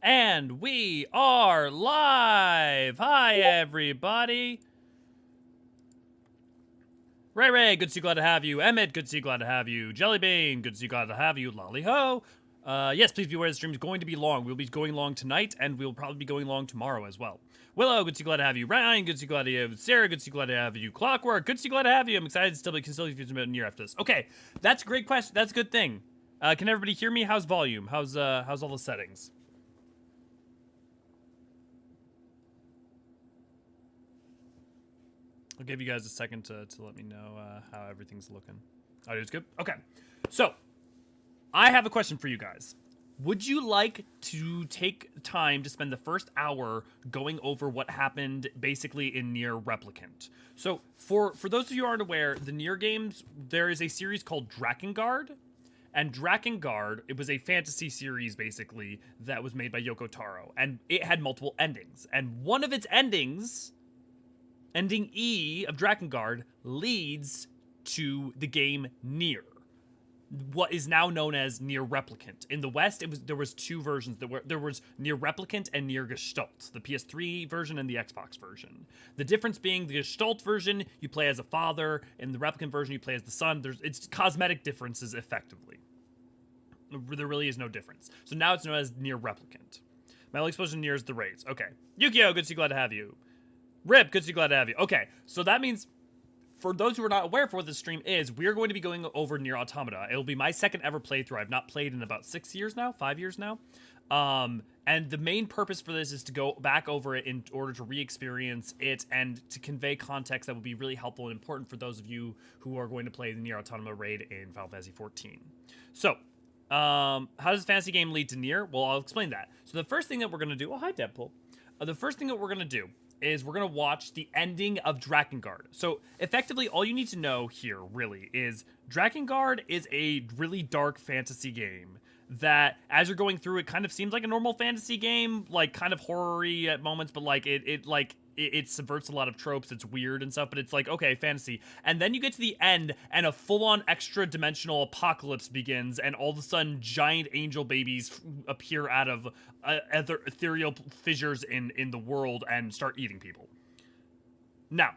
And we are live! Hi, everybody! Ray, good to see you, glad to have you. Emmett, good to see you, glad to have you. Jellybean, good to see you, glad to have you. Lolly Ho. Yes, please be aware the stream is going to be long. We'll be going long tonight, and we'll probably be going long tomorrow as well. Willow, good to see you, glad to have you. Ryan, good to see you, glad to have you. Sarah, good to see you, glad to have you. Clockwork, good to see you, glad to have you. I'm excited to still be confused about Nier after this. Okay, that's a great question. That's a good thing. Can everybody hear me? How's volume? How's all the settings? I'll give you guys a second to let me know how everything's looking. Audio's good? Okay. So, I have a question for you guys. Would you like to take time to spend the first hour going over what happened basically in Nier Replicant? So, for those of you who aren't aware, the Nier games, there is a series called Drakengard. And Drakengard, it was a fantasy series, basically, that was made by Yoko Taro. And it had multiple endings. And one of its endings... Ending E of Drakengard leads to the game Nier, what is now known as Nier Replicant. In the West, there was two versions. There was Nier Replicant and Nier Gestalt, the PS3 version and the Xbox version. The difference being the Gestalt version, you play as a father, and the Replicant version, you play as the son. It's cosmetic differences, effectively. There really is no difference. So now it's known as Nier Replicant. My only exposure to Nier is the raids. Okay. Yukio, good to see you, glad to have you. Rip, good to see you, glad to have you. Okay, so that means, for those who are not aware for what this stream is, we're going to be going over Nier Automata. It'll be my second ever playthrough. I've not played in about 5 years now. And the main purpose for this is to go back over it in order to re-experience it and to convey context that would be really helpful and important for those of you who are going to play the Nier Automata raid in Final Fantasy XIV. So, how does a fantasy game lead to Nier? Well, I'll explain that. So the first thing that we're going to do... Oh, hi, Deadpool. The first thing that we're going to do is we're going to watch the ending of Drakengard. So, effectively, all you need to know here, really, is Drakengard is a really dark fantasy game that, as you're going through, it kind of seems like a normal fantasy game, like, kind of horror-y at moments, but, like, it subverts a lot of tropes, it's weird and stuff, but it's like, okay, fantasy. And then you get to the end, and a full-on extra-dimensional apocalypse begins, and all of a sudden, giant angel babies appear out of ethereal fissures in the world and start eating people. Now,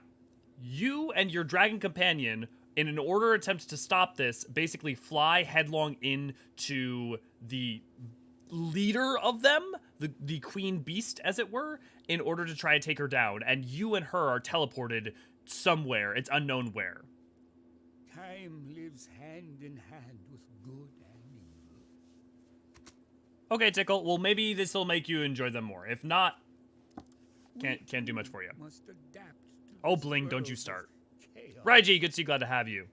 you and your dragon companion, in an order attempt to stop this, basically fly headlong into the leader of them, the queen beast, as it were, in order to try to take her down, and you and her are teleported somewhere. It's unknown where. Time lives hand in hand with good and evil. Okay, Tickle. Well, maybe this will make you enjoy them more. If not, can't do much for you. Must adapt to Oh, Bling, don't you start. chaos. Raiji, good to see you, glad to have you.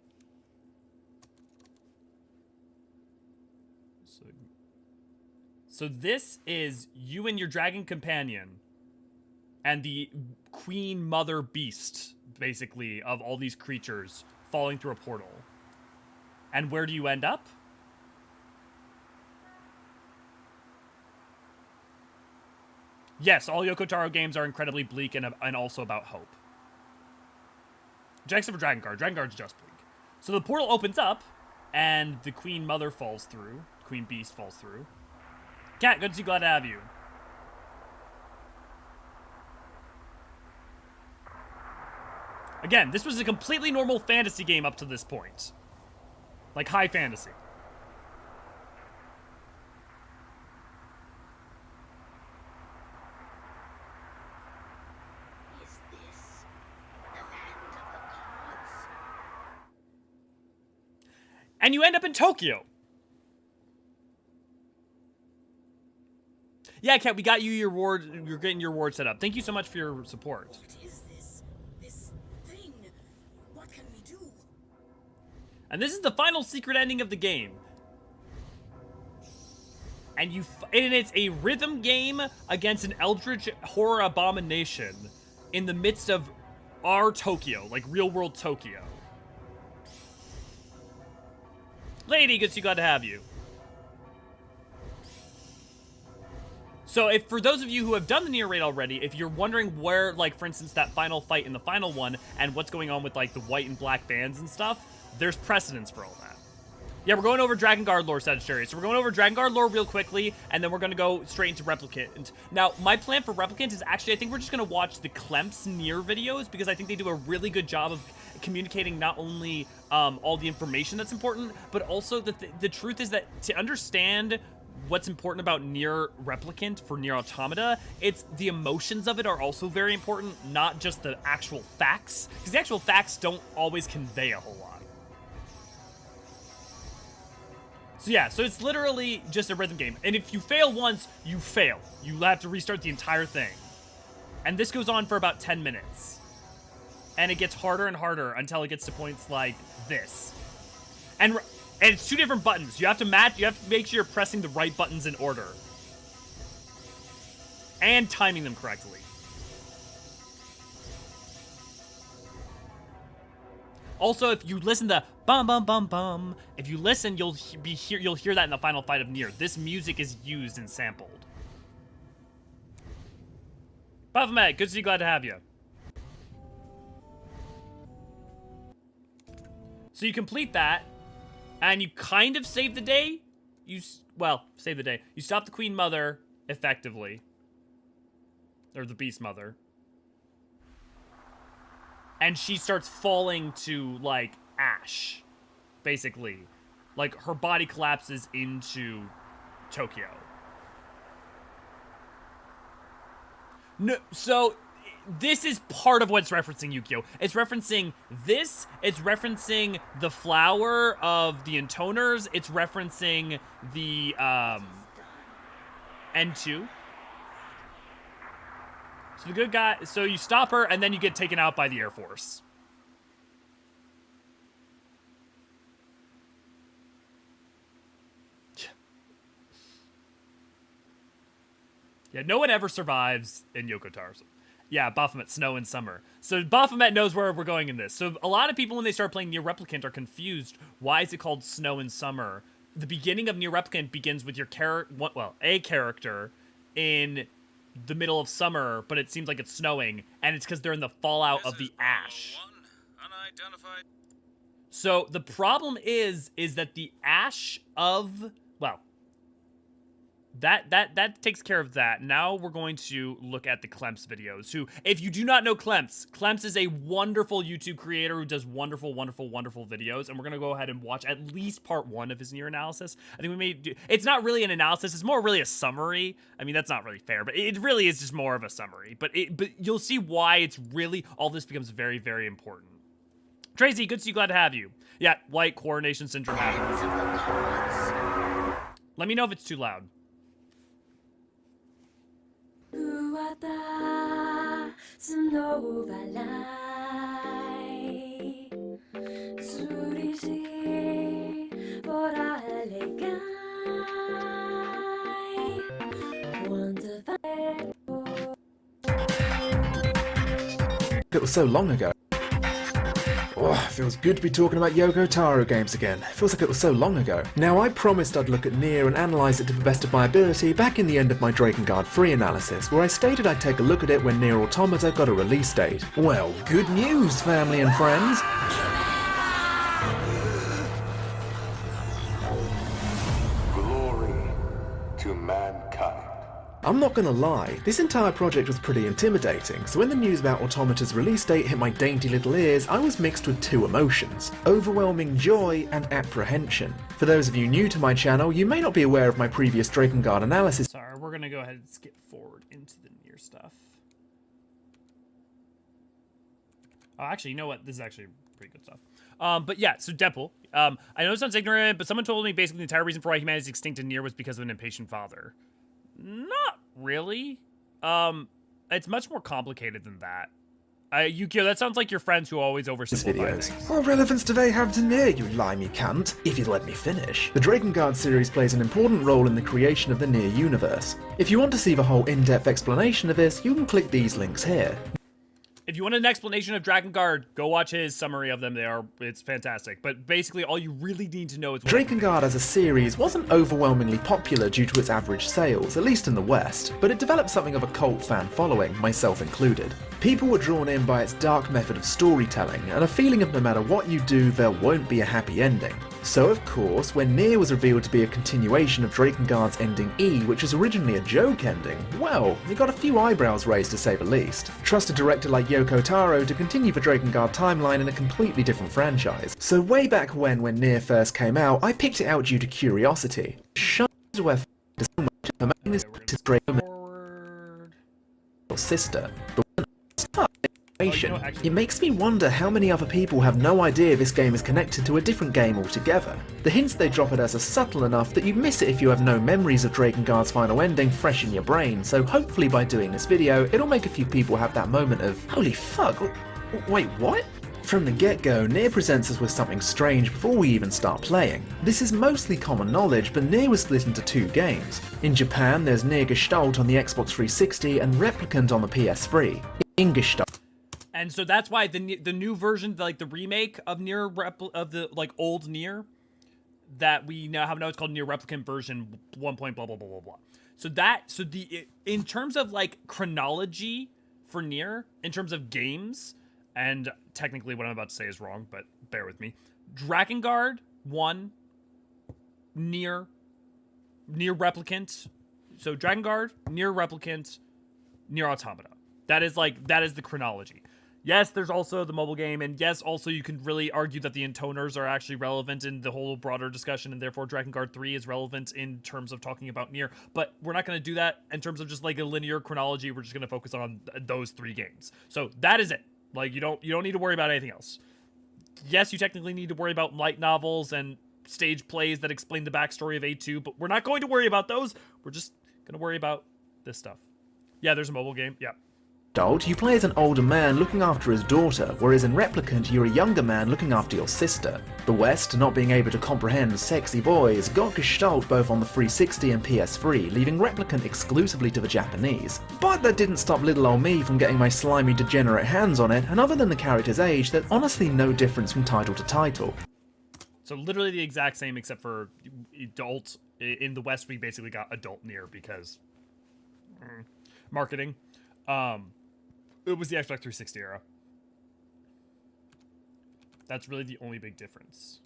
So this is you and your dragon companion and the queen mother beast, basically, of all these creatures falling through a portal. And where do you end up? Yes, all Yoko Taro games are incredibly bleak and also about hope. Except for Drakengard. Drakengard's just bleak. So the portal opens up, and the queen mother falls through. Queen beast falls through. Cat, good to see you, glad to have you. Again, this was a completely normal fantasy game up to this point. Like high fantasy. Is this the land of the gods? And you end up in Tokyo. Yeah, Kat, we got you your ward. You're getting your ward set up. Thank you so much for your support. What is this? This thing? What can we do? And this is the final secret ending of the game. And it's a rhythm game against an eldritch horror abomination in the midst of our Tokyo, like real world Tokyo. Lady, good to see you, glad to have you. So if for those of you who have done the Nier raid already, if you're wondering where, like, for instance, that final fight in the final one and what's going on with, like, the white and black bands and stuff, there's precedence for all that. Yeah, we're going over Drakengard lore, Sagittarius. So we're going over Drakengard lore real quickly, and then we're going to go straight into Replicant. Now, my plan for Replicant is actually, I think we're just going to watch the Clemps Nier videos, because I think they do a really good job of communicating not only all the information that's important, but also the truth is that to understand what's important about Nier Replicant for Nier Automata, it's the emotions of it are also very important, not just the actual facts, because the actual facts don't always convey a whole lot. So yeah, so it's literally just a rhythm game. And if you fail once, you fail. You have to restart the entire thing. And this goes on for about 10 minutes. And it gets harder and harder until it gets to points like this. And it's 2 different buttons. You have to make sure you're pressing the right buttons in order. And timing them correctly. Also, if you listen to bum bum bum bum, if you listen, you'll hear that in the final fight of Nier. This music is used and sampled. Baphomet, good to see you, glad to have you. So you complete that, and you kind of save the day. Well, save the day. You stop the Queen Mother, effectively. Or the Beast Mother. And she starts falling to, like, ash, basically. Like, her body collapses into Tokyo. No, so this is part of what's referencing Yukio. It's referencing this. It's referencing the flower of the intoners. It's referencing the N2. So the good guy, so you stop her, and then you get taken out by the Air Force. Yeah, no one ever survives in Yoko Taro. Yeah, Baphomet, snow and summer. So Baphomet knows where we're going in this. So a lot of people, when they start playing Nier Replicant, are confused. Why is it called snow and summer? The beginning of Nier Replicant begins with your a character in the middle of summer, but it seems like it's snowing, and it's because they're in the fallout of the ash. Unidentified. So the problem is that the ash of, well, that takes care of that. Now we're going to look at the Clemps videos, who, if you do not know Clemps is a wonderful YouTube creator who does wonderful, wonderful, wonderful videos, and we're going to go ahead and watch at least part 1 of his Nier analysis. I think we may do, it's not really an analysis, it's more really a summary. I mean, that's not really fair, but it really is just more of a summary. But you'll see why it's really, all this becomes very, very important. Tracy, good to see you, glad to have you. Yeah, white coordination syndrome happens. Let me know if it's too loud. It was so long ago. Oh, feels good to be talking about Yoko Taro games again. Feels like it was so long ago. Now, I promised I'd look at Nier and analyse it to the best of my ability back in the end of my Drakengard 3 analysis, where I stated I'd take a look at it when Nier Automata got a release date. Well, good news, family and friends! Glory to mankind. I'm not gonna lie, this entire project was pretty intimidating, so when the news about Automata's release date hit my dainty little ears, I was mixed with 2 emotions: overwhelming joy and apprehension. For those of you new to my channel, you may not be aware of my previous Drakengard analysis. Sorry, we're gonna go ahead and skip forward into the Nier stuff. Oh, actually, you know what? This is actually pretty good stuff. But yeah, so Deadpool. I know it sounds ignorant, but someone told me basically the entire reason for why humanity is extinct in Nier was because of an impatient father. Not really. It's much more complicated than that. Yukio, that sounds like your friends who always oversimplify things. What relevance do they have to Nier, you limey cunt? If you let me finish. The Drakengard series plays an important role in the creation of the Nier universe. If you want to see the whole in-depth explanation of this, you can click these links here. If you want an explanation of Drakengard, go watch his summary of them. It's fantastic. But basically, all you really need to know is what Drakengard as a series wasn't overwhelmingly popular due to its average sales, at least in the West, but it developed something of a cult fan following, myself included. People were drawn in by its dark method of storytelling, and a feeling of no matter what you do, there won't be a happy ending. So of course, when Nier was revealed to be a continuation of Drakengard's ending E, which was originally a joke ending, well, it got a few eyebrows raised to say the least. Trust a director like Yoko Taro to continue the Drakengard timeline in a completely different franchise. So way back when Nier first came out, I picked it out due to curiosity. Shut where so much of the main is forward. Sister, but when I start it makes me wonder how many other people have no idea this game is connected to a different game altogether. The hints they drop at us are subtle enough that you'd miss it if you have no memories of Drakengard's final ending fresh in your brain, so hopefully by doing this video, it'll make a few people have that moment of, holy fuck, wait, what? From the get-go, Nier presents us with something strange before we even start playing. This is mostly common knowledge, but Nier was split into two games. In Japan, there's Nier Gestalt on the Xbox 360 and Replicant on the PS3. In Gestalt, And so that's why the new version, like the remake of Nier of the like old Nier, that we now have, it's called Nier Replicant version 1. Blah blah blah blah blah. So in terms of like chronology for Nier, in terms of games, and technically what I'm about to say is wrong, but bear with me. Drakengard 1, Nier Replicant. So Drakengard, Nier Replicant, Nier Automata. That is the chronology. Yes, there's also the mobile game, and yes, also you can really argue that the intoners are actually relevant in the whole broader discussion, and therefore Drakengard 3 is relevant in terms of talking about Nier, but we're not going to do that in terms of just like a linear chronology. We're just going to focus on those 3 games. So that is it. Like, you don't need to worry about anything else. Yes, you technically need to worry about light novels and stage plays that explain the backstory of A2, but we're not going to worry about those. We're just going to worry about this stuff. Yeah, there's a mobile game. Yeah. you play as an older man looking after his daughter, whereas in Replicant you're a younger man looking after your sister. The West, not being able to comprehend sexy boys, got Gestalt both on the 360 and PS3, leaving Replicant exclusively to the Japanese. But that didn't stop little old me from getting my slimy degenerate hands on it, and other than the character's age, there's honestly no difference from title to title. So literally the exact same, except for adult. In the West, we basically got adult Nier because marketing. It was the Xbox 360 era. That's really the only big difference.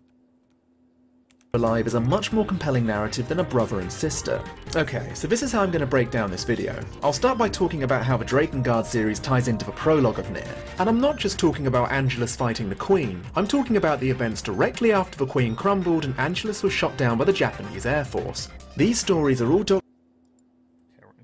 Alive is a much more compelling narrative than a brother and sister. Okay, so this is how I'm going to break down this video. I'll start by talking about how the Drakengard series ties into the prologue of Nier. And I'm not just talking about Angelus fighting the Queen, I'm talking about the events directly after the Queen crumbled and Angelus was shot down by the Japanese Air Force. These stories are all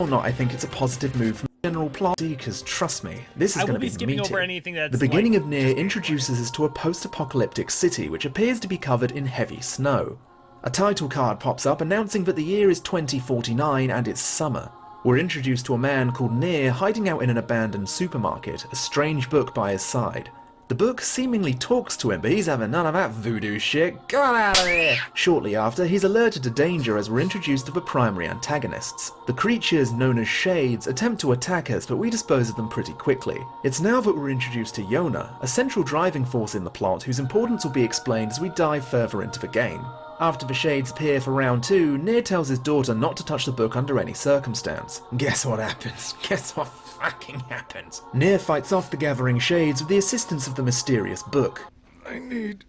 or not, I think it's a positive move from the general plot, because trust me, this is going to be skipping meaty. over anything that's the beginning of Nier introduces us to a post-apocalyptic city which appears to be covered in heavy snow. A title card pops up announcing that the year is 2049 and it's summer. We're introduced to a man called Nier hiding out in an abandoned supermarket, a strange book by his side. The book seemingly talks to him, but he's having none of that voodoo shit. Get out of here! Shortly after, he's alerted to danger as we're introduced to the primary antagonists. The creatures, known as Shades, attempt to attack us, but we dispose of them pretty quickly. It's now that we're introduced to Yona, a central driving force in the plot whose importance will be explained as we dive further into the game. After the Shades appear for round 2, Nier tells his daughter not to touch the book under any circumstance. Guess what happens? Guess what fucking happens? Nier fights off the gathering Shades with the assistance of the mysterious book. I need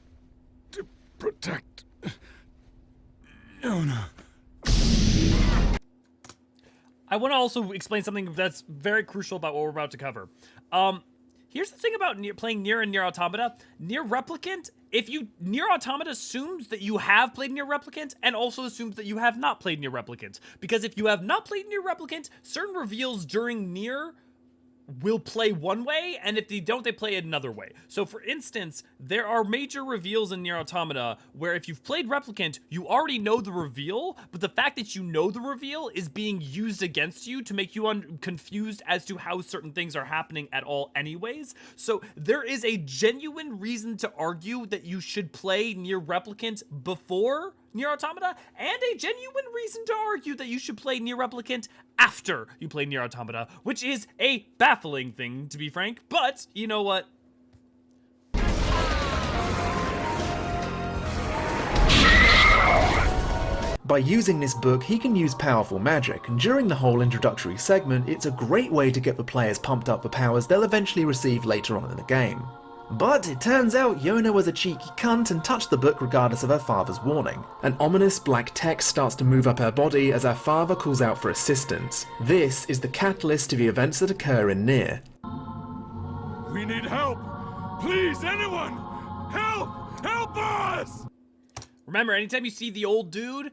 to protect Yona. I want to also explain something that's very crucial about what we're about to cover. Here's the thing about playing Nier and Nier Automata. Nier Replicant, Nier Automata assumes that you have played Nier Replicant and also assumes that you have not played Nier Replicant. Because if you have not played Nier Replicant, certain reveals during Nier will play one way, and if they don't, they play another way. So for instance, there are major reveals in Nier Automata where if you've played Replicant, you already know the reveal, but the fact that you know the reveal is being used against you to make you confused as to how certain things are happening at all anyways. So there is a genuine reason to argue that you should play Nier Replicant before Nier Automata, and a genuine reason to argue that you should play Nier Replicant after you play Nier Automata, which is a baffling thing, to be frank, but you know what? By using this book, he can use powerful magic, and during the whole introductory segment, it's a great way to get the players pumped up for powers they'll eventually receive later on in the game. But it turns out Yona was a cheeky cunt and touched the book regardless of her father's warning. An ominous black text starts to move up her body as her father calls out for assistance. This is the catalyst to the events that occur in Nier. We need help! Please, anyone! Help! Help us! Remember, anytime you see the old dude,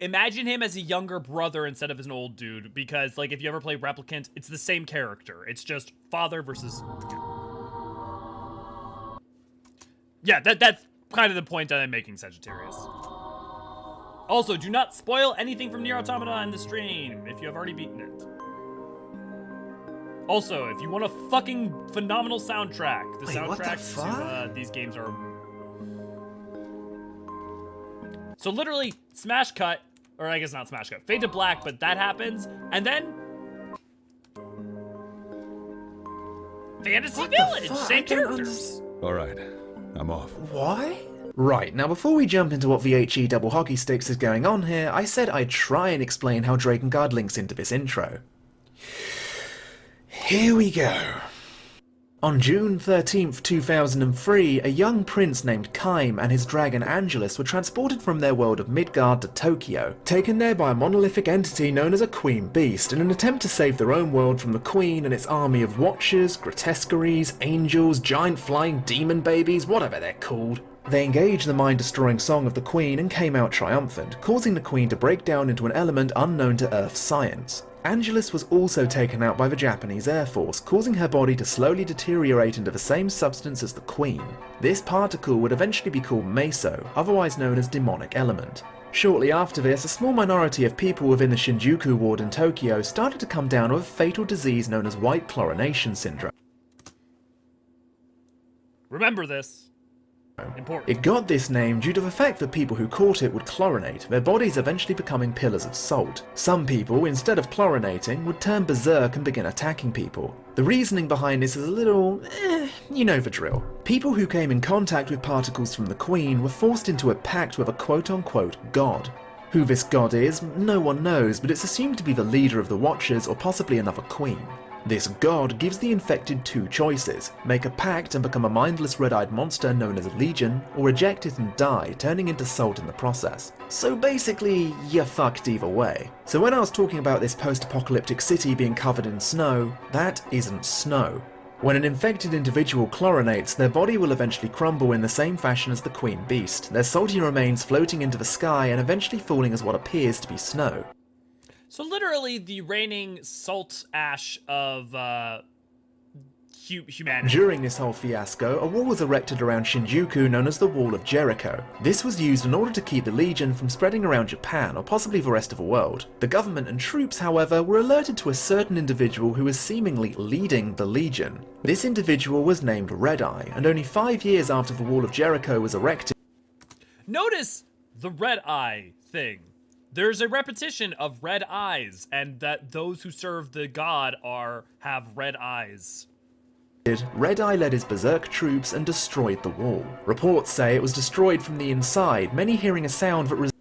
imagine him as a younger brother instead of as an old dude, because, like, if you ever play Replicant, it's the same character. It's just father versus... Yeah, that's kind of the point that I'm making, Sagittarius. Also, do not spoil anything from Nier Automata in the stream if you have already beaten it. Also, if you want a fucking phenomenal soundtrack, the soundtracks to these games are... So literally, smash cut, or I guess not smash cut, fade to black, but that happens, and then... Fantasy Village, same characters. Alright, I'm off. Why? Right, now before we jump into what VHE double hockey sticks is going on here, I said I'd try and explain how Drakengard links into this intro. Here we go. On June 13th, 2003, a young prince named Kaine and his dragon Angelus were transported from their world of Midgard to Tokyo, taken there by a monolithic entity known as a Queen Beast in an attempt to save their own world from the Queen and its army of watchers, grotesqueries, angels, giant flying demon babies, whatever they're called. They engaged the mind-destroying song of the Queen and came out triumphant, causing the Queen to break down into an element unknown to Earth's science. Angelus was also taken out by the Japanese Air Force, causing her body to slowly deteriorate into the same substance as the Queen. This particle would eventually be called Meso, otherwise known as demonic element. Shortly after this, a small minority of people within the Shinjuku ward in Tokyo started to come down with a fatal disease known as white chlorination syndrome. Remember this. Important. It got this name due to the fact that people who caught it would chlorinate, their bodies eventually becoming pillars of salt. Some people, instead of chlorinating, would turn berserk and begin attacking people. The reasoning behind this is a little, you know the drill. People who came in contact with particles from the Queen were forced into a pact with a quote-unquote god. Who this god is, no one knows, but it's assumed to be the leader of the Watchers or possibly another queen. This god gives the infected two choices: make a pact and become a mindless red-eyed monster known as a Legion, or reject it and die, turning into salt in the process. So basically, you're fucked either way. So when I was talking about this post-apocalyptic city being covered in snow, that isn't snow. When an infected individual chlorinates, their body will eventually crumble in the same fashion as the Queen Beast, their salty remains floating into the sky and eventually falling as what appears to be snow. So literally the raining salt ash of humanity. During this whole fiasco, a wall was erected around Shinjuku known as the Wall of Jericho. This was used in order to keep the Legion from spreading around Japan or possibly the rest of the world. The government and troops, however, were alerted to a certain individual who was seemingly leading the Legion. This individual was named Red Eye, and only 5 years after the Wall of Jericho was erected... Notice the red eye thing. There's a repetition of red eyes, and that those who serve the god have red eyes. Red Eye led his berserk troops and destroyed the wall. Reports say it was destroyed from the inside, many hearing a sound that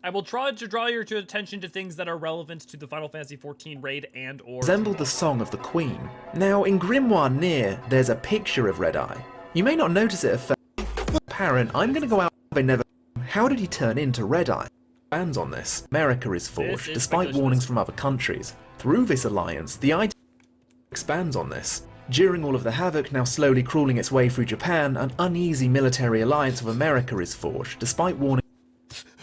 I will try to draw your attention to things that are relevant to the Final Fantasy XIV raid and or... resembled the song of the Queen. Now, in Grimoire Nier, there's a picture of Red Eye. You may not notice it at first. Apparent, I'm gonna go out they never... How did he turn into Red Eye? Bans on this. America is forged, despite warnings from other countries. Through this alliance, the idea expands on this. During all of the havoc now slowly crawling its way through Japan, an uneasy military alliance with America is forged, despite warnings.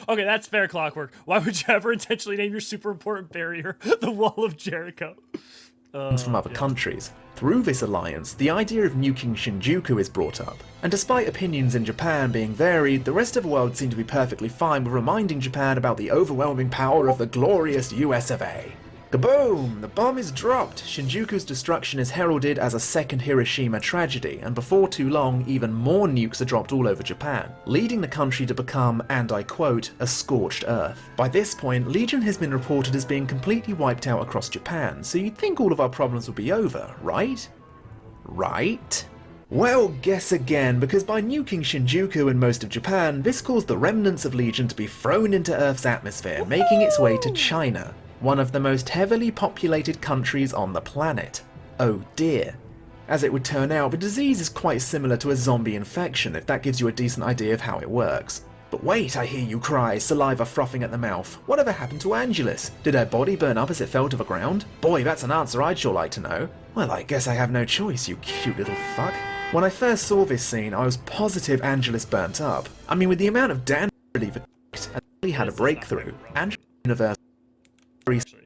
Okay, that's fair, Clockwork. Why would you ever intentionally name your super important barrier the Wall of Jericho? From other countries. Through this alliance, the idea of nuking Shinjuku is brought up, and despite opinions in Japan being varied, the rest of the world seemed to be perfectly fine with reminding Japan about the overwhelming power of the glorious US of A. Kaboom! The bomb is dropped! Shinjuku's destruction is heralded as a second Hiroshima tragedy, and before too long, even more nukes are dropped all over Japan, leading the country to become, and I quote, a scorched earth. By this point, Legion has been reported as being completely wiped out across Japan, so you'd think all of our problems would be over, right? Right? Well, guess again, because by nuking Shinjuku and most of Japan, this caused the remnants of Legion to be thrown into Earth's atmosphere, making its way to China, one of the most heavily populated countries on the planet. Oh dear. As it would turn out, the disease is quite similar to a zombie infection, if that gives you a decent idea of how it works. But wait, I hear you cry, saliva frothing at the mouth. Whatever happened to Angelus? Did her body burn up as it fell to the ground? Boy, that's an answer I'd sure like to know. Well, I guess I have no choice, you cute little fuck. When I first saw this scene, I was positive Angelus burnt up. I mean, with the amount of damage and he had a breakthrough, Angelus' universe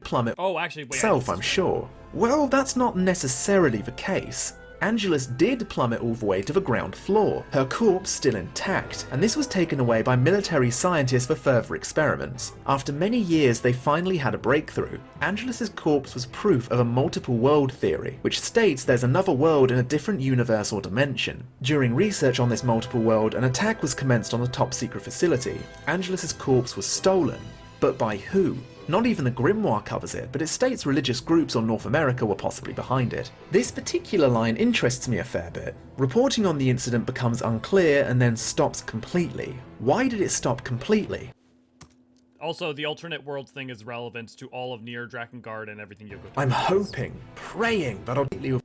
plummet itself, I'm sure. Well, that's not necessarily the case. Angelus did plummet all the way to the ground floor, her corpse still intact, and this was taken away by military scientists for further experiments. After many years, they finally had a breakthrough. Angelus's corpse was proof of a multiple world theory, which states there's another world in a different universe or dimension. During research on this multiple world, an attack was commenced on a top secret facility. Angelus's corpse was stolen, but by who? Not even the grimoire covers it, but it states religious groups on North America were possibly behind it. This particular line interests me a fair bit. Reporting on the incident becomes unclear and then stops completely. Why did it stop completely? Also, the alternate world thing is relevant to all of Nier, Drakengard, and everything you've got. I'm hoping, praying that I'll completely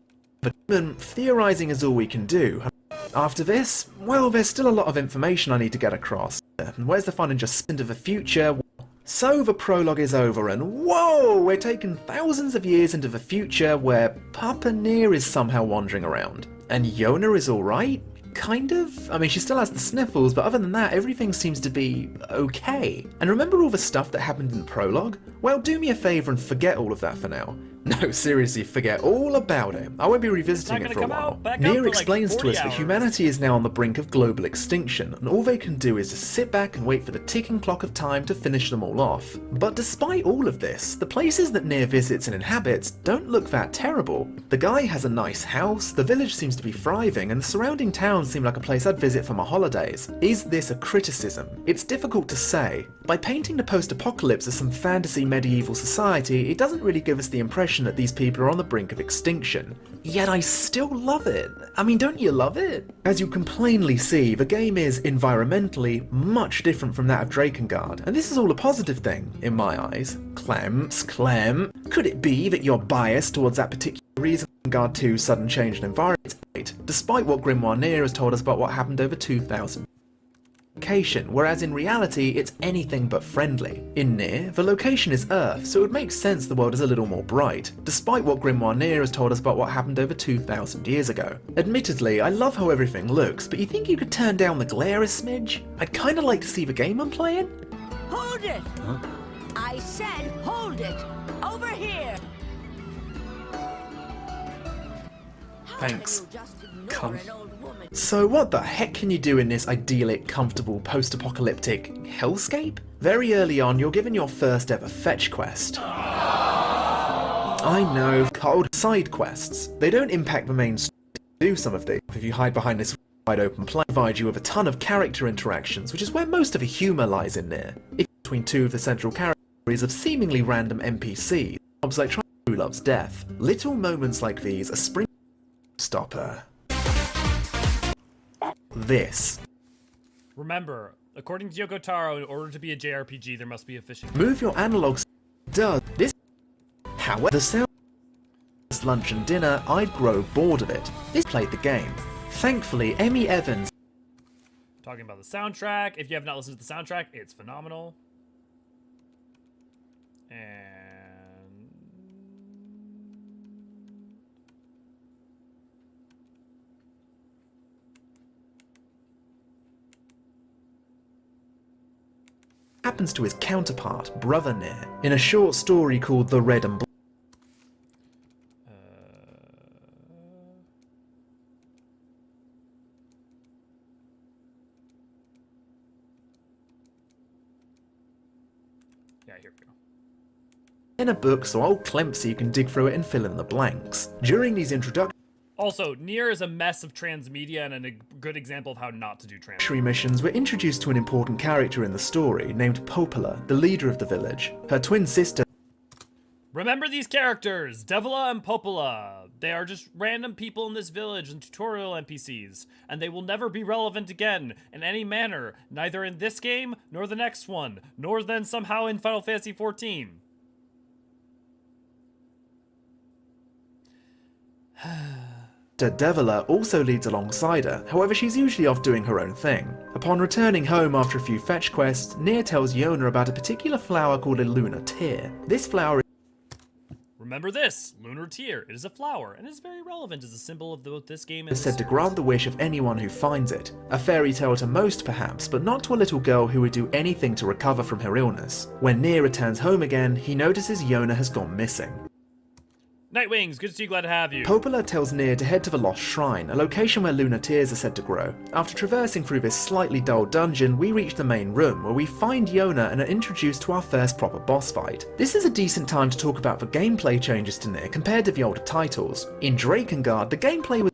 theorizing is all we can do. After this, well, there's still a lot of information I need to get across. And where's the fun in just into the future? So the prologue is over and whoa, we're taking thousands of years into the future where Papa Nier is somehow wandering around. And Yona is alright? Kind of? I mean, she still has the sniffles, but other than that, everything seems to be okay. And remember all the stuff that happened in the prologue? Well, do me a favour and forget all of that for now. No, seriously, forget all about it. I won't be revisiting it for a while. Nier explains to us that humanity is now on the brink of global extinction, and all they can do is just sit back and wait for the ticking clock of time to finish them all off. But despite all of this, the places that Nier visits and inhabits don't look that terrible. The guy has a nice house, the village seems to be thriving, and the surrounding towns seem like a place I'd visit for my holidays. Is this a criticism? It's difficult to say. By painting the post-apocalypse as some fantasy medieval society, it doesn't really give us the impression that these people are on the brink of extinction. Yet I still love it. I mean, don't you love it? As you can plainly see, the game is environmentally much different from that of Drakengard, and this is all a positive thing, in my eyes. Clem, could it be that you're biased towards that particular reason Drakengard 2's sudden change in environment, despite what Grimoire Nier has told us about what happened over 2,000 whereas in reality it's anything but friendly. In Nier, the location is Earth, so it would make sense the world is a little more bright, despite what Grimoire Nier has told us about what happened over 2,000 years ago. Admittedly, I love how everything looks, but you think you could turn down the glare a smidge? I'd kinda like to see the game I'm playing. Hold it! Huh? I said hold it! Over here! Thanks. Come. So what the heck can you do in this idyllic, comfortable, post-apocalyptic hellscape? Very early on, you're given your first ever fetch quest. I know, cold side quests. They don't impact the main story. Do some of these. If you hide behind this wide open plane, provide you with a ton of character interactions, which is where most of the humour lies in there. If between two of the central characters of seemingly random NPCs, jobs like True Love's death. Little moments like these are spring stopper. This. Remember, according to Yoko Taro, in order to be a JRPG, there must be a fishing. Move your analogs. Does this? However, the sound lunch and dinner, I'd grow bored of it. This played the game. Thankfully, Emmy Evans. Talking about the soundtrack. If you have not listened to the soundtrack, it's phenomenal. And happens to his counterpart, Brother Nier, in a short story called The Red and Blue. Yeah, here we go. in a book so old Clempsy can dig through it and fill in the blanks. During these introductory Also, Nier is a mess of transmedia and a good example of how not to do transmedia. missions, we're introduced to an important character in the story named Popola, the leader of the village. Her twin sister Remember these characters, Devila and Popola. They are just random people in this village and tutorial NPCs, and they will never be relevant again in any manner, neither in this game, nor the next one, nor then somehow in Final Fantasy XIV. Devila also leads alongside her, however she's usually off doing her own thing. Upon returning home after a few fetch quests, Nier tells Yona about a particular flower called a lunar tear. This flower Remember this, Lunar Tear. It is a flower, and is very relevant as a symbol of both this game and is said to grant the wish of anyone who finds it. A fairy tale to most perhaps, but not to a little girl who would do anything to recover from her illness. When Nier returns home again, he notices Yona has gone missing. Nightwings, good to see you, glad to have you. Popola tells Nier to head to the Lost Shrine, a location where lunar tears are said to grow. After traversing through this slightly dull dungeon, we reach the main room, where we find Yona and are introduced to our first proper boss fight. This is a decent time to talk about the gameplay changes to Nier compared to the older titles. In Drakengard, the gameplay was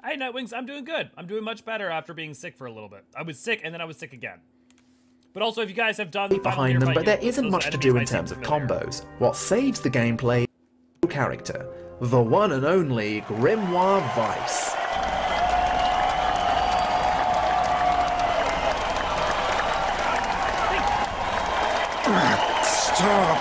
Hey, Nightwings, I'm doing good. I'm doing much better after being sick for a little bit. I was sick, and then I was sick again. But also, if you guys have done behind them, but there isn't much to do in terms of combos. What saves the gameplay character, the one and only Grimoire Weiss. Stop!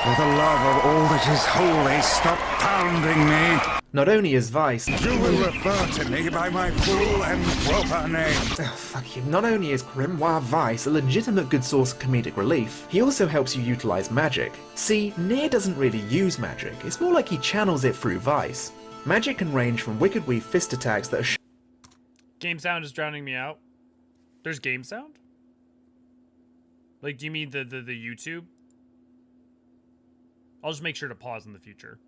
For the love of all that is holy, stop pounding me! Not only is Weiss, You will refer to me by my full and proper name. fuck you, not only is Grimoire Weiss a legitimate good source of comedic relief, he also helps you utilize magic. See, Nier doesn't really use magic, it's more like he channels it through Weiss. Magic can range from Wicked Weave fist attacks that are Game sound is drowning me out. There's game sound? Like, do you mean the YouTube? I'll just make sure to pause in the future.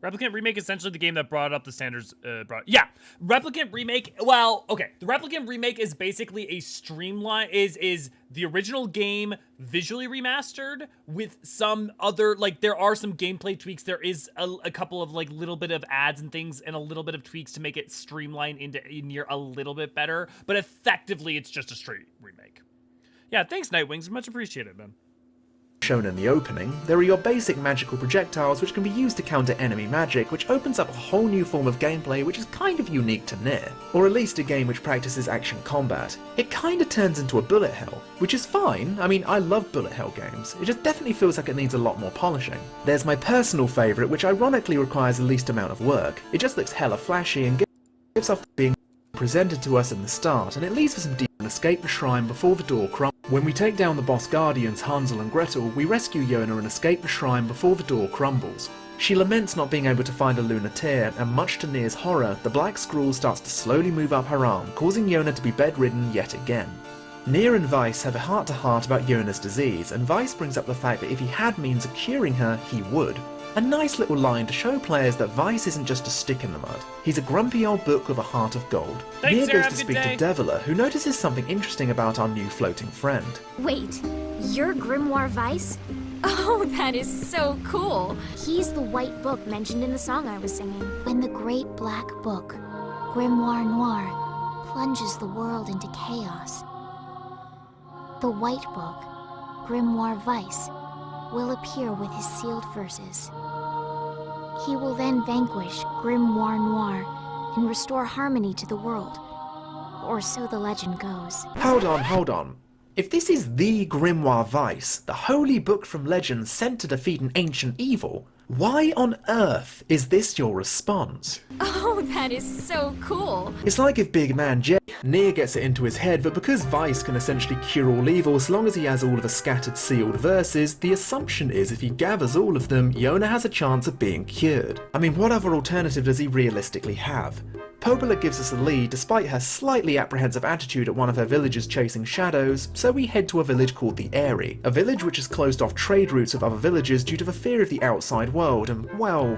Replicant Remake is essentially the game that brought up the standards, yeah. Replicant Remake, well, okay. The Replicant Remake is basically a streamline, is the original game visually remastered with some other, like, there are some gameplay tweaks. There is a couple of, like, little bit of ads and things and a little bit of tweaks to make it streamline into Nier a little bit better. But effectively, it's just a straight remake. Yeah, thanks, Nightwings. Much appreciated, man. shown in the opening, there are your basic magical projectiles which can be used to counter enemy magic, which opens up a whole new form of gameplay which is kind of unique to Nier, or at least a game which practices action combat. It kinda turns into a bullet hell, which is fine. I mean, I love bullet hell games, it just definitely feels like it needs a lot more polishing. There's my personal favourite, which ironically requires the least amount of work. It just looks hella flashy and gives off being presented to us in the start, and it leaves for some deep and escape the shrine before the door crumbles. When we take down the boss guardians Hansel and Gretel, we rescue Yona and escape the shrine before the door crumbles. She laments not being able to find a lunar tear, and much to Nier's horror, the black scroll starts to slowly move up her arm, causing Yona to be bedridden yet again. Nier and Weiss have a heart-to-heart about Yona's disease, and Weiss brings up the fact that if he had means of curing her, he would. A nice little line to show players that Weiss isn't just a stick in the mud. He's a grumpy old book with a heart of gold. Thanks, Nier Sarah, goes to speak to Devila, who notices something interesting about our new floating friend. Wait, you're Grimoire Weiss? Oh, that is so cool! He's the white book mentioned in the song I was singing. When the great black book, Grimoire Noir, plunges the world into chaos, the white book, Grimoire Weiss, will appear with his sealed verses. He will then vanquish Grimoire Noir and restore harmony to the world. Or so the legend goes. Hold on. If this is the Grimoire Weiss, the holy book from legend sent to defeat an ancient evil, why on earth is this your response? Oh, that is so cool! It's like if Big Man J. Nier gets it into his head that because Weiss can essentially cure all evil as long as he has all of the scattered sealed verses, the assumption is if he gathers all of them, Yona has a chance of being cured. I mean, what other alternative does he realistically have? Popola gives us a lead despite her slightly apprehensive attitude at one of her villagers chasing shadows, so we head to a village called the Eyrie, a village which has closed off trade routes with other villages due to the fear of the outside world and, well,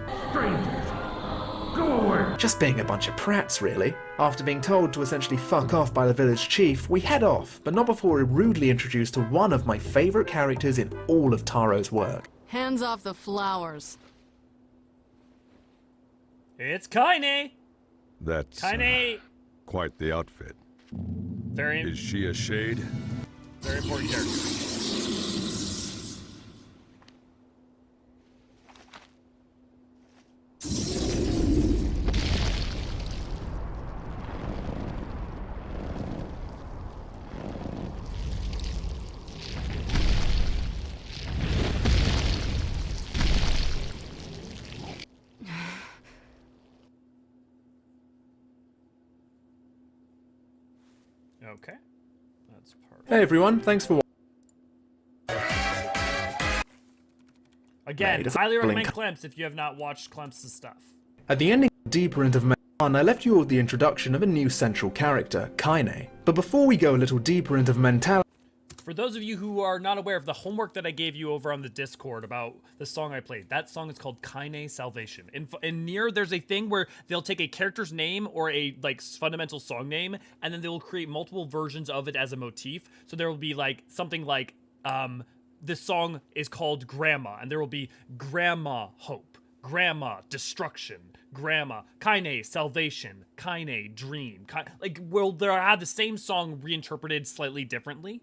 just being a bunch of prats, really. After being told to essentially fuck off by the village chief, we head off, but not before we're rudely introduced to one of my favourite characters in all of Taro's work. Hands off the flowers. It's Kaine. That's Kaine. quite the outfit. Very, Is she a shade? very important character. Okay, that's perfect. Hey everyone, thanks for Again, Right, it's a highly recommend blink. Clemps if you have not watched Clemps' stuff. At the ending deeper into Man 1, I left you with the introduction of a new central character, Kaine. But before we go a little deeper into the mentality, For those of you who are not aware of the homework that I gave you over on the Discord about the song I played, that song is called Kaine Salvation. In Nier, there's a thing where they'll take a character's name or a like fundamental song name, and then they will create multiple versions of it as a motif. So there will be like something like this song is called Grandma, and there will be Grandma Hope, Grandma Destruction, Grandma Kaine Salvation, Kaine Dream. Like will there have the same song reinterpreted slightly differently?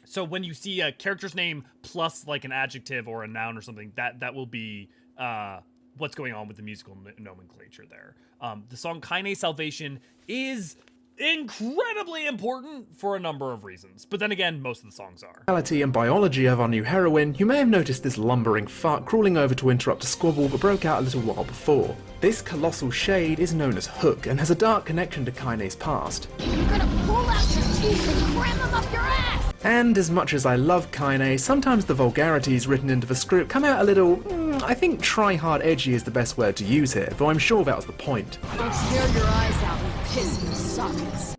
So when you see a character's name plus like an adjective or a noun or something, that will be what's going on with the musical nomenclature there. The song Kaine Salvation is incredibly important for a number of reasons, but then again, most of the songs are. and biology of our new heroine, you may have noticed this lumbering fuck crawling over to interrupt a squabble that broke out a little while before. This colossal shade is known as Hook and has a dark connection to Kaine's past. You're gonna pull out your teeth and cram them up your ass! And as much as I love Kaine, sometimes the vulgarities written into the script come out a little, I think try-hard edgy is the best word to use here, though I'm sure that was the point. Don't stare your eyes out and piss your sockets.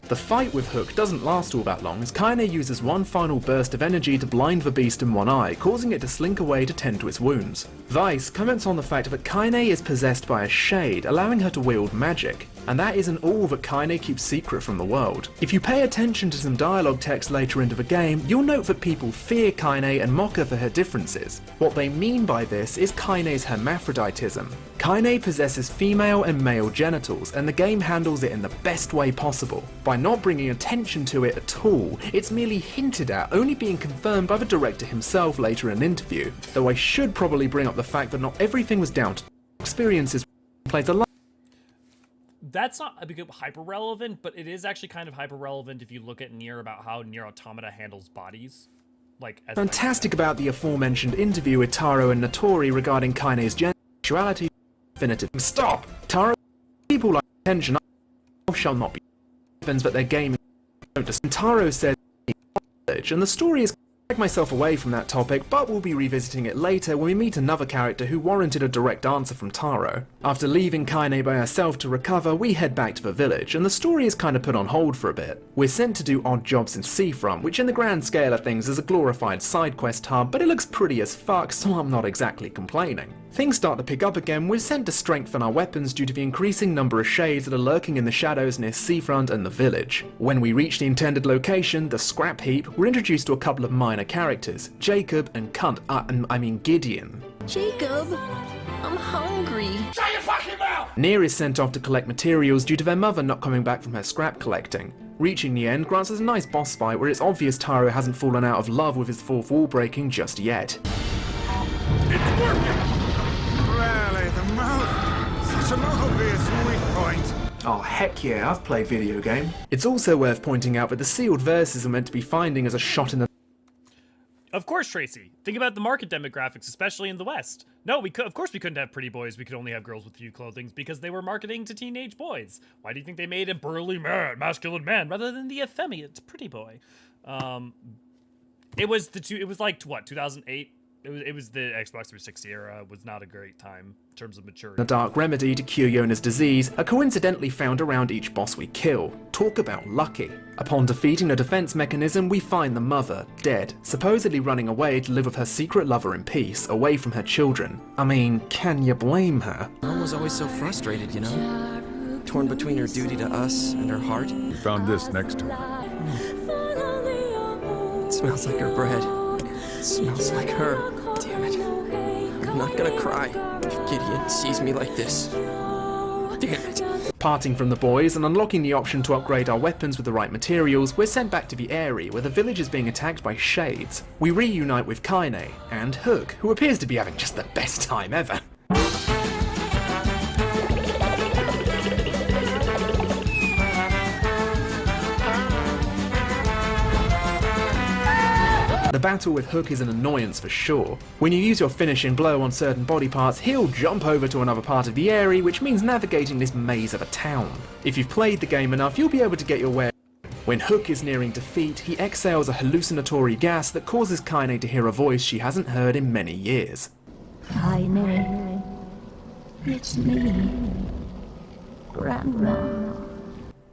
The fight with Hook doesn't last all that long, as Kaine uses one final burst of energy to blind the beast in one eye, causing it to slink away to tend to its wounds. Weiss comments on the fact that Kaine is possessed by a shade, allowing her to wield magic. And that isn't all that Kaine keeps secret from the world. If you pay attention to some dialogue text later into the game, you'll note that people fear Kaine and mock her for her differences. What they mean by this is Kaine's hermaphroditism. Kaine possesses female and male genitals, and the game handles it in the best way possible. By not bringing attention to it at all, it's merely hinted at, only being confirmed by the director himself later in an interview. Though I should probably bring up the fact that not everything was down to experiences plays a lot. That's not hyper relevant, but it is actually kind of hyper relevant if you look at Nier about how Nier Automata handles bodies. Like as Fantastic about the aforementioned interview with Taro and Notori regarding Kaine's sexuality. Definitive. Stop! Taro, people like attention shall not be weapons, but their game is. And Taro said, and the story is. I take myself away from that topic, but we'll be revisiting it later when we meet another character who warranted a direct answer from Taro. After leaving Kaine by herself to recover, we head back to the village, and the story is kind of put on hold for a bit. We're sent to do odd jobs in Seafront, which in the grand scale of things is a glorified side quest hub, but it looks pretty as fuck, so I'm not exactly complaining. Things start to pick up again, we're sent to strengthen our weapons due to the increasing number of shades that are lurking in the shadows near Seafront and the village. When we reach the intended location, the scrap heap, we're introduced to a couple of minor characters, Jacob and Gideon. Jacob, I'm hungry. Shut your fucking mouth! Nier is sent off to collect materials due to their mother not coming back from her scrap collecting. Reaching the end grants us a nice boss fight where it's obvious Taro hasn't fallen out of love with his fourth wall breaking just yet. It's working! Really, the mouth. Such an obvious weak point. Oh heck yeah, I've played video game. It's also worth pointing out that the sealed verses are meant to be finding as a shot in the. Of course, Tracy. Think about the market demographics, especially in the West. No, of course we couldn't have pretty boys. We could only have girls with few clothing because they were marketing to teenage boys. Why do you think they made a burly man, masculine man, rather than the effeminate pretty boy? It was like what, 2008? It was the Xbox 360 era. It was not a great time in terms of maturity. A dark remedy to cure Yona's disease are coincidentally found around each boss we kill. Talk about lucky. Upon defeating the defense mechanism, we find the mother, dead, supposedly running away to live with her secret lover in peace, away from her children. I mean, can you blame her? Mom was always so frustrated, you know? Torn between her duty to us and her heart. We found this next to her. It smells like her bread. Smells like her. Damn it. I'm not gonna cry if Gideon sees me like this. Damn it. Parting from the boys and unlocking the option to upgrade our weapons with the right materials, we're sent back to the area where the village is being attacked by shades. We reunite with Kaine and Hook, who appears to be having just the best time ever. The battle with Hook is an annoyance for sure. When you use your finishing blow on certain body parts, he'll jump over to another part of the area, which means navigating this maze of a town. If you've played the game enough, you'll be able to get your way. When Hook is nearing defeat, he exhales a hallucinatory gas that causes Kaine to hear a voice she hasn't heard in many years. Kaine, it's me, Grandma.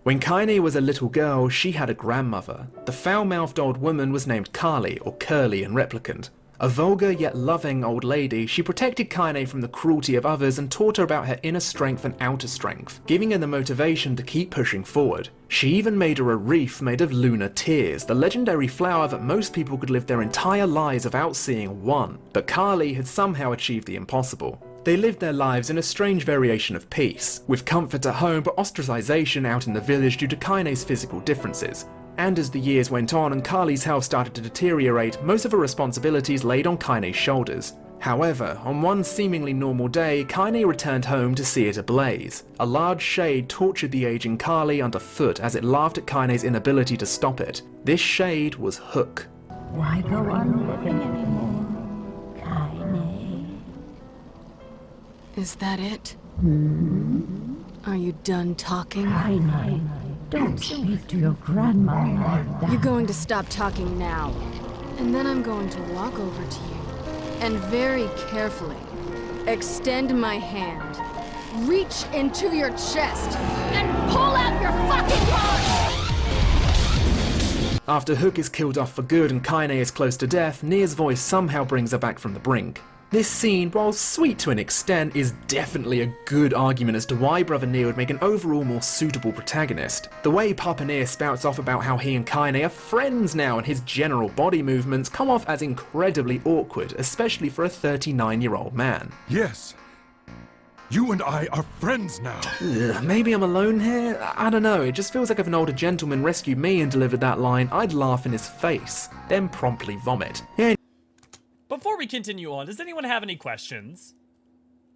When Kaine was a little girl, she had a grandmother. The foul-mouthed old woman was named Carly, or Curly in Replicant. A vulgar yet loving old lady, she protected Kaine from the cruelty of others and taught her about her inner strength and outer strength, giving her the motivation to keep pushing forward. She even made her a wreath made of lunar tears, the legendary flower that most people could live their entire lives without seeing one. But Carly had somehow achieved the impossible. They lived their lives in a strange variation of peace, with comfort at home but ostracization out in the village due to Kaine's physical differences. And as the years went on and Carly's health started to deteriorate, most of her responsibilities laid on Kaine's shoulders. However, on one seemingly normal day, Kaine returned home to see it ablaze. A large shade tortured the aging Carly underfoot as it laughed at Kaine's inability to stop it. This shade was Hook. Why go on living anymore, Kaine? Is that it? Hmm? Are you done talking? Kaine, don't speak to your grandma like that. You're going to stop talking now. And then I'm going to walk over to you and very carefully extend my hand, reach into your chest, and pull out your fucking heart! After Hook is killed off for good and Kaine is close to death, Nier's voice somehow brings her back from the brink. This scene, while sweet to an extent, is definitely a good argument as to why Brother Nier would make an overall more suitable protagonist. The way Papa Nier spouts off about how he and Kaine are friends now and his general body movements come off as incredibly awkward, especially for a 39-year-old man. Yes. You and I are friends now. Ugh, maybe I'm alone here? I don't know, it just feels like if an older gentleman rescued me and delivered that line, I'd laugh in his face, then promptly vomit. Yeah. Before we continue on, does anyone have any questions?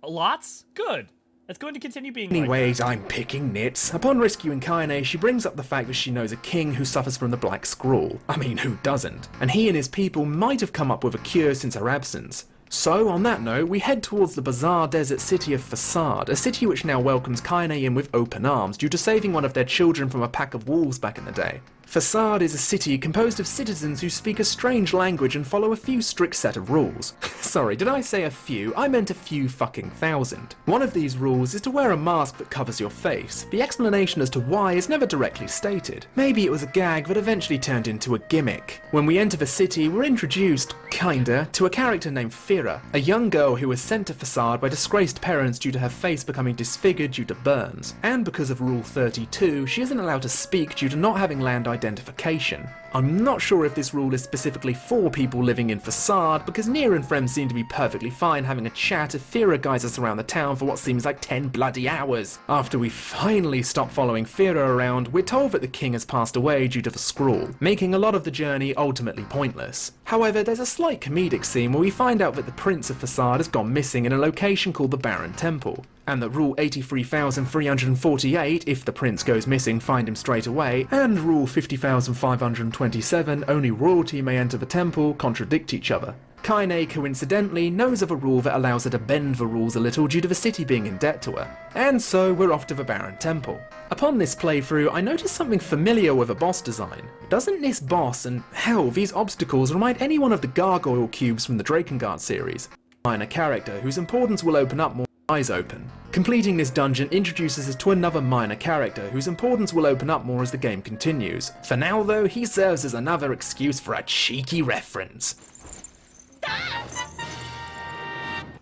Lots? Good. It's going to continue being Anyways, like that. I'm picking nits. Upon rescuing Kaine, she brings up the fact that she knows a king who suffers from the Black Scrawl. I mean, who doesn't? And he and his people might have come up with a cure since her absence. So, on that note, we head towards the bizarre desert city of Facade, a city which now welcomes Kaine in with open arms due to saving one of their children from a pack of wolves back in the day. Facade is a city composed of citizens who speak a strange language and follow a few strict set of rules. Sorry, did I say a few? I meant a few fucking thousand. One of these rules is to wear a mask that covers your face. The explanation as to why is never directly stated. Maybe it was a gag that eventually turned into a gimmick. When we enter the city, we're introduced, kinda, to a character named Fira, a young girl who was sent to Facade by disgraced parents due to her face becoming disfigured due to burns. And because of Rule 32, she isn't allowed to speak due to not having land identification. I'm not sure if this rule is specifically for people living in Facade, because Nier and Frem seem to be perfectly fine having a chat if Fira guides us around the town for what seems like 10 bloody hours. After we finally stop following Fira around, we're told that the king has passed away due to the scrawl, making a lot of the journey ultimately pointless. However, there's a slight comedic scene where we find out that the Prince of Facade has gone missing in a location called the Barren Temple, and that Rule 83,348, if the prince goes missing, find him straight away, and Rule 50,527, only royalty may enter the temple, contradict each other. Kaine, coincidentally, knows of a rule that allows her to bend the rules a little due to the city being in debt to her. And so we're off to the Barren Temple. Upon this playthrough, I noticed something familiar with a boss design. Doesn't this boss, and hell, these obstacles, remind anyone of the gargoyle cubes from the Drakengard series? Minor character whose importance will open up more eyes open. Completing this dungeon introduces us to another minor character whose importance will open up more as the game continues. For now though, he serves as another excuse for a cheeky reference.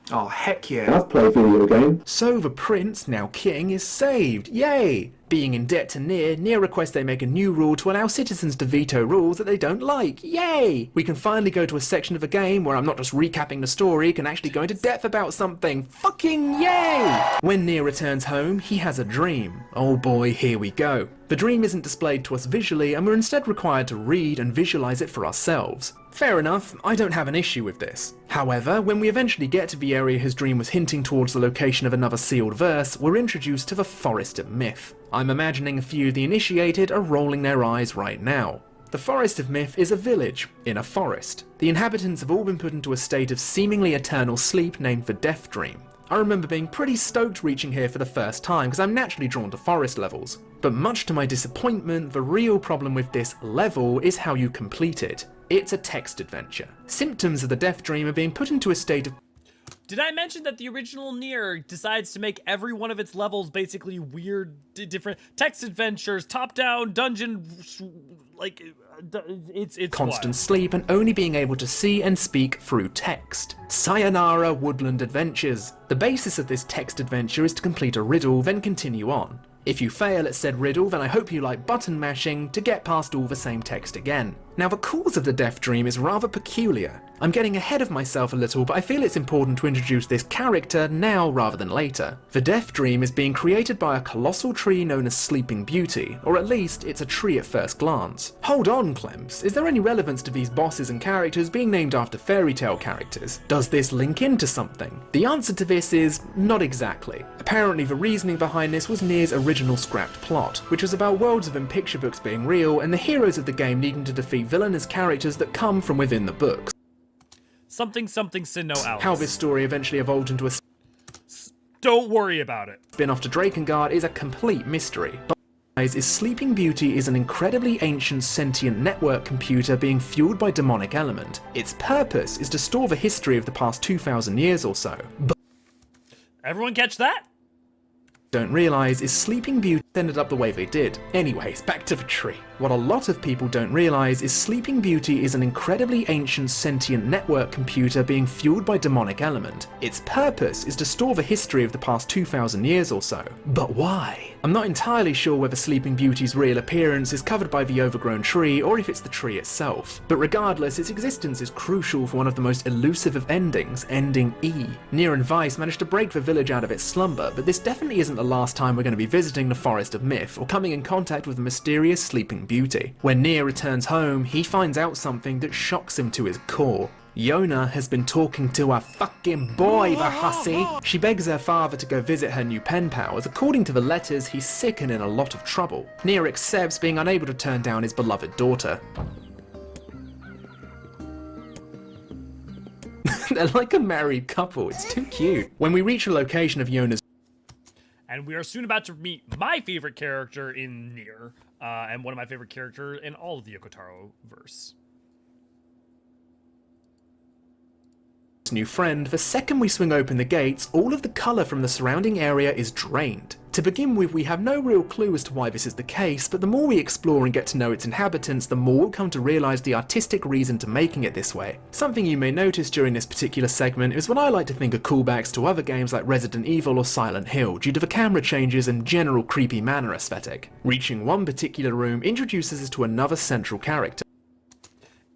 Oh, heck yeah, I've played video game. So the prince, now king, is saved. Yay! Being in debt to Nier, Nier requests they make a new rule to allow citizens to veto rules that they don't like. Yay! We can finally go to a section of a game where I'm not just recapping the story, can actually go into depth about something. Fucking yay! When Nier returns home, he has a dream. Oh boy, here we go. The dream isn't displayed to us visually, and we're instead required to read and visualize it for ourselves. Fair enough, I don't have an issue with this. However, when we eventually get to the area his dream was hinting towards the location of another sealed verse, we're introduced to the Forest of Myth. I'm imagining a few of the initiated are rolling their eyes right now. The Forest of Myth is a village in a forest. The inhabitants have all been put into a state of seemingly eternal sleep named the Death Dream. I remember being pretty stoked reaching here for the first time because I'm naturally drawn to forest levels. But much to my disappointment, the real problem with this level is how you complete it. It's a text adventure. Symptoms of the Death Dream are being put into a state of... Did I mention that the original Nier decides to make every one of its levels basically weird, different text adventures, top-down, dungeon, like, it's constant wild. Sleep and only being able to see and speak through text. Sayonara Woodland Adventures. The basis of this text adventure is to complete a riddle, then continue on. If you fail at said riddle, then I hope you like button mashing to get past all the same text again. Now the cause of the Death Dream is rather peculiar. I'm getting ahead of myself a little, but I feel it's important to introduce this character now rather than later. The Death Dream is being created by a colossal tree known as Sleeping Beauty, or at least it's a tree at first glance. Hold on, Clems, is there any relevance to these bosses and characters being named after fairy tale characters? Does this link into something? The answer to this is not exactly. Apparently the reasoning behind this was Nier's original scrapped plot, which was about worlds within picture books being real and the heroes of the game needing to defeat villainous characters that come from within the books. Something sin no Alice. How this story eventually evolved into a don't worry about it. spin-off to Drakengard is a complete mystery. But is Sleeping Beauty is an incredibly ancient sentient network computer being fueled by demonic element. Its purpose is to store the history of the past 2,000 years or so. But everyone catch that? don't realise is Sleeping Beauty ended up the way they did. Anyways, back to the tree. What a lot of people don't realise is Sleeping Beauty is an incredibly ancient sentient network computer being fueled by demonic element. Its purpose is to store the history of the past 2,000 years or so. But why? I'm not entirely sure whether Sleeping Beauty's real appearance is covered by the overgrown tree or if it's the tree itself. But regardless, its existence is crucial for one of the most elusive of endings, ending E. Nier and Weiss managed to break the village out of its slumber, but this definitely isn't the last time we're going to be visiting the Forest of Myth or coming in contact with the mysterious Sleeping Beauty. When Nier returns home, he finds out something that shocks him to his core. Yona has been talking to her fucking boy, the hussy. She begs her father to go visit her new pen pal, as according to the letters, he's sick and in a lot of trouble. Nier accepts, being unable to turn down his beloved daughter. They're like a married couple, it's too cute. When we reach a location of Yona's and we are soon about to meet my favorite character in Nier, and one of my favorite characters in all of the Yokotaro verse. new friend, the second we swing open the gates, all of the colour from the surrounding area is drained. To begin with, we have no real clue as to why this is the case, but the more we explore and get to know its inhabitants, the more we'll come to realise the artistic reason to making it this way. Something you may notice during this particular segment is what I like to think are callbacks to other games like Resident Evil or Silent Hill, due to the camera changes and general creepy manor aesthetic. Reaching one particular room introduces us to another central character,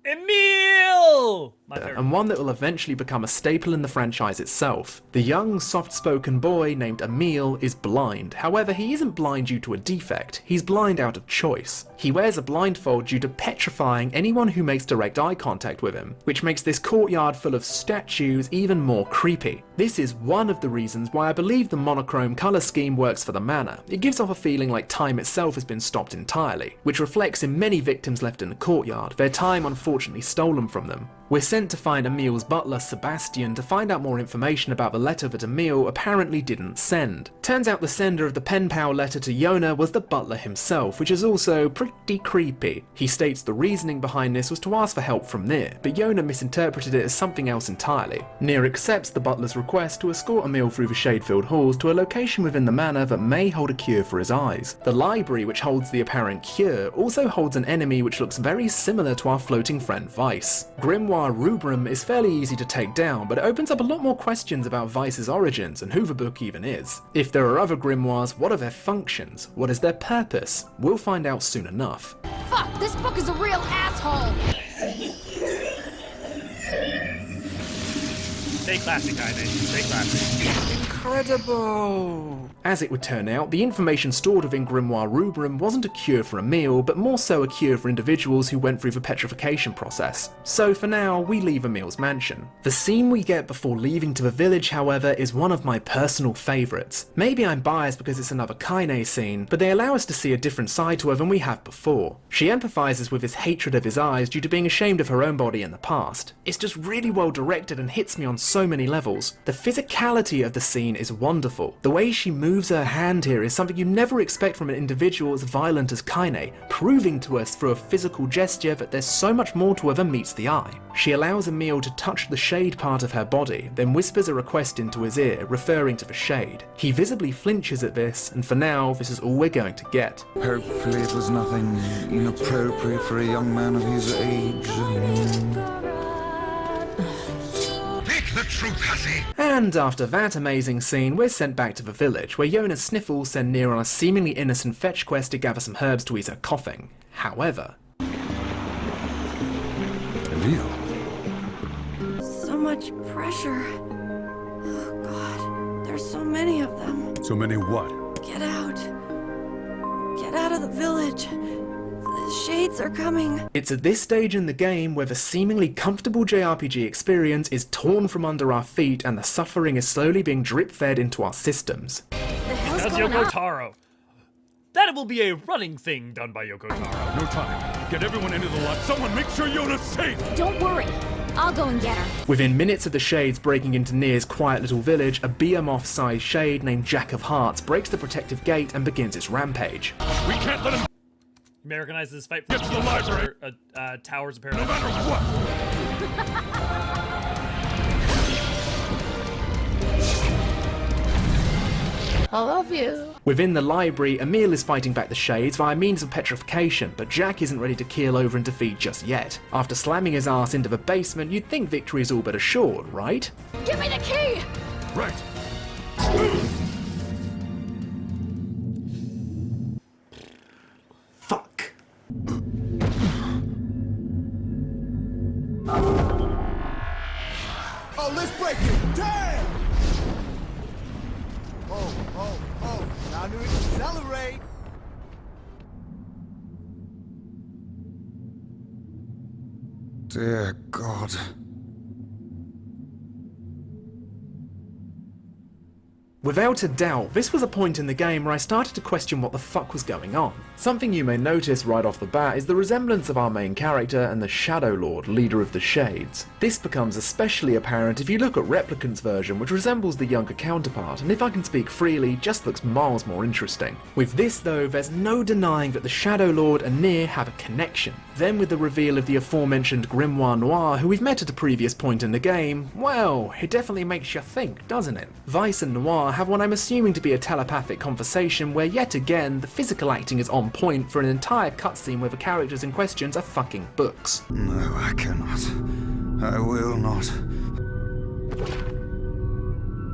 Emil! And one that will eventually become a staple in the franchise itself. The young, soft-spoken boy named Emil is blind. However, he isn't blind due to a defect, he's blind out of choice. He wears a blindfold due to petrifying anyone who makes direct eye contact with him, which makes this courtyard full of statues even more creepy. This is one of the reasons why I believe the monochrome colour scheme works for the manor. It gives off a feeling like time itself has been stopped entirely, which reflects in many victims left in the courtyard, their time unfortunately stolen from them. We're sent to find Emil's butler, Sebastian, to find out more information about the letter that Emil apparently didn't send. Turns out the sender of the pen pal letter to Yona was the butler himself, which is also pretty creepy. He states the reasoning behind this was to ask for help from Nier, but Yona misinterpreted it as something else entirely. Nier accepts the butler's request to escort Emil through the shade-filled halls to a location within the manor that may hold a cure for his eyes. The library, which holds the apparent cure, also holds an enemy which looks very similar to our floating friend Weiss. Grimoire Grimoire Rubrum is fairly easy to take down, but it opens up a lot more questions about Vice's origins and who the book even is. If there are other grimoires, what are their functions? What is their purpose? We'll find out soon enough. Fuck, this book is a real asshole! Stay classy, Kaine. Stay classy. Incredible! As it would turn out, the information stored within Grimoire Rubrum wasn't a cure for Emil, but more so a cure for individuals who went through the petrification process. So for now, we leave Emil's mansion. The scene we get before leaving to the village, however, is one of my personal favourites. Maybe I'm biased because it's another Kaine scene, but they allow us to see a different side to her than we have before. She empathises with his hatred of his eyes due to being ashamed of her own body in the past. It's just really well directed and hits me on so many levels. The physicality of the scene is wonderful. The way she moves her hand here is something you never expect from an individual as violent as Kaine, proving to us through a physical gesture that there's so much more to her than meets the eye. She allows Emil to touch the shade part of her body, then whispers a request into his ear, referring to the shade. He visibly flinches at this, and for now, this is all we're going to get. Hopefully it was nothing inappropriate for a young man of his age. The truth, hussy! And after that amazing scene, we're sent back to the village, where Jonas Sniffles send Nier on a seemingly innocent fetch quest to gather some herbs to ease her coughing. However... Emil? So much pressure. Oh god, there's so many of them. So many what? Get out. Get out of the village. The shades are coming. It's at this stage in the game where the seemingly comfortable JRPG experience is torn from under our feet and the suffering is slowly being drip-fed into our systems. The hell's That's going Yoko on? Taro. That will be a running thing done by Yoko Taro. No time. Get everyone into the lot. Someone make sure Yona's safe! Don't worry. I'll go and get her. Within minutes of the shades breaking into Nier's quiet little village, a Behemoth-sized shade named Jack of Hearts breaks the protective gate and begins its rampage. We can't let him You may recognize this fight get to the library! Towers of No Paradise. matter what! I love you. Within the library, Emil is fighting back the shades via means of petrification, but Jack isn't ready to keel over and defeat just yet. After slamming his ass into the basement, you'd think victory is all but assured, right? Give me the key! Right! Fuck. Oh, let's break it! Damn! Oh, time to accelerate! Dear God. Without a doubt, this was a point in the game where I started to question what the fuck was going on. Something you may notice right off the bat is the resemblance of our main character and the Shadowlord, leader of the Shades. This becomes especially apparent if you look at Replicant's version, which resembles the younger counterpart, and if I can speak freely, just looks miles more interesting. With this though, there's no denying that the Shadowlord and Nier have a connection. Then with the reveal of the aforementioned Grimoire Noir, who we've met at a previous point in the game, well, it definitely makes you think, doesn't it? Vice and Noir have what I'm assuming to be a telepathic conversation where yet again, the physical acting is on point for an entire cutscene where the characters in questions are fucking books. No, I cannot. I will not.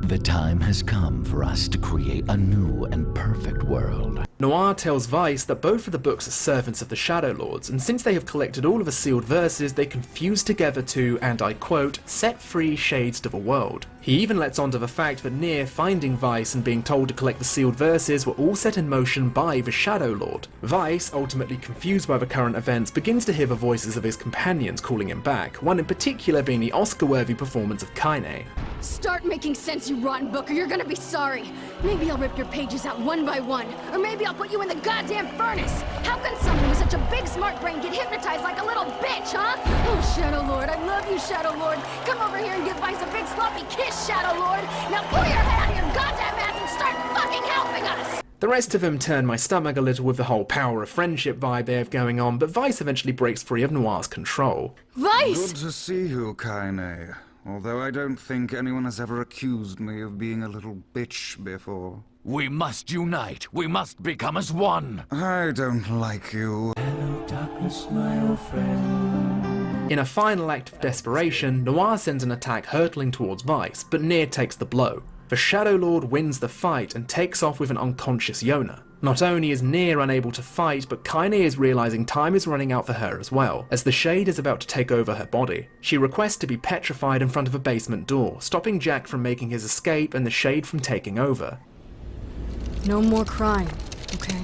The time has come for us to create a new and perfect world. Noir tells Vice that both of the books are servants of the Shadowlords, and since they have collected all of the sealed verses, they can fuse together to, and I quote, set free shades to the world. He even lets on to the fact that Nier finding Vice and being told to collect the sealed verses were all set in motion by the Shadowlord. Vice, ultimately confused by the current events, begins to hear the voices of his companions calling him back, one in particular being the Oscar-worthy performance of Kaine. Start making sense, you rotten book, or you're gonna be sorry. Maybe I'll rip your pages out one by one, or maybe I'll put you in the goddamn furnace. How can someone with such a big smart brain get hypnotized like a little bitch, huh? Oh, Shadowlord, I love you, Shadowlord. Come over here and give Vice a big sloppy kiss, Shadowlord. Now pull your head out of your goddamn ass and start fucking helping us! The rest of them turn my stomach a little with the whole power of friendship vibe they have going on, but Vice eventually breaks free of Noir's control. Vice! Good to see you, Kaine. Although I don't think anyone has ever accused me of being a little bitch before. We must unite. We must become as one. I don't like you. Hello, darkness, my old friend. In a final act of desperation, Noir sends an attack hurtling towards Vice, but Nier takes the blow. The Shadowlord wins the fight and takes off with an unconscious Yona. Not only is Nier unable to fight, but Kaine is realizing time is running out for her as well, as the Shade is about to take over her body. She requests to be petrified in front of a basement door, stopping Jack from making his escape and the Shade from taking over. No more crying, okay?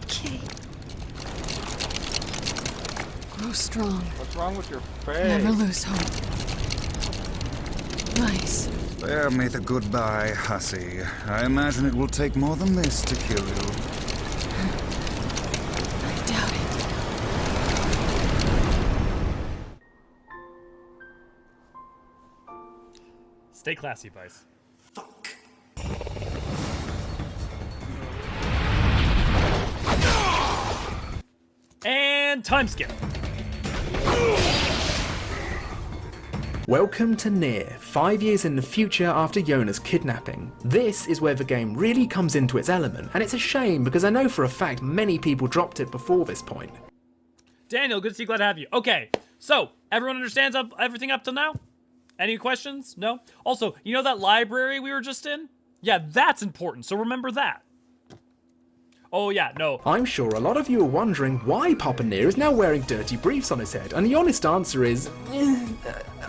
Okay. Grow strong. What's wrong with your face? Never lose hope. Nice. Spare me the goodbye, hussy. I imagine it will take more than this to kill you. I doubt it. Stay classy, Vice. And time skip. Welcome to Nier, 5 years in the future after Yona's kidnapping. This is where the game really comes into its element, and it's a shame because I know for a fact many people dropped it before this point. Daniel, good to see you. Glad to have you. Okay, so everyone understands everything up till now? Any questions? No? Also, you know that library we were just in? Yeah, that's important, so remember that. Oh yeah, no. I'm sure a lot of you are wondering why Papa Nier is now wearing dirty briefs on his head, and the honest answer is,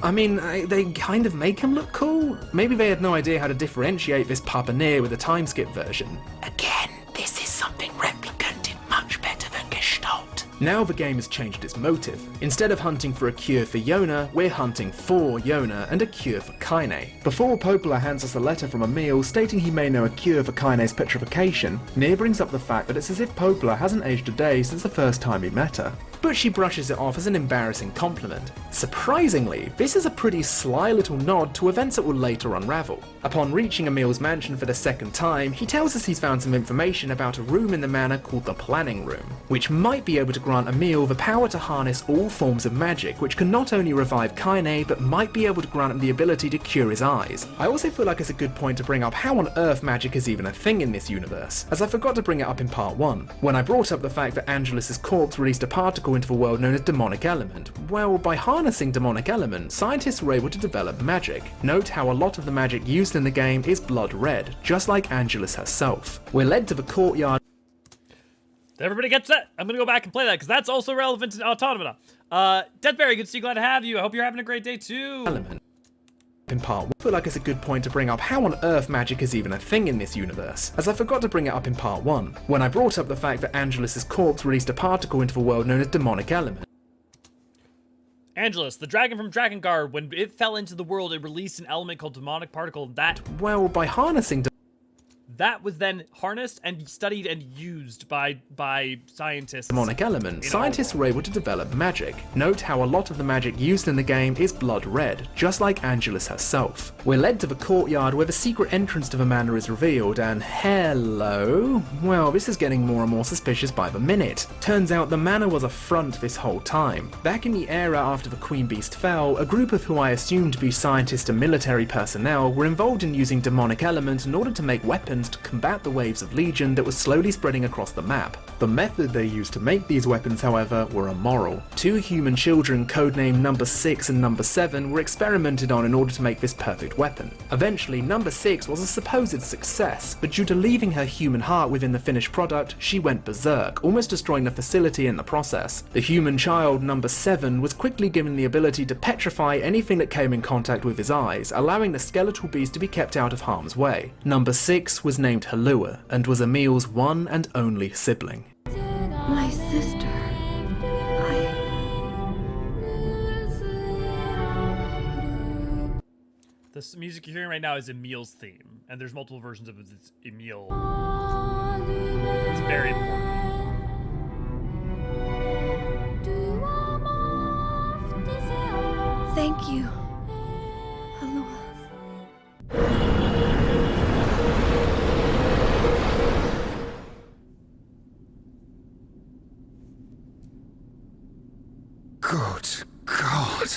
they kind of make him look cool. Maybe they had no idea how to differentiate this Papa Nier with the time skip version. Again, this is something Replicant did much better than Gestalt. Now the game has changed its motive. Instead of hunting for a cure for Yona, we're hunting for Yona and a cure for Kaine. Before Popola hands us a letter from Emil stating he may know a cure for Kaine's petrification, Nier brings up the fact that it's as if Popola hasn't aged a day since the first time he met her. But she brushes it off as an embarrassing compliment. Surprisingly, this is a pretty sly little nod to events that will later unravel. Upon reaching Emil's mansion for the second time, he tells us he's found some information about a room in the manor called the Planning Room, which might be able to grant Emil the power to harness all forms of magic, which can not only revive Kaine, but might be able to grant him the ability to cure his eyes. I also feel like it's a good point to bring up how on earth magic is even a thing in this universe, as I forgot to bring it up in part 1, when I brought up the fact that Angelus's corpse released a particle into the world known as demonic element. Well, by harnessing demonic element, scientists were able to develop magic. Note how a lot of the magic used in the game is blood red, just like Angelus herself. We're led to the courtyard. Did everybody get that? I'm gonna go back and play that because that's also relevant to Automata. Deathberry, good to see you. Glad to have you. I hope you're having a great day too. Element. In part 1, I feel like it's a good point to bring up how on earth magic is even a thing in this universe, as I forgot to bring it up in part 1, when I brought up the fact that Angelus's corpse released a particle into the world known as demonic element. Angelus, the dragon from Drakengard, when it fell into the world, it released an element called demonic particle that... Well, by harnessing... That was then harnessed and studied and used by scientists. Demonic element. Scientists were able to develop magic. Note how a lot of the magic used in the game is blood red, just like Angelus herself. We're led to the courtyard where the secret entrance to the manor is revealed, and hello? Well, this is getting more and more suspicious by the minute. Turns out the manor was a front this whole time. Back in the era after the Queen Beast fell, a group of who I assumed to be scientists and military personnel were involved in using demonic element in order to make weapons to combat the waves of Legion that were slowly spreading across the map. The method they used to make these weapons, however, were immoral. 2 human children, codenamed Number 6 and Number 7, were experimented on in order to make this perfect weapon. Eventually, Number 6 was a supposed success, but due to leaving her human heart within the finished product, she went berserk, almost destroying the facility in the process. The human child, Number 7, was quickly given the ability to petrify anything that came in contact with his eyes, allowing the skeletal beast to be kept out of harm's way. Number 6 was named Halua, and was Emil's one and only sibling. My sister. The music you're hearing right now is Emil's theme, and there's multiple versions of it. It's Emil. It's very important. Thank you. Halua. Good God.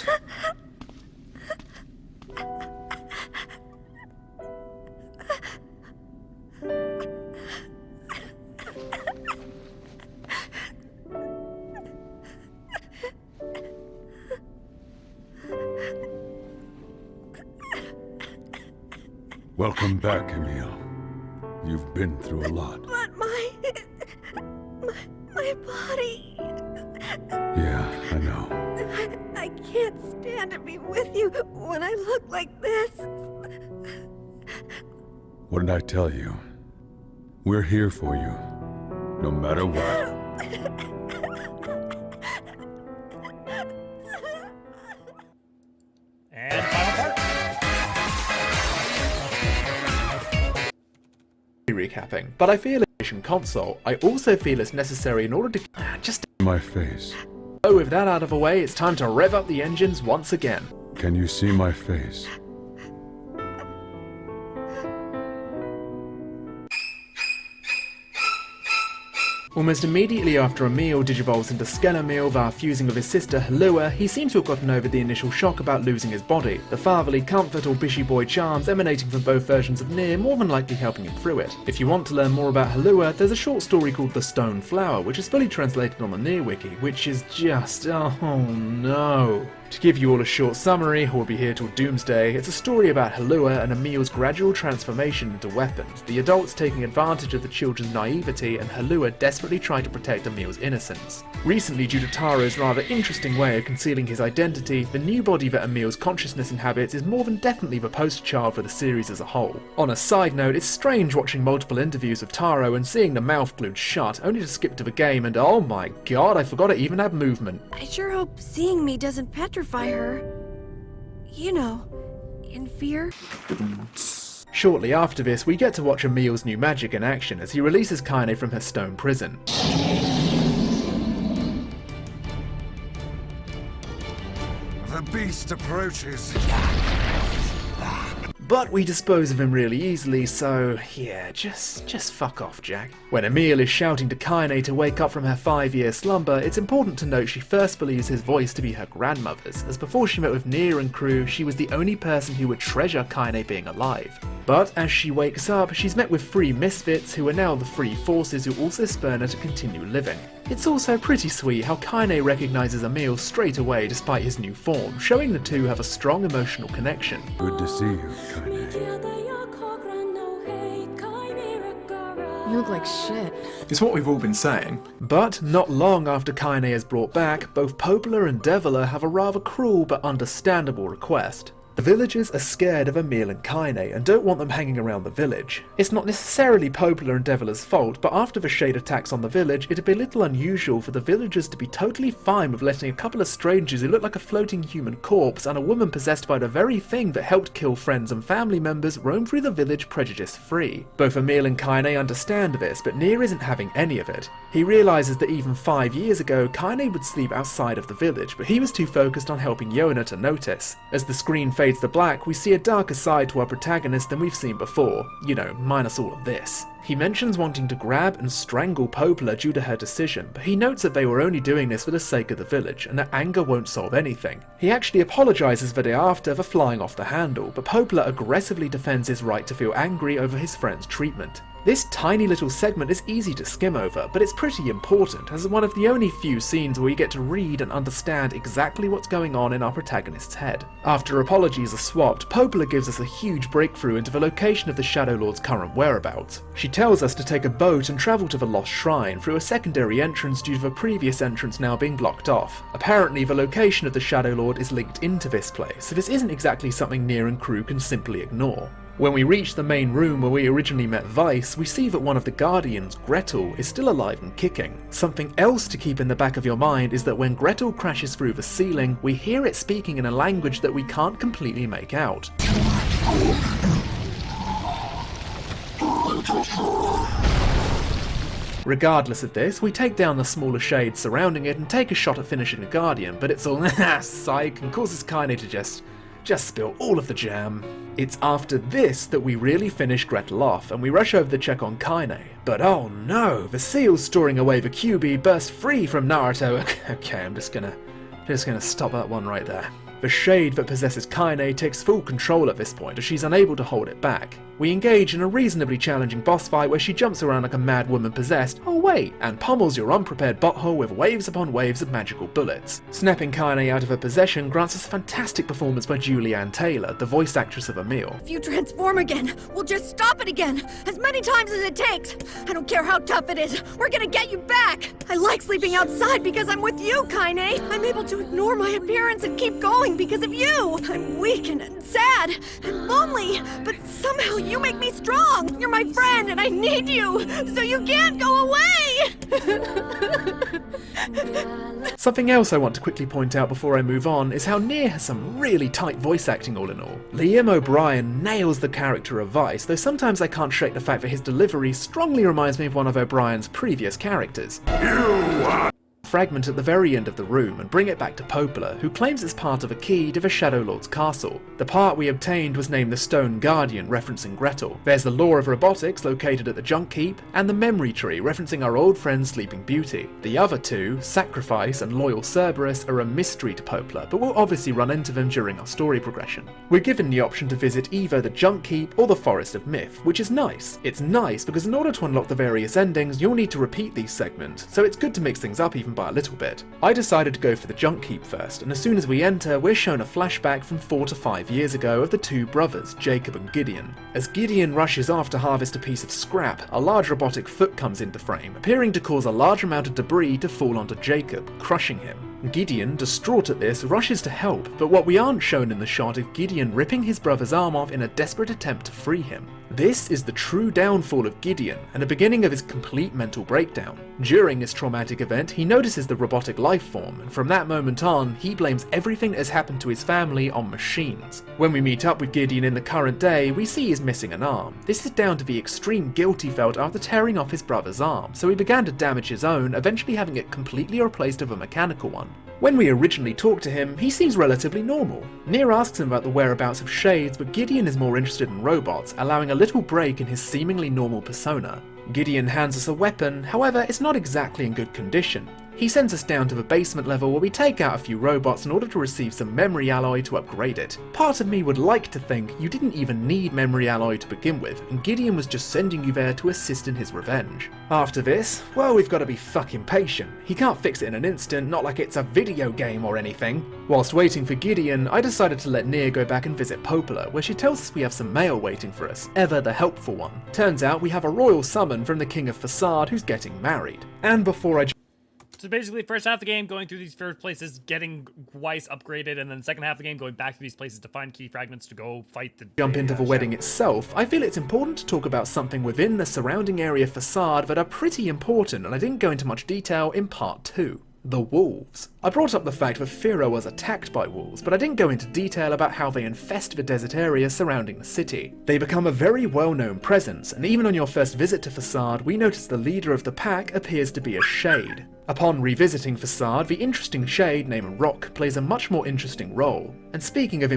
Welcome back, Emil. You've been through a lot. But my body... Yeah, I know. I can't stand to be with you when I look like this. What did I tell you? We're here for you, no matter what. And final part. Recapping, but I feel in console, I also feel it's necessary in order to just My face. go with that out of the way, it's time to rev up the engines once again. Can you see my face? Almost immediately after Emil digivolves into Skelemil via fusing with his sister Hydaelyn, he seems to have gotten over the initial shock about losing his body, the fatherly comfort or bishy boy charms emanating from both versions of Nier more than likely helping him through it. If you want to learn more about Hydaelyn, there's a short story called The Stone Flower, which is fully translated on the Nier wiki, which is just, oh no. To give you all a short summary, we'll be here till doomsday, it's a story about Hydaelyn and Emil's gradual transformation into weapons, the adults taking advantage of the children's naivety and Hydaelyn desperately trying to protect Emil's innocence. Recently, due to Taro's rather interesting way of concealing his identity, the new body that Emil's consciousness inhabits is more than definitely the poster child for the series as a whole. On a side note, it's strange watching multiple interviews of Taro and seeing the mouth glued shut, only to skip to the game and oh my god, I forgot it even had movement. I sure hope seeing me doesn't petrify her. You know, in fear. Shortly after this, we get to watch Emil's new magic in action as he releases Kaine from her stone prison. The beast approaches. But we dispose of him really easily, so yeah, just fuck off, Jack. When Emil is shouting to Kaine to wake up from her 5-year slumber, it's important to note she first believes his voice to be her grandmother's, as before she met with Nier and crew, she was the only person who would treasure Kaine being alive. But as she wakes up, she's met with 3 misfits who are now the 3 forces who also spurn her to continue living. It's also pretty sweet how Kaine recognises Emil straight away despite his new form, showing the two have a strong emotional connection. Good to see you, Kaine. You look like shit. It's what we've all been saying. But not long after Kaine is brought back, both Popola and Devola have a rather cruel but understandable request. The villagers are scared of Emil and Kaine and don't want them hanging around the village. It's not necessarily Popola and Devola's fault, but after the Shade attacks on the village, it'd be a little unusual for the villagers to be totally fine with letting a couple of strangers who look like a floating human corpse and a woman possessed by the very thing that helped kill friends and family members roam through the village prejudice-free. Both Emil and Kaine understand this, but Nier isn't having any of it. He realises that even 5 years ago, Kaine would sleep outside of the village, but he was too focused on helping Yona to notice. As the screen fades to black, we see a darker side to our protagonist than we've seen before, you know, minus all of this. He mentions wanting to grab and strangle Popola due to her decision, but he notes that they were only doing this for the sake of the village, and that anger won't solve anything. He actually apologises the day after for flying off the handle, but Popola aggressively defends his right to feel angry over his friend's treatment. This tiny little segment is easy to skim over, but it's pretty important, as it's one of the only few scenes where we get to read and understand exactly what's going on in our protagonist's head. After apologies are swapped, Popola gives us a huge breakthrough into the location of the Shadowlord's current whereabouts. She tells us to take a boat and travel to the Lost Shrine through a secondary entrance due to the previous entrance now being blocked off. Apparently the location of the Shadowlord is linked into this place, so this isn't exactly something Nier and crew can simply ignore. When we reach the main room where we originally met Weiss, we see that one of the Guardians, Gretel, is still alive and kicking. Something else to keep in the back of your mind is that when Gretel crashes through the ceiling, we hear it speaking in a language that we can't completely make out. Regardless of this, we take down the smaller shades surrounding it and take a shot at finishing the Guardian, but it's all psych and causes Kaine to just spill all of the jam. It's after this that we really finish Gretel off, and we rush over to check on Kaine. But oh no, the seals storing away the QB burst free from Naruto. Okay, I'm just gonna stop that one right there. The shade that possesses Kaine takes full control at this point as she's unable to hold it back. We engage in a reasonably challenging boss fight where she jumps around like a mad woman possessed, oh wait, and pummels your unprepared butthole with waves upon waves of magical bullets. Snapping Kaine out of her possession grants us a fantastic performance by Julianne Taylor, the voice actress of Emil. If you transform again, we'll just stop it again, as many times as it takes. I don't care how tough it is, we're gonna get you back. I like sleeping outside because I'm with you, Kaine. I'm able to ignore my appearance and keep going because of you. I'm weak and sad and lonely, but somehow you make me strong. You're my friend and I need you, so you can't go away! Something else I want to quickly point out before I move on is how Nier has some really tight voice acting all in all. Liam O'Brien nails the character of Vice, though sometimes I can't shake the fact that his delivery strongly reminds me of one of O'Brien's previous characters. Fragment at the very end of the room and bring it back to Popola, who claims it's part of a key to the Shadowlord's castle. The part we obtained was named the Stone Guardian, referencing Gretel. There's the Law of Robotics, located at the Junk Keep, and the Memory Tree, referencing our old friend Sleeping Beauty. The other two, Sacrifice and Loyal Cerberus, are a mystery to Popola, but we'll obviously run into them during our story progression. We're given the option to visit either the Junk Keep or the Forest of Myth, which is nice. It's nice because in order to unlock the various endings, you'll need to repeat these segments, so it's good to mix things up even by a little bit. I decided to go for the Junk Keep first, and as soon as we enter, we're shown a flashback from 4 to 5 years ago of the two brothers, Jacob and Gideon. As Gideon rushes off to harvest a piece of scrap, a large robotic foot comes into frame, appearing to cause a large amount of debris to fall onto Jacob, crushing him. Gideon, distraught at this, rushes to help, but what we aren't shown in the shot is Gideon ripping his brother's arm off in a desperate attempt to free him. This is the true downfall of Gideon, and the beginning of his complete mental breakdown. During this traumatic event, he notices the robotic life form, and from that moment on, he blames everything that has happened to his family on machines. When we meet up with Gideon in the current day, we see he's missing an arm. This is down to the extreme guilt he felt after tearing off his brother's arm, so he began to damage his own, eventually having it completely replaced with a mechanical one. When we originally talk to him, he seems relatively normal. Nier asks him about the whereabouts of Shades, but Gideon is more interested in robots, allowing a little break in his seemingly normal persona. Gideon hands us a weapon, however it's not exactly in good condition. He sends us down to the basement level where we take out a few robots in order to receive some memory alloy to upgrade it. Part of me would like to think you didn't even need memory alloy to begin with, and Gideon was just sending you there to assist in his revenge. After this, well, we've got to be fucking patient. He can't fix it in an instant, not like it's a video game or anything. Whilst waiting for Gideon, I decided to let Nier go back and visit Popola, where she tells us we have some mail waiting for us, ever the helpful one. Turns out we have a royal summon from the King of Facade who's getting married. And before I So basically, first half of the game, going through these first places, getting Weiss upgraded, and then second half of the game, going back to these places to find key fragments to go fight the... jump into the wedding itself, I feel it's important to talk about something within the surrounding area facade that are pretty important, and I didn't go into much detail in part 2. The wolves. I brought up the fact that Fira was attacked by wolves, but I didn't go into detail about how they infest the desert areas surrounding the city. They become a very well-known presence, and even on your first visit to Facade, we notice the leader of the pack appears to be a shade. Upon revisiting Facade, the interesting shade named Rock plays a much more interesting role. And speaking of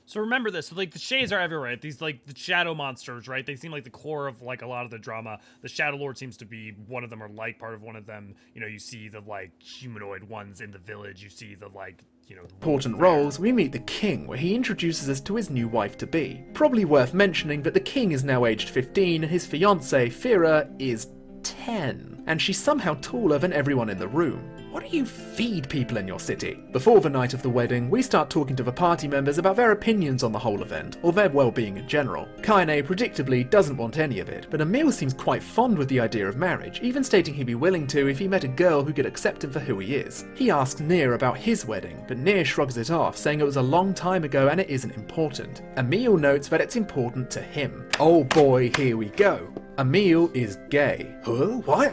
So remember this, so like the shades are everywhere, right? These like the shadow monsters, right? They seem like the core of like a lot of the drama. The Shadowlord seems to be one of them, or like part of one of them. You know, you see the like humanoid ones in the village. You see the like, you know, important roles, we meet the king, where he introduces us to his new wife-to-be. Probably worth mentioning that the king is now aged 15 and his fiancée, Fira, is 10. And she's somehow taller than everyone in the room. What do you feed people in your city? Before the night of the wedding, we start talking to the party members about their opinions on the whole event, or their well-being in general. Kaine predictably doesn't want any of it, but Emil seems quite fond with the idea of marriage, even stating he'd be willing to if he met a girl who could accept him for who he is. He asks Nier about his wedding, but Nier shrugs it off, saying it was a long time ago and it isn't important. Emil notes that it's important to him. Oh boy, here we go. Emil is gay. Huh? Why?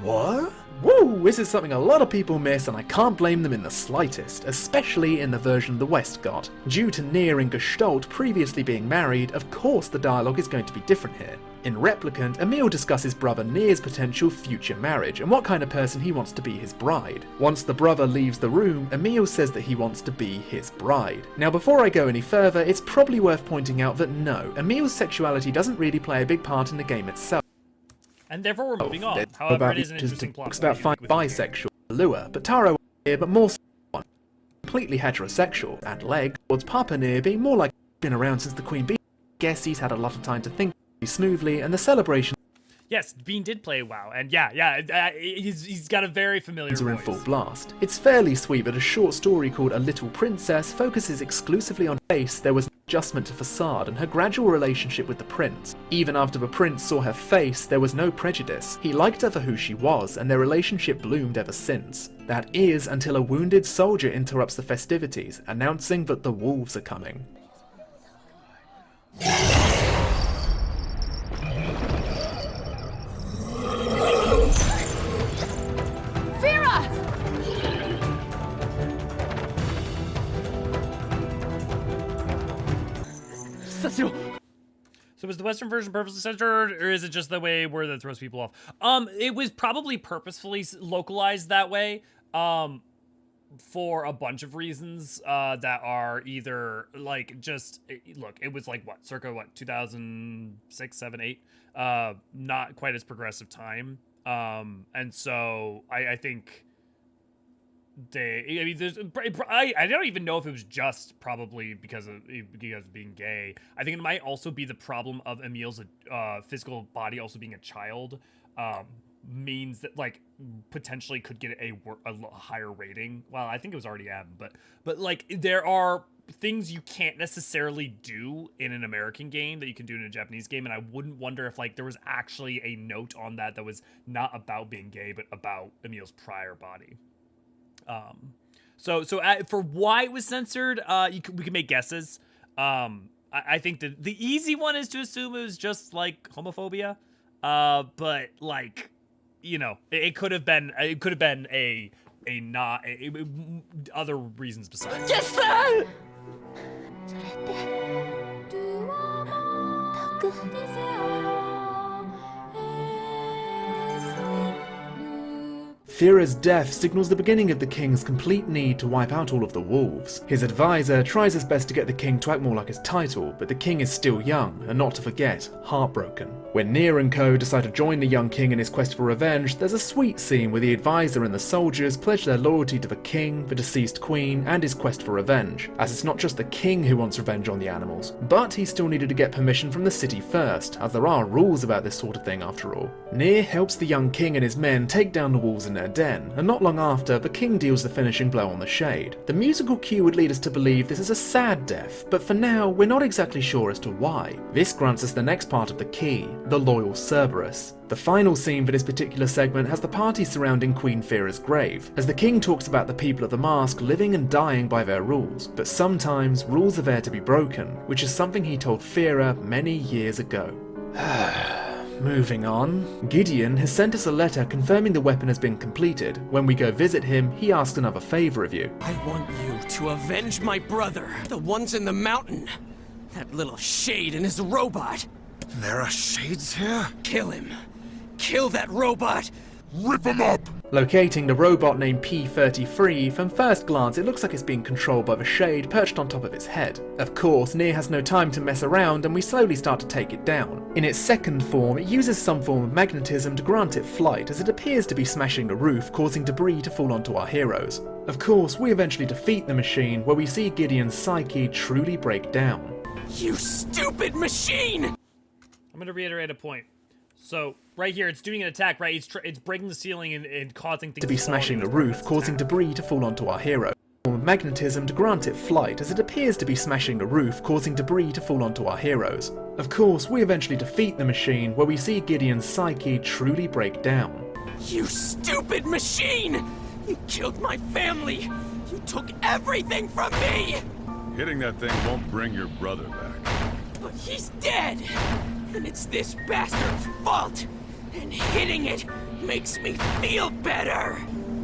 What? Woo! This is something a lot of people miss, and I can't blame them in the slightest, especially in the version the West got. Due to Nier and Gestalt previously being married, of course the dialogue is going to be different here. In Replicant, Emil discusses brother Nier's potential future marriage and what kind of person he wants to be his bride. Once the brother leaves the room, Emil says that he wants to be his bride. Now before I go any further, it's probably worth pointing out that no, Emil's sexuality doesn't really play a big part in the game itself. And therefore we're moving on. However, it is an interesting plot. Talks about bisexual allure, but Taro here, but more so completely heterosexual, and leg towards Papa Nier being more like been around since the Queen Bee. Guess he's had a lot of time to think smoothly, and the celebration. Yes, Bean did play WoW, and he's got a very familiar are in voice. full blast. It's fairly sweet, but a short story called A Little Princess focuses exclusively on Face. There was an adjustment to Facade and her gradual relationship with the prince. Even after the prince saw her face, there was no prejudice. He liked her for who she was, and their relationship bloomed ever since. That is until a wounded soldier interrupts the festivities, announcing that the wolves are coming. So was the Western version purposely censored, or is it just the way where that throws people off? It was probably purposefully localized that way, for a bunch of reasons, that are either, like, just, look, it was like, what, circa, 2006, 7, 8? Not quite as progressive time. And so, I think I don't even know if it was just probably because of being gay. I think it might also be the problem of Emil's physical body also being a child, means that, like, potentially could get a higher rating. Well, I think it was already M, but like, there are things you can't necessarily do in an American game that you can do in a Japanese game, and I wouldn't wonder if, like, there was actually a note on that was not about being gay, but about Emil's prior body. So for why it was censored, we can make guesses. I think that the easy one is to assume it was just, like, homophobia. But, like, you know, it could have been other reasons besides. Yes, sir! Fira's death signals the beginning of the king's complete need to wipe out all of the wolves. His advisor tries his best to get the king to act more like his title, but the king is still young, and not to forget, heartbroken. When Nier and co decide to join the young king in his quest for revenge, there's a sweet scene where the advisor and the soldiers pledge their loyalty to the king, the deceased queen, and his quest for revenge, as it's not just the king who wants revenge on the animals, but he still needed to get permission from the city first, as there are rules about this sort of thing after all. Nier helps the young king and his men take down the wolves in their den, and not long after, the king deals the finishing blow on the shade. The musical cue would lead us to believe this is a sad death, but for now, we're not exactly sure as to why. This grants us the next part of the key, the loyal Cerberus. The final scene for this particular segment has the party surrounding Queen Fira's grave, as the king talks about the people of the mask living and dying by their rules, but sometimes rules are there to be broken, which is something he told Fira many years ago. Moving on, Gideon has sent us a letter confirming the weapon has been completed. When we go visit him, he asks another favor of you. I want you to avenge my brother, the ones in the mountain. That little shade and his robot. There are shades here? Kill him. Kill that robot. Rip him up! Locating the robot named P-33, from first glance it looks like it's being controlled by the shade perched on top of its head. Of course, Nier has no time to mess around and we slowly start to take it down. In its second form, it uses some form of magnetism to grant it flight, as it appears to be smashing the roof, causing debris to fall onto our heroes. Of course, we eventually defeat the machine, where we see Gideon's psyche truly break down. You stupid machine! I'm going to reiterate a point. So, right here, it's doing an attack, right? It's breaking the ceiling and causing things to be smashing the roof, causing debris to fall onto our hero. Magnetism to grant it flight, as it appears to be smashing the roof, causing debris to fall onto our heroes. Of course, we eventually defeat the machine, where we see Gideon's psyche truly break down. You stupid machine! You killed my family! You took everything from me! Hitting that thing won't bring your brother back. But he's dead! And it's this bastard's fault! And hitting it makes me feel better!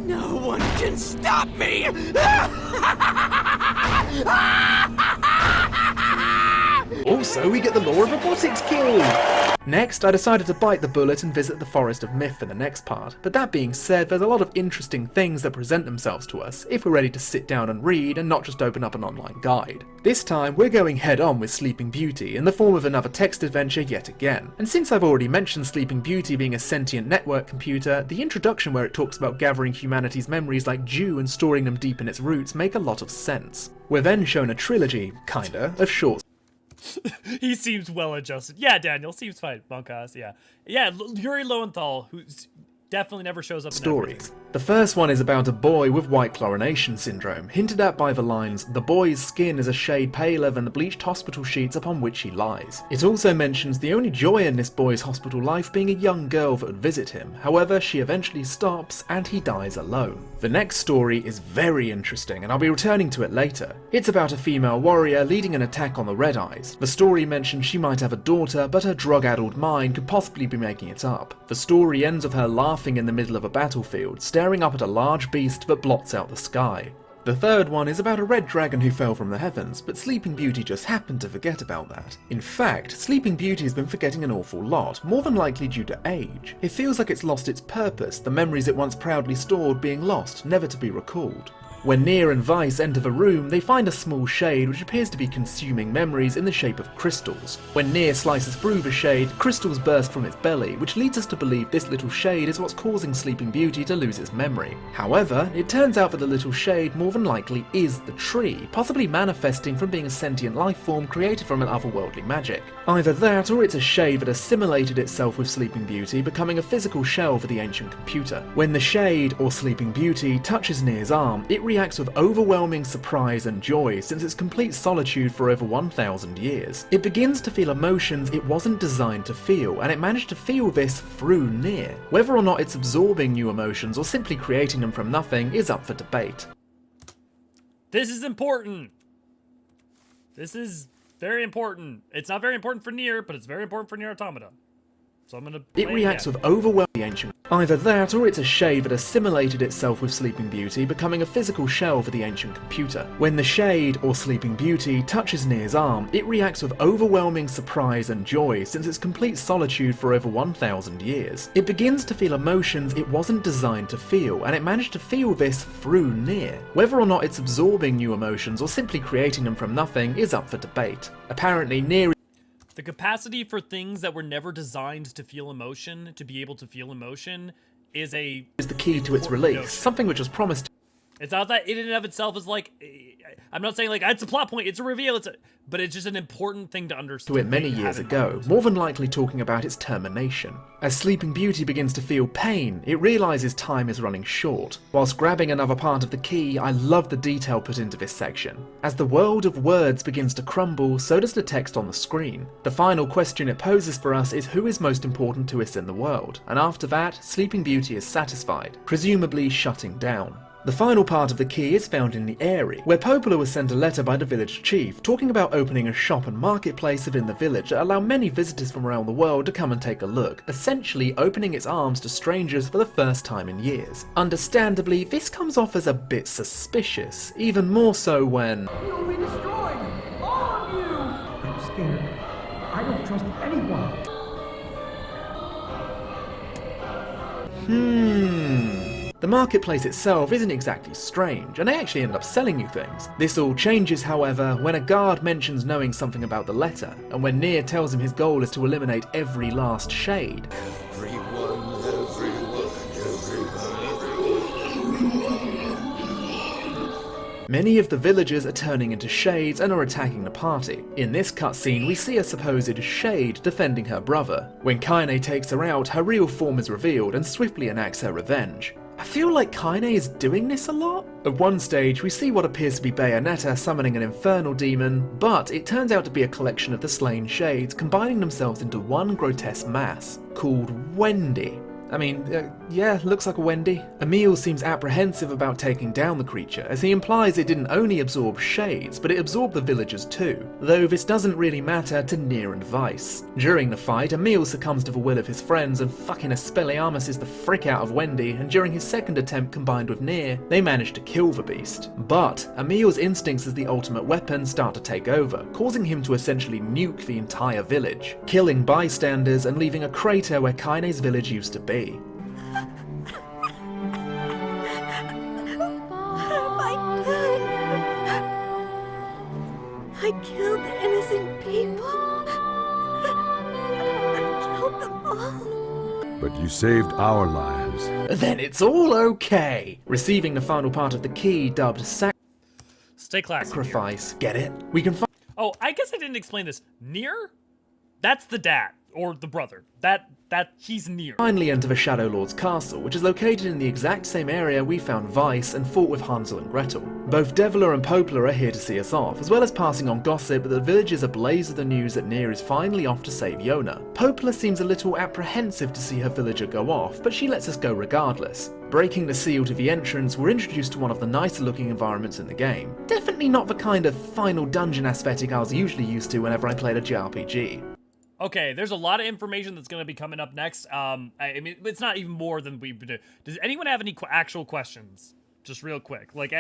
No one can stop me! so we get the law of robotics killed! Next, I decided to bite the bullet and visit the Forest of Myth for the next part, but that being said, there's a lot of interesting things that present themselves to us if we're ready to sit down and read and not just open up an online guide. This time, we're going head on with Sleeping Beauty in the form of another text adventure yet again. And since I've already mentioned Sleeping Beauty being a sentient network computer, the introduction where it talks about gathering humanity's memories like dew and storing them deep in its roots make a lot of sense. We're then shown a trilogy, kinda, of short He seems well adjusted. Yeah, Daniel seems fine. Monkas, yeah. Yeah, Yuri Lowenthal, who's definitely never shows up in stories. The first one is about a boy with white chlorination syndrome, hinted at by the lines, "The boy's skin is a shade paler than the bleached hospital sheets upon which he lies." It also mentions the only joy in this boy's hospital life being a young girl that would visit him, however she eventually stops and he dies alone. The next story is very interesting and I'll be returning to it later. It's about a female warrior leading an attack on the Red Eyes. The story mentions she might have a daughter, but her drug-addled mind could possibly be making it up. The story ends with her laughing in the middle of a battlefield, staring up at a large beast that blots out the sky. The third one is about a red dragon who fell from the heavens, but Sleeping Beauty just happened to forget about that. In fact, Sleeping Beauty has been forgetting an awful lot, more than likely due to age. It feels like it's lost its purpose, the memories it once proudly stored being lost, never to be recalled. When Nier and Weiss enter the room, they find a small shade which appears to be consuming memories in the shape of crystals. When Nier slices through the shade, crystals burst from its belly, which leads us to believe this little shade is what's causing Sleeping Beauty to lose its memory. However, it turns out that the little shade more than likely is the tree, possibly manifesting from being a sentient life form created from an otherworldly magic. Either that, or it's a shade that assimilated itself with Sleeping Beauty, becoming a physical shell for the ancient computer. When the shade, or Sleeping Beauty, touches Nier's arm, it reacts with overwhelming surprise and joy since its complete solitude for over 1,000 years. It begins to feel emotions it wasn't designed to feel, and it managed to feel this through Nier. Whether or not it's absorbing new emotions or simply creating them from nothing is up for debate. This is important. This is very important. It's not very important for Nier, but it's very important for Nier Automata. So I'm gonna it reacts with overwhelming ancient. Either that, or it's a shade that assimilated itself with Sleeping Beauty, becoming a physical shell for the ancient computer. When the shade, or Sleeping Beauty, touches Nier's arm, it reacts with overwhelming surprise and joy since its complete solitude for over 1,000 years. It begins to feel emotions it wasn't designed to feel, and it managed to feel this through Nier. Whether or not it's absorbing new emotions or simply creating them from nothing is up for debate. Apparently, Nier the capacity for things that were never designed to feel emotion, to be able to feel emotion, is the key to its release, something which was promised. It's not that in and of itself is like, I'm not saying like it's a plot point, it's a reveal, but it's just an important thing to understand. To it many years ago, more than likely talking about its termination. As Sleeping Beauty begins to feel pain, it realizes time is running short. Whilst grabbing another part of the key, I love the detail put into this section. As the world of words begins to crumble, so does the text on the screen. The final question it poses for us is who is most important to us in the world, and after that, Sleeping Beauty is satisfied, presumably shutting down. The final part of the key is found in the Eyrie, where Popola was sent a letter by the village chief talking about opening a shop and marketplace within the village that allow many visitors from around the world to come and take a look, essentially opening its arms to strangers for the first time in years. Understandably, this comes off as a bit suspicious, even more so when You'll be destroyed! All of you! I'm scared. I don't trust anyone. The marketplace itself isn't exactly strange, and they actually end up selling you things. This all changes, however, when a guard mentions knowing something about the letter, and when Nier tells him his goal is to eliminate every last shade. Many of the villagers are turning into shades and are attacking the party. In this cutscene, we see a supposed shade defending her brother. When Kaine takes her out, her real form is revealed and swiftly enacts her revenge. I feel like Kaine is doing this a lot. At one stage, we see what appears to be Bayonetta summoning an infernal demon, but it turns out to be a collection of the slain shades combining themselves into one grotesque mass, called Wendy. I mean, yeah, looks like a Wendy. Emil seems apprehensive about taking down the creature, as he implies it didn't only absorb shades, but it absorbed the villagers too, though this doesn't really matter to Nier and Weiss. During the fight, Emil succumbs to the will of his friends and fucking Expelliarmuses the frick out of Wendy, and during his second attempt combined with Nier, they manage to kill the beast. But Emil's instincts as the ultimate weapon start to take over, causing him to essentially nuke the entire village, killing bystanders and leaving a crater where Kaine's village used to be. I killed innocent people. I killed them all. But you saved our lives. Then it's all okay. Receiving the final part of the key, dubbed Stay classy. Sacrifice. Get it? We can find. Oh, I guess I didn't explain this. Nier? That's the dad or the brother. That he's Nier. Finally enter the Shadowlord's castle, which is located in the exact same area we found Weiss and fought with Hansel and Gretel. Both Deviler and Poplar are here to see us off, as well as passing on gossip that the village is ablaze with the news that Nier is finally off to save Yona. Poplar seems a little apprehensive to see her villager go off, but she lets us go regardless. Breaking the seal to the entrance, we're introduced to one of the nicer looking environments in the game. Definitely not the kind of final dungeon aesthetic I was usually used to whenever I played a JRPG. Okay, there's a lot of information that's going to be coming up next. I mean, it's not even more than we've been doing. Does anyone have any actual questions? Just real quick. Like,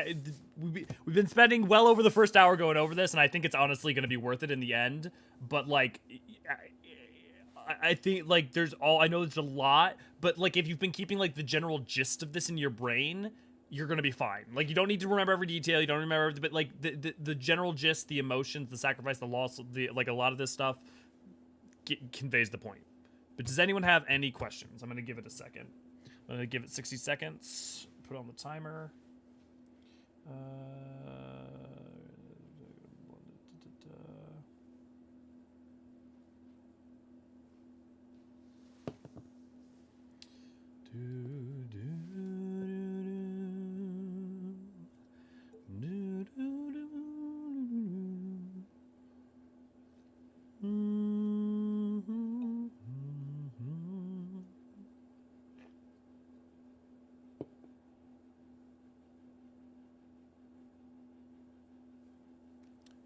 we've been spending well over the first hour going over this, and I think it's honestly going to be worth it in the end. But, like, I think, like, I know it's a lot, but, like, if you've been keeping, like, the general gist of this in your brain, you're going to be fine. Like, you don't need to remember every detail, you don't remember everything, but, like, the general gist, the emotions, the sacrifice, the loss, like, a lot of this stuff conveys the point. But does anyone have any questions? I'm going to give it a second. I'm going to give it 60 seconds. Put on the timer.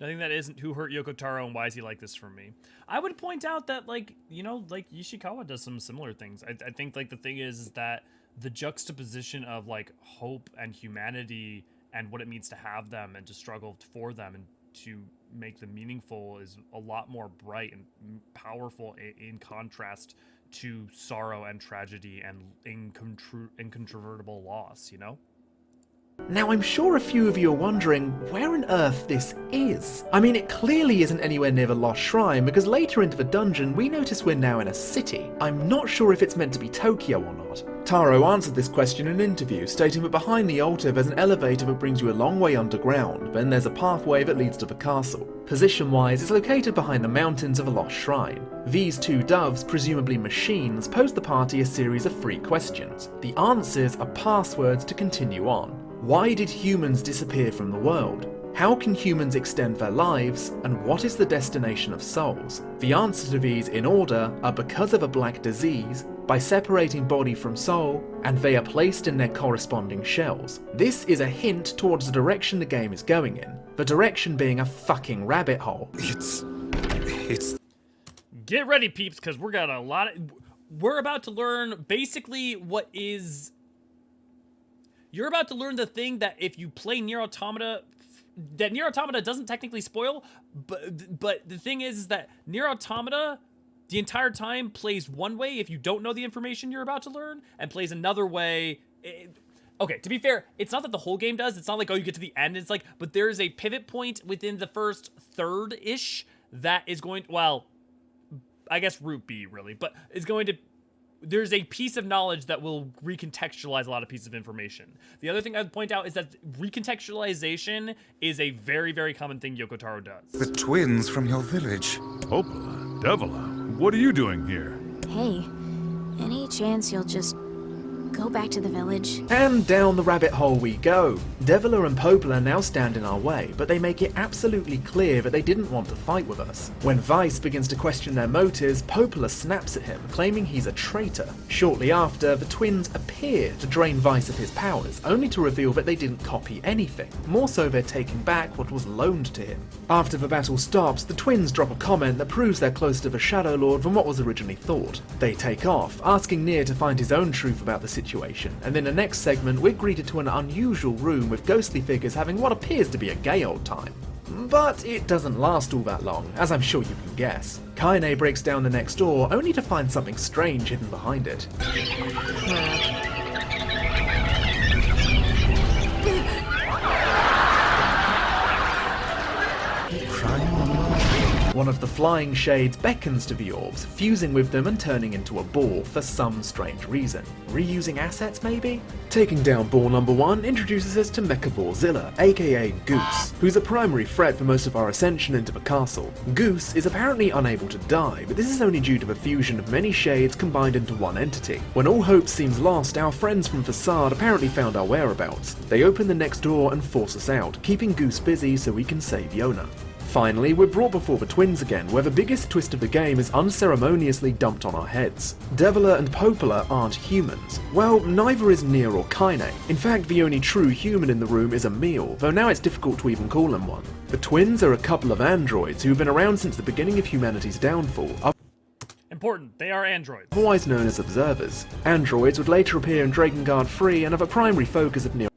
Nothing that isn't who hurt Yoko Taro and why is he like this for me. I would point out that, like, you know, like Ishikawa does some similar things. I think, like, the thing is that the juxtaposition of, like, hope and humanity and what it means to have them and to struggle for them and to make them meaningful is a lot more bright and powerful in contrast to sorrow and tragedy and incontrovertible loss, you know? Now, I'm sure a few of you are wondering where on earth this is. I mean, it clearly isn't anywhere near the Lost Shrine, because later into the dungeon, we notice we're now in a city. I'm not sure if it's meant to be Tokyo or not. Taro answered this question in an interview, stating that behind the altar there's an elevator that brings you a long way underground, then there's a pathway that leads to the castle. Position-wise, it's located behind the mountains of the Lost Shrine. These two doves, presumably machines, pose the party a series of 3 questions. The answers are passwords to continue on. Why did humans disappear from the world? How can humans extend their lives? And what is the destination of souls? The answers to these, in order, are because of a black disease, by separating body from soul, and they are placed in their corresponding shells. This is a hint towards the direction the game is going in. The direction being a fucking rabbit hole. It's... Get ready, peeps, because we're about to learn basically what is... You're about to learn the thing that if you play Nier Automata, that Nier Automata doesn't technically spoil, but the thing is that Nier Automata the entire time plays one way if you don't know the information you're about to learn, and plays another way. Okay, to be fair, it's not that the whole game does. It's not like, oh, you get to the end, it's like, but there's a pivot point within the first third-ish that is going, well, I guess Route B, really, but it's going to... There's a piece of knowledge that will recontextualize a lot of pieces of information. The other thing I'd point out is that recontextualization is a very, very common thing Yoko Taro does. The twins from your village. Hopla, Devila, what are you doing here? Hey, any chance you'll just go back to the village. And down the rabbit hole we go. Deviler and Popola now stand in our way, but they make it absolutely clear that they didn't want to fight with us. When Vice begins to question their motives, Popola snaps at him, claiming he's a traitor. Shortly after, the twins appear to drain Vice of his powers, only to reveal that they didn't copy anything. More so, they're taking back what was loaned to him. After the battle stops, the twins drop a comment that proves they're closer to the Shadowlord than what was originally thought. They take off, asking Nier to find his own truth about the situation, and in the next segment we're greeted to an unusual room with ghostly figures having what appears to be a gay old time. But it doesn't last all that long, as I'm sure you can guess. Kaine breaks down the next door, only to find something strange hidden behind it. One of the flying shades beckons to the orbs, fusing with them and turning into a ball for some strange reason. Reusing assets, maybe? Taking down ball number 1 introduces us to Mecha Ballzilla, aka Goose, who's a primary threat for most of our ascension into the castle. Goose is apparently unable to die, but this is only due to the fusion of many shades combined into one entity. When all hope seems lost, our friends from Facade apparently found our whereabouts. They open the next door and force us out, keeping Goose busy so we can save Yona. Finally, we're brought before the twins again, where the biggest twist of the game is unceremoniously dumped on our heads. Deviler and Popola aren't humans. Well, neither is Nier or Kaine. In fact, the only true human in the room is Emil, though now it's difficult to even call him one. The twins are a couple of androids who've been around since the beginning of humanity's downfall. Important, they are androids. Otherwise known as observers. Androids would later appear in Drakengard 3 and have a primary focus of Nier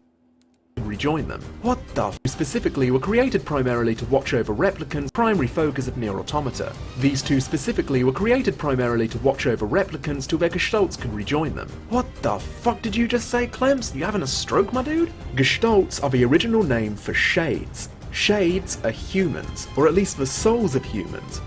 rejoin them. What the f? Specifically were created primarily to watch over replicants, primary focus of Nier Automata. These two specifically were created primarily to watch over replicants till their gestalts could rejoin them. What the fuck did you just say, Clemps? You having a stroke, my dude? Gestalts are the original name for shades. Shades are humans, or at least the souls of humans.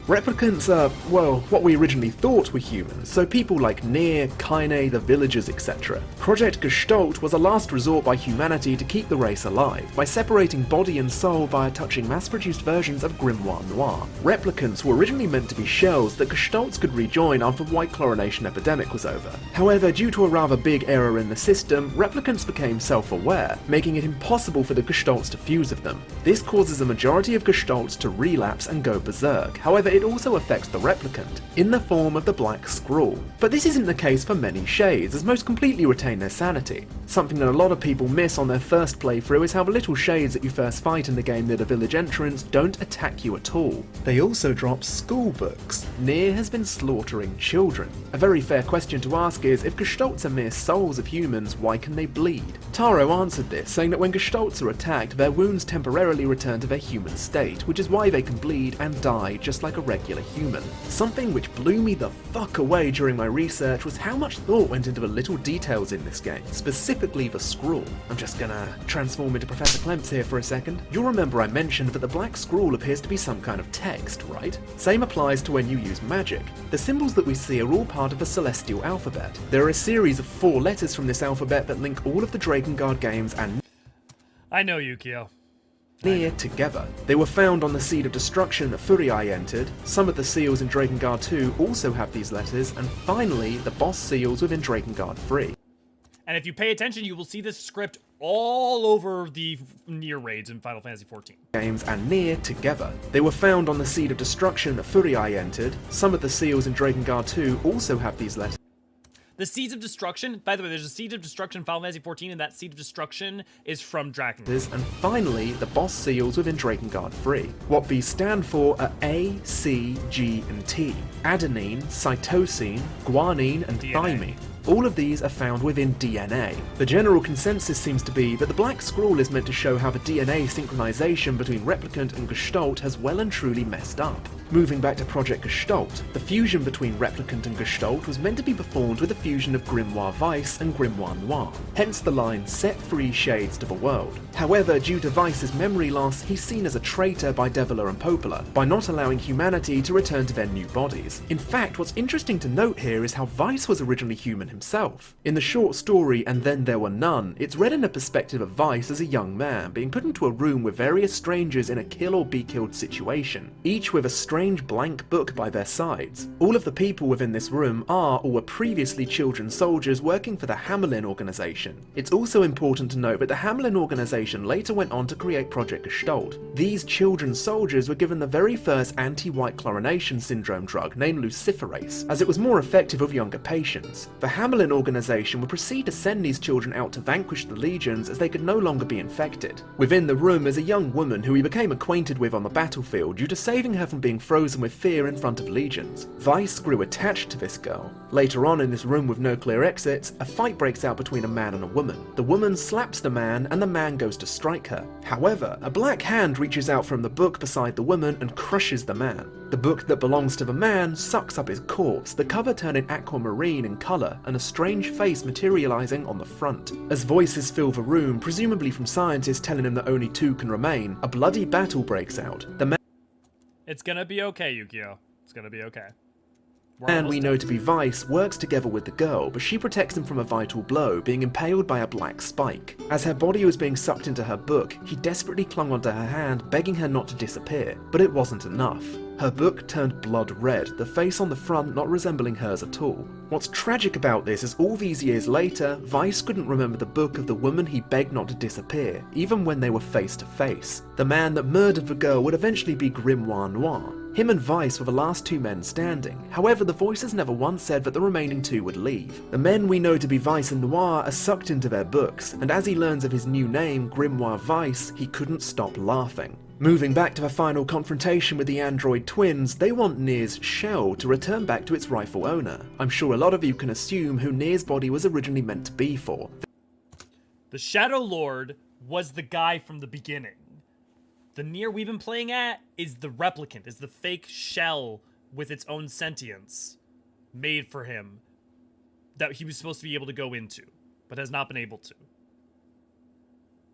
Replicants are, well, what we originally thought were humans, so people like Nier, Kaine, the villagers, etc. Project Gestalt was a last resort by humanity to keep the race alive, by separating body and soul via touching mass-produced versions of Grimoire Noir. Replicants were originally meant to be shells that Gestalts could rejoin after the White Chlorination epidemic was over. However, due to a rather big error in the system, replicants became self-aware, making it impossible for the Gestalts to fuse with them. This causes a majority of Gestalts to relapse and go berserk. However, it also affects the replicant, in the form of the Black Scrawl. But this isn't the case for many shades, as most completely retain their sanity. Something that a lot of people miss on their first playthrough is how the little shades that you first fight in the game near the village entrance don't attack you at all. They also drop school books. Nier has been slaughtering children. A very fair question to ask is, if Gestalts are mere souls of humans, why can they bleed? Taro answered this, saying that when Gestalts are attacked, their wounds temporarily return to their human state, which is why they can bleed and die just like a regular human. Something which blew me the fuck away during my research was how much thought went into the little details in this game, specifically the scroll. I'm just gonna transform into Professor Clemps here for a second. You'll remember I mentioned that the Black Scrawl appears to be some kind of text, right? Same applies to when you use magic. The symbols that we see are all part of the Celestial alphabet. There are a series of 4 letters from this alphabet that link all of the Drakengard games and I know, Yukio. Nier together. They were found on the Seed of Destruction that Furii entered. Some of the seals in Drakengard 2 also have these letters, and finally, the boss seals within Drakengard 3. And if you pay attention, you will see this script all over the Nier raids in Final Fantasy XIV. Games and Nier together. They were found on the Seed of Destruction that Furii entered. Some of the seals in Drakengard 2 also have these letters. The Seeds of Destruction, by the way, there's a Seed of Destruction in Final Fantasy XIV, and that Seed of Destruction is from Drakengard. And finally, the boss seals within Drakengard 3. What these stand for are A, C, G, and T. Adenine, cytosine, guanine, and thymine. All of these are found within DNA. The general consensus seems to be that the Black Scrawl is meant to show how the DNA synchronization between Replicant and Gestalt has well and truly messed up. Moving back to Project Gestalt, the fusion between Replicant and Gestalt was meant to be performed with a fusion of Grimoire Vice and Grimoire Noir, hence the line, set free shades to the world. However, due to Vice's memory loss, he's seen as a traitor by Deviler and Popola, by not allowing humanity to return to their new bodies. In fact, what's interesting to note here is how Vice was originally human himself. In the short story And Then There Were None, it's read in the perspective of Weiss as a young man being put into a room with various strangers in a kill or be killed situation, each with a strange blank book by their sides. All of the people within this room are or were previously children soldiers working for the Hydaelyn organization. It's also important to note that the Hydaelyn organization later went on to create Project Gestalt. These children soldiers were given the very first anti-white chlorination syndrome drug named luciferase, as it was more effective with younger patients. The Hydaelyn organization would proceed to send these children out to vanquish the legions as they could no longer be infected. Within the room is a young woman who he became acquainted with on the battlefield due to saving her from being frozen with fear in front of legions. Weiss grew attached to this girl. Later on, in this room with no clear exits, a fight breaks out between a man and a woman. The woman slaps the man and the man goes to strike her. However, a black hand reaches out from the book beside the woman and crushes the man. The book that belongs to the man sucks up his corpse, the cover turning aquamarine in colour and a strange face materialising on the front. As voices fill the room, presumably from scientists telling him that only two can remain, a bloody battle breaks out. The man It's gonna be okay, Yukio. It's gonna be okay. man we know to be Weiss works together with the girl, but she protects him from a vital blow, being impaled by a black spike. As her body was being sucked into her book, he desperately clung onto her hand, begging her not to disappear, but it wasn't enough. Her book turned blood red, the face on the front not resembling hers at all. What's tragic about this is all these years later, Weiss couldn't remember the book of the woman he begged not to disappear, even when they were face to face. The man that murdered the girl would eventually be Grimoire Noir. Him and Weiss were the last two men standing. However, the voices never once said that the remaining two would leave. The men we know to be Weiss and Noir are sucked into their books, and as he learns of his new name, Grimoire Weiss, he couldn't stop laughing. Moving back to the final confrontation with the android twins, they want Nier's shell to return back to its rightful owner. I'm sure a lot of you can assume who Nier's body was originally meant to be for. The Shadowlord was the guy from the beginning. The Nier we've been playing at is the replicant, is the fake shell with its own sentience made for him that he was supposed to be able to go into, but has not been able to.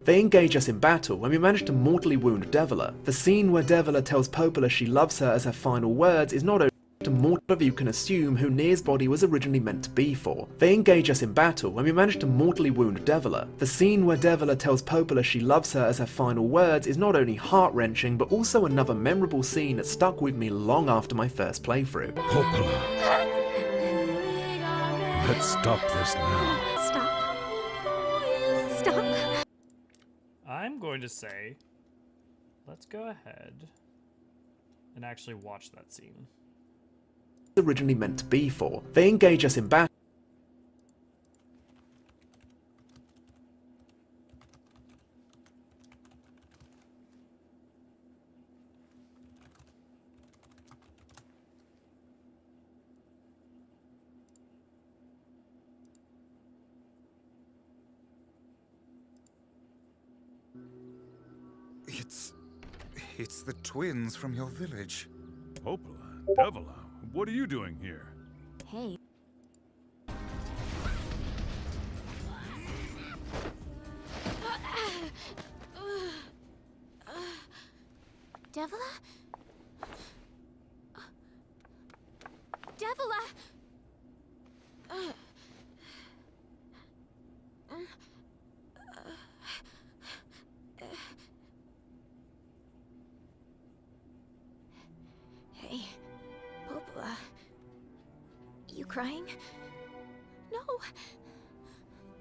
They engage us in battle, and we manage to mortally wound Devila. The scene where Devila tells Popola she loves her as her final words is not only to mortal of you can assume who Nier's body was originally meant to be for. They engage us in battle, and we manage to mortally wound Devila. The scene where Devila tells Popola she loves her as her final words is not only heart-wrenching, but also another memorable scene that stuck with me long after my first playthrough. Popola. Let's stop this now. Stop. I'm going to say, let's go ahead and actually watch that scene. Originally meant to be for. They engage us in battle. It's the twins from your village. Popola, Devila, what are you doing here? Hey. Devila? Devila! Hey, Popola. You crying? No!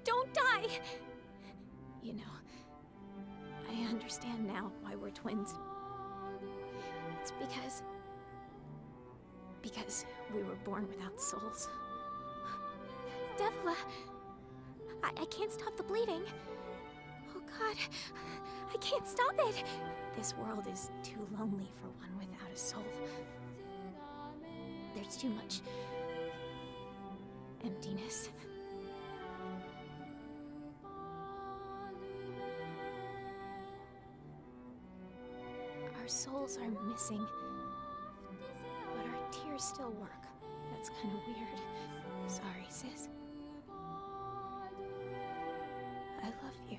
Don't die! You know, I understand now why we're twins. It's because we were born without souls. Devila! I can't stop the bleeding. Oh God, I can't stop it! This world is too lonely for one without a soul. There's too much emptiness. Our souls are missing, but our tears still work. That's kind of weird. Sorry, sis. I love you.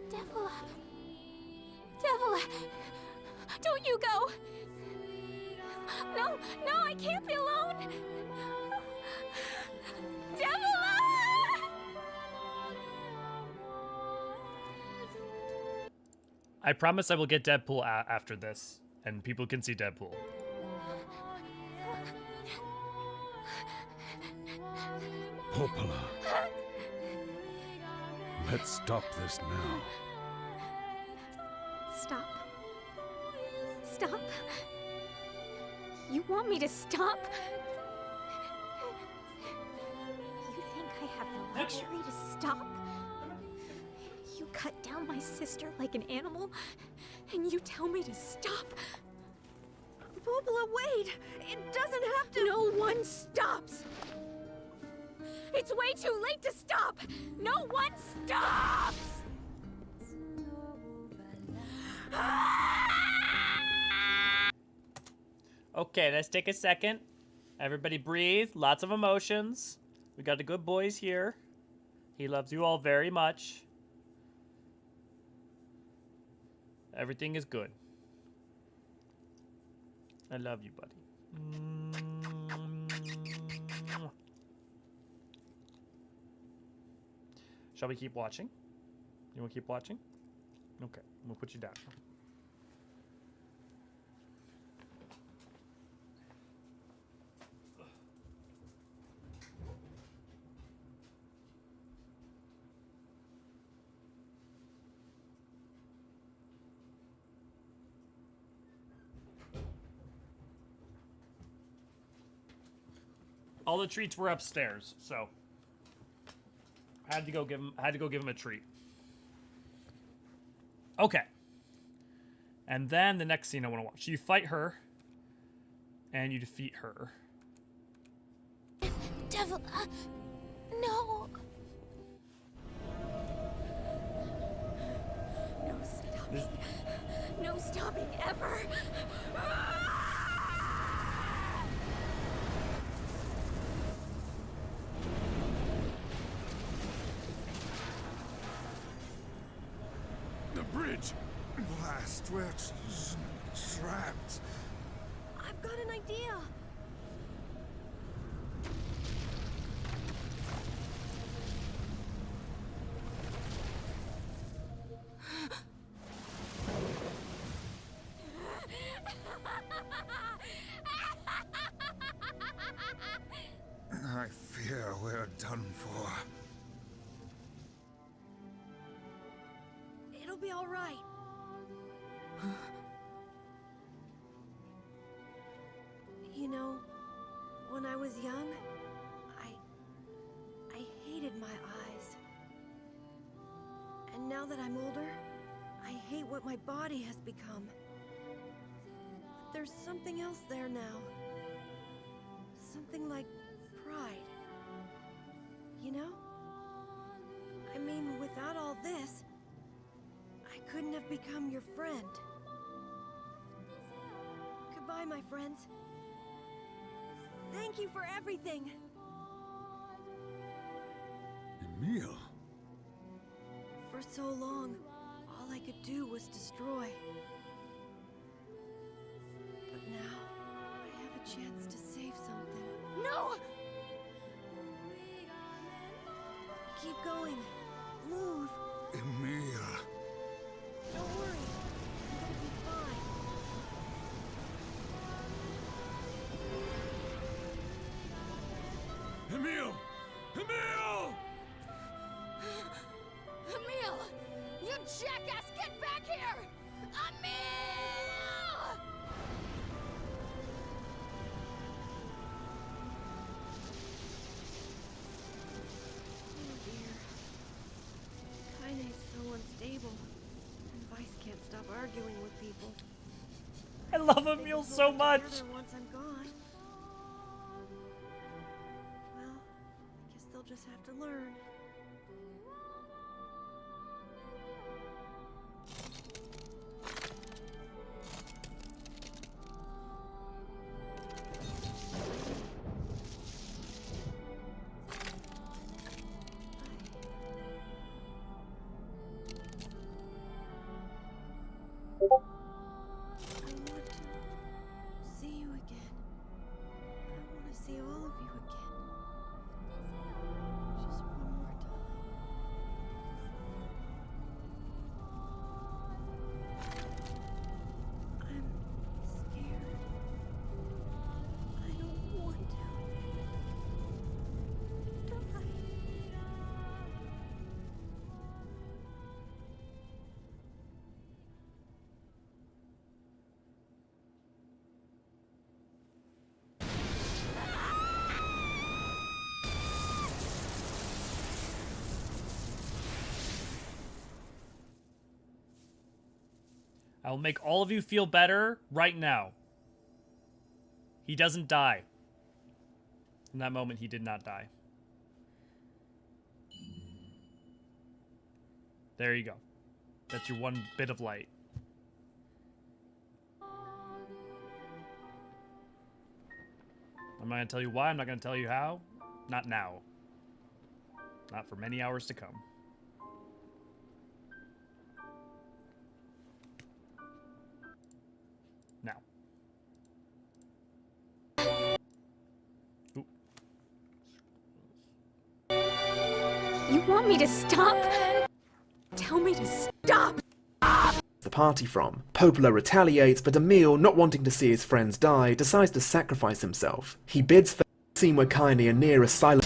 Devila! Devila! Don't you go! No, I can't be alone! I promise I will get Deadpool after this, and people can see Deadpool. Popola. Let's stop this now. Stop. Stop. You want me to stop? You think I have the luxury to stop? You cut down my sister like an animal, and you tell me to stop? Popola, wait! It doesn't have to— No one stops! It's way too late to stop! No one stops! Okay, let's take a second. Everybody breathe. Lots of emotions. We got the good boys here. He loves you all very much. Everything is good. I love you, buddy. Shall we keep watching? You want to keep watching? Okay, we'll put you down. All the treats were upstairs, so I had to go give him a treat. Okay. And then the next scene I want to watch. You fight her and you defeat her. Devil, no. No stopping. No stopping ever. The bridge! Blast, we're trapped. I've got an idea. I fear we're done for. It'll be all right. You know, when I was young, I hated my eyes. And now that I'm older, I hate what my body has become. But there's something else there now. Something like pride. You know? I mean, without all this, I couldn't have become your friend. Goodbye, my friends. Thank you for everything. Emil. For so long, all I could do was destroy. But now, I have a chance to save something. No! Keep going. Move. Emil. Don't worry. I'm gonna be fine. Emil! Emil! Emil! You jackass, get back here! Emil! Oh dear. Kaine's so unstable. And Vice can't stop arguing with people. I love Emil so much. Once I'm gone. Well, I guess they'll just have to learn. See all of you again. Just one more I will make all of you feel better right now. He doesn't die. In that moment, he did not die. There you go. That's your one bit of light. I'm not going to tell you why. I'm not going to tell you how. Not now. Not for many hours to come. Now. Ooh. You want me to stop? Tell me to stop! The party from. Popola retaliates, but Emil, not wanting to see his friends die, decides to sacrifice himself. He bids for a scene where Kaine and Nier are silent.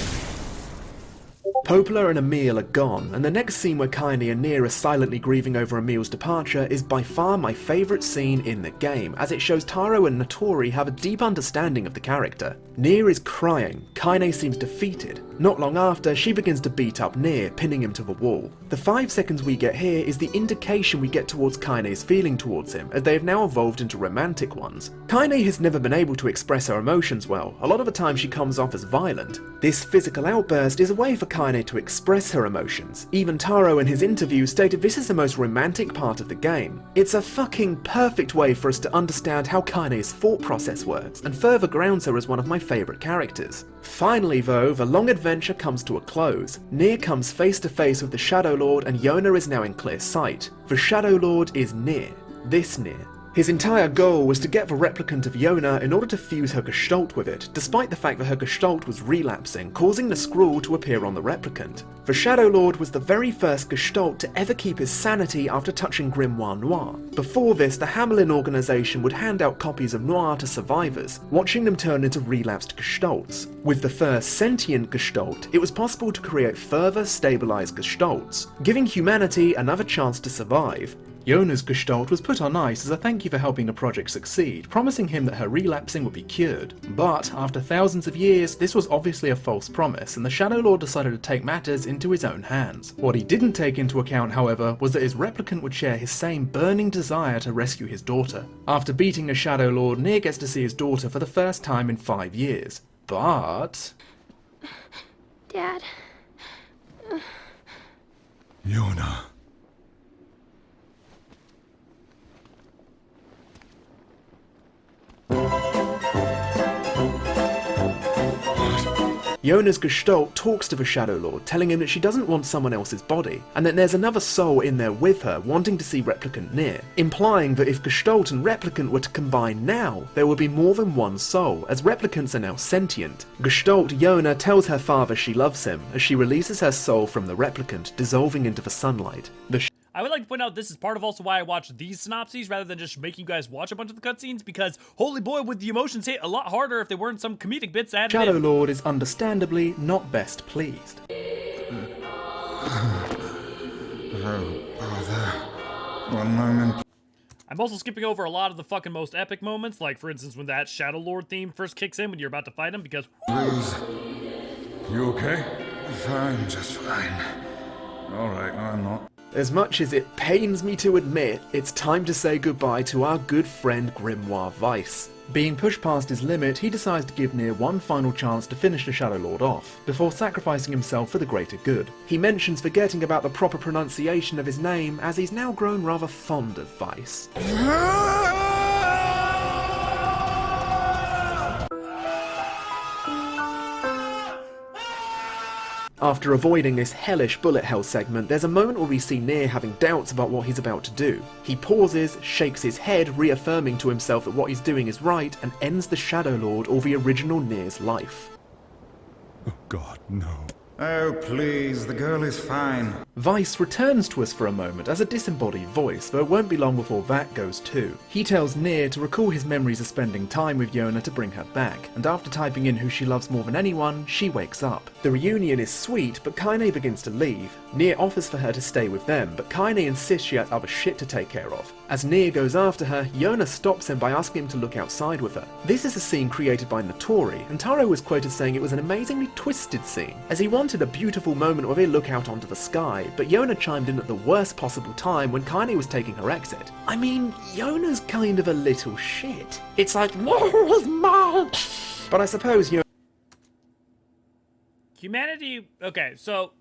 Popola and Emil are gone, and the next scene where Kaine and Nier are silently grieving over Emil's departure is by far my favourite scene in the game, as it shows Taro and Notori have a deep understanding of the character. Nier is crying, Kaine seems defeated. Not long after, she begins to beat up Nier, pinning him to the wall. The 5 seconds we get here is the indication we get towards Kaine's feeling towards him, as they have now evolved into romantic ones. Kaine has never been able to express her emotions well. A lot of the time she comes off as violent. This physical outburst is a way for Kaine to express her emotions. Even Taro in his interview stated this is the most romantic part of the game. It's a fucking perfect way for us to understand how Kaine's thought process works, and further grounds her as one of my favourite characters. Finally though, the long adventure comes to a close. Nier comes face to face with the Shadowlord and Yona is now in clear sight. The Shadowlord is Nier. This Nier. His entire goal was to get the replicant of Yona in order to fuse her Gestalt with it, despite the fact that her Gestalt was relapsing, causing the scroll to appear on the replicant. The Shadowlord was the very first Gestalt to ever keep his sanity after touching Grimoire Noir. Before this, the Hydaelyn organization would hand out copies of Noir to survivors, watching them turn into relapsed Gestalts. With the first sentient Gestalt, it was possible to create further stabilized Gestalts, giving humanity another chance to survive. Yona's Gestalt was put on ice as a thank you for helping the project succeed, promising him that her relapsing would be cured. But, after thousands of years, this was obviously a false promise, and the Shadowlord decided to take matters into his own hands. What he didn't take into account, however, was that his replicant would share his same burning desire to rescue his daughter. After beating a Shadowlord, Nier gets to see his daughter for the first time in 5 years. But... Dad... Yona. Yona's Gestalt talks to the Shadowlord, telling him that she doesn't want someone else's body, and that there's another soul in there with her, wanting to see Replicant Nier, implying that if Gestalt and Replicant were to combine now, there would be more than one soul, as Replicants are now sentient. Gestalt Yona tells her father she loves him, as she releases her soul from the Replicant, dissolving into the sunlight. I would like to point out this is part of also why I watch these synopses rather than just making you guys watch a bunch of the cutscenes, because holy boy would the emotions hit a lot harder if there weren't some comedic bits added in. Shadowlord is understandably not best pleased. Oh, bother. One moment. I'm also skipping over a lot of the fucking most epic moments, like for instance when that Shadowlord theme first kicks in when you're about to fight him, because... Please. You okay? Fine, just fine. Alright, no I'm not. As much as it pains me to admit, it's time to say goodbye to our good friend Grimoire Weiss. Being pushed past his limit, he decides to give Nier one final chance to finish the Shadowlord off, before sacrificing himself for the greater good. He mentions forgetting about the proper pronunciation of his name, as he's now grown rather fond of Weiss. After avoiding this hellish bullet hell segment, there's a moment where we see Nier having doubts about what he's about to do. He pauses, shakes his head, reaffirming to himself that what he's doing is right, and ends the Shadowlord or the original Nier's life. Oh God, no. Oh, please, the girl is fine. Weiss returns to us for a moment as a disembodied voice, though it won't be long before that goes too. He tells Nier to recall his memories of spending time with Yona to bring her back, and after typing in who she loves more than anyone, she wakes up. The reunion is sweet, but Kaine begins to leave. Nier offers for her to stay with them, but Kaine insists she has other shit to take care of. As Nier goes after her, Yona stops him by asking him to look outside with her. This is a scene created by Notori, and Taro was quoted saying it was an amazingly twisted scene, as he wanted a beautiful moment where they look out onto the sky, right, but Yona chimed in at the worst possible time when Kaine was taking her exit. I mean, Yona's kind of a little shit. It's like, no, he's mine! But I suppose Yona Okay, so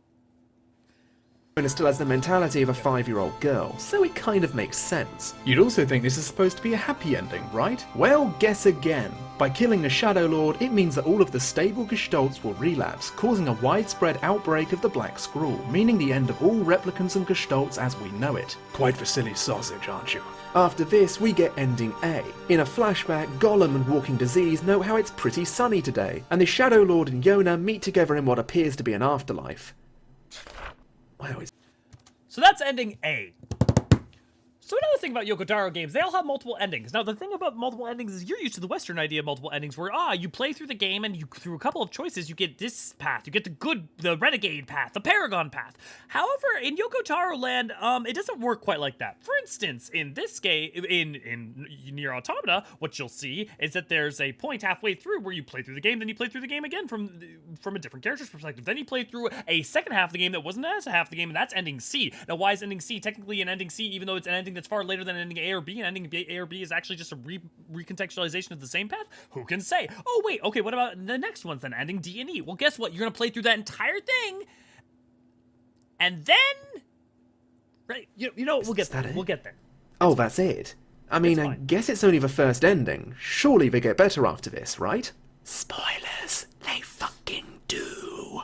still has the mentality of a 5-year-old girl, so it kind of makes sense. You'd also think this is supposed to be a happy ending, right? Well, guess again. By killing the Shadowlord, it means that all of the stable Gestalts will relapse, causing a widespread outbreak of the Black Scrawl, meaning the end of all replicants and Gestalts as we know it. Quite for silly sausage, aren't you? After this, we get ending A. In a flashback, Gollum and Walking Disease know how it's pretty sunny today, and the Shadowlord and Yona meet together in what appears to be an afterlife. Wow, so that's ending A. So another thing about Yoko Taro games, they all have multiple endings. Now the thing about multiple endings is you're used to the Western idea of multiple endings where, you play through the game and through a couple of choices, you get this path, you get the Renegade path, the Paragon path. However, in Yoko Taro land, it doesn't work quite like that. For instance, in this game, in Nier Automata, what you'll see is that there's a point halfway through where you play through the game, then you play through the game again from a different character's perspective. Then you play through a second half of the game that wasn't as a half of the game, and that's ending C. Now, why is ending C technically an ending C, even though it's an ending that's far later than ending A or B, and ending A or B is actually just a recontextualization of the same path? Who can say? Oh, wait, okay, what about the next ones then? Ending D and E. Well, guess what? You're going to play through that entire thing, and then... Right, you know, we'll get there. We'll get there. Oh, that's it? I mean, I guess it's only the first ending. Surely they get better after this, right? Spoilers. They fucking do.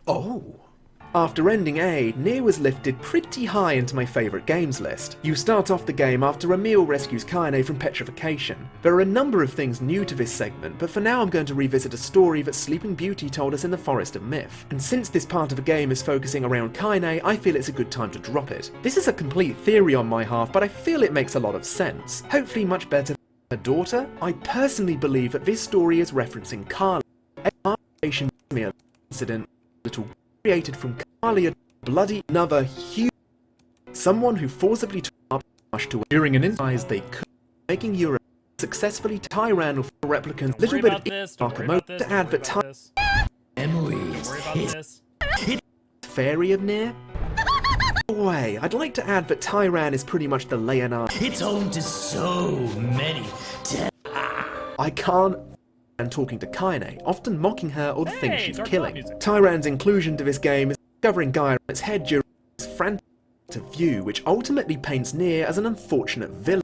Oh. After ending A, Nier was lifted pretty high into my favourite games list. You start off the game after Emil rescues Kaine from petrification. There are a number of things new to this segment, but for now I'm going to revisit a story that Sleeping Beauty told us in the Forest of Myth. And since this part of the game is focusing around Kaine, I feel it's a good time to drop it. This is a complete theory on my half, but I feel it makes a lot of sense. Hopefully much better than her daughter. I personally believe that this story is referencing Carly, a incident little created from Carly, a bloody another huge someone who forcibly took up to during an insight they could, making Europe successfully tyrannical for replicants. Little bit of Archimota to add that Fairy of Nier. Way, I'd like to add that Tyran is pretty much the Leonard. It's home to so many. I can't. And talking to Kaine, often mocking her or the things she's killing. Tyran's inclusion to this game is discovering Gaia on its head during his frantic view, which ultimately paints Nier as an unfortunate villain,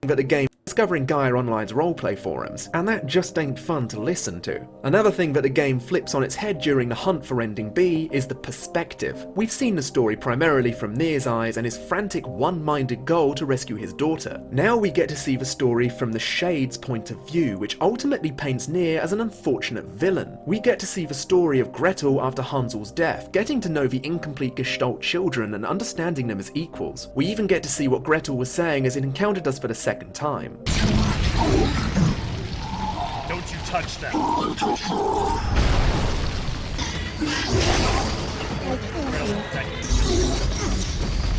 that the game discovering Gaia Online's roleplay forums, and that just ain't fun to listen to. Another thing that the game flips on its head during the hunt for ending B is the perspective. We've seen the story primarily from Nier's eyes and his frantic one-minded goal to rescue his daughter. Now we get to see the story from the Shade's point of view, which ultimately paints Nier as an unfortunate villain. We get to see the story of Gretel after Hansel's death, getting to know the incomplete Gestalt children and understanding them as equals. We even get to see what Gretel was saying as it encountered us for the second time. Don't you touch them.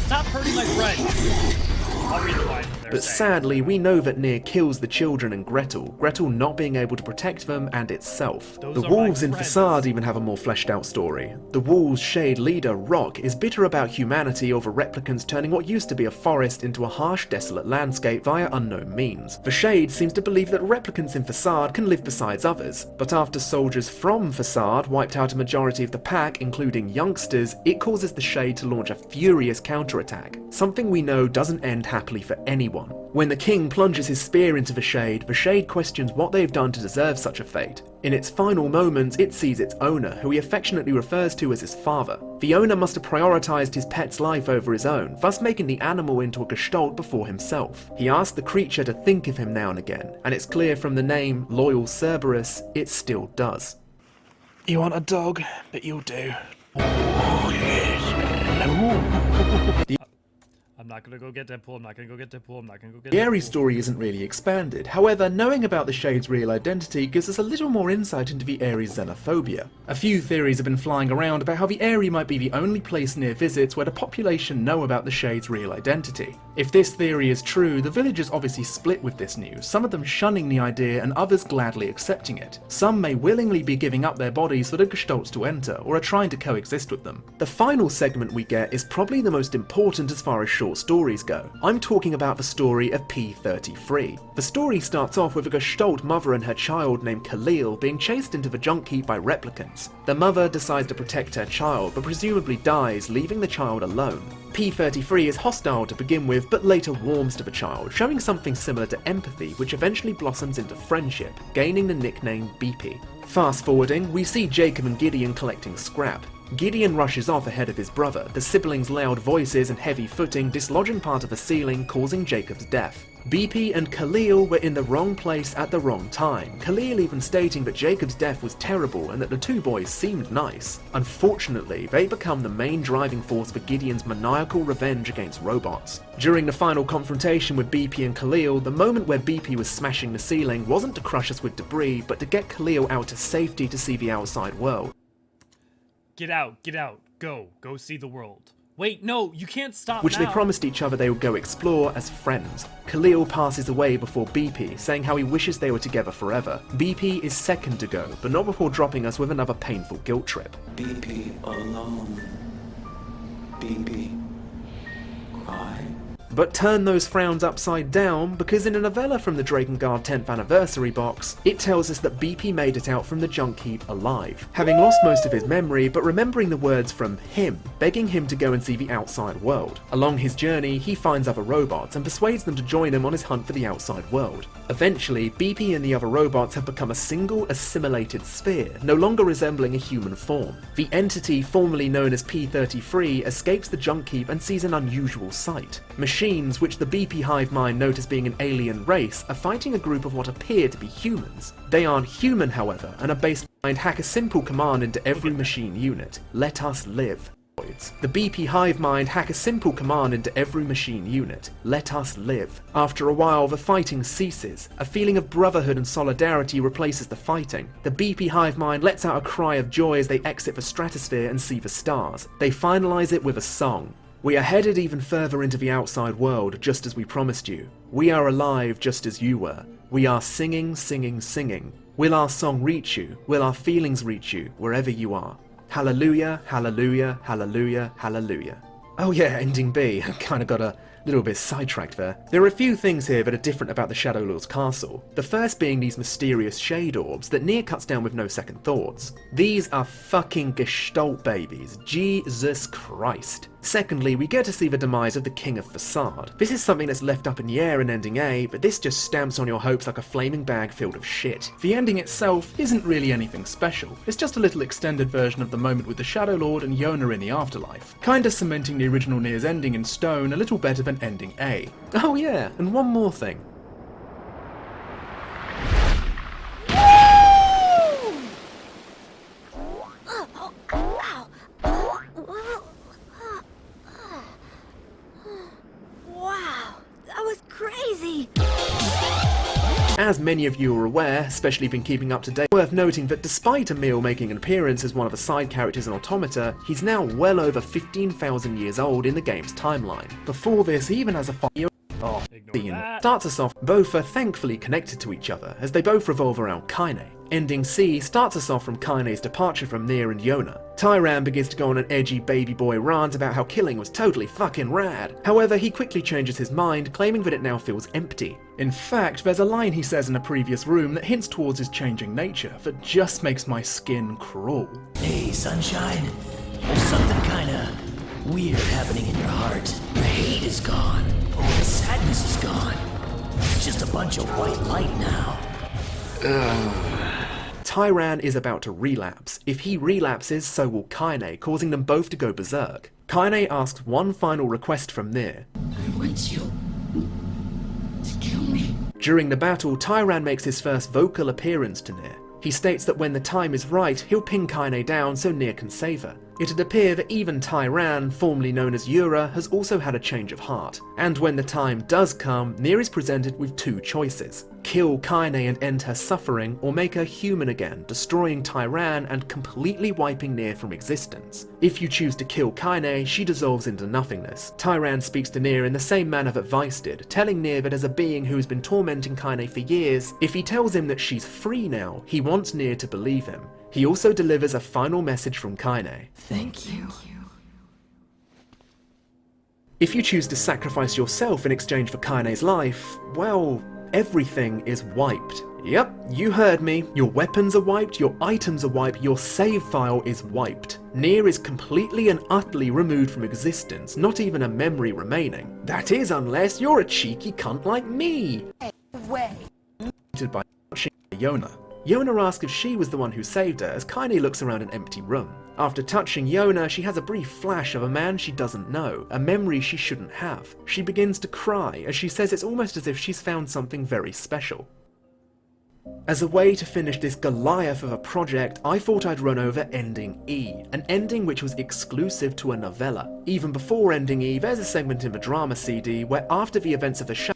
Stop hurting my friends. I'll read the lines that they're But saying. sadly, we know that Nier kills the children and Gretel not being able to protect them and itself. The wolves in Facade even have a more fleshed out story. The wolves' Shade leader, Rock, is bitter about humanity over replicants turning what used to be a forest into a harsh, desolate landscape via unknown means. The Shade seems to believe that replicants in Facade can live beside others, but after soldiers from Facade wiped out a majority of the pack, including youngsters, it causes the Shade to launch a furious counterattack, something we know doesn't end happily for anyone. When the king plunges his spear into the Shade questions what they've done to deserve such a fate. In its final moments, it sees its owner, who he affectionately refers to as his father. The owner must have prioritized his pet's life over his own, thus making the animal into a Gestalt before himself. He asks the creature to think of him now and again, and it's clear from the name, Loyal Cerberus, it still does. You want a dog? But you'll do. Oh, yes. I'm not gonna go get Deadpool, I'm not gonna go get Deadpool, I'm not gonna go get Deadpool. The Ares story isn't really expanded. However, knowing about the Shade's real identity gives us a little more insight into the Ares xenophobia. A few theories have been flying around about how the Ares might be the only place Nier visits where the population know about the Shade's real identity. If this theory is true, the villagers obviously split with this news, some of them shunning the idea and others gladly accepting it. Some may willingly be giving up their bodies for the Gestalts to enter, or are trying to coexist with them. The final segment we get is probably the most important as far as short stories go. I'm talking about the story of P33. The story starts off with a Gestalt mother and her child named Khalil being chased into the junk heap by replicants. The mother decides to protect her child, but presumably dies, leaving the child alone. P33 is hostile to begin with, but later warms to the child, showing something similar to empathy, which eventually blossoms into friendship, gaining the nickname BP. Fast forwarding, we see Jacob and Gideon collecting scrap. Gideon rushes off ahead of his brother, the siblings' loud voices and heavy footing dislodging part of the ceiling, causing Jacob's death. BP and Khalil were in the wrong place at the wrong time, Khalil even stating that Jacob's death was terrible and that the two boys seemed nice. Unfortunately, they become the main driving force for Gideon's maniacal revenge against robots. During the final confrontation with BP and Khalil, the moment where BP was smashing the ceiling wasn't to crush us with debris, but to get Khalil out to safety to see the outside world. Get out, go see the world. Wait, no, you can't stop Which now. they promised each other they would go explore as friends. Khalil passes away before BP, saying how he wishes they were together forever. BP is second to go, but not before dropping us with another painful guilt trip. BP alone. BP. Cry. But turn those frowns upside down, because in a novella from the Drakengard 10th anniversary box, it tells us that BP made it out from the junk heap alive, having lost most of his memory but remembering the words from him, begging him to go and see the outside world. Along his journey, he finds other robots and persuades them to join him on his hunt for the outside world. Eventually, BP and the other robots have become a single assimilated sphere, no longer resembling a human form. The entity formerly known as P33 escapes the junk heap and sees an unusual sight. Machines, which the BP hive mind note as being an alien race, are fighting a group of what appear to be humans. They aren't human, however, and are based on hack a simple command into every machine unit: let us live. The BP hive mind hack a simple command into every machine unit: let us live. After a while, the fighting ceases. A feeling of brotherhood and solidarity replaces the fighting. The BP hive mind lets out a cry of joy as they exit the stratosphere and see the stars. They finalize it with a song. We are headed even further into the outside world, just as we promised you. We are alive just as you were. We are singing, singing, singing. Will our song reach you? Will our feelings reach you, wherever you are? Hallelujah, hallelujah, hallelujah, hallelujah. Oh yeah, ending B. I kinda got a little bit sidetracked there. There are a few things here that are different about the Shadowlord's castle. The first being these mysterious shade orbs that Nier cuts down with no second thoughts. These are fucking Gestalt babies. Jesus Christ. Secondly, we get to see the demise of the King of Facade. This is something that's left up in the air in ending A, but this just stamps on your hopes like a flaming bag filled with shit. The ending itself isn't really anything special. It's just a little extended version of the moment with the Shadowlord and Yona in the afterlife, kinda cementing the original Nier's ending in stone a little better than ending A. Oh yeah, and one more thing. As many of you are aware, especially been keeping up to date, worth noting that despite Emil making an appearance as one of the side characters in Automata, he's now well over 15,000 years old in the game's timeline. Before this, he even has a 5-year scene. Starts us off, both are thankfully connected to each other, as they both revolve around Kaine. Ending C starts us off from Kaine's departure from Nier and Yona. Tyran begins to go on an edgy baby boy rant about how killing was totally fucking rad. However, he quickly changes his mind, claiming that it now feels empty. In fact, there's a line he says in a previous room that hints towards his changing nature that just makes my skin crawl. Hey, sunshine. There's something kinda weird happening in your heart. The hate is gone. Oh, the sadness is gone. It's just a bunch of white light now. Tyran is about to relapse. If he relapses, so will Kaine, causing them both to go berserk. Kaine asks one final request from Nier. I want you to kill me. During the battle, Tyran makes his first vocal appearance to Nier. He states that when the time is right, he'll pin Kaine down so Nier can save her. It'd appear that even Tyran, formerly known as Yura, has also had a change of heart. And when the time does come, Nier is presented with two choices. kill Kaine and end her suffering, or make her human again, destroying Tyran and completely wiping Nier from existence. If you choose to kill Kaine, she dissolves into nothingness. Tyran speaks to Nier in the same manner that Vice did, telling Nier that as a being who has been tormenting Kaine for years, if he tells him that she's free now, he wants Nier to believe him. He also delivers a final message from Kaine. Thank you. If you choose to sacrifice yourself in exchange for Kaine's life, well, everything is wiped. Yep, you heard me. Your weapons are wiped, your items are wiped, your save file is wiped. Nier is completely and utterly removed from existence, not even a memory remaining. That is, unless you're a cheeky cunt like me. Way. By Yona. Yona asks if she was the one who saved her as Kaine looks around an empty room. After touching Yona, she has a brief flash of a man she doesn't know, a memory she shouldn't have. She begins to cry as she says it's almost as if she's found something very special. As a way to finish this Goliath of a project, I thought I'd run over Ending E, an ending which was exclusive to a novella. Even before Ending E, there's a segment in the drama CD where after the events of the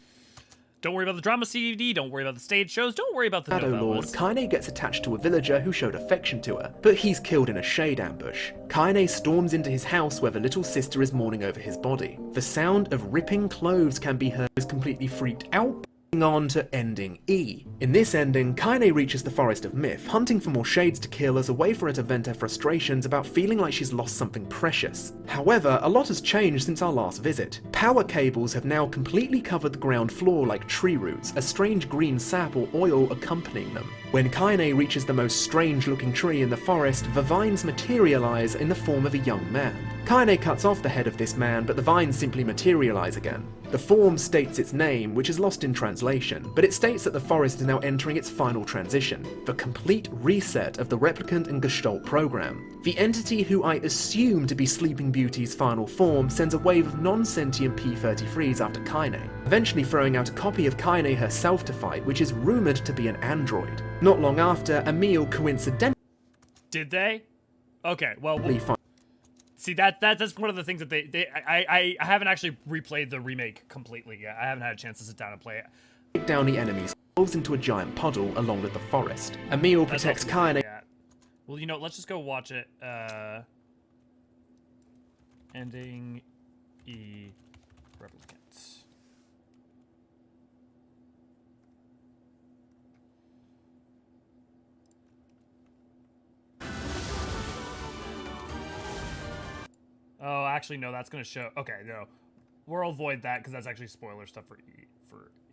Don't worry about the drama CD, don't worry about the stage shows, don't worry about the Shadowlord, Kaine gets attached to a villager who showed affection to her, but he's killed in a shade ambush. Kaine storms into his house where the little sister is mourning over his body. The sound of ripping clothes can be heard as completely freaked out. On to Ending E. In this ending, Kaine reaches the Forest of Myth, hunting for more shades to kill as a way for her to vent her frustrations about feeling like she's lost something precious. However, a lot has changed since our last visit. Power cables have now completely covered the ground floor like tree roots, a strange green sap or oil accompanying them. When Kaine reaches the most strange looking tree in the forest, the vines materialize in the form of a young man. Kaine cuts off the head of this man, but the vines simply materialize again. The form states its name, which is lost in translation, but it states that the forest is now entering its final transition, the complete reset of the replicant and gestalt program. The entity who I assume to be Sleeping Beauty's final form sends a wave of non-sentient P-33s after Kaine, eventually throwing out a copy of Kaine herself to fight, which is rumoured to be an android. Not long after, Emil coincidentally... Did they? Okay, well... See, that's one of the things that I haven't actually replayed the remake completely yet. I haven't had a chance to sit down and play it. Take down the enemies, falls into a giant puddle along with the forest. Emil protects Kaine. Well, you know, let's just go watch it. Ending E replicants. Oh, actually, no, that's going to show... Okay, no. We'll avoid that, because that's actually spoiler stuff for E.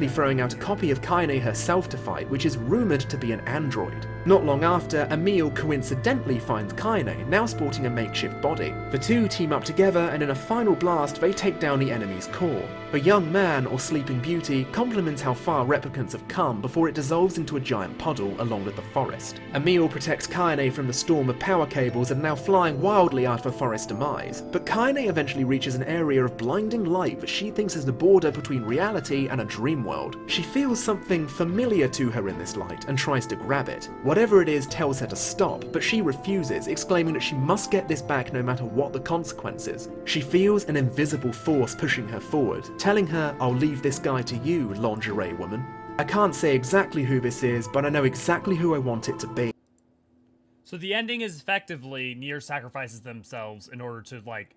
Throwing out a copy of Kaine herself to fight, which is rumoured to be an android. Not long after, Emil coincidentally finds Kaine, now sporting a makeshift body. The two team up together, and in a final blast, they take down the enemy's core. The young man, or Sleeping Beauty, compliments how far replicants have come before it dissolves into a giant puddle along with the forest. Emil protects Kaine from the storm of power cables that are now flying wildly out of the forest's demise, but Kaine eventually reaches an area of blinding light that she thinks is the border between reality and a dream world. She feels something familiar to her in this light and tries to grab it. Whatever it is tells her to stop, but she refuses, exclaiming that she must get this back no matter what the consequences. She feels an invisible force pushing her forward, telling her, "I'll leave this guy to you, lingerie woman." I can't say exactly who this is, but I know exactly who I want it to be. So the ending is effectively Nier sacrifices themselves in order to, like,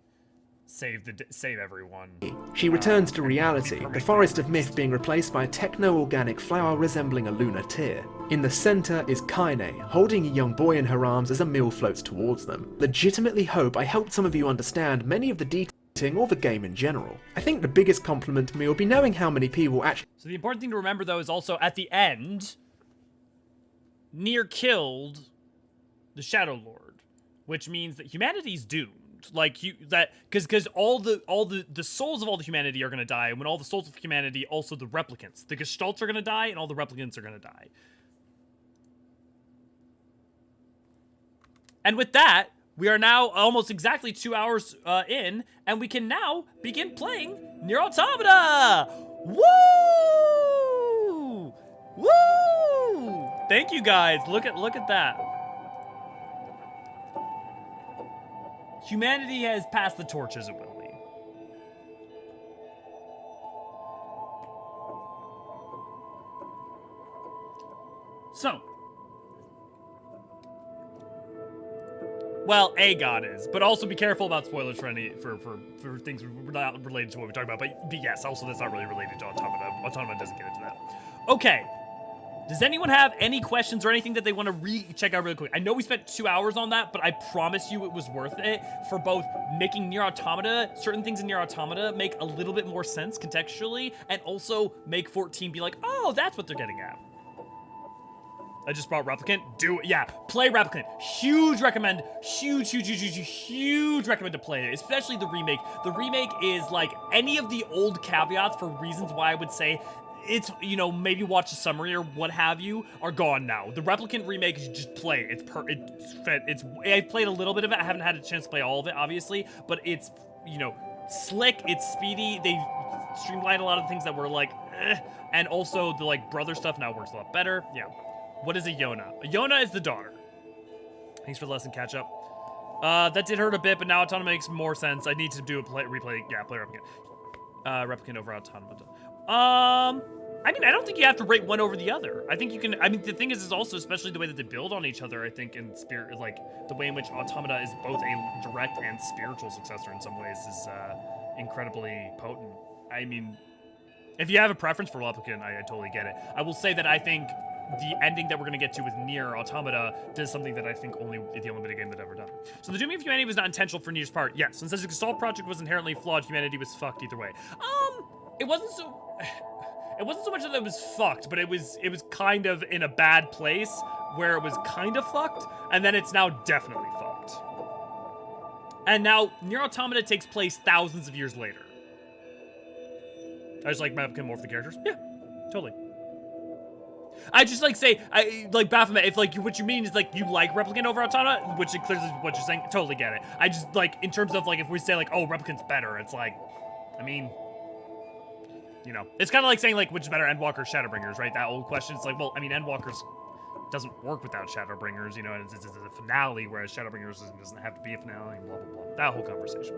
save everyone. She returns to reality, the Forest of Myth being replaced by a techno-organic flower resembling a lunar tear. In the center is Kaine, holding a young boy in her arms as Emil floats towards them. Legitimately hope I helped some of you understand many of the details or the game in general. I think the biggest compliment to me will be knowing how many people actually... So the important thing to remember, though, is also at the end, Nier killed the Shadowlord, which means that humanity's doomed. Like, because all the souls of all the humanity are gonna die, and when all the souls of humanity, also the replicants, the gestalts are gonna die, and all the replicants are gonna die. And with that, we are now almost exactly 2 hours in, and we can now begin playing Nier Automata. Woo! Woo! Thank you guys. Look at that. Humanity has passed the torch, as it will be. So. Well, a god is, but also be careful about spoilers for any for things not related to what we're talking about. But yes, also that's not really related to Automata. Automata doesn't get into that. Okay. Does anyone have any questions or anything that they want to check out really quick? I know we spent 2 hours on that, but I promise you it was worth it for both making Nier Automata, certain things in Nier Automata make a little bit more sense contextually, and also make 14 be like, oh, that's what they're getting at. I just brought Replicant. Do it. Yeah, play Replicant. Huge recommend. Huge recommend to play it, especially the remake. The remake is like any of the old caveats for reasons why I would say it's, you know, maybe watch a summary or what have you, are gone now. The Replicant remake, you just play it. It's I've played a little bit of it. I haven't had a chance to play all of it, obviously, but it's, you know, slick, it's speedy. They streamlined a lot of things that were like, and also the like brother stuff now works a lot better. Yeah. What is a Yona? A Yona is the daughter. Thanks for the lesson, catch up. That did hurt a bit, but now Automata makes more sense. I need to do a replay. Yeah, play Replicant. Replicant over Automata. I mean, I don't think you have to rate one over the other. I think you can. I mean, the thing is also, especially the way that they build on each other, I think, in spirit, like the way in which Automata is both a direct and spiritual successor in some ways is incredibly potent. I mean, if you have a preference for Replicant, I totally get it. I will say that I think the ending that we're going to get to with Nier Automata does something that I think only the only video game that ever done. So the dooming of humanity was not intentional for Nier's part. Yes, and since the Gestalt project was inherently flawed, humanity was fucked either way. It wasn't so much that it was fucked, but it was kind of in a bad place where it was kind of fucked, and then it's now definitely fucked. And now Nier Automata takes place thousands of years later. I just like Replicant morph the characters. Yeah, totally. I just like say, like Baphomet, if like what you mean is like you like Replicant over Automata, which includes what you're saying, totally get it. I just like, in terms of like, if we say like, oh, Replicant's better, it's like, I mean, you know, it's kind of like saying like, which is better, Endwalker or Shadowbringers, right? That old question. It's like, well, I mean, Endwalker's doesn't work without Shadowbringers, you know, and it's a finale, whereas Shadowbringers doesn't have to be a finale, and blah, blah, blah. That whole conversation.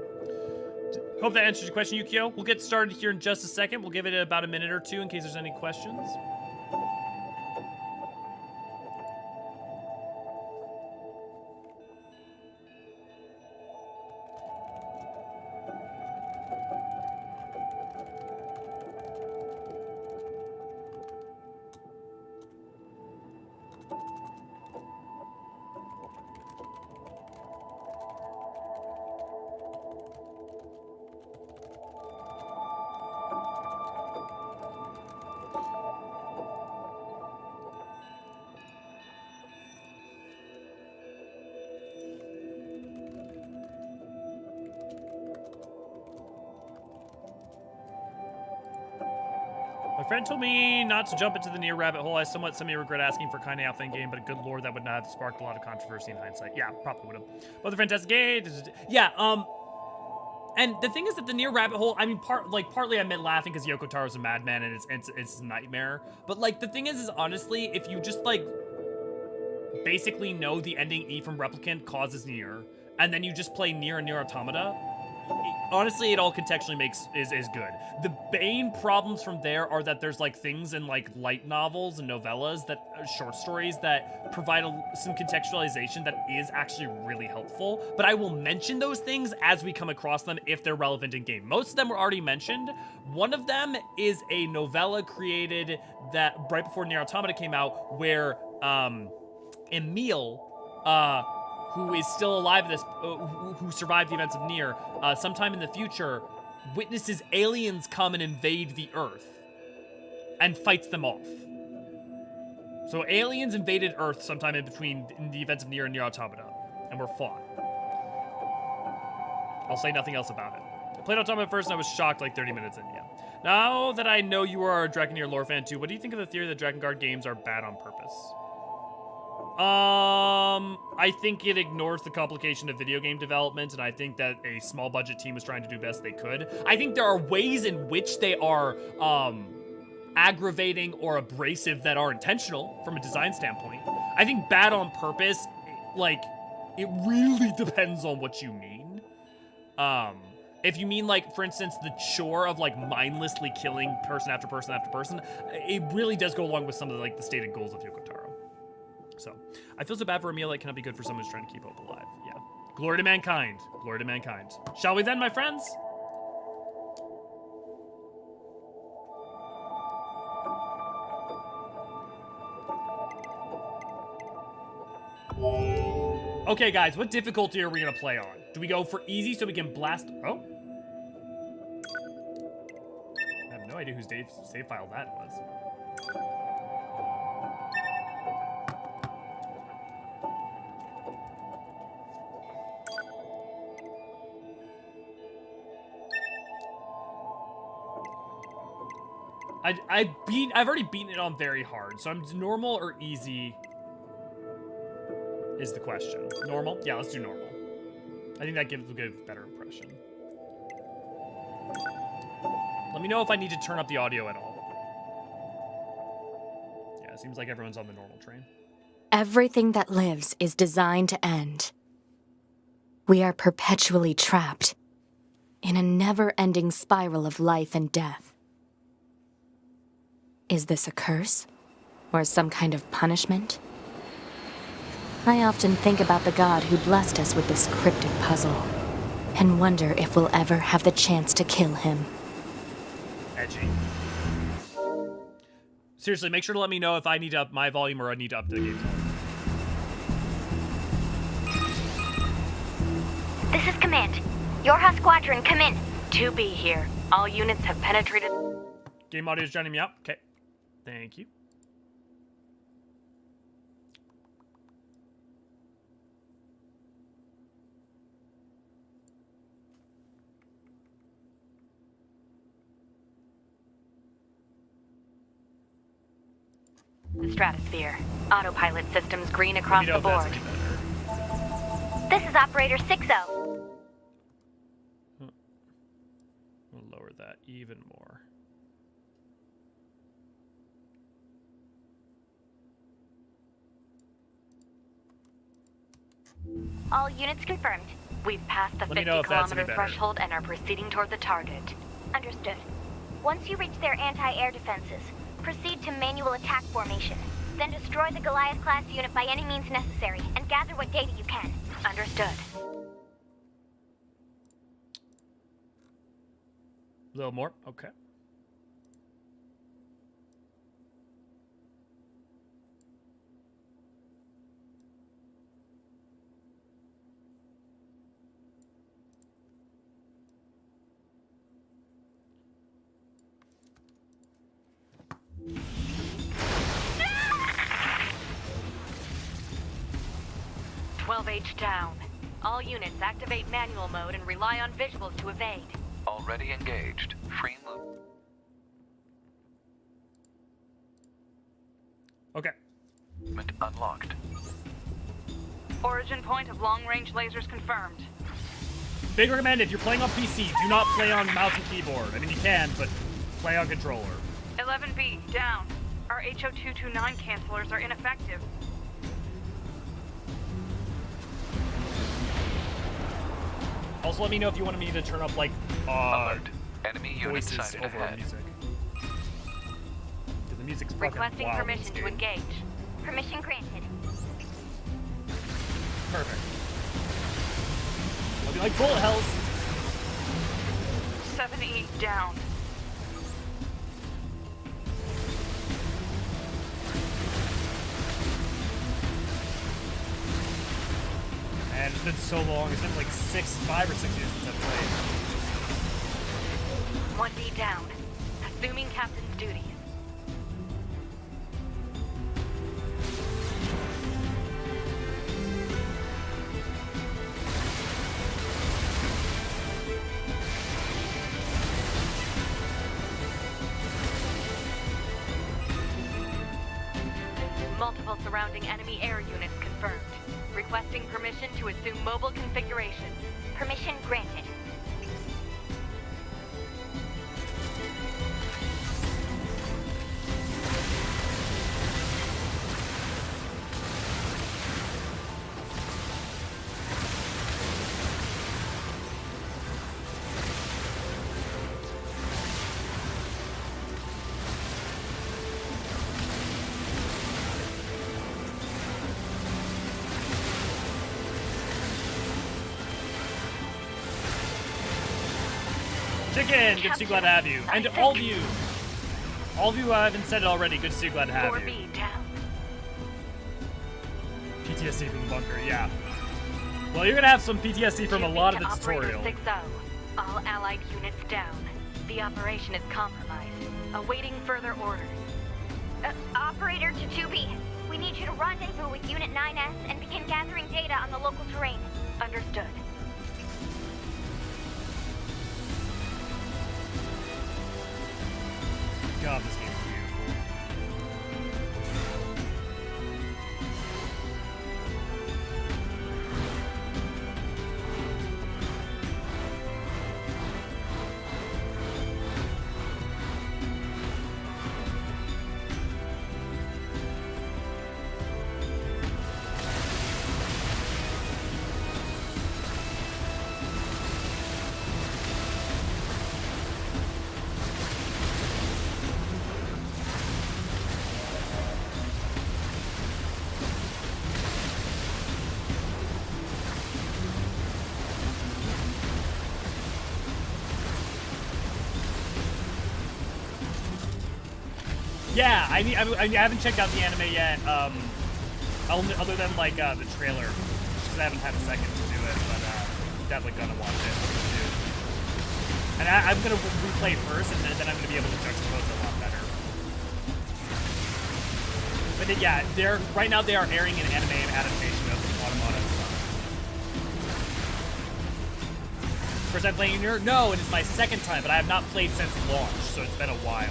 Hope that answers your question, Yukio. We'll get started here in just a second. We'll give it about a minute or two in case there's any questions. My friend told me not to jump into the Nier rabbit hole. I somewhat semi-regret asking for Kaine Alpha in game, but good lord, that would not have sparked a lot of controversy in hindsight. Yeah, probably would have. But the fantastic game. Yeah, and the thing is that the Nier rabbit hole, I mean, partly I meant laughing because Yoko Taro's a madman and it's a nightmare. But like, the thing is honestly, if you just like basically know the ending E from Replicant causes Nier, and then you just play Nier and Nier Automata, honestly, it all contextually is good. The main problems from there are that there's like things in like light novels and novellas that short stories that provide some contextualization that is actually really helpful. But I will mention those things as we come across them if they're relevant in game. Most of them were already mentioned. One of them is a novella created that right before Nier Automata came out, where Emil, who is still alive in this, who survived the events of Nier, sometime in the future, witnesses aliens come and invade the Earth and fights them off. So aliens invaded Earth sometime in the events of Nier and Nier Automata, and were fought. I'll say nothing else about it. I played Automata first and I was shocked like 30 minutes in, yeah. Now that I know you are a Drakengard lore fan too, what do you think of the theory that Drakengard games are bad on purpose? I think it ignores the complication of video game development, and I think that a small budget team was trying to do best they could. I think there are ways in which they are, aggravating or abrasive that are intentional from a design standpoint. I think bad on purpose, like, it really depends on what you mean. If you mean, like, for instance, the chore of, like, mindlessly killing person after person after person, it really does go along with some of the, like, the stated goals of Yoko Taro. So, I feel so bad for Emil. It cannot be good for someone who's trying to keep hope alive. Yeah. Glory to mankind. Glory to mankind. Shall we then, my friends? Okay, guys, what difficulty are we gonna play on? Do we go for easy so we can blast? Oh, I have no idea whose save file that was. I've already beaten it on very hard, so I'm normal or easy is the question. Normal? Yeah, let's do normal. I think that will give a better impression. Let me know if I need to turn up the audio at all. Yeah, it seems like everyone's on the normal train. Everything that lives is designed to end. We are perpetually trapped in a never-ending spiral of life and death. Is this a curse? Or some kind of punishment? I often think about the god who blessed us with this cryptic puzzle, and wonder if we'll ever have the chance to kill him. Edgy. Seriously, make sure to let me know if I need to up my volume or I need to up the game volume. This is Command. Yorha Squadron, come in. 2B here. All units have penetrated... Game audio is joining me out. Okay. Thank you. The stratosphere. Autopilot systems green across the board. This is Operator 60. We'll lower that even more. All units confirmed. We've passed the 50-kilometer threshold and are proceeding toward the target. Understood. Once you reach their anti-air defenses, proceed to manual attack formation. Then destroy the Goliath-class unit by any means necessary, and gather what data you can. Understood. A little more? Okay. H down. All units activate manual mode and rely on visuals to evade. Already engaged. Free move. Okay. Movement unlocked. Origin point of long-range lasers confirmed. Big recommend if you're playing on PC, do not play on mouse and keyboard. I mean, you can, but play on controller. 11B, down. Our HO229 cancelers are ineffective. Also, let me know if you wanted me to turn up, like, Alert. Enemy unit voices sighted over ahead. music. The music's fucking Requesting wild in permission this to game. engage. Permission granted. Perfect. I'll be like bullet hells. 7E, down. Man, it's been so long. It's been like 5 or 6 years since I've played. 1D down. Assuming captain's duties. Multiple surrounding enemy air units confirmed. Requesting permission to assume mobile configuration. Permission granted. Chicken, good to see you, glad to have you. And to all of you who haven't said it already, good to see you, glad to have you. 4B down. PTSD from the bunker, yeah. Well, you're gonna have some PTSD from a lot of the tutorial. 6-0. All allied units down. The operation is compromised. Awaiting further orders. Operator to 2B. We need you to rendezvous with Unit 9S and begin gathering data on the local terrain. Understood. God, this game is beautiful. Yeah, I haven't checked out the anime yet, other than like the trailer, because I haven't had a second to do it, but definitely gonna watch it. And I'm gonna replay it first, and then I'm gonna be able to juxtapose it a lot better. But yeah, right now they are airing an anime adaptation of Automata. First time playing Nier? No, it is my second time, but I have not played since launch, so it's been a while.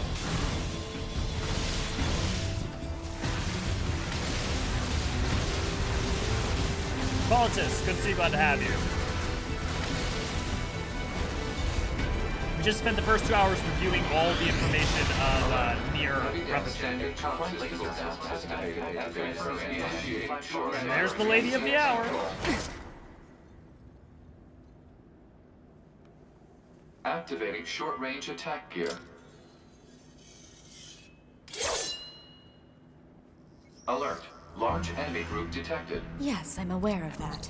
Politis, good to see you, glad to have you. We just spent the first 2 hours reviewing all the information of Nier Replicant. And there's the lady of the hour. Activating short-range attack gear. Alert. Large enemy group detected. Yes, I'm aware of that.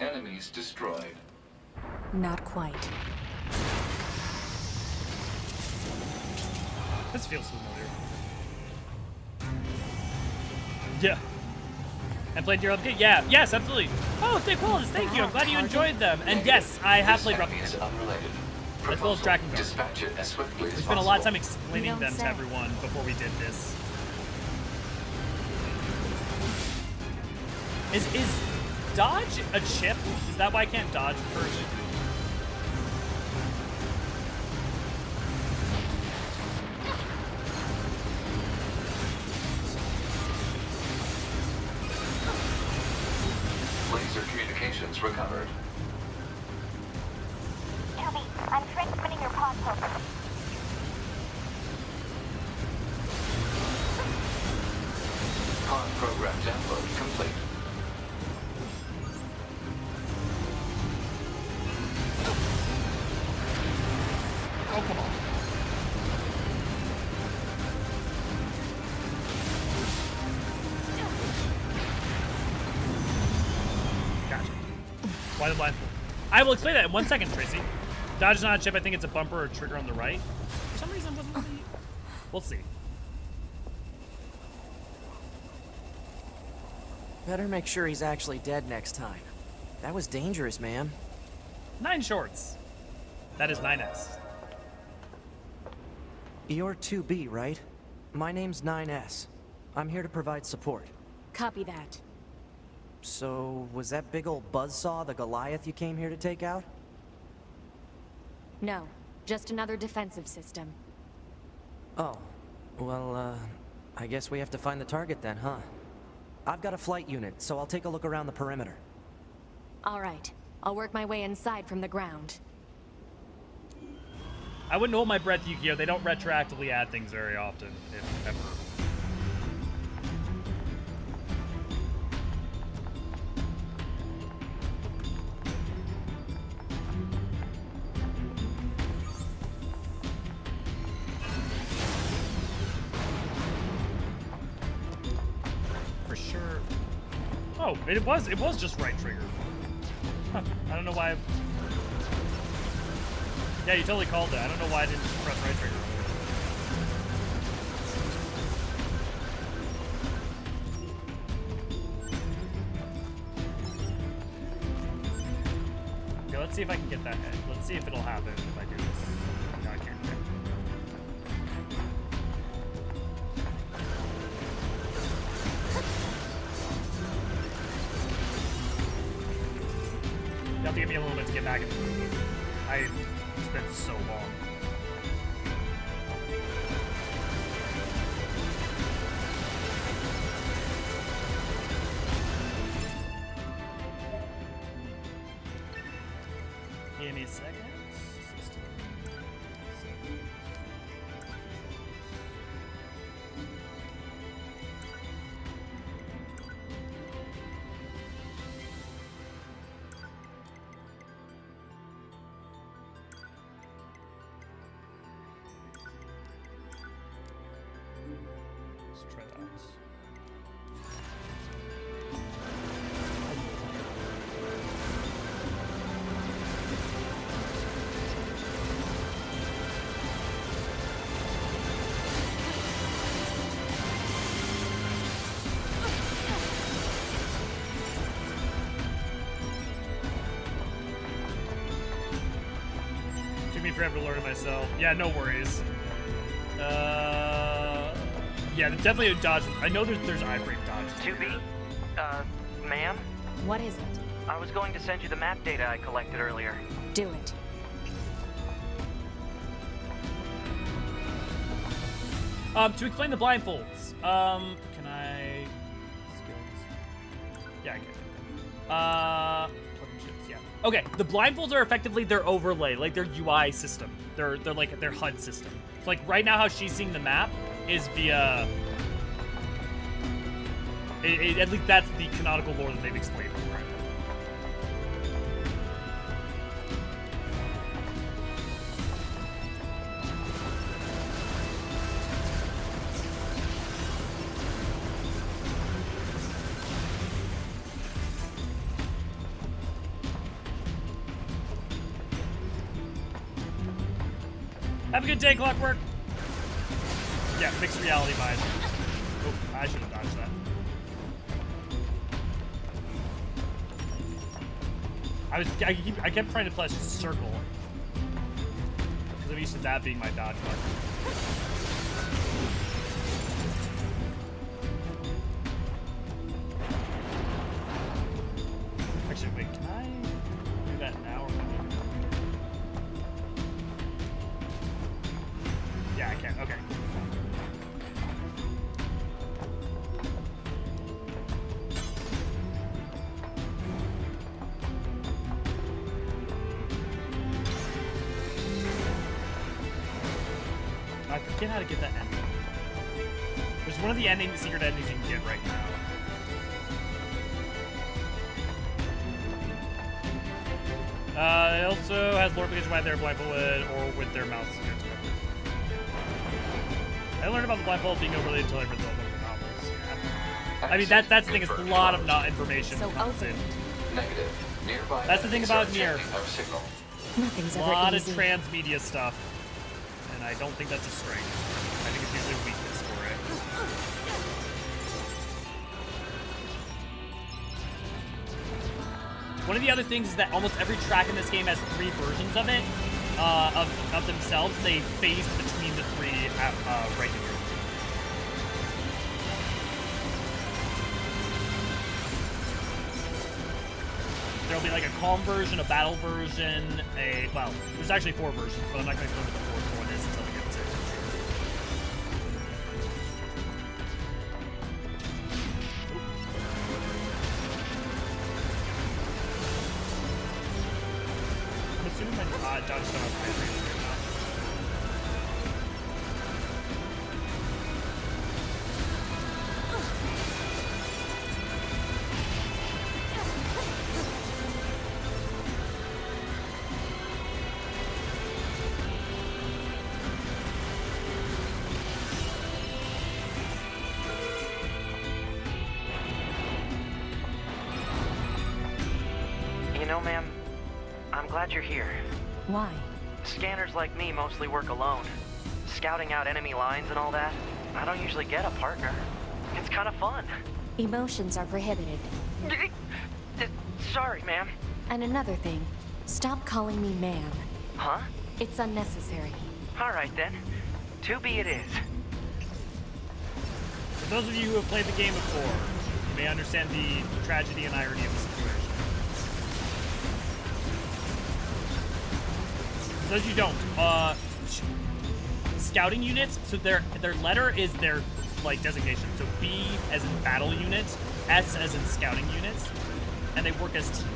Enemies destroyed. Not quite. This feels familiar. Yeah. And played Nier Replicant? Yeah, yes, absolutely. Oh, thank you. I'm glad you enjoyed them. And yes, I have played Replicant. As well as Drakengard. Dispatch it as swiftly as We spent a lot of time explaining them to everyone before we did this. Is dodge a chip? Is that why I can't dodge first? Laser communications recovered. Toby, I'm transmitting your pod program. Pod program download complete. Oh, come on. Gotcha. Why the blindfold? I will explain that in 1 second, Tracy. Dodge is not a chip. I think it's a bumper or trigger on the right. For some reason, wasn't really... We'll see. Better make sure he's actually dead next time. That was dangerous, man. 9 shorts. That is 9S. You're 2B, right? My name's 9S. I'm here to provide support. Copy that. So, was that big old buzzsaw the Goliath you came here to take out? No, just another defensive system. Oh, well, I guess we have to find the target then, huh? I've got a flight unit, so I'll take a look around the perimeter. All right, I'll work my way inside from the ground. I wouldn't hold my breath, Yukio. They don't retroactively add things very often, if ever. For sure. Oh, it was just right trigger. Huh, I don't know why. Yeah, you totally called it. I don't know why I didn't just press right trigger. Okay, let's see if I can get that head. Let's see if it'll happen if I do this. No, I can't. Okay. You'll have to give me a little bit to get back in. It's been so long. Give me a second. Let's try that. Took me forever to learn it myself. Yeah, no worries. Yeah, definitely a dodge. I know there's iframe dodge. 2B? Ma'am? What is it? I was going to send you the map data I collected earlier. Do it. To explain the blindfolds, can I... Skills? Yeah, I can. Yeah. Okay, the blindfolds are effectively their overlay, like their UI system. They're like their HUD system. It's like right now how she's seeing the map is via... at least that's the canonical lore that they've explained for it. Have a good day, Clockwork. Yeah, mixed reality vibe. Oh, I should have dodged that. I kept trying to press circle because I'm used to that being my dodge button. Actually, wait, can I do that now or can I? Yeah, I can. Okay. I forget how to get that ending. There's one of the secret endings you can get right now. It also has lore because why they're blindfolded or with their mouths covered. I learned about the blindfold being overlaid until I read the novels. Yeah. I mean, that's the thing. It's a lot of not information. So comes in. Negative. Nearby That's the thing about Nier. Nothing's A ever lot easy. of transmedia stuff, and I don't think that's a strength. I think it's usually a weakness for it. One of the other things is that almost every track in this game has 3 versions of it, of themselves. They phase between the 3 regularly. There'll be like a calm version, a battle version, well, there's actually 4 versions, but I'm not going to explain what the 4th one is until we get to it. I'm assuming my dodge don't have high range right now. You know, ma'am, I'm glad you're here. Why? Scanners like me mostly work alone. Scouting out enemy lines and all that, I don't usually get a partner. It's kind of fun. Emotions are prohibited. Sorry, ma'am. And another thing, stop calling me ma'am. Huh? It's unnecessary. All right, then. 2B it is. For those of you who have played the game before, you may understand the tragedy and irony of the situation. For those you don't, scouting units, so their letter is their like designation. So B as in battle units, S as in scouting units, and they work as teams.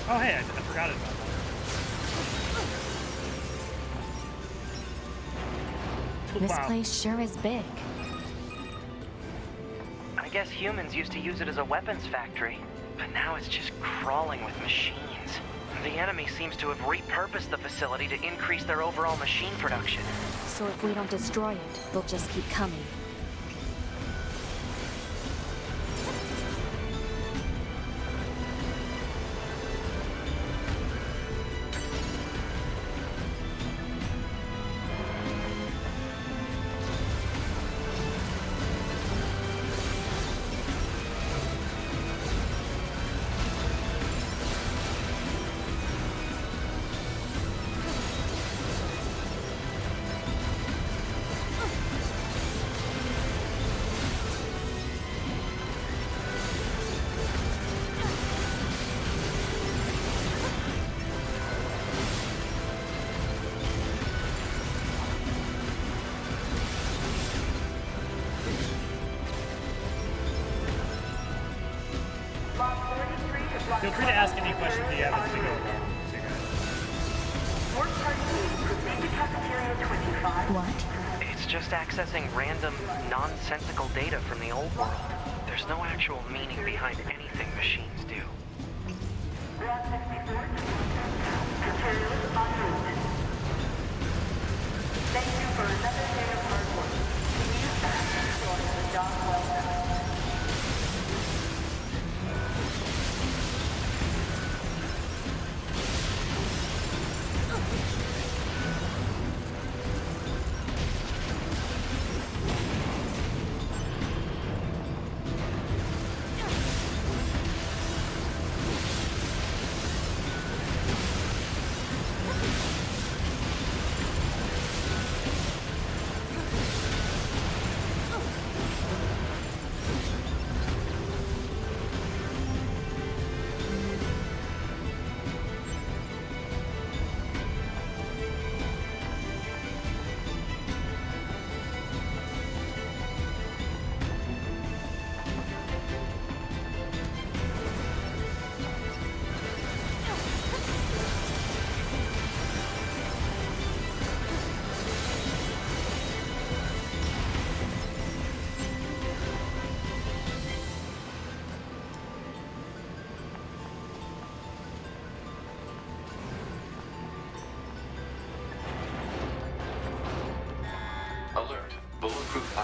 Oh, hey, I forgot about that. This Wow. place sure is big. I guess humans used to use it as a weapons factory, but now it's just crawling with machines. The enemy seems to have repurposed the facility to increase their overall machine production. So if we don't destroy it, they'll just keep coming. Feel free to ask any questions that you have as we go along. What? It's just accessing random, nonsensical data from the old world. There's no actual meaning behind anything machines do. Thank you for another day of hard work. You enjoy the job well done.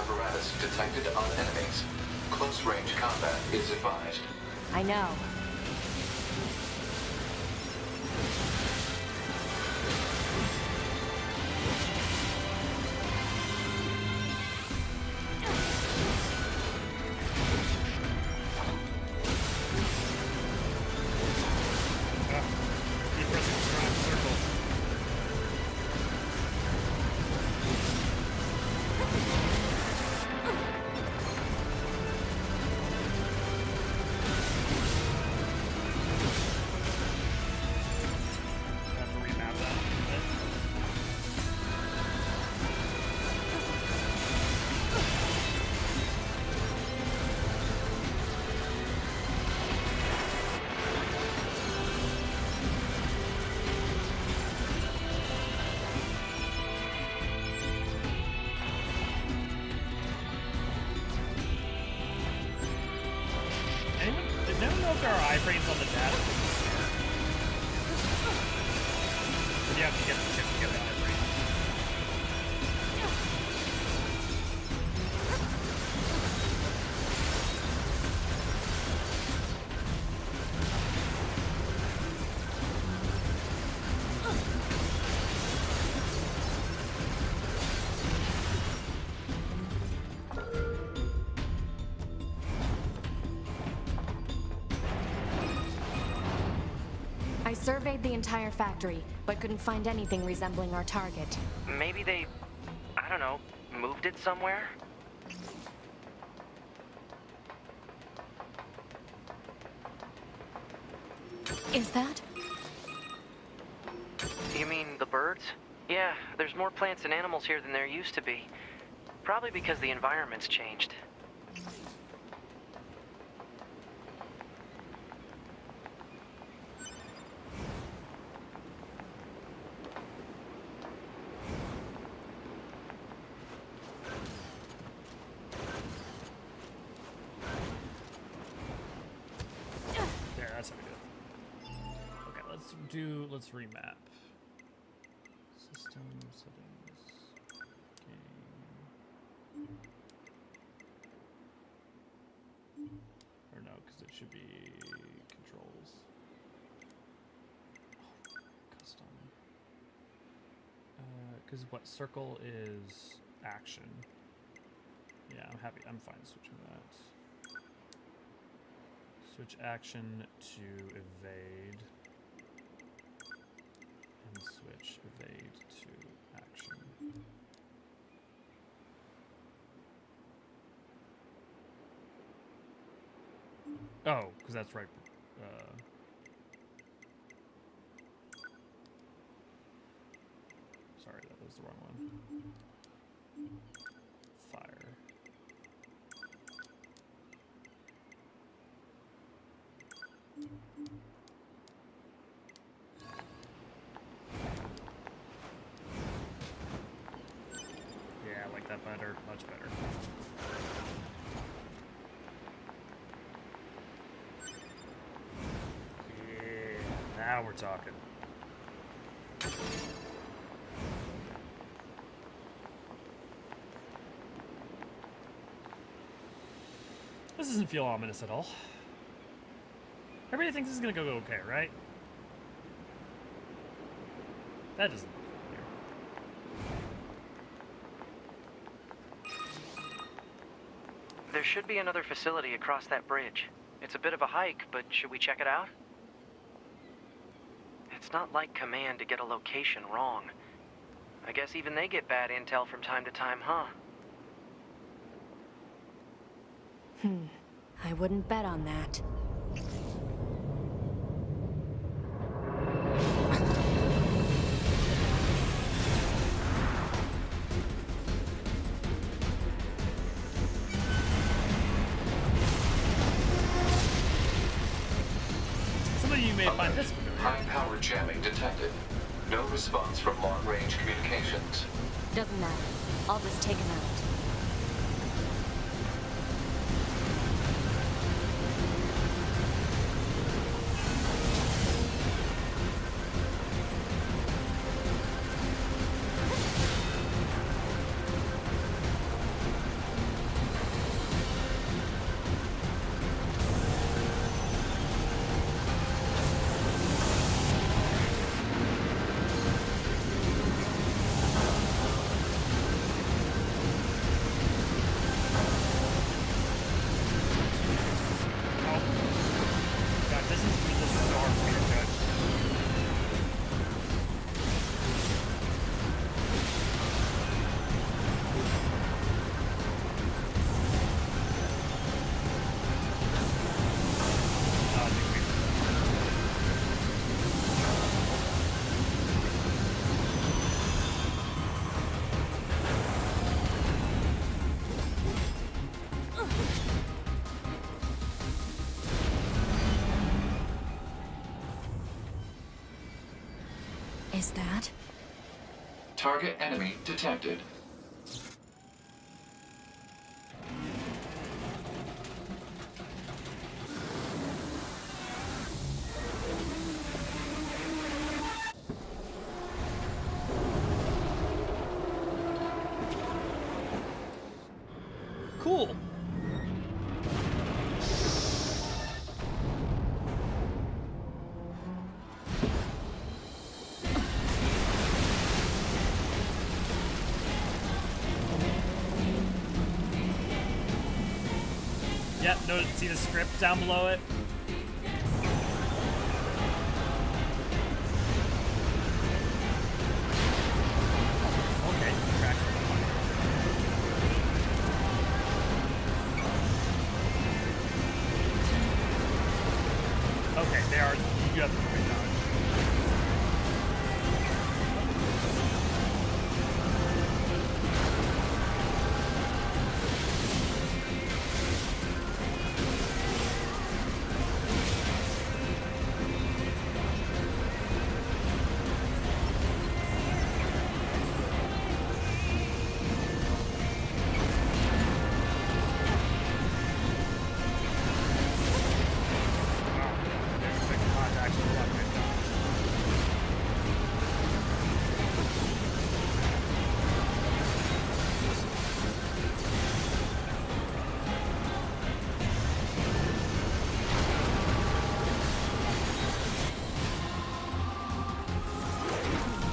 apparatus detected on enemies. Close range combat is advised. I know. There are iframes on the data. But you have to get the chip to get the iframe. I surveyed the entire factory, but couldn't find anything resembling our target. Maybe they, I don't know, moved it somewhere? Is that? You mean the birds? Yeah, there's more plants and animals here than there used to be. Probably because the environment's changed. Let's remap. System settings. Game. Or no, because it should be controls. Oh, custom. Because what circle is action? Yeah, I'm happy. I'm fine switching that. Switch action to evade. And switch evade to action. Oh, because that's right. Sorry, that was the wrong one. Fire. Yeah, I like that better. Much better. Yeah, now we're talking. This doesn't feel ominous at all. Everybody thinks this is gonna go okay, right? That doesn't look familiar. There should be another facility across that bridge. It's a bit of a hike, but should we check it out? It's not like Command to get a location wrong. I guess even they get bad intel from time to time, huh? I wouldn't bet on that. Some of you may find this familiar. High-power jamming detected. No response from long-range communications. Doesn't matter. I'll just take him out. is that? Target enemy detected. Cool. Yep, no, see the script down below it? Okay, tracks for the fire. Okay, they are. You have the quick dodge.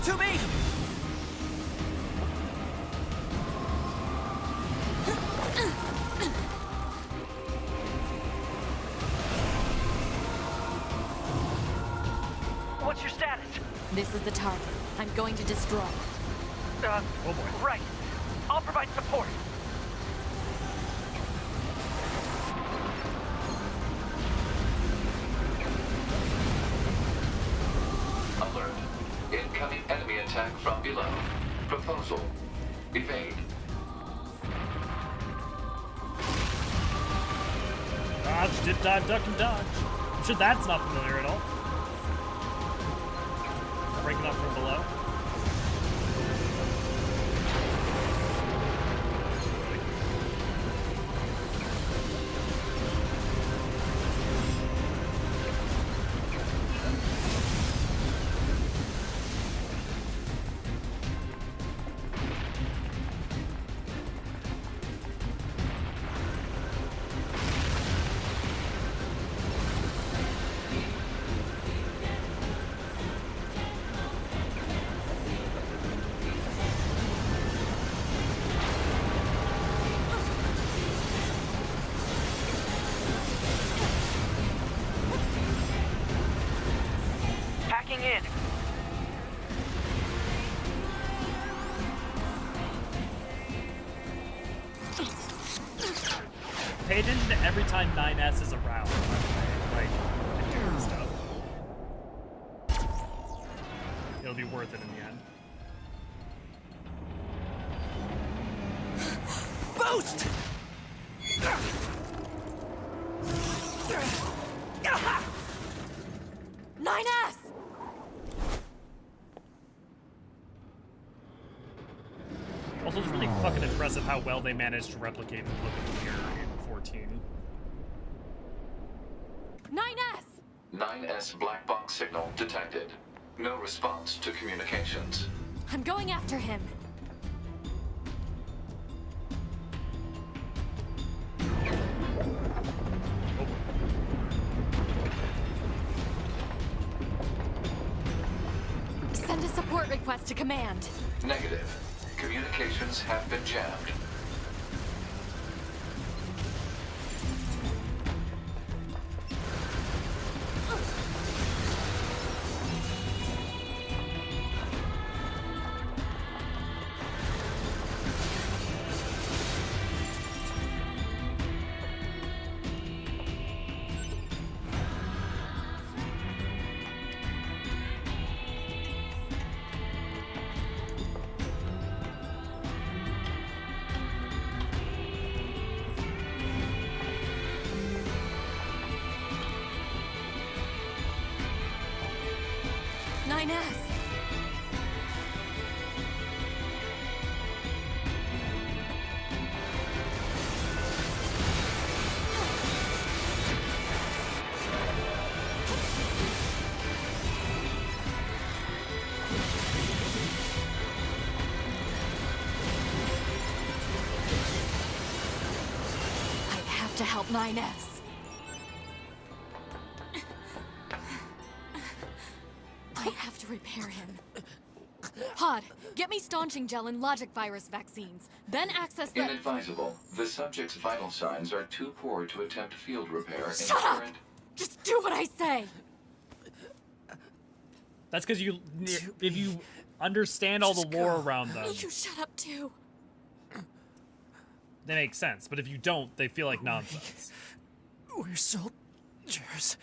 To me! What's your status? This is the target. I'm going to destroy. Oh boy. Right. I'll provide support. Alert. Incoming enemy attack from below. Proposal. Evade. Dodge, dip, dive, duck, and dodge. I'm sure that's not familiar at all. Breaking up from below. Hacking in. Pay attention to every time 9S is around, by the way, like, and doing stuff. It'll be worth it in the end. Boost! 9S! Also, it's really fucking impressive how well they managed to replicate the look of Nier in 14. 9S! 9S black box signal detected. No response to communications. I'm going after him. Send a support request to command. Negative. Communications have been jammed. help 9S. I have to repair him. Pod, get me staunching gel and logic virus vaccines. Then access the... Inadvisable. The subject's vital signs are too poor to attempt field repair in Shut up! current... Just do what I say! That's because if you understand all the lore around them, You shut up too. they make sense. But if you don't, they feel like nonsense. We're soldiers.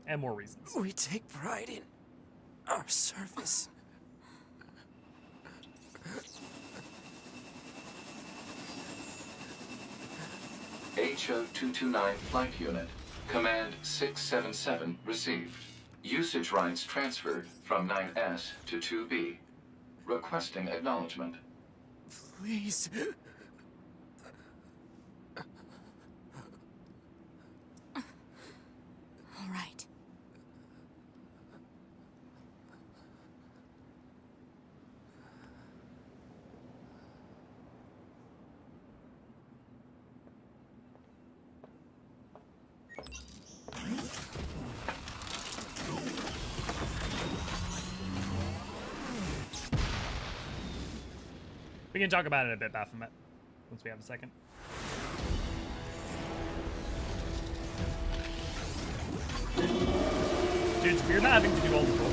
And more reasons. We take pride in our service. HO-229 Flight Unit. Command 677 received. Usage rights transferred from 9S to 2B. Requesting acknowledgement. Please. All right. We can talk about it a bit, Baphomet, once we have a second. Dude, it's weird not having to do all the roll.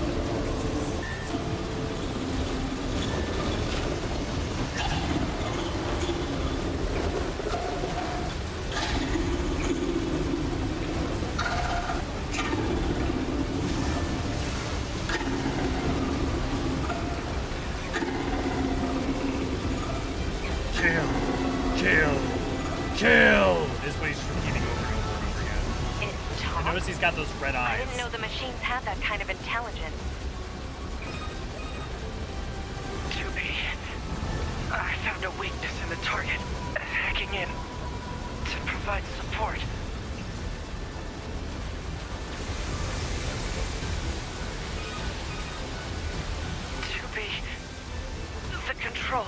Kill! Is what he's repeating over and over and over again. It talks? I notice he's got those red eyes. I didn't know the machines had that kind of intelligence. 2B. I found a weakness in the target. Hacking in to provide support. The control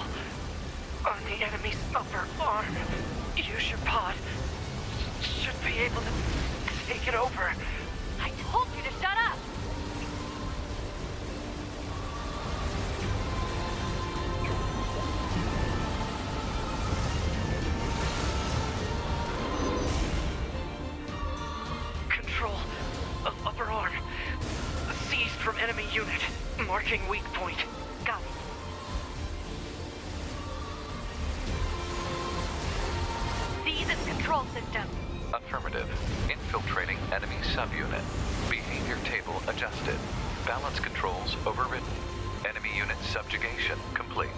on the enemy's upper arm. Use your pod. Should be able to take it over. I told you to shut up! Control of upper arm. Seized from enemy unit. Marking weak point. Got it. Seize its control system. Affirmative. Infiltrating enemy subunit. Behavior table adjusted. Balance controls overridden. Enemy unit subjugation complete.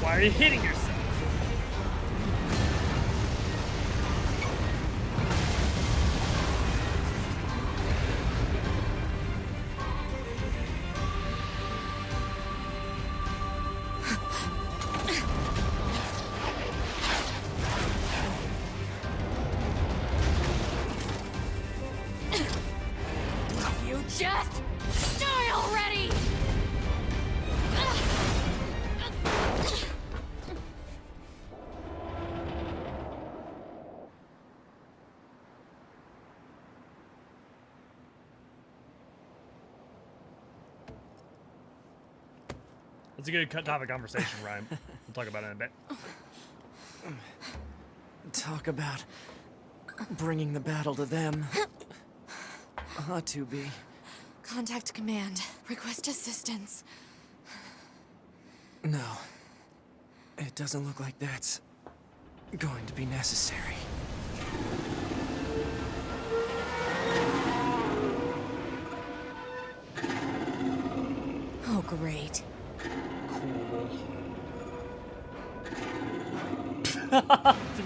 Why are you hitting yourself? You just die already! That's a good topic conversation, Ryan. We'll talk about it in a bit. Talk about bringing the battle to them. 2B. Contact command. Request assistance. No. It doesn't look like that's going to be necessary. Oh, great.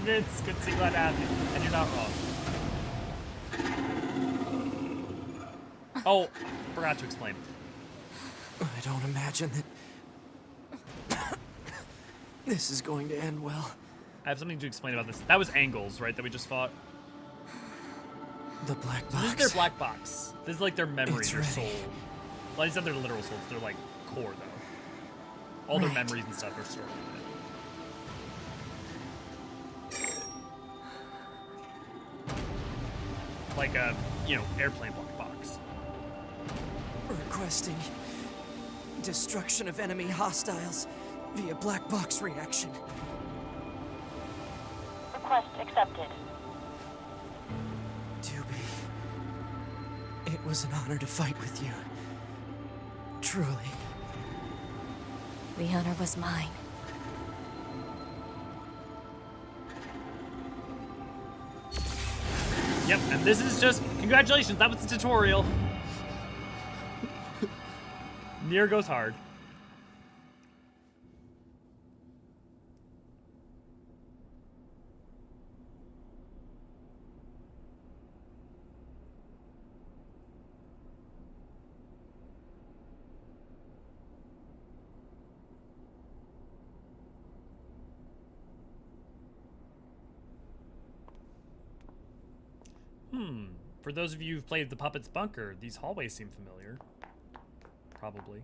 Vince, good seeing that happen, and you're not wrong. Oh, forgot to explain. I don't imagine that this is going to end well. I have something to explain about this. That was Angles, right, that we just fought? The black So box. this is their black box. This is like their memory, It's their ready. soul. Well, these are their literal souls. They're like core, though. All their memories and stuff are stored in it. Like a, airplane black box. Requesting destruction of enemy hostiles via black box reaction. Request accepted. Tubi, it was an honor to fight with you. Truly. The honor was mine. Yep, and this is just, congratulations, that was the tutorial. Nier goes hard. For those of you who've played the Puppet's Bunker, these hallways seem familiar. Probably.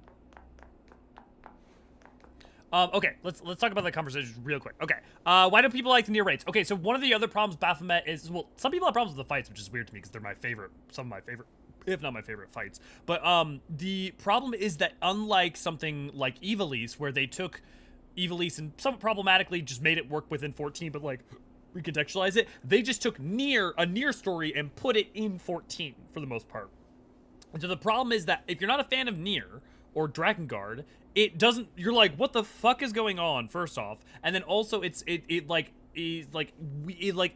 Okay, let's talk about that conversation real quick. Okay, why do people like the Nier raids? Okay, so one of the other problems Baphomet is, well, some people have problems with the fights, which is weird to me because they're my favorite, some of my favorite, if not my favorite fights. But the problem is that unlike something like Ivalice, where they took Ivalice and somewhat problematically just made it work within 14, but like recontextualize it, they just took a Nier story and put it in 14 for the most part. And so the problem is that if you're not a fan of Nier or Drakengard, it doesn't, you're like, what the fuck is going on, first off, and then also it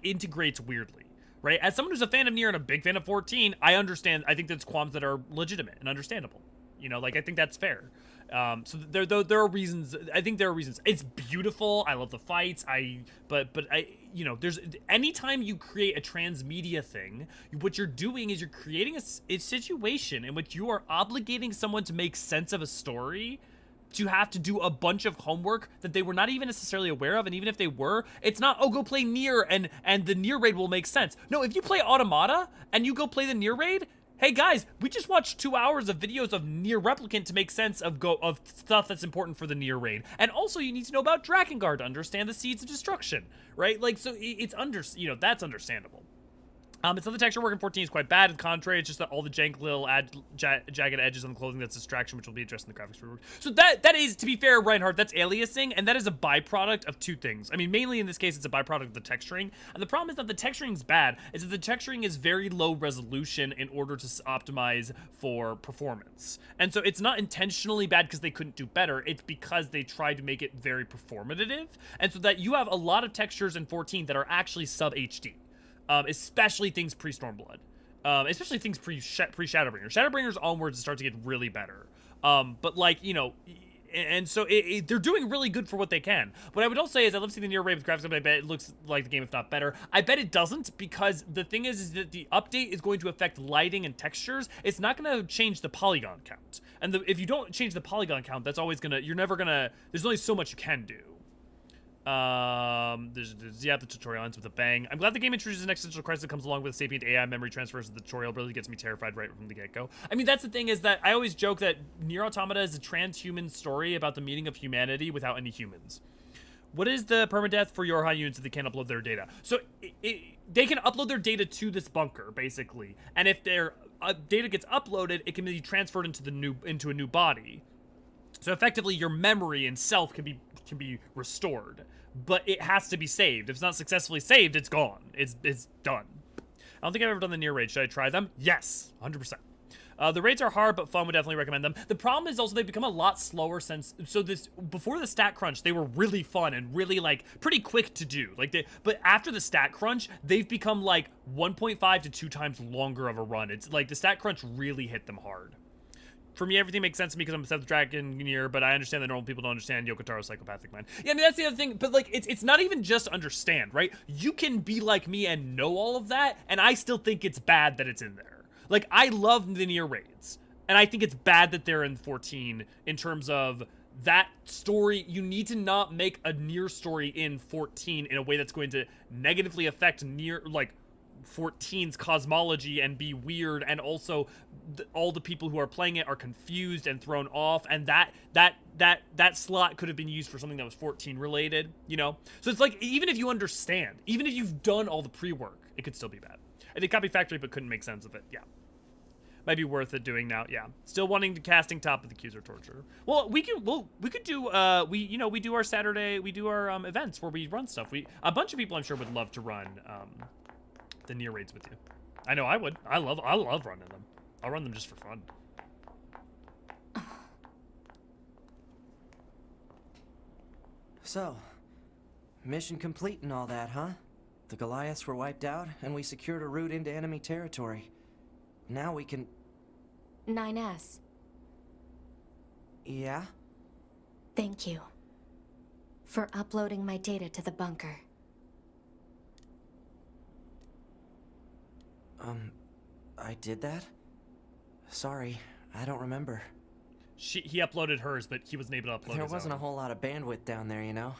integrates weirdly, right? As someone who's a fan of Nier and a big fan of 14, I understand, I think that's qualms that are legitimate and understandable. Like, I think that's fair. So there are reasons. I think there are reasons. It's beautiful. I love the fights. But there's, anytime you create a transmedia thing, what you're doing is you're creating a situation in which you are obligating someone to make sense of a story, to have to do a bunch of homework that they were not even necessarily aware of, and even if they were, it's not, oh, go play Nier and the Nier raid will make sense. No, if you play Automata and you go play the Nier raid, hey guys, we just watched 2 hours of videos of Nier Replicant to make sense of stuff that's important for the Nier raid. And also you need to know about Drakengard to understand the Seeds of Destruction, right? Like, so it's that's understandable. It's not the texture work in 14 is quite bad. On the contrary, it's just that all the jank little jagged edges on the clothing that's distraction, which will be addressed in the graphics rework. So that is, to be fair, Reinhardt, that's aliasing, and that is a byproduct of two things. I mean, mainly in this case, it's a byproduct of the texturing. And the problem is that the texturing is bad, is that the texturing is very low resolution in order to optimize for performance. And so it's not intentionally bad because they couldn't do better, it's because they tried to make it very performative. And so that you have a lot of textures in 14 that are actually sub-HD. Especially things pre-Stormblood. Especially things pre-Shadowbringer. Shadowbringers onwards start to get really better. But like, and so they're doing really good for what they can. What I would also say is I love seeing the Nier raid with graphics. I bet it looks like the game, if not better. I bet it doesn't, because the thing is that the update is going to affect lighting and textures. It's not going to change the polygon count. And if you don't change the polygon count, that's always going to, you're never going to, there's only so much you can do. The tutorial ends with a bang. I'm glad the game introduces an existential crisis that comes along with sapient AI memory transfers. The tutorial really gets me terrified right from the get-go. I mean, that's the thing, is that I always joke that Nier Automata is a transhuman story about the meaning of humanity without any humans. What is the permadeath for Eorzean units if they can't upload their data? So they can upload their data to this bunker, basically, and if their data gets uploaded, it can be transferred into a new body. So effectively, your memory and self can be restored, but it has to be saved. If it's not successfully saved, it's gone. It's done. I don't think I've ever done the Nier raid. Should I try them? Yes, 100%. The raids are hard, but fun. Would definitely recommend them. The problem is also they've become a lot slower since. So before the stat crunch, they were really fun and really like pretty quick to do. But after the stat crunch, they've become like 1.5 to 2 times longer of a run. It's like the stat crunch really hit them hard. For me, everything makes sense to me because I'm obsessed with Drakengard, but I understand that normal people don't understand Yoko Taro's psychopathic mind. Yeah, I mean, that's the other thing, but like, it's not even just understand, right? You can be like me and know all of that, and I still think it's bad that it's in there. Like, I love the Nier raids, and I think it's bad that they're in 14 in terms of that story. You need to not make a Nier story in 14 in a way that's going to negatively affect Nier, like, 14's cosmology and be weird, and also all the people who are playing it are confused and thrown off, and that slot could have been used for something that was 14 related, you know? So it's like, even if you understand, even if you've done all the pre-work, it could still be bad. I did Copy Factory but couldn't make sense of it. Yeah. Might be worth it doing now. Yeah. Still wanting to casting Top of the Accuser Torture. Well, we could do we do our Saturday, we do our events where we run stuff. A bunch of people I'm sure would love to run the Nier raids with you. I know I would. I love running them. I'll run them just for fun. So, mission complete and all that, huh? The Goliaths were wiped out, and we secured a route into enemy territory. Now we can... 9S. Yeah? Thank you for uploading my data to the bunker. I did that? Sorry, I don't remember. He uploaded hers, but he wasn't able to upload his own. There wasn't a whole lot of bandwidth down there, you know?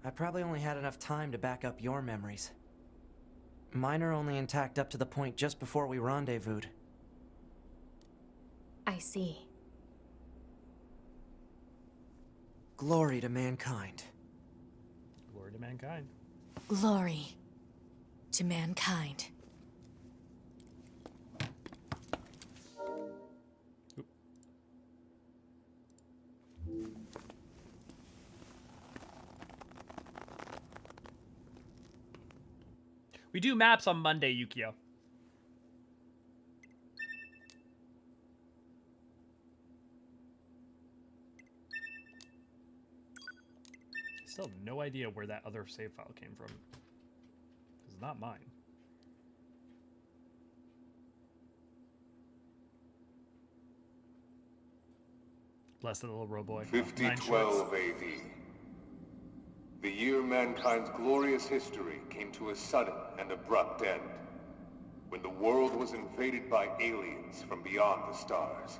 I probably only had enough time to back up your memories. Mine are only intact up to the point just before we rendezvoused. I see. Glory to mankind. Glory to mankind. Glory to mankind. We do maps on Monday, Yukio. Still have no idea where that other save file came from. It's not mine. Bless the little roboy. 5012 AD. The year mankind's glorious history came to a sudden and abrupt end, when the world was invaded by aliens from beyond the stars.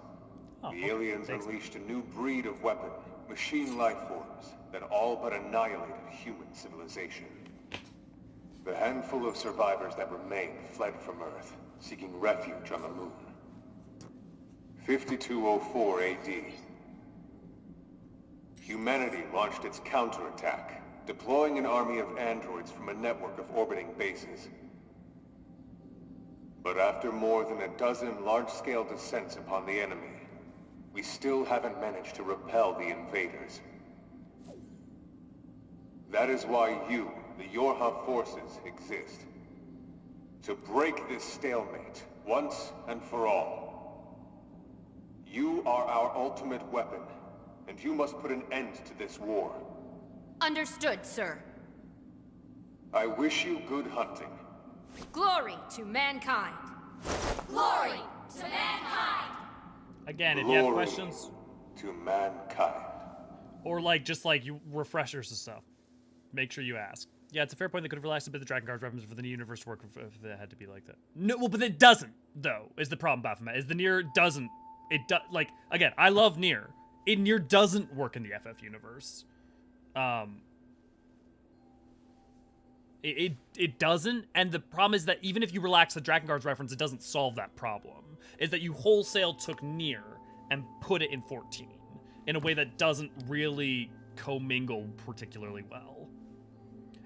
The aliens unleashed a new breed of weapon, machine life forms, that all but annihilated human civilization. The handful of survivors that remained fled from Earth, seeking refuge on the moon. 5204 AD. Humanity launched its counterattack, deploying an army of androids from a network of orbiting bases. But after more than a dozen large-scale descents upon the enemy, we still haven't managed to repel the invaders. That is why you, the Yorha forces, exist. To break this stalemate, once and for all. You are our ultimate weapon, and you must put an end to this war. Understood, sir. I wish you good hunting. Glory to mankind. Glory to mankind. Again, if you have questions to mankind, or just you refreshers and stuff, make sure you ask. Yeah, it's a fair point. They could have relaxed a bit the Drakengard weapons for the universe to work if it had to be like that. No, well, but it doesn't though. Is the problem, Baphomet? Is the Nier doesn't? Again, I love Nier. Nier doesn't work in the FF universe. It doesn't, and the problem is that even if you relax the Drakengard's reference, it doesn't solve that problem. Is that you wholesale took Nier and put it in 14 in a way that doesn't really commingle particularly well.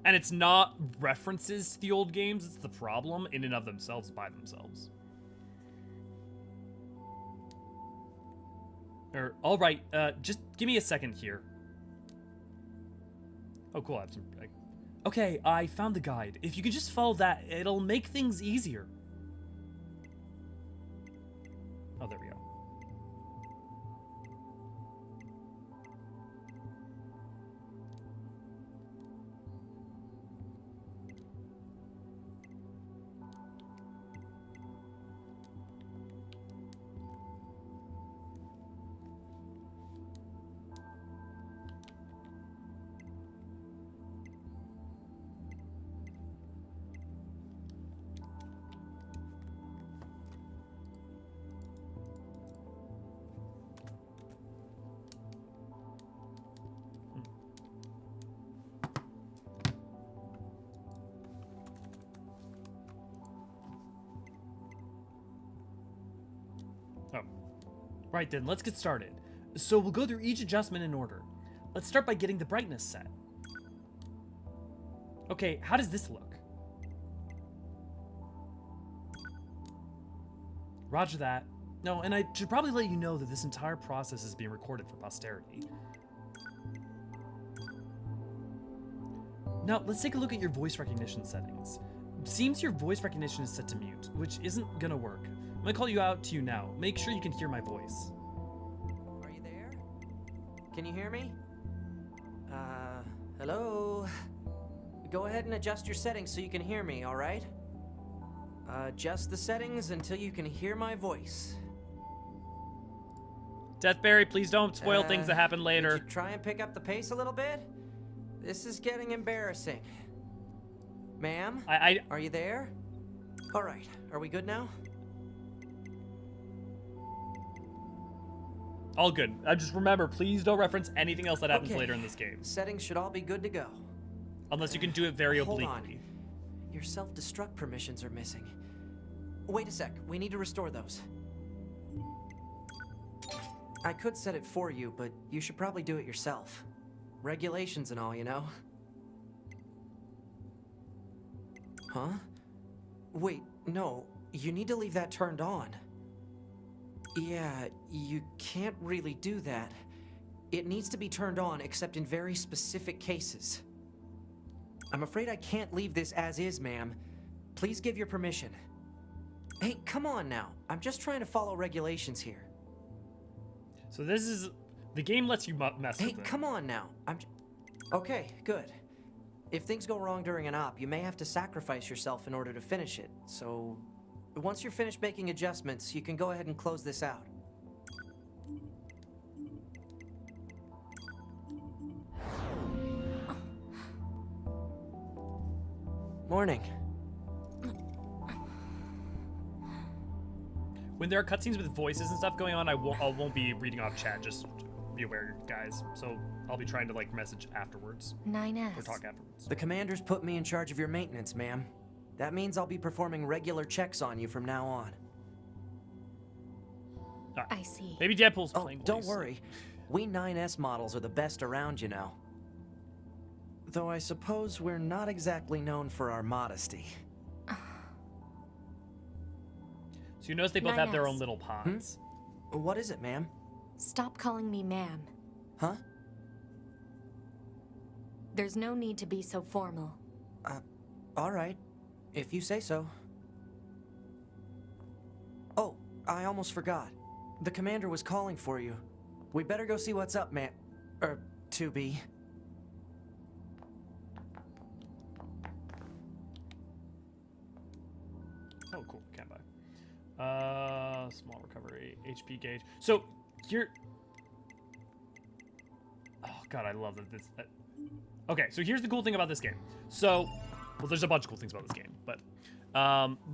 And it's not references to the old games, it's the problem in and of themselves by themselves. All right, just give me a second here. Oh, cool, I have some... Okay, I found the guide. If you can just follow that, it'll make things easier. Oh, there we go. Right then, let's get started. So we'll go through each adjustment in order. Let's start by getting the brightness set. Okay, how does this look? Roger that. No, and I should probably let you know that this entire process is being recorded for posterity. Now, let's take a look at your voice recognition settings. Seems your voice recognition is set to mute, which isn't gonna work. I'm gonna call you out to you now. Make sure you can hear my voice. Are you there? Can you hear me? Hello? Go ahead and adjust your settings so you can hear me, alright? Adjust the settings until you can hear my voice. Deathberry, please don't spoil things that happen later. Could you try and pick up the pace a little bit? This is getting embarrassing. Ma'am? Are you there? Alright, are we good now? All good. Just remember, please don't reference anything else that happens later in this game. Settings should all be good to go. Unless you can do it very Hold obliquely. on. Your self-destruct permissions are missing. Wait a sec, we need to restore those. I could set it for you, but you should probably do it yourself. Regulations and all, you know? Huh? Wait, no. You need to leave that turned on. Yeah, you can't really do that. It needs to be turned on except in very specific cases. I'm afraid I can't leave this as is, ma'am. Please give your permission. Hey, come on now. I'm just trying to follow regulations here. So this is... The game lets you mess with it. Hey, come on now. Okay, good. If things go wrong during an op, you may have to sacrifice yourself in order to finish it. So, once you're finished making adjustments, you can go ahead and close this out. Morning. When there are cutscenes with voices and stuff going on, I won't be reading off chat. Just be aware, guys. So I'll be trying to like message afterwards. 9S. Or talk afterwards. The commander's put me in charge of your maintenance, ma'am. That means I'll be performing regular checks on you from now on. Right. I see. Maybe Deadpool's playing. Don't worry. We 9S models are the best around, you know. Though I suppose we're not exactly known for our modesty. So you notice they both have their own little pods. What is it, ma'am? Stop calling me ma'am. Huh? There's no need to be so formal. All right. If you say so. Oh, I almost forgot. The commander was calling for you. We better go see what's up, man. 2B. Oh, cool. Can't buy. Small recovery, HP gauge. So you're... Oh god, I love that this... Okay, so here's the cool thing about this game. So, well, there's a bunch of cool things about this game, but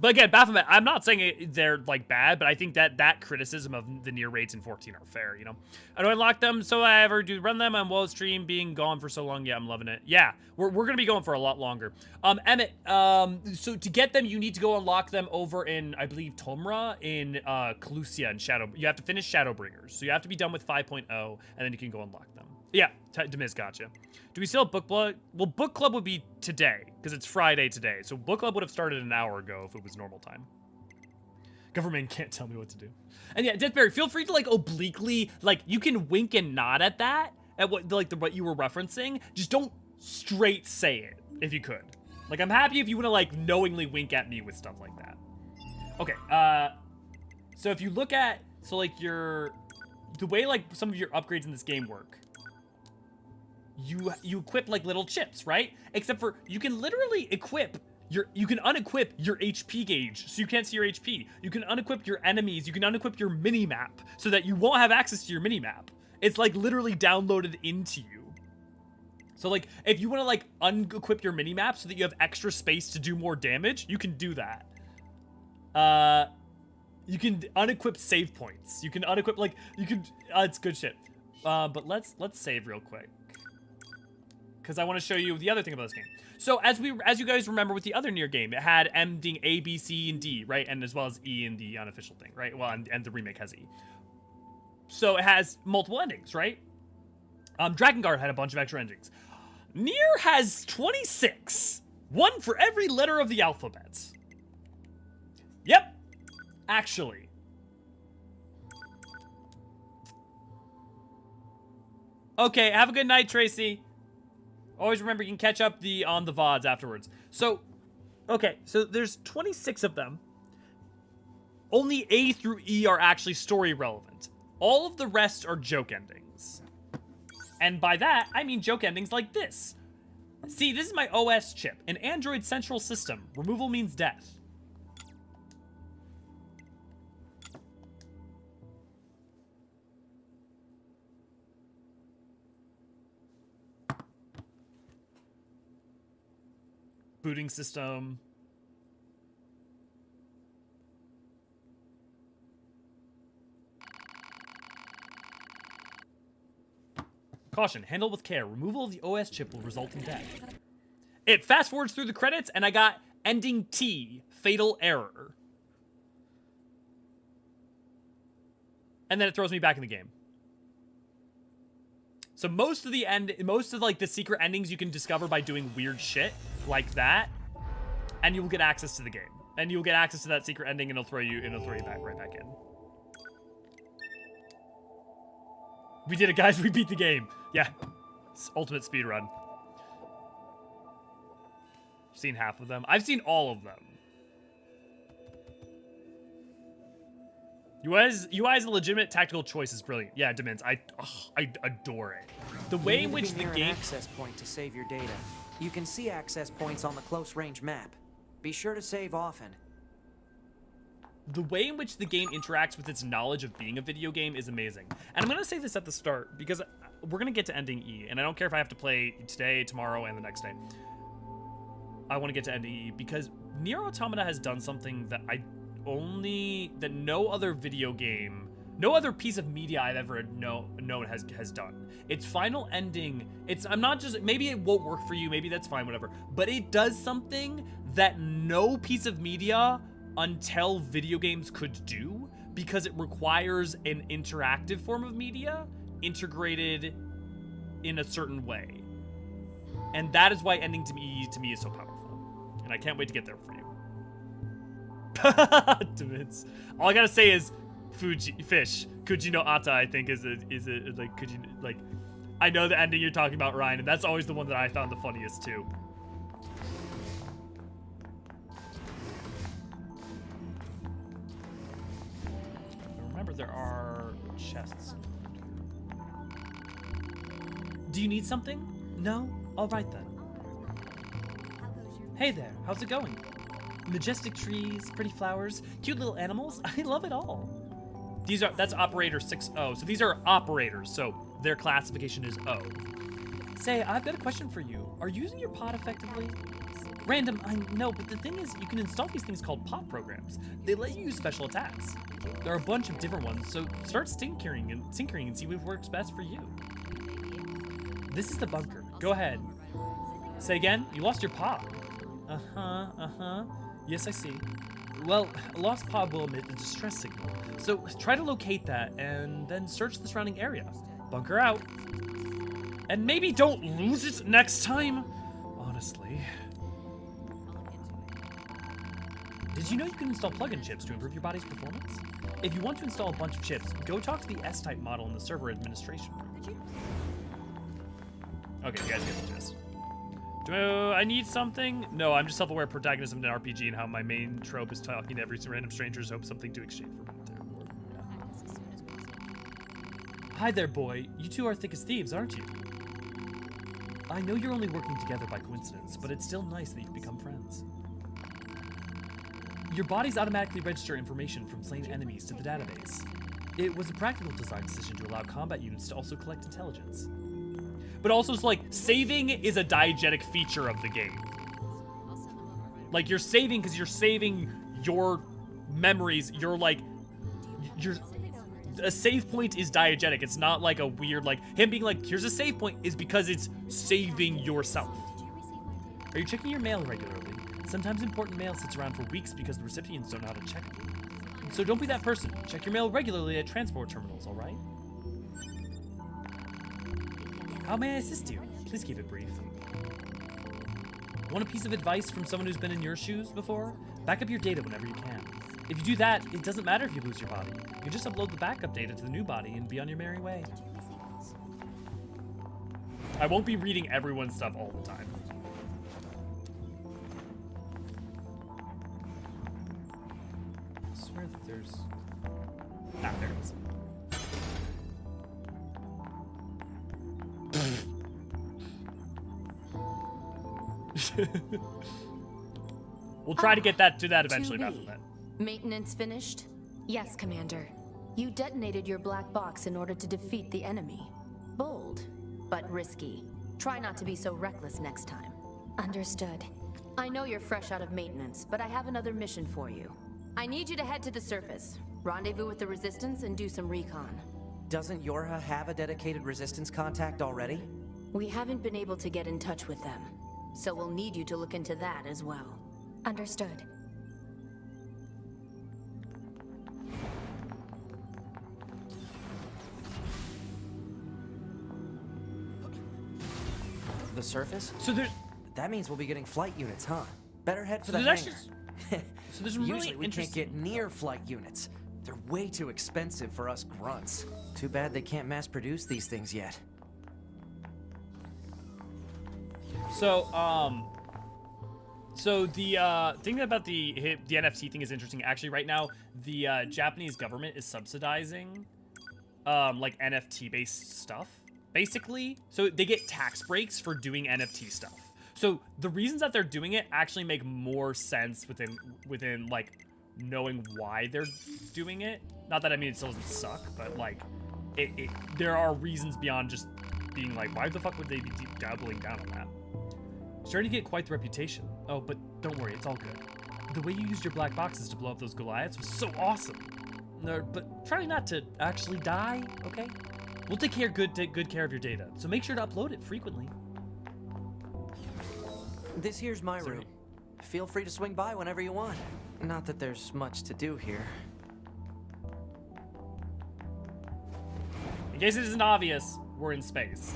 again, Baphomet, I'm not saying they're like bad, but I think that criticism of the Nier raids in 14 are fair, you know? I don't unlock them, so I ever do run them on WoW stream, being gone for so long. Yeah, I'm loving it. Yeah, we're gonna be going for a lot longer. Emmett, so to get them, you need to go unlock them over in, I believe, Tomra, in Calusia and Shadow. You have to finish Shadowbringers, so you have to be done with 5.0, and then you can go unlock them. Yeah, Demiz, gotcha. Do we still have book club? Well, book club would be today, because it's Friday today. So book club would have started an hour ago if it was normal time. Government can't tell me what to do. And yeah, Deathberry, feel free to like obliquely, like you can wink and nod at that, at what what you were referencing. Just don't straight say it, if you could. Like I'm happy if you want to like knowingly wink at me with stuff like that. Okay, so if you look at, so like the way like some of your upgrades in this game work, you equip like little chips, right? Except for you can literally equip you can unequip your HP gauge so you can't see your HP. You can unequip your enemies, you can unequip your mini-map so that you won't have access to your mini-map. It's like literally downloaded into you. So like if you want to like unequip your mini-map so that you have extra space to do more damage, you can do that. You can unequip save points. You can unequip like you can it's good shit. But let's save real quick, because I want to show you the other thing about this game. So as you guys remember with the other Nier game, it had M being A, B, C, and D, right? And as well as E in the unofficial thing, right? Well, and the remake has E. So it has multiple endings, right? Drakengard had a bunch of extra endings. Nier has 26. One for every letter of the alphabet. Yep. Actually. Okay, have a good night, Tracy. Always remember you can catch up on the VODs afterwards. So, okay, so there's 26 of them. Only A through E are actually story relevant. All of the rest are joke endings. And by that, I mean joke endings like this. See, this is my OS chip, an Android central system. Removal means death. Booting system. Caution, handle with care. Removal of the OS chip will result in death. It fast forwards through the credits and I got ending T, fatal error. And then it throws me back in the game. So most of like the secret endings you can discover by doing weird shit like that, and you will get access to the game. And you'll get access to that secret ending and it'll throw you right back in. We did it, guys. We beat the game. Yeah. It's ultimate speedrun. Seen half of them. I've seen all of them. UI's a legitimate tactical choice is brilliant. Yeah, Demins. I adore it. The way in which the game... access point to save your data. You can see access points on the close range map. Be sure to save often. The way in which the game interacts with its knowledge of being a video game is amazing. And I'm going to say this at the start, because we're going to get to ending E, and I don't care if I have to play today, tomorrow, and the next day. I want to get to ending E, because Nier Automata has done something that no other video game, no other piece of media I've ever known has done. Its final ending, maybe it won't work for you, maybe that's fine, whatever, but it does something that no piece of media until video games could do, because it requires an interactive form of media integrated in a certain way. And that is why ending to me is so powerful. And I can't wait to get there for you. All I gotta say is fish. Kuji no Ata, I think is like Kuji, like, I know the ending you're talking about, Ryan, and that's always the one that I found the funniest too. Remember, there are chests. Do you need something? No? All right then. Hey there, how's it going? Majestic trees, pretty flowers, cute little animals. I love it all. That's operator 6O. So these are operators, so their classification is O. Say, I've got a question for you. Are you using your pod effectively? Random, I know, but the thing is, you can install these things called pod programs. They let you use special attacks. There are a bunch of different ones, so start tinkering and see what works best for you. This is the bunker. Go ahead. Say again? You lost your pod. Yes, I see. Well, a lost pod will emit a distress signal, so try to locate that and then search the surrounding area. Bunker out. And maybe don't lose it next time. Honestly. Did you know you can install plug-in chips to improve your body's performance? If you want to install a bunch of chips, go talk to the S-type model in the server administration room. Okay, you guys get the gist. Do I need something? No, I'm just self-aware protagonist of an RPG and how my main trope is talking to every random stranger's hope something to exchange for me. Hi there, boy. You two are thick as thieves, aren't you? I know you're only working together by coincidence, but it's still nice that you've become friends. Your bodies automatically register information from slain enemies to the database. It was a practical design decision to allow combat units to also collect intelligence. But also, it's like, saving is a diegetic feature of the game. Like, you're saving because you're saving your memories. A save point is diegetic. It's not like a weird, like, him being like, here's a save point, is because it's saving yourself. Are you checking your mail regularly? Sometimes important mail sits around for weeks because the recipients don't know how to check it. So don't be that person. Check your mail regularly at transport terminals, alright? How may I assist you? Please keep it brief. Want a piece of advice from someone who's been in your shoes before? Back up your data whenever you can. If you do that, it doesn't matter if you lose your body. You just upload the backup data to the new body and be on your merry way. I won't be reading everyone's stuff all the time. I swear that there's... Ah, there it is. We'll try to get that to that eventually, 2B. Baphomet. Maintenance finished? Yes, Commander. You detonated your black box in order to defeat the enemy. Bold, but risky. Try not to be so reckless next time. Understood. I know you're fresh out of maintenance, but I have another mission for you. I need you to head to the surface, rendezvous with the Resistance, and do some recon. Doesn't Yorha have a dedicated Resistance contact already? We haven't been able to get in touch with them, so we'll need you to look into that as well. Understood. The surface? So there's... That means we'll be getting flight units, huh? Better head for So the there's hangar. So there's some really Usually we can't get near flight units. They're way too expensive for us grunts. Too bad they can't mass produce these things yet. So, so the thing about the NFT thing is interesting. Actually, right now, the Japanese government is subsidizing, like NFT-based stuff, basically. So they get tax breaks for doing NFT stuff. So the reasons that they're doing it actually make more sense within like knowing why they're doing it. Not that I mean it still doesn't suck, but like there are reasons beyond just being like, why the fuck would they be doubling down on that? Starting to get quite the reputation. Oh, but don't worry, it's all good. The way you used your black boxes to blow up those Goliaths was so awesome. No, but try not to actually die, okay? We'll take good care of your data, so make sure to upload it frequently. This here's my room. Feel free to swing by whenever you want. Not that there's much to do here. In case it isn't obvious, we're in space.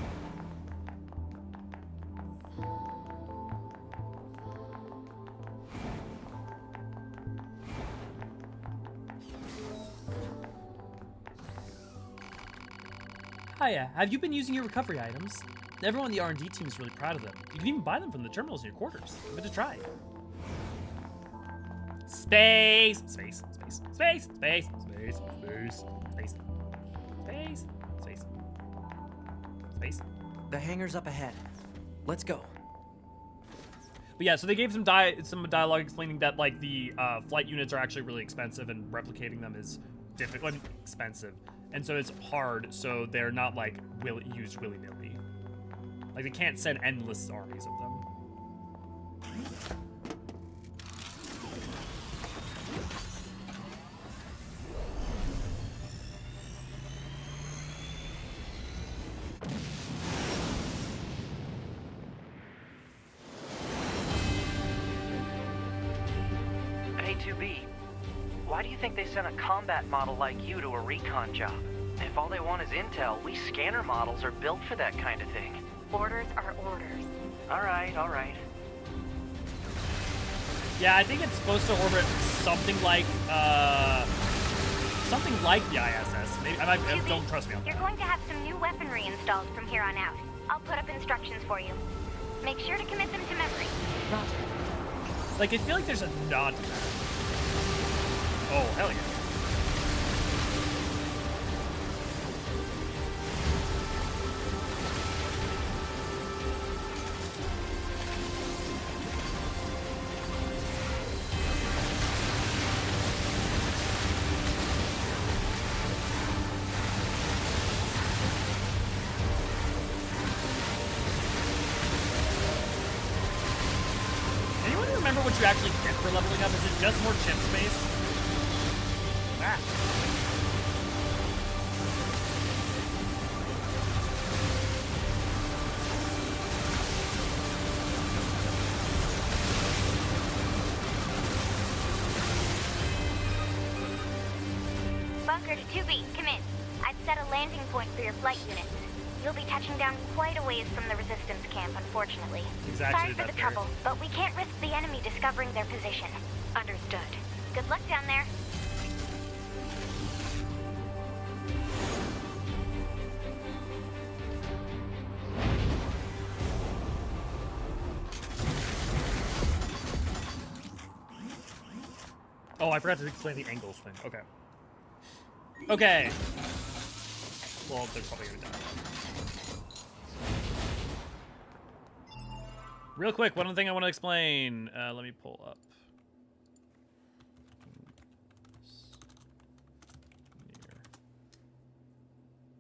Hiya, have you been using your recovery items? Everyone on the R&D team is really proud of them. You can even buy them from the terminals in your quarters. Give it a try. Space! Space, space, space, space, space, space, space, space, space, space. The hangar's up ahead. Let's go. But yeah, so they gave some dialogue explaining that like the flight units are actually really expensive and replicating them is difficult, expensive. And so it's hard, so they're not like used willy-nilly. Like they can't send endless armies of them. Hey 2B, why do you think they sent a combat model like you to a recon job? If all they want is intel, we scanner models are built for that kind of thing. Orders are orders. Alright, alright. Yeah, I think it's supposed to orbit something like the ISS. Maybe don't trust me on that. You're going to have some new weaponry installed from here on out. I'll put up instructions for you. Make sure to commit them to memory. Roger. Like, I feel like there's a nod to that. Oh, hell yeah. Remember what you actually get for leveling up? Is it just more chip space? Ah. Bunker to 2B, come in. I've set a landing point for your flight units. You'll be touching down quite a ways from the Resistance camp, unfortunately. Sorry for the trouble, but we can't risk the enemy discovering their position. Understood. Good luck down there. Oh, I forgot to explain the angles thing. Okay. Okay. Well, they're probably gonna die. Real quick, one other thing I want to explain. Let me pull up.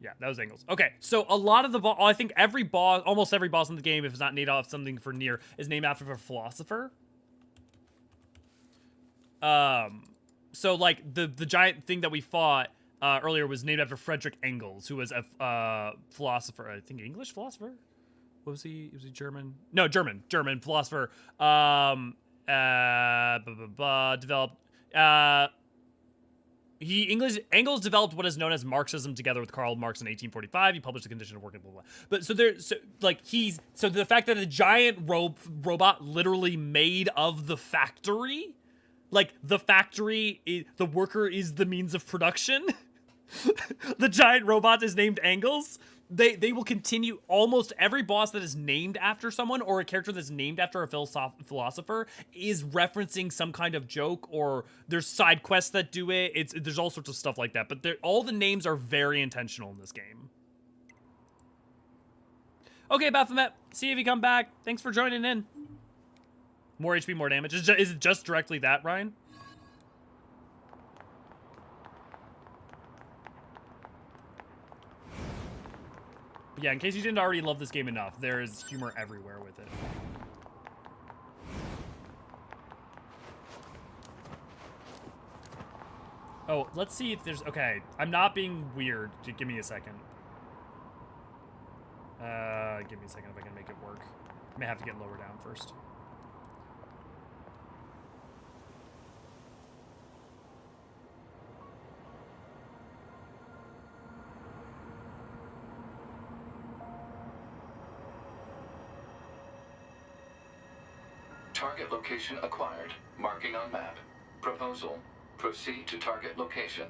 Yeah, that was angles. Okay, so a lot of the I think every boss, almost every boss in the game, if it's not named off something for Nier, is named after a philosopher. So like the giant thing that we fought earlier was named after Friedrich Engels, who was a philosopher. I think English philosopher. What was he? Was he German? No, German philosopher. Developed. Engels developed what is known as Marxism together with Karl Marx in 1845. He published the Condition of Work and blah blah. But so the fact that a giant robot literally made of the factory, like the factory, the worker is the means of production. The giant robot is named Engels. They will continue. Almost every boss that is named after someone or a character that's named after a philosopher is referencing some kind of joke, or there's side quests that do it. There's all sorts of stuff like that, but all the names are very intentional in this game. Okay, Baphomet, see if you come back. Thanks for joining in. More HP, more damage. Is it just directly that, Ryan? Yeah, in case you didn't already love this game enough, there is humor everywhere with it. Oh, let's see if there's... Okay, I'm not being weird. Just give me a second. Give me a second if I can make it work. I may have to get lower down first. Target location acquired. Marking on map. Proposal. Proceed to target location.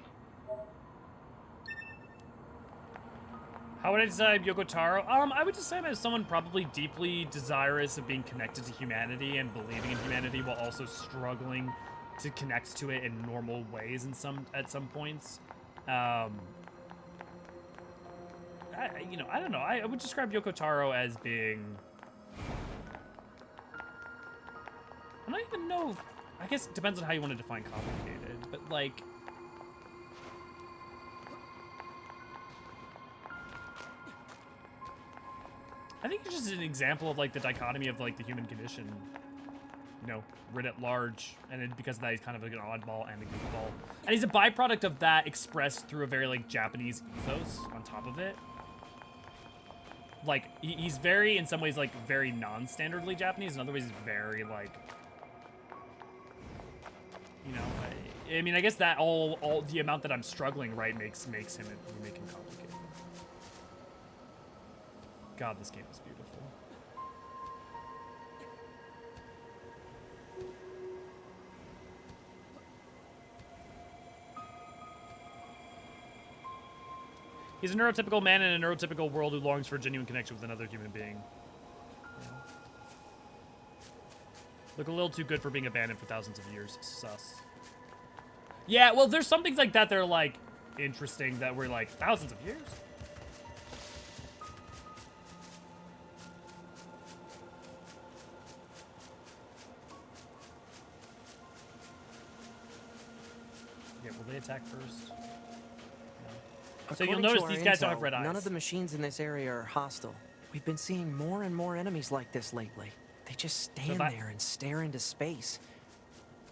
How would I describe Yoko Taro? I would describe him as someone probably deeply desirous of being connected to humanity and believing in humanity while also struggling to connect to it in normal ways at some points. I don't know. I would describe Yoko Taro as being... I don't even know. I guess it depends on how you want to define complicated, but like... I think it's just an example of like the dichotomy of like the human condition, you know, writ at large, and then because of that he's kind of like an oddball and a goofball. And he's a byproduct of that expressed through a very like Japanese ethos on top of it. Like, he's very, in some ways, like, very non-standardly Japanese. In other ways, he's very, like... You know, I mean, I guess that all the amount that I'm struggling, right, makes him complicated. God, this game is beautiful. He's a neurotypical man in a neurotypical world who longs for a genuine connection with another human being. Yeah. Look a little too good for being abandoned for thousands of years. Sus. Yeah, well, there's some things like that that are, like, interesting that were, like, thousands of years? Yeah, will they attack first? So you'll notice these guys don't have red eyes. None of the machines in this area are hostile. We've been seeing more and more enemies like this lately. They just stand there and stare into space.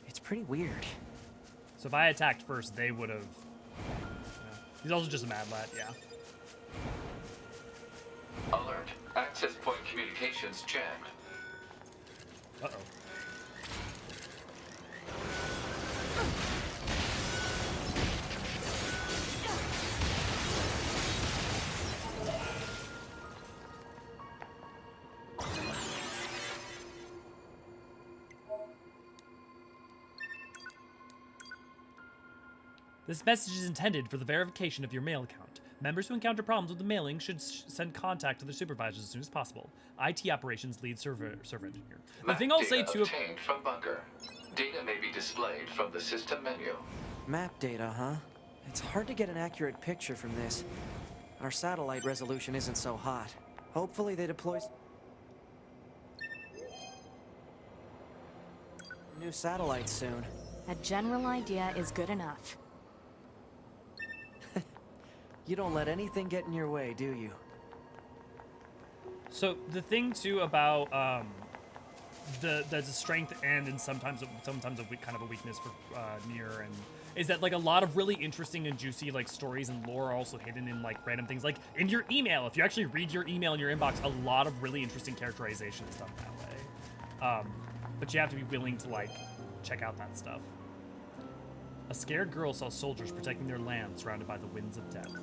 It's pretty weird. So if I attacked first, they would have... Yeah. He's also just a mad lad, yeah. Alert. Access point communications jammed. Uh-oh. This message is intended for the verification of your mail account. Members who encounter problems with the mailing should send contact to their supervisors as soon as possible. IT operations lead server engineer. The thing I'll say too. Obtained from bunker. Data may be displayed from the system menu. Map data, huh? It's hard to get an accurate picture from this. Our satellite resolution isn't so hot. Hopefully they deploy new satellites soon. A general idea is good enough. You don't let anything get in your way, do you? So the thing too about there's a strength and then sometimes a kind of a weakness for Nier, and is that like a lot of really interesting and juicy like stories and lore are also hidden in like random things, like in your email. If you actually read your email in your inbox, a lot of really interesting characterization is done that way. But you have to be willing to like check out that stuff. A scared girl saw soldiers protecting their land surrounded by the winds of death.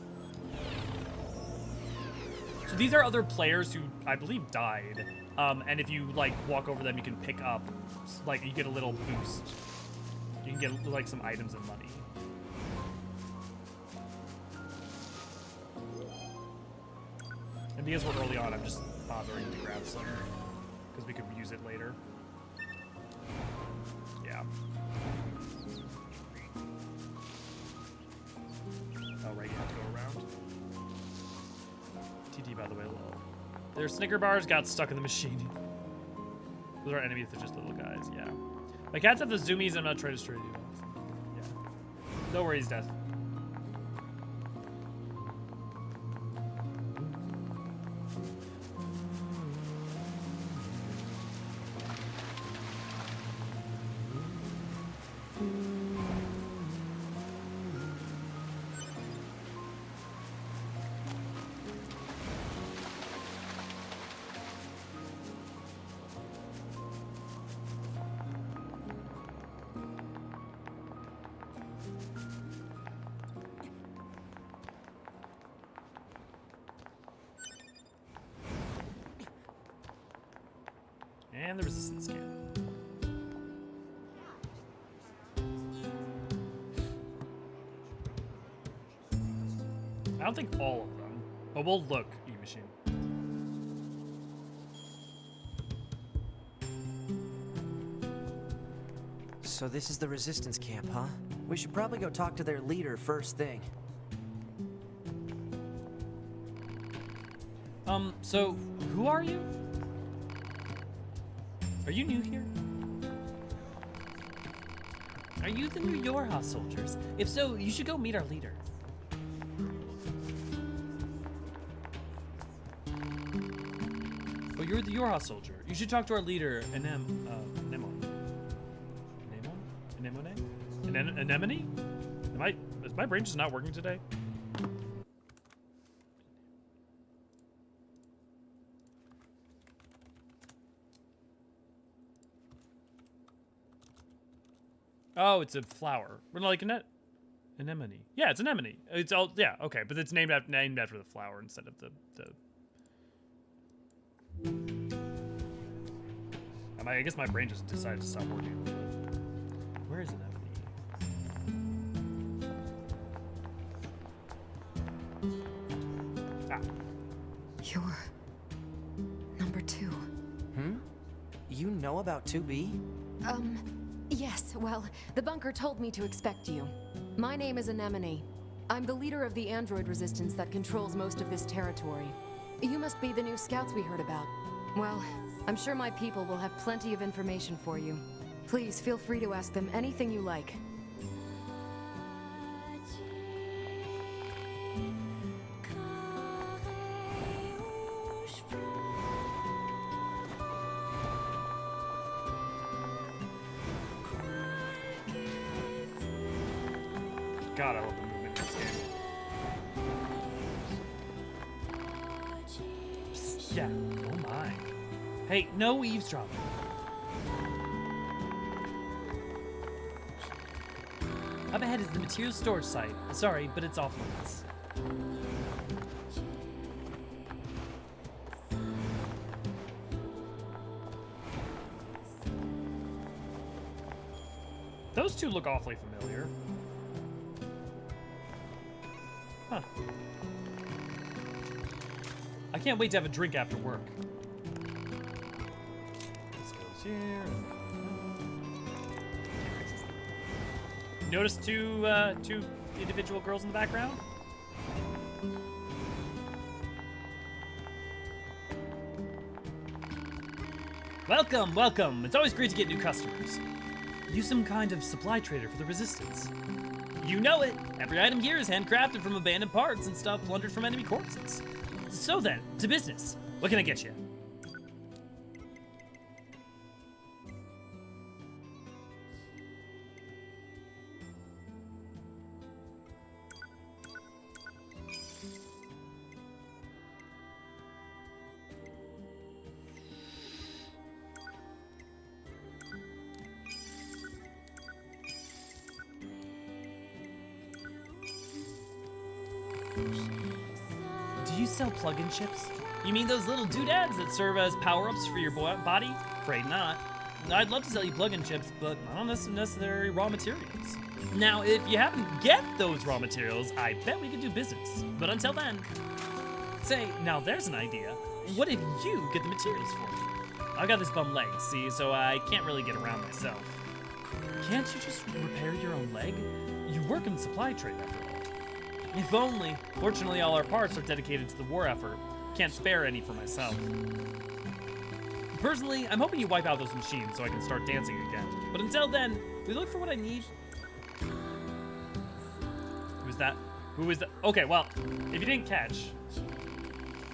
So these are other players who I believe died. And if you like walk over them, you can pick up, like you get a little boost. You can get like some items and money. And because we're early on, I'm just bothering to grab some because we could use it later. Yeah. Oh right, you have to go around. TT, by the way, low. Their Snicker bars got stuck in the machine. Those are enemies, they're just little guys, yeah. My cats have the zoomies, I'm not trying to destroy you. Yeah. No worries, Death. And the resistance scan. I don't think all of them, but we'll look, E-Machine. So this is the resistance camp, huh? We should probably go talk to their leader first thing. So who are you? Are you new here? Are you the new Eorzean soldiers? If so, you should go meet our leader. Oh, you're the Eorzean soldier. You should talk to our leader, Anemone? Anemone? Is my brain just not working today? Oh, it's a flower. We're like anemone. Yeah, it's anemone. It's all yeah. Okay, but it's named after the flower instead of the. I guess my brain just decided to stop working. Where is anemone? Ah. You're number 2. You know about 2B? Yes, well, the bunker told me to expect you. My name is Anemone. I'm the leader of the android resistance that controls most of this territory. You must be the new scouts we heard about. Well, I'm sure my people will have plenty of information for you. Please feel free to ask them anything you like. God, I love the movement in this game. Yeah, oh my. Hey, no eavesdropping. Up ahead is the material storage site. Sorry, but it's off limits. Those two look awfully familiar. Huh. I can't wait to have a drink after work. This goes here. Notice two individual girls in the background? Welcome, welcome. It's always great to get new customers. You some kind of supply trader for the Resistance. You know it. Every item here is handcrafted from abandoned parts and stuff plundered from enemy corpses. So then, to business. What can I get you? Do you sell plug-in chips? You mean those little doodads that serve as power-ups for your body? Afraid not. I'd love to sell you plug-in chips, but I don't necessarily raw materials. Now, if you happen to get those raw materials, I bet we could do business. But until then, say, now there's an idea. What if you get the materials for me? I've got this bum leg, see, so I can't really get around myself. Can't you just repair your own leg? You work in the supply trade, after all. If only. Fortunately, all our parts are dedicated to the war effort. Can't spare any for myself. Personally, I'm hoping you wipe out those machines so I can start dancing again. But until then, we look for what I need. Who's that? Who is that? Okay, well, if you didn't catch.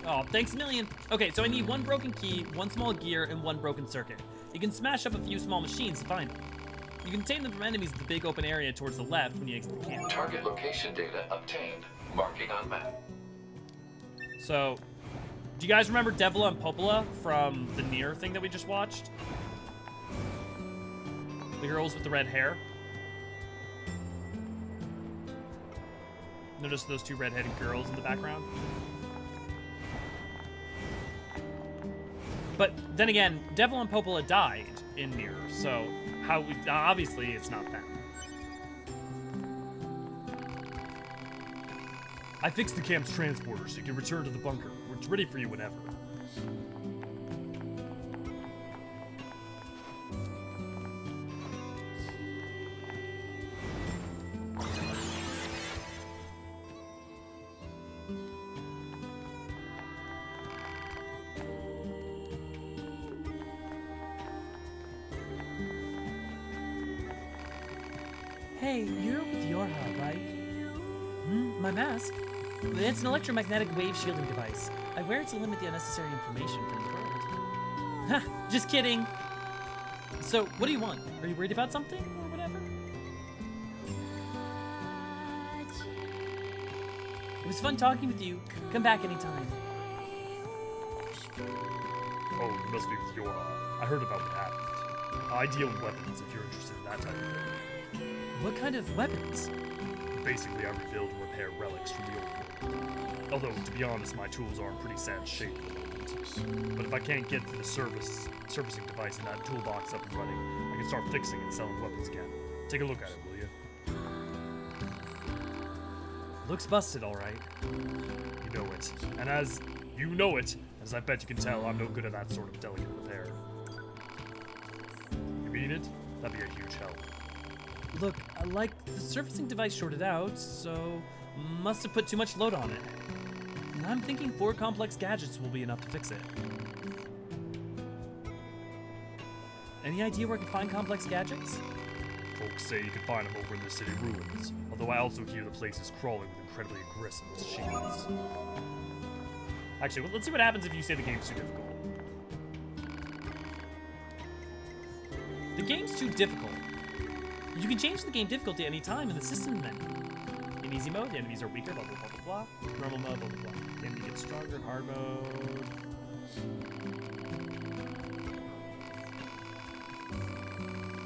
Oh, thanks a million. Okay, so I need 1 broken key, 1 small gear, and 1 broken circuit. You can smash up a few small machines to find them. You can tame them from enemies in the big open area towards the left when you exit the camp. Target location data obtained. Marking on map. So, do you guys remember Devla and Popola from the Nier thing that we just watched? The girls with the red hair? Notice those 2 red-headed girls in the background? But then again, Devla and Popola died in Nier, so obviously it's not them. I fixed the camp's transporter so you can return to the bunker. It's ready for you whenever. Hey, you're with Yorha, right? My mask? It's an electromagnetic wave shielding device. I wear it to limit the unnecessary information from the world. Ha! Just kidding! So, what do you want? Are you worried about something, or whatever? It was fun talking with you. Come back anytime. Oh, you must be with Yorha. I heard about what happened. I deal in weapons if you're interested in that type of thing. What kind of weapons? Basically, I rebuild and repair relics from the old world. Although, to be honest, my tools are in pretty sad shape at the moment. But if I can't get to the servicing device in that toolbox up and running, I can start fixing and selling weapons again. Take a look at it, will you? Looks busted, all right. You know it. And as you know it, as I bet you can tell, I'm no good at that sort of delicate repair. You mean it? That'd be a huge help. Look, like the servicing device shorted out, so must have put too much load on it. And I'm thinking 4 complex gadgets will be enough to fix it. Any idea where I can find complex gadgets? Folks say you can find them over in the city ruins, although I also hear the place is crawling with incredibly aggressive machines. Actually, well, let's see what happens if you say the game's too difficult. The game's too difficult. You can change the game difficulty any time in the system menu. In easy mode, the enemies are weaker, blah, blah, blah, blah, blah. Normal mode, blah, blah, blah. The enemy gets stronger, hard mode.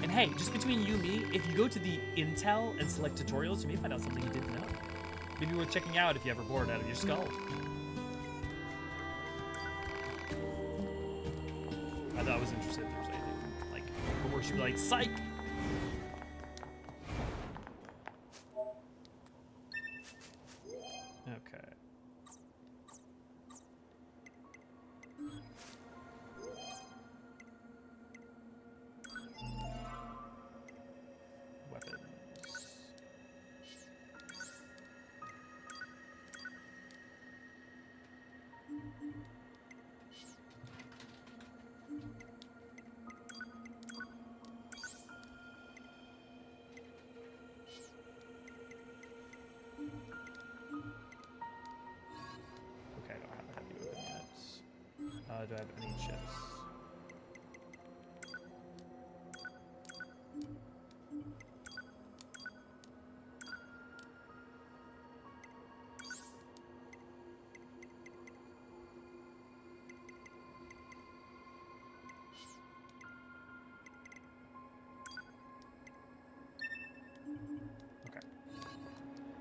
And hey, just between you and me, if you go to the Intel and select tutorials, you may find out something you didn't know. Maybe worth checking out if you ever bored out of your skull. I thought I was interested if there was anything like, or she'd be like, psych! Do I have any chips?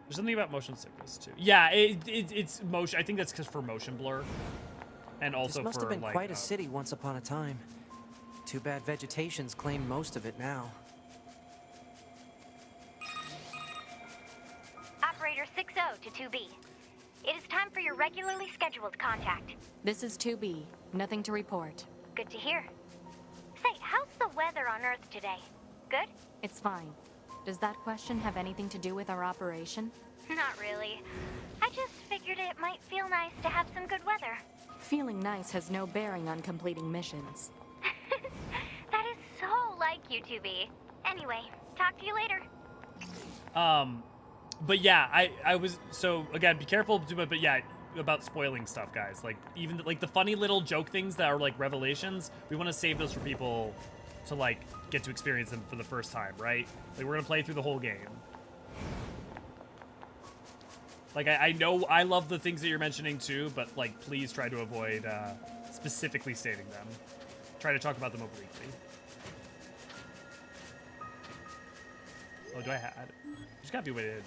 There's something about motion sickness too. Yeah, it's motion. I think that's because for motion blur, and also this must for have been like, quite a city once upon a time. Too bad vegetation's claimed most of it now. Operator 60 to 2B. It is time for your regularly scheduled contact. This is 2B. Nothing to report. Good to hear. Say, how's the weather on Earth today? Good? It's fine. Does that question have anything to do with our operation? Not really. I just figured it might feel nice to have some good weather. Feeling nice has no bearing on completing missions. That is so like you, 2B. Anyway, talk to you later. But yeah, I was, so again, be careful, but yeah, about spoiling stuff, guys. Like, even like the funny little joke things that are like revelations, we want to save those for people to like get to experience them for the first time, right? Like, we're gonna play through the whole game. Like, I know I love the things that you're mentioning too, but like, please try to avoid specifically stating them. Try to talk about them obliquely. Oh, do I have? There's gotta be a way to.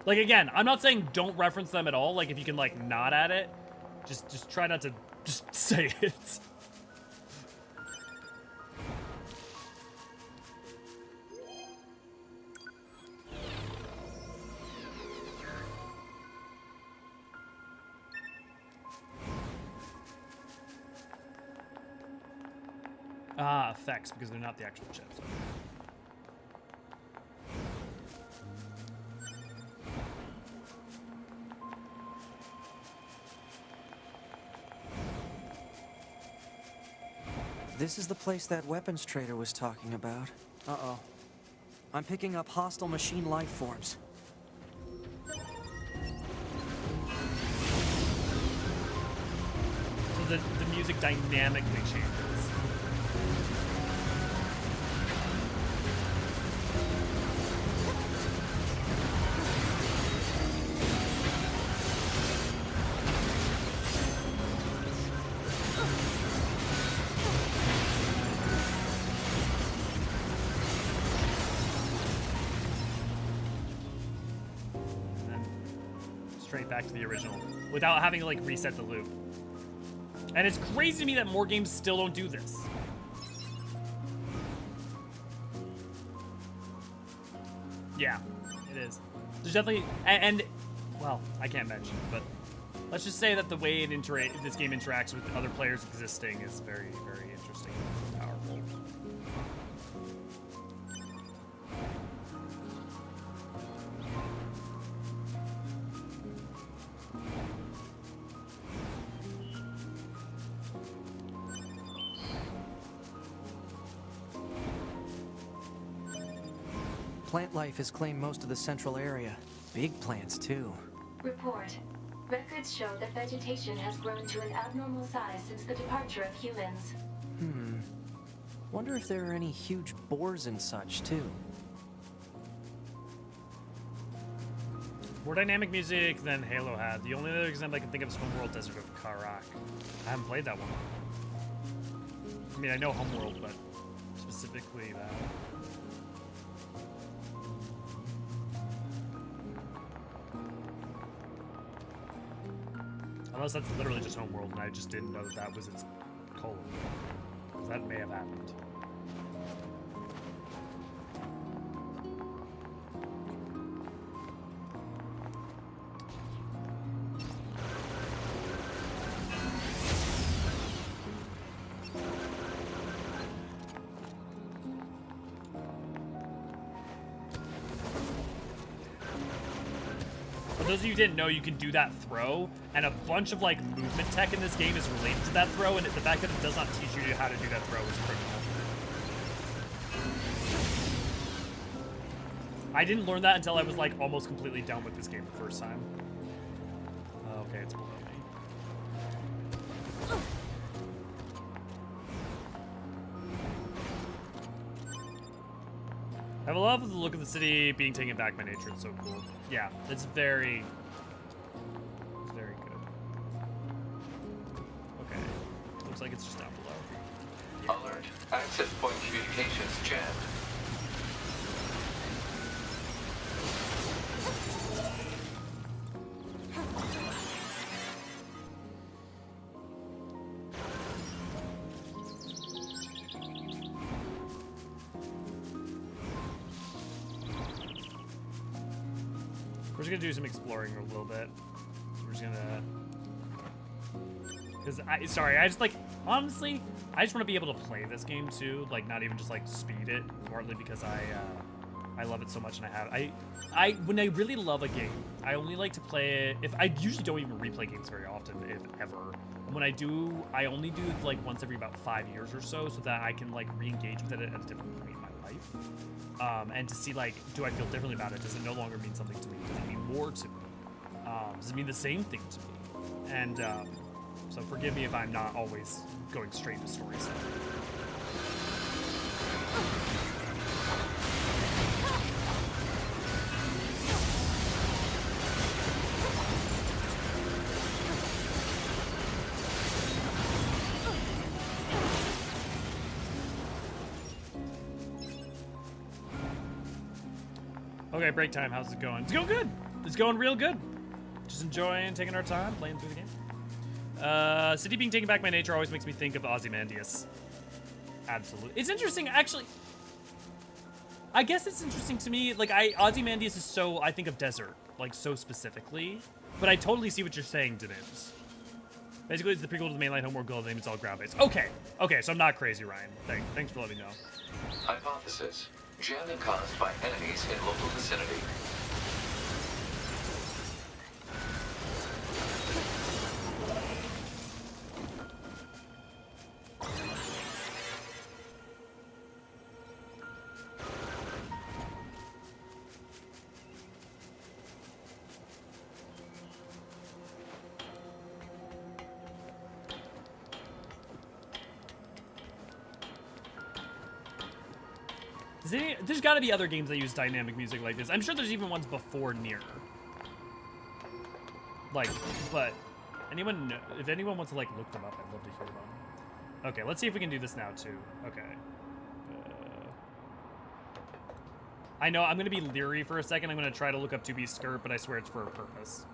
Like, again, I'm not saying don't reference them at all. Like, if you can, like, nod at it, just try not to just say it. Ah, effects, because they're not the actual chips. Okay. This is the place that weapons trader was talking about. Uh-oh. I'm picking up hostile machine life forms. So the music dynamically changes. Back to the original without having to like reset the loop. And it's crazy to me that more games still don't do this. Yeah, it is. There's definitely and well, I can't mention it, but let's just say that the way this game interacts with other players existing is very, very interesting and powerful. Plant life has claimed most of the central area. Big plants, too. Report. Records show that vegetation has grown to an abnormal size since the departure of humans. Wonder if there are any huge boars and such, too. More dynamic music than Halo had. The only other example I can think of is Homeworld Desert of Karak. I haven't played that one. I mean, I know Homeworld, but specifically that. Unless that's literally just Homeworld, and I just didn't know that that was its colon. Because that may have happened. those of you who didn't know, you can do that throw, and a bunch of like movement tech in this game is related to that throw, and the fact that it does not teach you how to do that throw is criminal. I didn't learn that until I was like almost completely done with this game the first time. Okay, it's below me. I love the look of the city being taken back by nature. It's so cool. Yeah, it's very good. Okay, looks like it's just down below. Alert. Access point communications jammed. We're just gonna do some exploring a little bit. We're just gonna, sorry, I just like, honestly, I just want to be able to play this game too, like not even just like speed it, partly because I love it so much, and when I really love a game, I only like to play it, I usually don't even replay games very often, if ever. And when I do, I only do it like once every about 5 years or so that I can like re-engage with it at a different point in my life. And to see like, do I feel differently about it? Does it no longer mean something to me? Does it mean more to me? Does it mean the same thing to me? And so forgive me if I'm not always going straight to story stuff. Okay, break time. How's it going? It's going good. It's going real good. Just enjoying taking our time, playing through the game. City being taken back by nature always makes me think of Ozymandias. Absolutely. It's interesting, actually. I guess it's interesting to me. Like, Ozymandias is so, I think of desert, like, so specifically. But I totally see what you're saying, Denims. Basically, it's the prequel to the mainline homeworld goal name. It's all ground-based. Okay. Okay, so I'm not crazy, Ryan. Thanks for letting me know. Hypothesis. Jamming caused by enemies in local vicinity. There's got to be other games that use dynamic music like this. I'm sure there's even ones before Nier. Like, but anyone know, if anyone wants to like look them up, I'd love to hear them. Okay, let's see if we can do this now too. Okay. I know I'm gonna be leery for a second. I'm gonna try to look up 2B's skirt, but I swear it's for a purpose.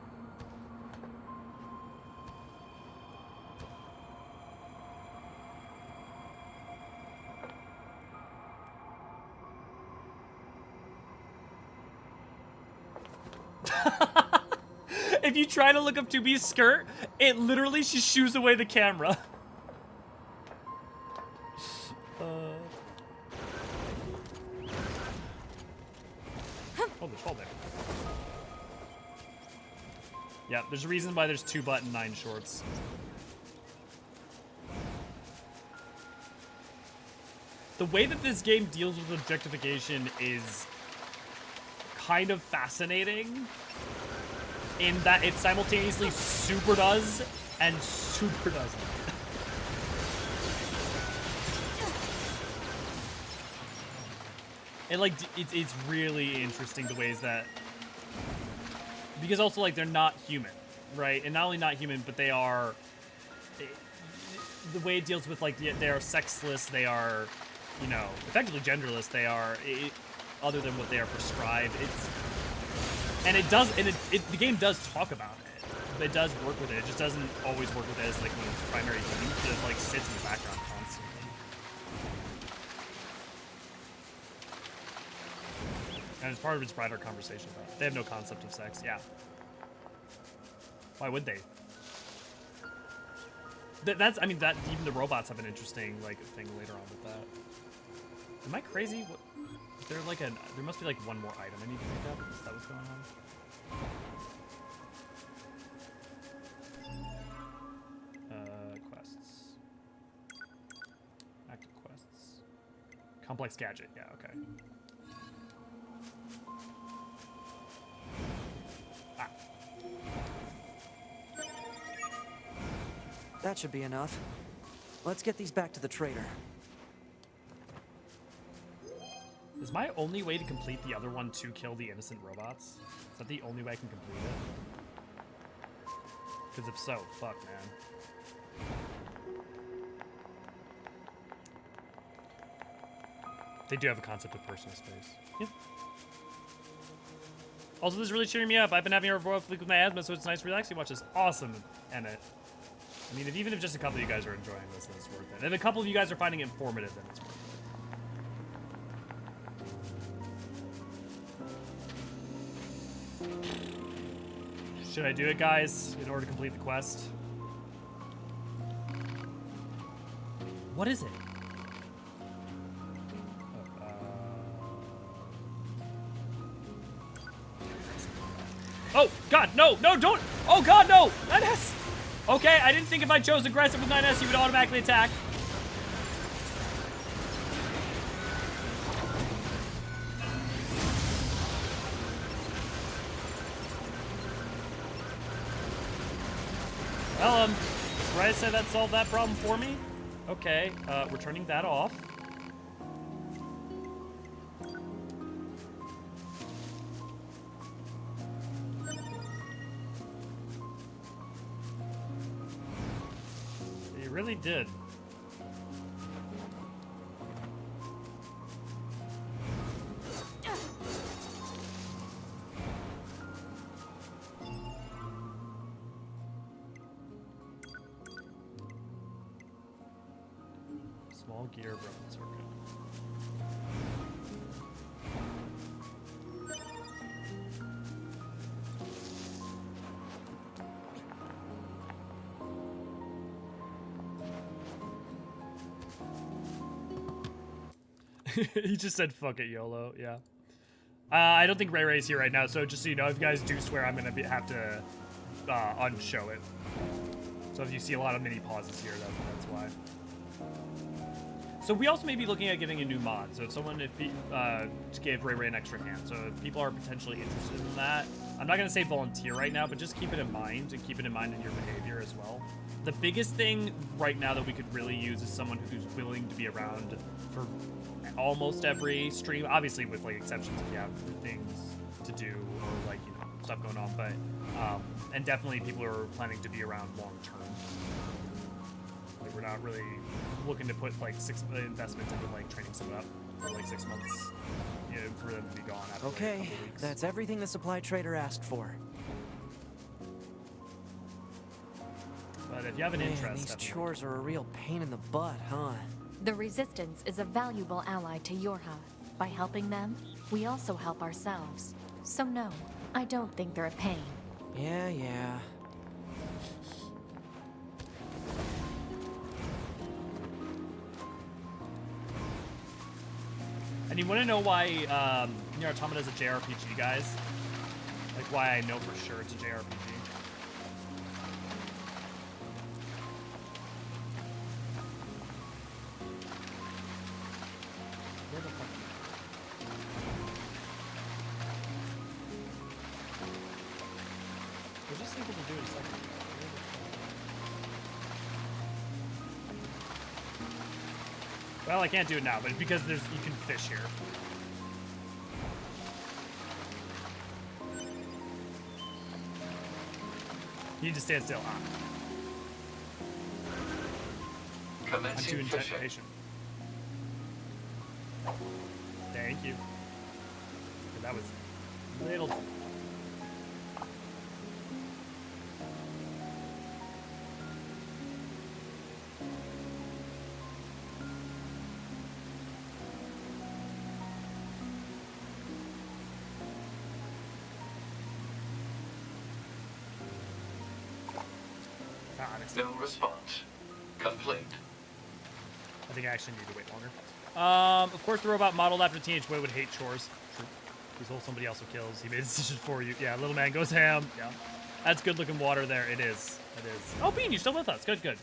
If you try to look up 2B's skirt, it literally she shoos away the camera. Hold there. Yeah, there's a reason why there's 2 button 9 shorts. The way that this game deals with objectification is kind of fascinating in that it simultaneously super does and super doesn't. And like, it's really interesting the ways that, because also like they're not human, right? And not only not human, but they are, the way it deals with like, they are sexless, they are, you know, effectively genderless, they are, other than what they are prescribed, and it does, and the game does talk about it. It does work with it. It just doesn't always work with it as like one of its primary themes. It like sits in the background constantly. And it's part of its broader conversation about it. They have no concept of sex. Yeah. Why would they? That's, I mean, that even the robots have an interesting like thing later on with that. Am I crazy? What? Is there like there must be like one more item I need to pick up? Is that what's going on? Complex gadget. Yeah, okay. Ah. That should be enough. Let's get these back to the trader. Is my only way to complete the other one to kill the innocent robots? Is that the only way I can complete it? Because if so, fuck, man. They do have a concept of personal space. Yep. Also, this is really cheering me up. I've been having a rough week with my asthma, so it's nice relaxing to watch this. Awesome, Emmett. I mean, even if just a couple of you guys are enjoying this, then it's worth it. And if a couple of you guys are finding it informative, then it's worth it. Should I do it, guys, in order to complete the quest? What is it? Oh, God, no, don't. Oh, God, no. 9S. Okay, I didn't think if I chose aggressive with 9S, he would automatically attack. Well, right, I said that solved that problem for me. Okay, we're turning that off. He really did. Small gear broken circuit. He just said fuck it, YOLO. Yeah. I don't think Ray Ray's here right now, so just so you know, if you guys do swear, I'm gonna have to unshow it. So if you see a lot of mini pauses here, that's why. So we also may be looking at getting a new mod. So if someone gave Ray Ray an extra hand. So if people are potentially interested in that, I'm not gonna say volunteer right now, but just keep it in mind and keep it in mind in your behavior as well. The biggest thing right now that we could really use is someone who's willing to be around for almost every stream. Obviously with like exceptions if you have things to do or like, you know, stuff going on, but and definitely people who are planning to be around long term. Like we're not really looking to put like investment into like training someone up for like 6 months, you know, for them to be gone after like, a couple weeks. That's everything the supply trader asked for. But if you have an interest, these chores are a real pain in the butt, huh? The Resistance is a valuable ally to Yorha. By helping them, we also help ourselves. So no, I don't think they're a pain. Yeah. And you want to know why Nier Automata is a JRPG, guys? Like why I know for sure it's a JRPG? Where the fuck? I was just able to do it a second ago. Well, I can't do it now, but because you can fish here. You need to stand still. I'm too impatient. Thank you. That was a little. No response. Complete. I think I actually need to wait longer. Of course, the robot modeled after Teenage Boy would hate chores. True. He's all somebody else who kills. He made a decision for you. Yeah, little man goes ham. Yeah. That's good looking water there. It is. It is. Oh, Bean, you're still with us. Good.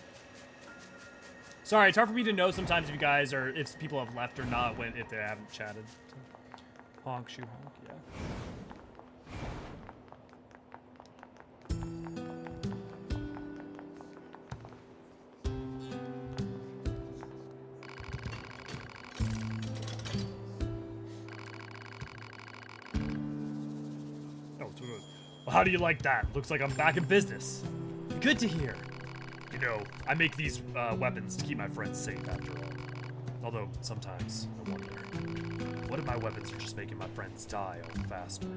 Sorry, it's hard for me to know sometimes if you guys are, if people have left or not when if they haven't chatted. Honk, shoe honk, yeah. Oh, it's good. Well, how do you like that? Looks like I'm back in business. Good to hear. You know, I make these weapons to keep my friends safe after all. Although, sometimes, I wonder, what if my weapons are just making my friends die all the faster?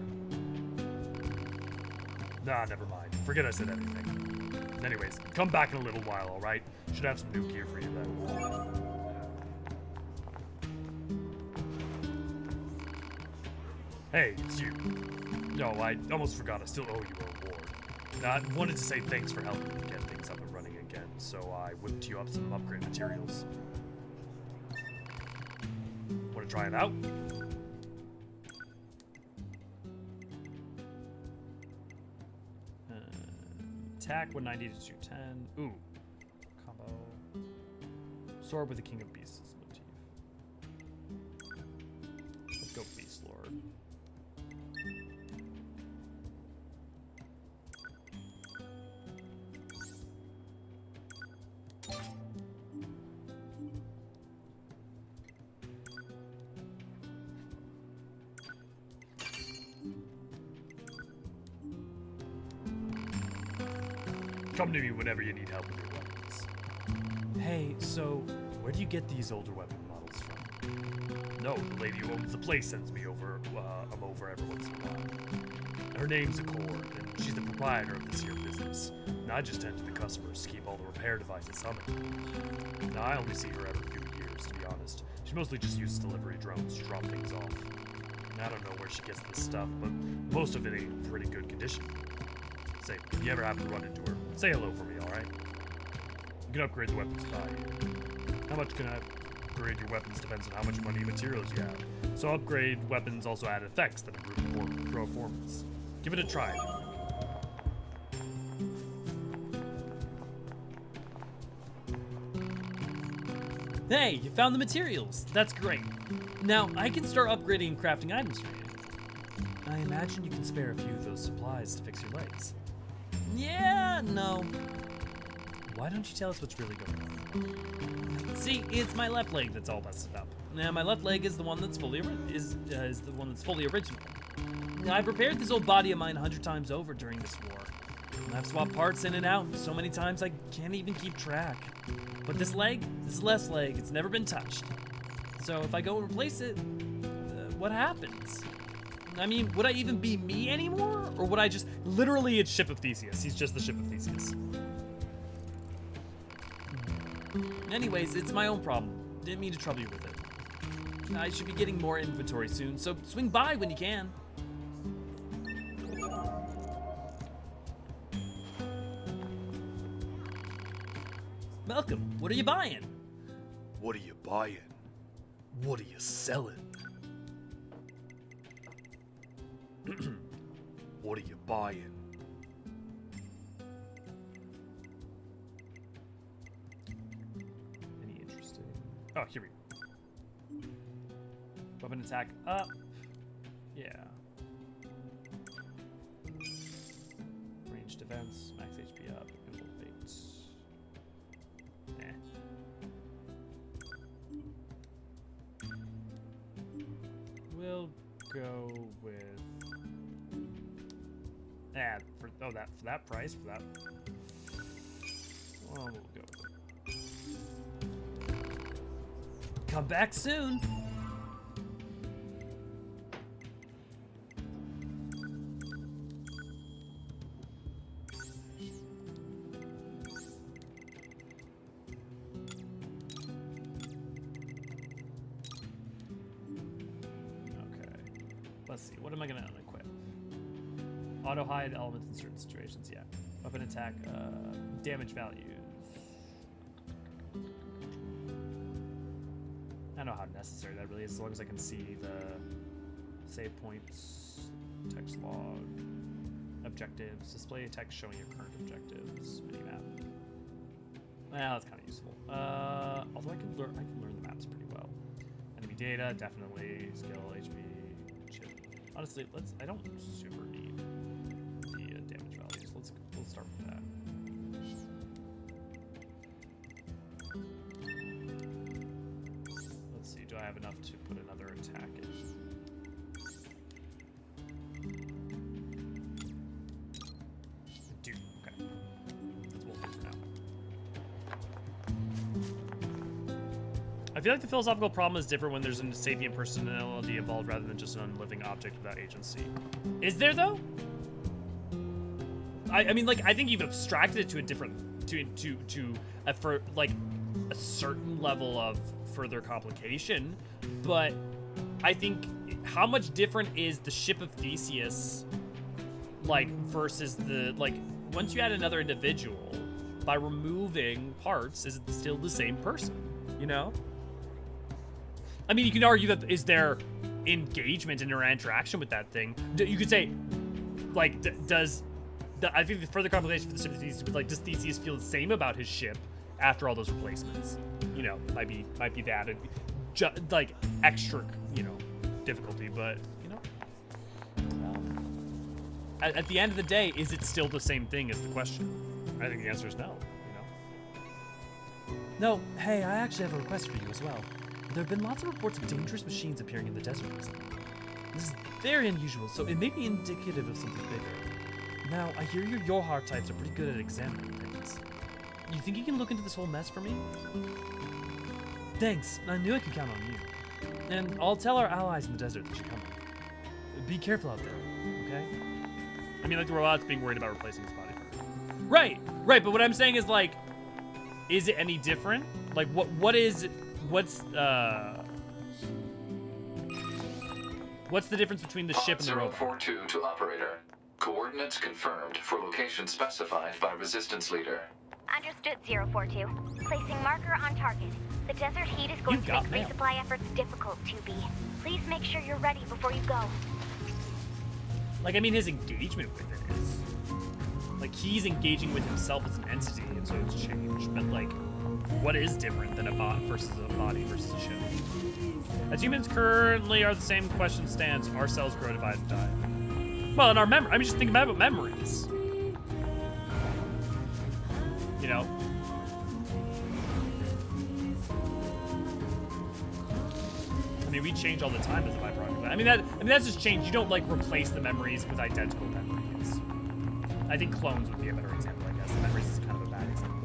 Nah, never mind. Forget I said anything. Anyways, come back in a little while, alright? Should have some new gear for you then. Hey, it's you. No, I almost forgot I still owe you a reward. I wanted to say thanks for helping me get things up and running again, so I whipped you up some upgrade materials. Want to try it out? Attack 190 to 210. Ooh. Combo. Sword with the King of Beasts motif. Let's go Beast Lord. Come to me whenever you need help with your weapons. Hey, so where do you get these older weapon models from? No, the lady who owns the place sends me over. I'm over every once in a while. Her name's Accord, and she's the proprietor of this here business. And I just tend to the customers to keep all the repair devices summoned. Now, I only see her every few years, to be honest. She mostly just uses delivery drones to drop things off. And I don't know where she gets this stuff, but most of it ain't in pretty good condition. Say, if you ever happen to run into her, say hello for me, alright? You can upgrade the weapons by you. How much can I upgrade your weapons depends on how much money and materials you have. So upgrade weapons also add effects that improve performance. Give it a try. Hey, you found the materials. That's great. Now, I can start upgrading and crafting items for you. I imagine you can spare a few of those supplies to fix your legs. Yeah, no. Why don't you tell us what's really going on? See, it's my left leg that's all busted up. Now, my left leg is the one that's fully original. Now, I've repaired this old body of mine 100 times over during this war. And I've swapped parts in and out so many times I can't even keep track. But this leg, this left leg, it's never been touched. So if I go and replace it, what happens? I mean, would I even be me anymore? Or would I just... Literally, it's Ship of Theseus. He's just the Ship of Theseus. Anyways, it's my own problem. Didn't mean to trouble you with it. I should be getting more inventory soon, so swing by when you can. Welcome. What are you buying? What are you buying? What are you selling? What are you buying? Any interesting? Oh, here we go. Weapon attack up. Yeah. Range defense, max HP up, invisible fate. We'll go with for that price for that. Well, we'll go with it. Come back soon. Let's see, what am I gonna unequip? Auto hide elements in certain situations, yeah. Weapon attack, damage values. I don't know how necessary that really is, as long as I can see the save points, text log, objectives, display text showing your current objectives, minimap. Well, that's kind of useful. Although I can learn the maps pretty well. Enemy data, definitely. Skill, HP, shit. Honestly, I don't super need the damage values. Let's start with that. Let's see, do I have enough to put another attack in? I do, okay. That's what we'll do for now. I feel like the philosophical problem is different when there's a sapient personality involved rather than just an unliving object without agency. Is there though? I mean, like, I think you've abstracted it to a different, for like a certain level of further complication, but I think how much different is the ship of Theseus, like, versus the, like, once you add another individual, by removing parts, is it still the same person, you know? I mean, you can argue that is there engagement in her interaction with that thing. You could say, like, I think the further complication for the ship of Theseus, like, does Theseus feel the same about his ship after all those replacements? You know, might be that, like, extra, you know, difficulty, but, you know, at the end of the day, is it still the same thing is the question. I think the answer is no, you know? No, hey, I actually have a request for you as well. There have been lots of reports of dangerous machines appearing in the desert recently. This is very unusual, so it may be indicative of something bigger. Now, I hear your Yohar types are pretty good at examining things. You think you can look into this whole mess for me? Thanks, I knew I could count on you. And I'll tell our allies in the desert that you're coming. Be careful out there, okay? I mean, like, the robot's being worried about replacing his body part. Right, but what I'm saying is, like, is it any different? Like, what's the difference between the ship and the robot? 042 to operator. Coordinates confirmed for location specified by resistance leader. Understood, 042. Placing marker on target. The desert heat is going to make resupply efforts difficult, 2B. Please make sure you're ready before you go. Like, I mean, his engagement with it is... Like, he's engaging with himself as an entity, and so it's changed. But, like, what is different than a bot versus a body versus a ship? As humans currently are the same question stands. Our cells grow, divide, and die. Well, in our memory, I'm just thinking about memories. You know? I mean, we change all the time as a byproduct. I mean, that's just change. You don't, like, replace the memories with identical memories. I think clones would be a better example, I guess. The memories is kind of a bad example.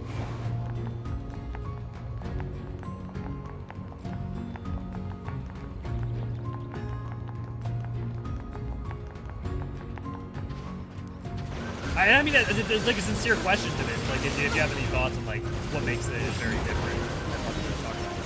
I mean, it's like a sincere question to this. Like, if you have any thoughts on, like, what makes it very different, I'd love to talk about it.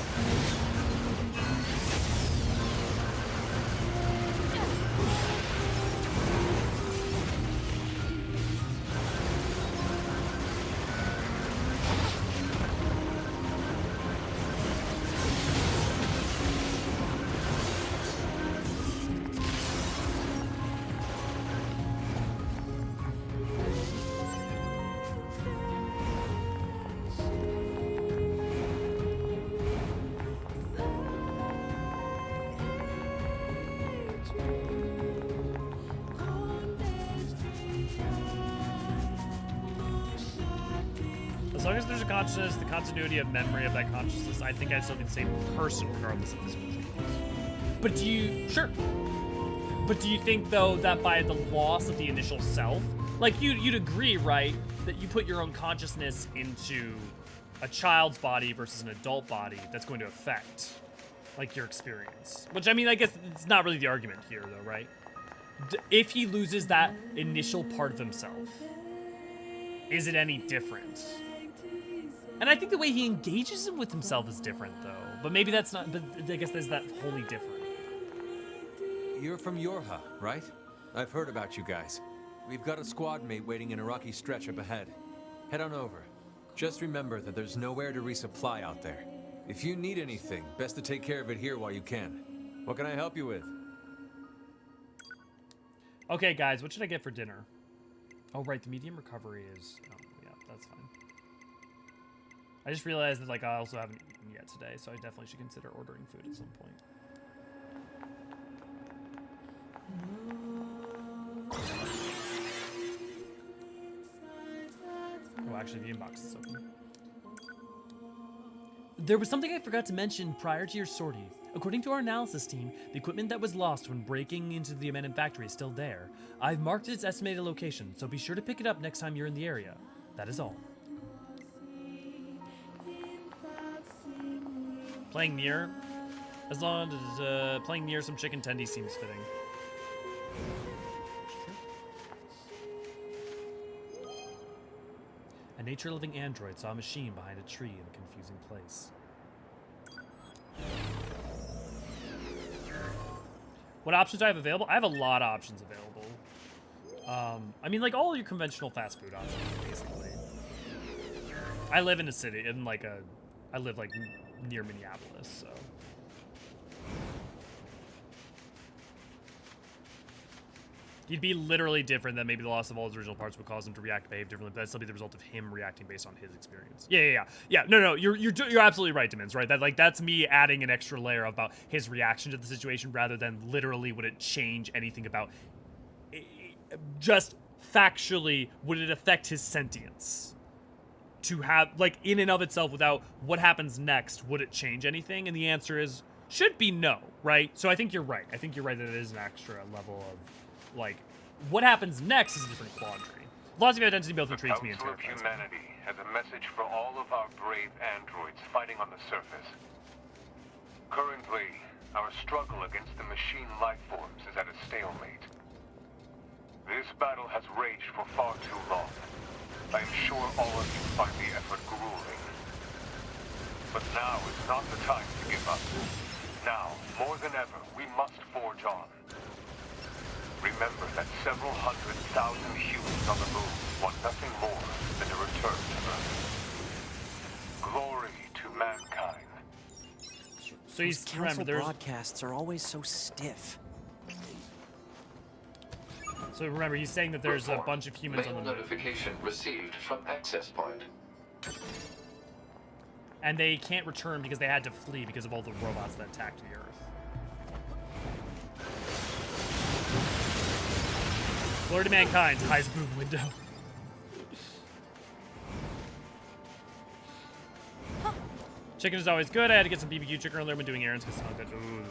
As long as there's a consciousness, the continuity of memory of that consciousness, I think I'd still be the same person regardless of physical changes. But do you... Sure. But do you think, though, that by the loss of the initial self, like, you'd agree, right, that you put your own consciousness into a child's body versus an adult body that's going to affect, like, your experience? Which, I mean, I guess it's not really the argument here, though, right? If he loses that initial part of himself, is it any different? And I think the way he engages with himself is different, though. But maybe that's not... But I guess there's that wholly different. You're from Yorha, right? I've heard about you guys. We've got a squad mate waiting in a rocky stretch up ahead. Head on over. Just remember that there's nowhere to resupply out there. If you need anything, best to take care of it here while you can. What can I help you with? Okay, guys, what should I get for dinner? Oh, right, the medium recovery is... Oh, yeah, that's fine. I just realized that like I also haven't eaten yet today, so I definitely should consider ordering food at some point. Oh, actually, the inbox is open. There was something I forgot to mention prior to your sortie. According to our analysis team, the equipment that was lost when breaking into the abandoned factory is still there. I've marked its estimated location, so be sure to pick it up next time you're in the area. That is all. Playing Nier? As long as playing Nier some chicken tendy seems fitting. A nature-living android saw a machine behind a tree in a confusing place. What options do I have available? I have a lot of options available. I mean, like all your conventional fast food options, basically. I live in a city, I live like near Minneapolis, so. He'd be literally different than maybe the loss of all his original parts would cause him to react, behave differently, but that'd still be the result of him reacting based on his experience. Yeah. No, you're absolutely right, Demons, right? That's me adding an extra layer about his reaction to the situation rather than literally would it change anything about, just factually, would it affect his sentience? To have, like, in and of itself, without what happens next, would it change anything? And the answer is, should be no, right? So I think you're right. I think you're right that it is an extra level of, like, what happens next is a different quandary. Philosophy of identity both intrigues me and Council of terrifies me. Humanity has a message for all of our brave androids fighting on the surface. Currently, our struggle against the machine life forms is at a stalemate. This battle has raged for far too long. I am sure all of you find the effort grueling. But now is not the time to give up. Now, more than ever, we must forge on. Remember that several 100,000 humans on the moon want nothing more than a return to Earth. Glory to mankind. So those council broadcasts are always so stiff. So remember, he's saying that there's a bunch of humans on the moon. Notification received from access point. And they can't return because they had to flee because of all the robots that attacked the Earth. Glory to mankind, highest boom window. Chicken is always good. I had to get some BBQ chicken earlier when doing errands because it's not good. Ooh.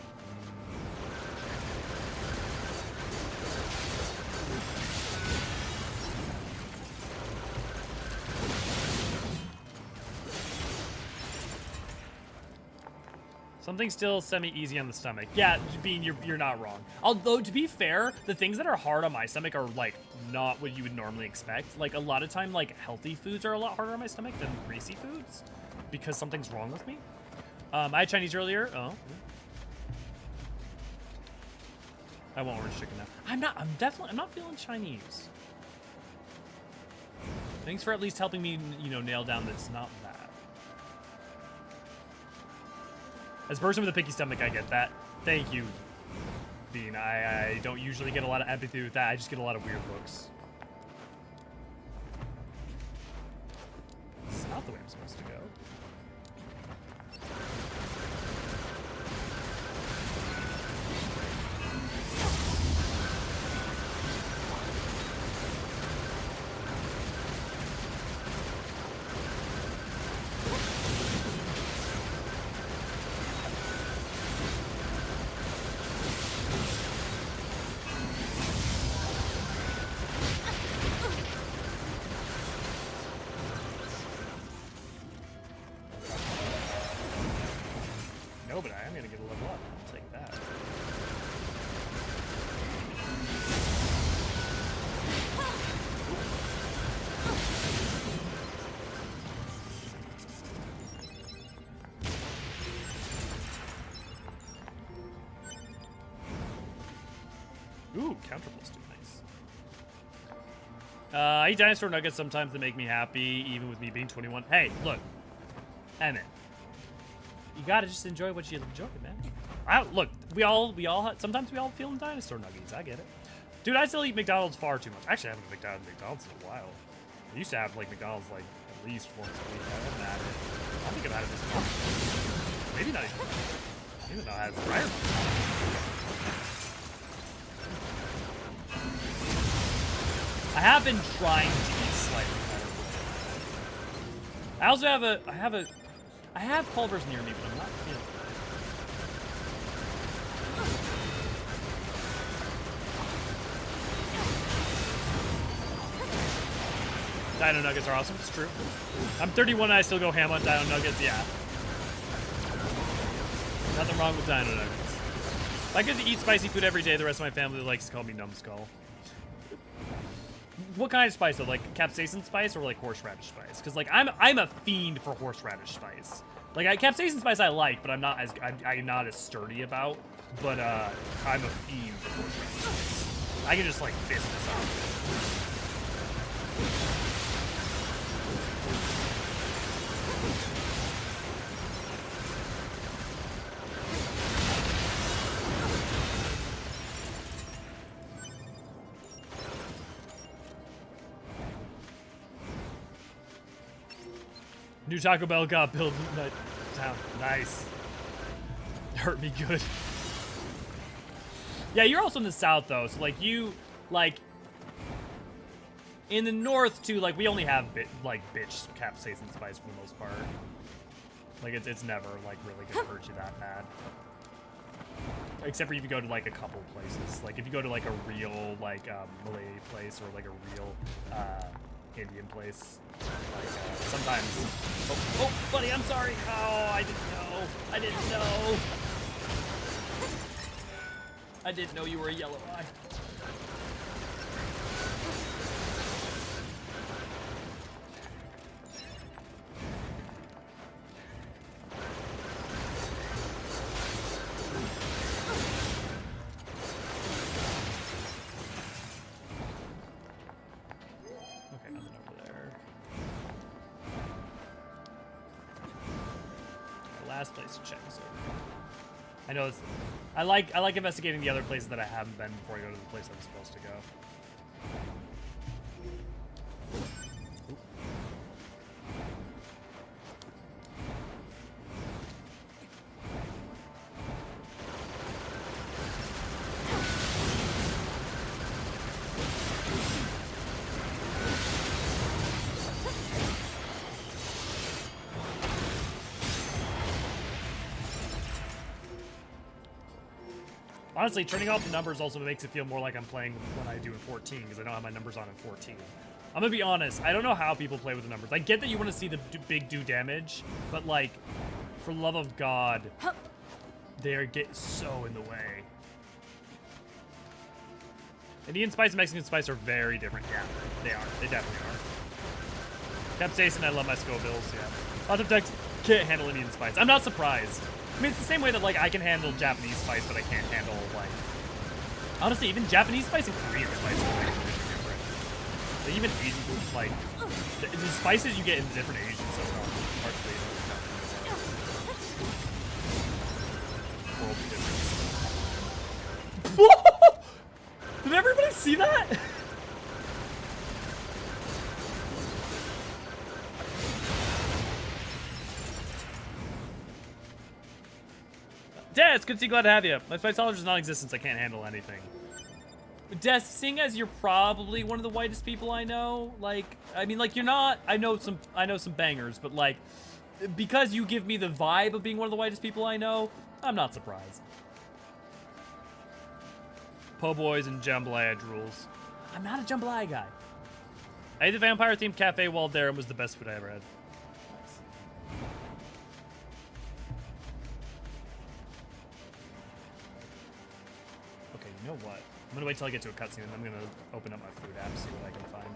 Something still semi-easy on the stomach. Yeah, Bean, you're not wrong. Although, to be fair, the things that are hard on my stomach are, like, not what you would normally expect. Like, a lot of time, like, healthy foods are a lot harder on my stomach than greasy foods because something's wrong with me. I had Chinese earlier. Oh. I want orange chicken now. I'm not feeling Chinese. Thanks for at least helping me, nail down that it's not that. As a person with a picky stomach, I get that. Thank you, Bean. I don't usually get a lot of empathy with that. I just get a lot of weird looks. This is not the way I'm supposed to go. No, but I am gonna get a level up. I'll take that. Ooh, counter plus 2, nice. I eat dinosaur nuggets sometimes that make me happy, even with me being 21. Hey, look, Emmett. You gotta just enjoy what you enjoy, man. Look, sometimes we all feel in dinosaur nuggies. I get it. Dude, I still eat McDonald's far too much. Actually, I haven't eaten McDonald's in a while. I used to have, like, McDonald's, like, at at least once a week. I haven't had it. I don't think I've had it this month. Maybe not even. I don't even know how to prior month. I have been trying to eat slightly better. I also have I have Culver's near me, but I'm not feeling it. Dino Nuggets are awesome, it's true. I'm 31 and I still go ham on Dino Nuggets, yeah. Nothing wrong with Dino Nuggets. If I could eat spicy food every day, the rest of my family likes to call me Numbskull. What kind of spice though? Like capsaicin spice or like horseradish spice? Because like I'm a fiend for horseradish spice. Like capsaicin spice I like, but I'm not as sturdy about. But I'm a fiend for horseradish spice. I can just like fist this up. New Taco Bell got built in that town. Nice. Hurt me good. Yeah, you're also in the south though, so like you, like in the north too. Like we only have bitch capsaicin spice for the most part. Like it's never like really gonna hurt you that bad. Except for if you go to like a couple places. Like if you go to like a real like Malay place or like a real Indian place. Like, sometimes. Oh, buddy, I'm sorry. Oh, I didn't know. I didn't know. I didn't know you were a yellow eye. Place to check this over. I know it's. I like investigating the other places that I haven't been before I go to the place I'm supposed to go. Honestly, turning off the numbers also makes it feel more like I'm playing when I do in 14, because I don't have my numbers on in 14. I'm gonna be honest, I don't know how people play with the numbers. I get that you want to see the big do damage, but like, for the love of God, they are get so in the way. Indian spice and Mexican spice are very different. Yeah, they are. They definitely are. Capsaicin, I love my Scovilles, yeah. Lots of techs can't handle Indian spice. I'm not surprised. I mean, it's the same way that, like, I can handle Japanese spice, but I can't handle, like... Honestly, even Japanese spice and Korean spice are like, really different. Like, even Asian foods, like... The spices you get in different Asian so hard to believe. World difference. Did everybody see that? Des, good to see you, glad to have you. My spice tolerance is non-existent, I can't handle anything. Des, seeing as you're probably one of the whitest people I know, like, I mean, like, you're not, I know some bangers, but like, because you give me the vibe of being one of the whitest people I know, I'm not surprised. Po' boys and jambalaya drools. I'm not a jambalaya guy. I ate the vampire-themed cafe while there and was the best food I ever had. You know what? I'm gonna wait till I get to a cutscene and I'm gonna open up my food app, see what I can find.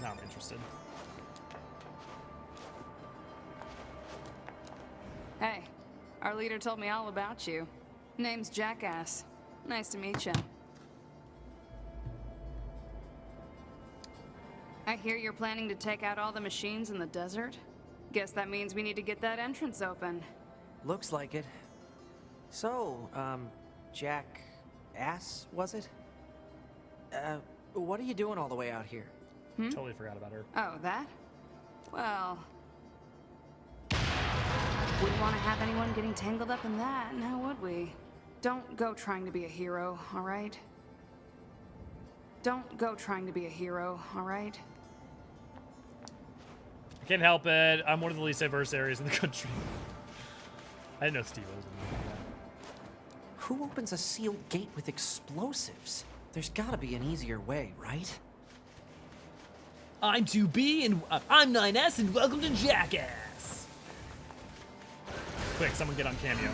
Now I'm interested. Hey, our leader told me all about you. Name's Jackass. Nice to meet you. I hear you're planning to take out all the machines in the desert. Guess that means we need to get that entrance open. Looks like it. So, Jackass, was it? What are you doing all the way out here? Totally forgot about her. Oh, that? Well, wouldn't want to have anyone getting tangled up in that, now would we? Don't go trying to be a hero, all right? Don't go trying to be a hero, all right? I can't help it. I'm one of the least diverse areas in the country. I didn't know Steve was in there. Who opens a sealed gate with explosives? There's gotta be an easier way, right? I'm 2B and I'm 9S and welcome to Jackass. Quick, someone get on Cameo.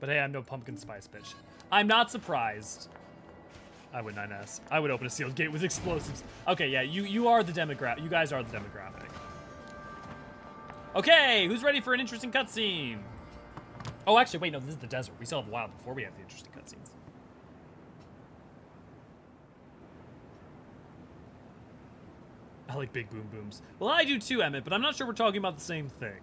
But hey, I'm no pumpkin spice bitch. I'm not surprised. I would 9S. I would open a sealed gate with explosives. Okay, yeah, you are the demographic. You guys are the demographic. Okay, who's ready for an interesting cutscene? Oh, actually, wait, no, this is the desert. We still have a while before we have the interesting cutscenes. I like big boom booms. Well, I do too, Emmett, but I'm not sure we're talking about the same thing.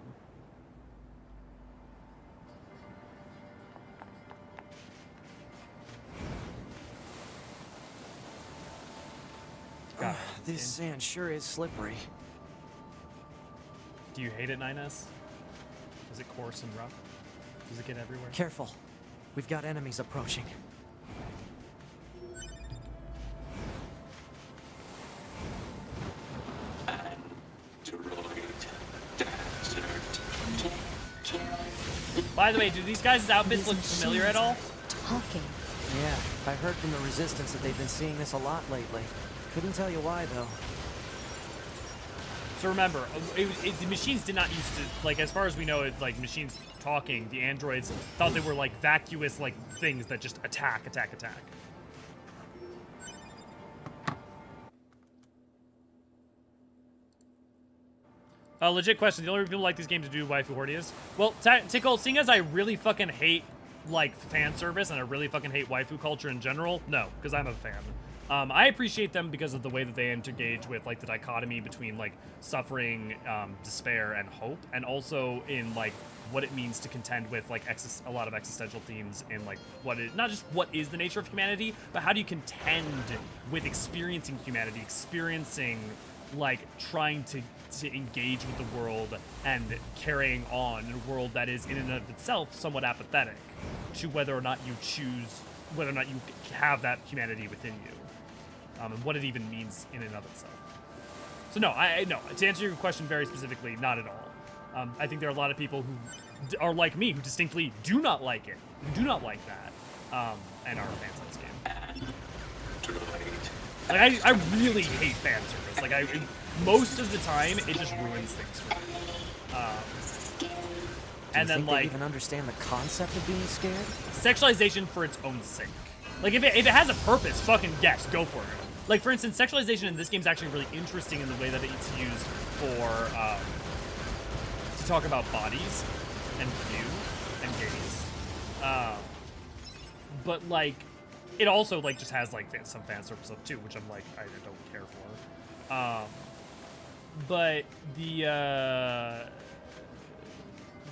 God, this sand sure is slippery. Do you hate it, 9S? Is it coarse and rough? Does it get everywhere? Careful. We've got enemies approaching. By the way, do these guys' outfits look familiar at all? Talking. Yeah, I heard from the Resistance that they've been seeing this a lot lately. Couldn't tell you why, though. So remember, the machines did not used to, like, as far as we know, it, like, machines talking, the androids thought they were, like, vacuous, like, things that just attack. Legit question, the only reason people like these games to do waifu hordias? Well, Tickle, seeing as I really fucking hate, like, fan service, and I really fucking hate waifu culture in general, no, because I'm a fan. I appreciate them because of the way that they engage with, like, the dichotomy between, like, suffering, despair, and hope, and also in, like, what it means to contend with, like, a lot of existential themes in, like, not just what is the nature of humanity, but how do you contend with experiencing humanity, like, trying to engage with the world and carrying on in a world that is, in and of itself, somewhat apathetic to whether or not you have that humanity within you. And what it even means in and of itself. So no, no. To answer your question very specifically, not at all. I think there are a lot of people who are like me, who distinctly do not like it, who do not like that, and are fans of this game. Like, I really hate fan service. Like, most of the time, it just ruins things for me. And then, like, they even understand the concept of being scared? Sexualization for its own sake. Like, if it has a purpose, fucking yes, go for it. Like, for instance, sexualization in this game is actually really interesting in the way that it's used for, to talk about bodies and view and gaze. But, like, it also, like, just has, like, some fan service stuff, too, which I'm, like, I don't care for. But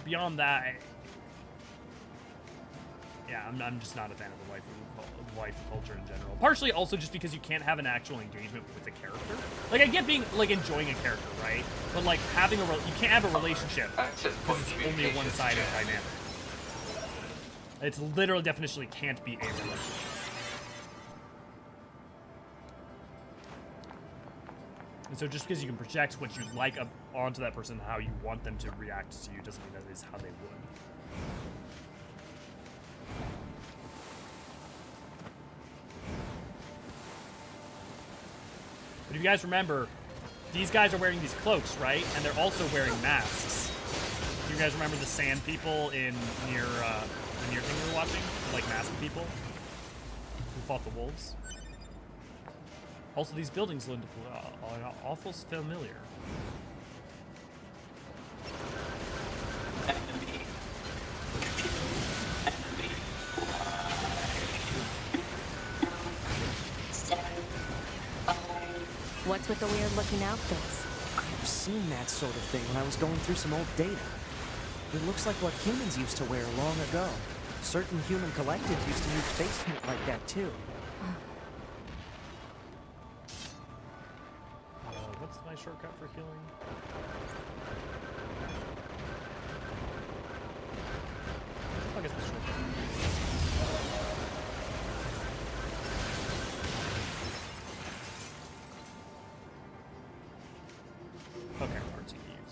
beyond that, yeah, I'm just not a fan of the waifu culture in general. Partially also just because you can't have an actual engagement with a character. Like, I get being, like, enjoying a character, right? But, like, you can't have a relationship because it's only a one-sided dynamic. It's literally definitionally can't be a relationship. And so just because you can project what you like onto that person, how you want them to react to you, doesn't mean that is how they would. But if you guys remember, these guys are wearing these cloaks, right? And they're also wearing masks. Do you guys remember the sand people in Nier, the Nier thing we were watching? Like, masked people who fought the wolves? Also, these buildings look awful familiar. What's with the weird-looking outfits? I'm seen that sort of thing when I was going through some old data. It looks like what humans used to wear long ago. Certain human collectives used to use face paint like that too. What's my shortcut for healing? What the fuck is the shortcut? Okay, RTEs.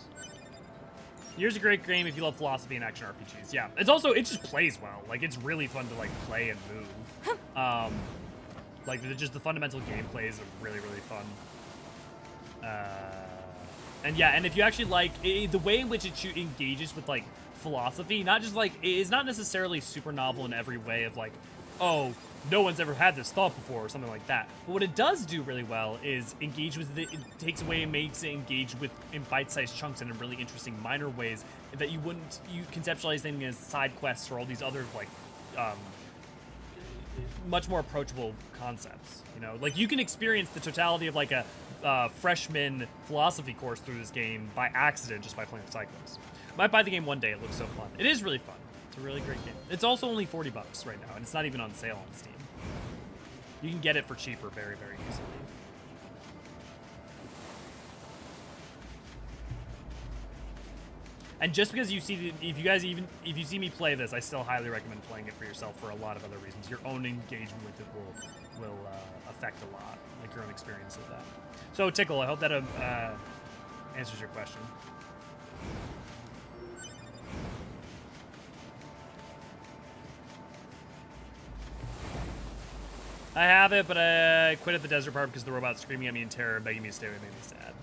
Nier's a great game if you love philosophy and action RPGs. Yeah, it's also, it just plays well. Like, it's really fun to like play and move. Like just the fundamental gameplay is really fun. And yeah, and if you actually like the way in which it engages with like philosophy, not just like it's not necessarily super novel in every way of like, oh, no one's ever had this thought before or something like that. But what it does do really well is engage with it. It takes away and makes it engage with in bite-sized chunks and in really interesting minor ways that you conceptualize them as side quests or all these other like much more approachable concepts. You know, like you can experience the totality of like a freshman philosophy course through this game by accident just by playing Cyclops. Might buy the game one day. It looks so fun. It is really fun. It's a really great game. It's also only $40 right now, and it's not even on sale on Steam. You can get it for cheaper very easily. And just because you see, if you see me play this, I still highly recommend playing it for yourself for a lot of other reasons. Your own engagement with it will affect a lot, like your own experience of that. So Tickle, I hope that answers your question. I have it, but I quit at the desert part because the robot's screaming at me in terror and begging me to stay away made me sad.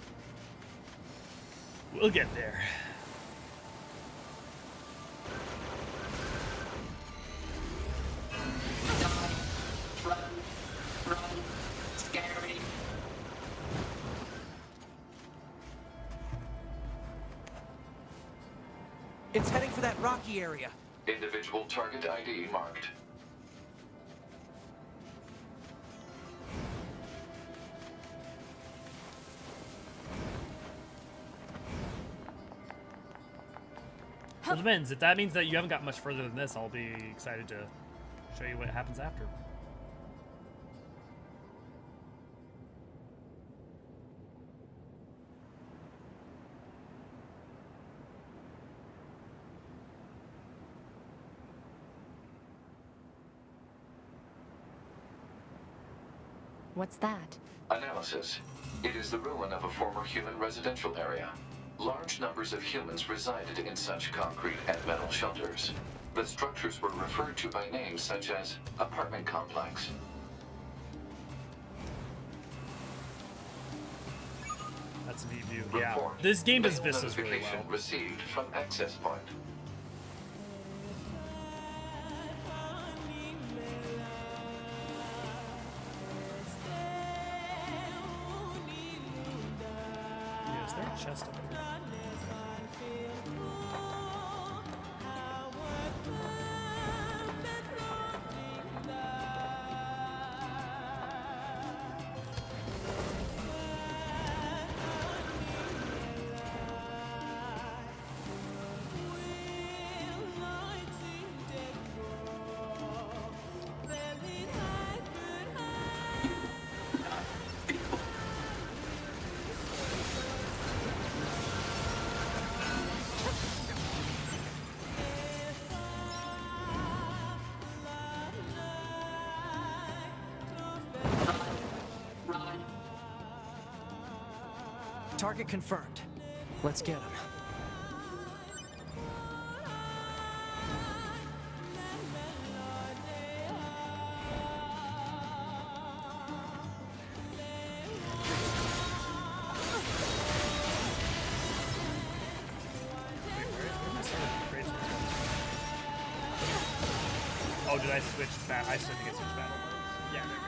We'll get there. Run, scary. It's heading for that rocky area. Individual target ID marked. Well, it depends. If that means that you haven't got much further than this, I'll be excited to show you what happens after. What's that? Analysis. It is the ruin of a former human residential area. Large numbers of humans resided in such concrete and metal shelters. The structures were referred to by names such as apartment complex. That's a neat view. Yeah. This game does Mail vistas really notification well. received from access point. Yeah, is there a chest up here? Target confirmed. Let's get him. Oh, did I switch back? I still think I switched battle modes. Yeah, there we go.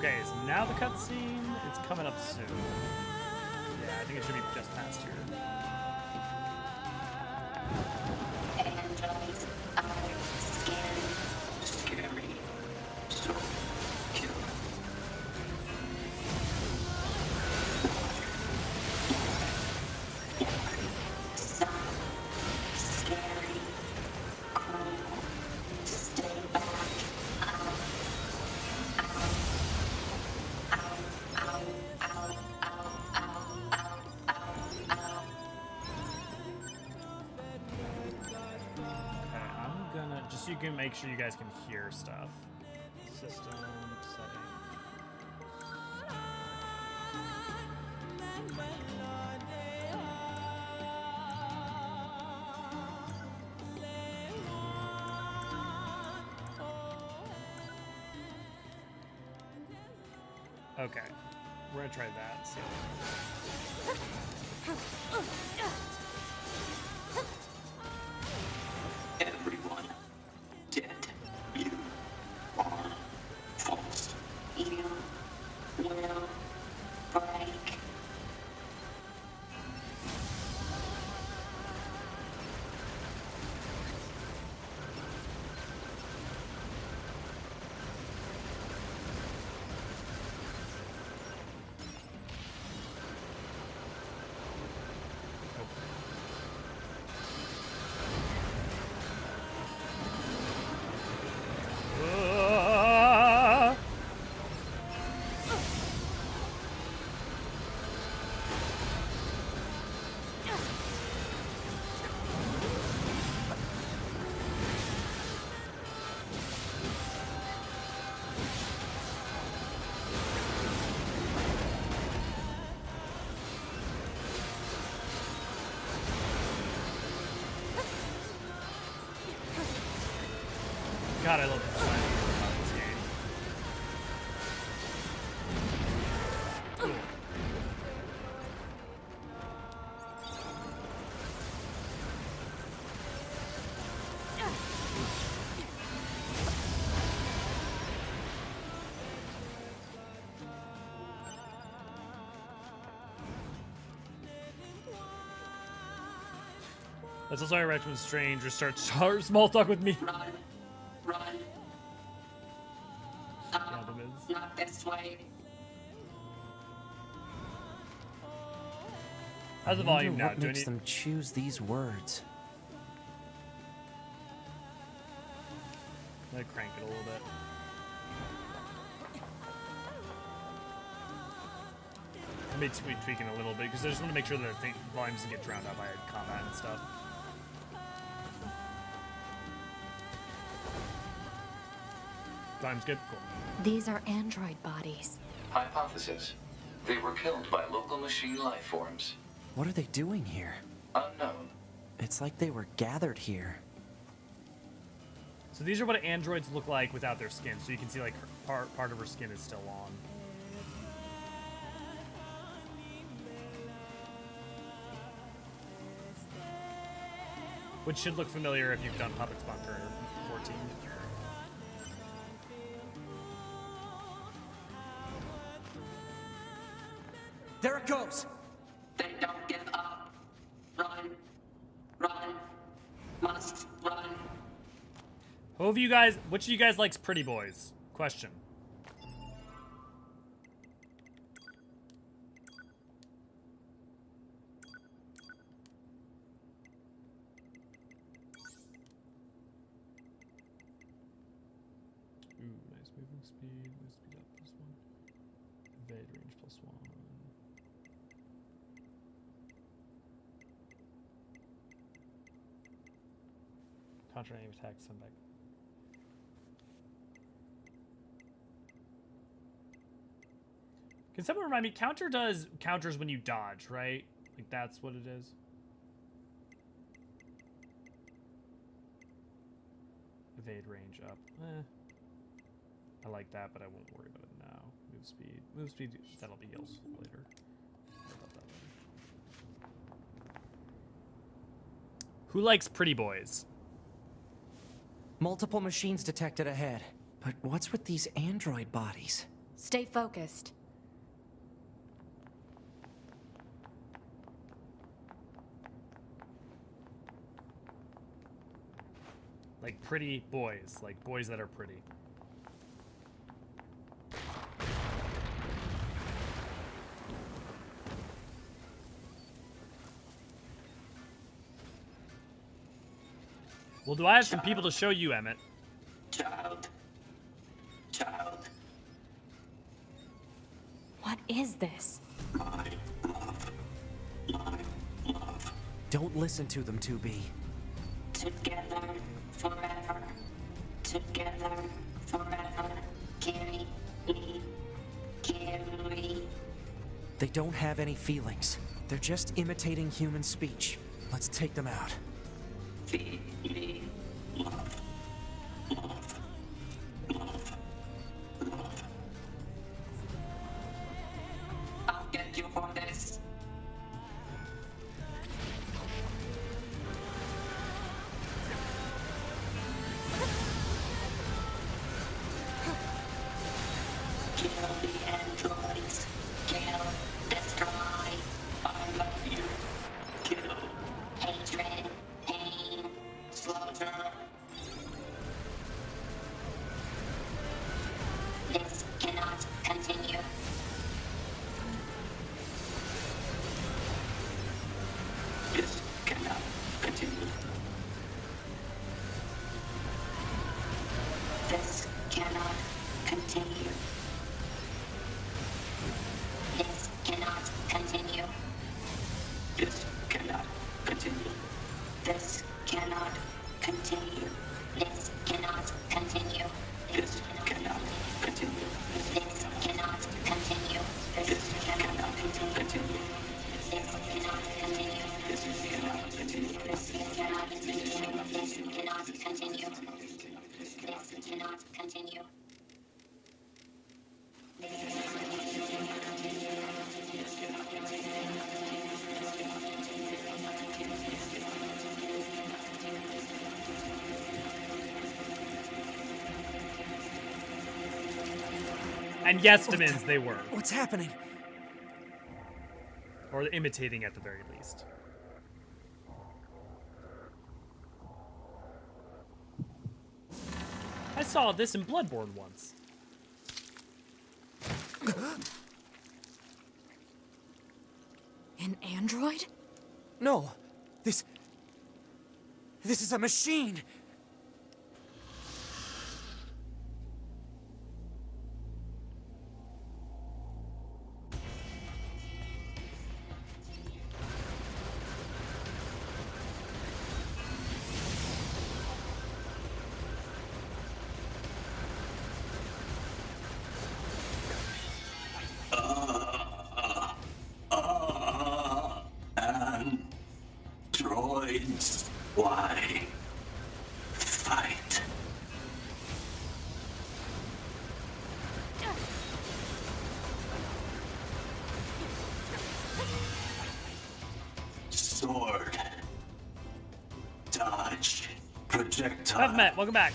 Okay, so now the cutscene, it's coming up soon. Yeah, I think it should be just past here. Androids are scary. Scary. So cute. Some scary. Cruel. Stay back. Just so you can make sure you guys can hear stuff. System setting. Okay, we're gonna try that. See. Everyone dead. You are false. You will break. God, I love the design about this game. Cool. That's also ironic when strangers start small talk with me. Run. Not this way. How's the volume now? What makes them choose these words? I'm gonna crank it a little bit. Let me tweaking a little bit because I just want to make sure that the volume doesn't get drowned out by combat and stuff. Volume's good? Cool. These are android bodies. Hypothesis. They were killed by local machine life forms. What are they doing here? Unknown. It's like they were gathered here. So these are what androids look like without their skin. So you can see like part of her skin is still on. Which should look familiar if you've done Puppet's Bunker 14. There it goes! They don't give up. Run. Run. Must run. Which of you guys likes Pretty Boys? Question. Ooh, nice moving speed. Move speed up +1. Evade range +1. Contra aim attack, send back. Can someone remind me? Counter does counters when you dodge, right? Like that's what it is. Evade range up. I like that, but I won't worry about it now. Move speed. Move speed, that'll be useful later. Worry about that later. Who likes Pretty Boys? Multiple machines detected ahead. But what's with these android bodies? Stay focused. Like pretty boys. Like boys that are pretty. Well, do I have some people to show you, Emmett? Child. What is this? Don't listen to them, 2B. Together forever. Together forever. Carry me. Carry. They don't have any feelings. They're just imitating human speech. Let's take them out. Feed me. Love. I'll get you for this. Kill the androids. Kill. Destroy. I love you. Kill. Hatred. Pain. Slaughter. This cannot continue. This cannot continue. This cannot continue. This cannot continue. This cannot continue. This cannot continue. This cannot continue. This cannot continue. This cannot continue. This cannot continue. This cannot continue. This cannot continue. This cannot continue. This cannot continue. This cannot continue. And yes, Demins, they were. What's happening? Or imitating at the very least. I saw this in Bloodborne once. An android? No. This is a machine. Androids, why fight? Sword. Dodge. Projectile. Matt, welcome back.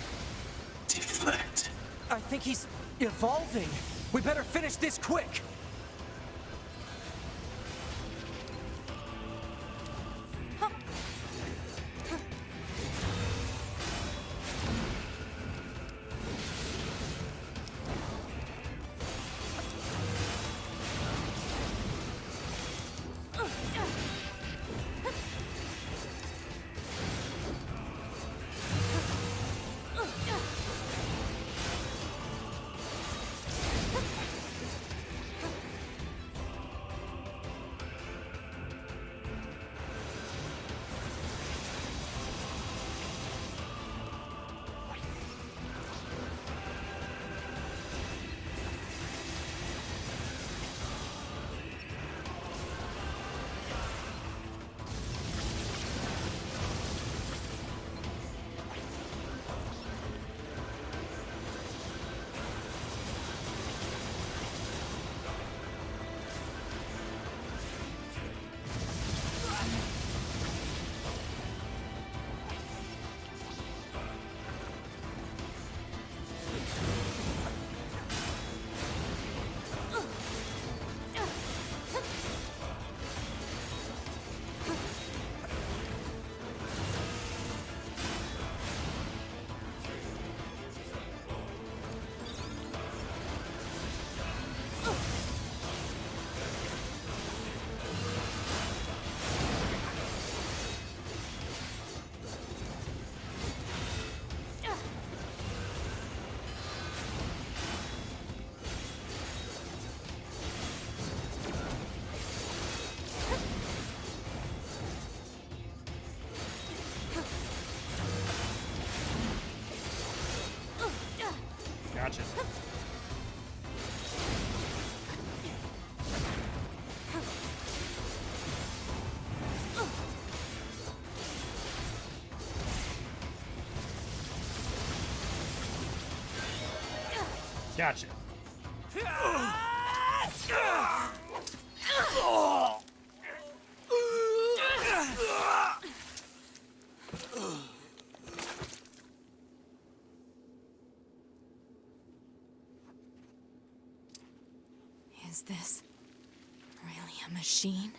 Deflect. I think he's evolving. We better finish this quick. Gotcha. Is this really a machine?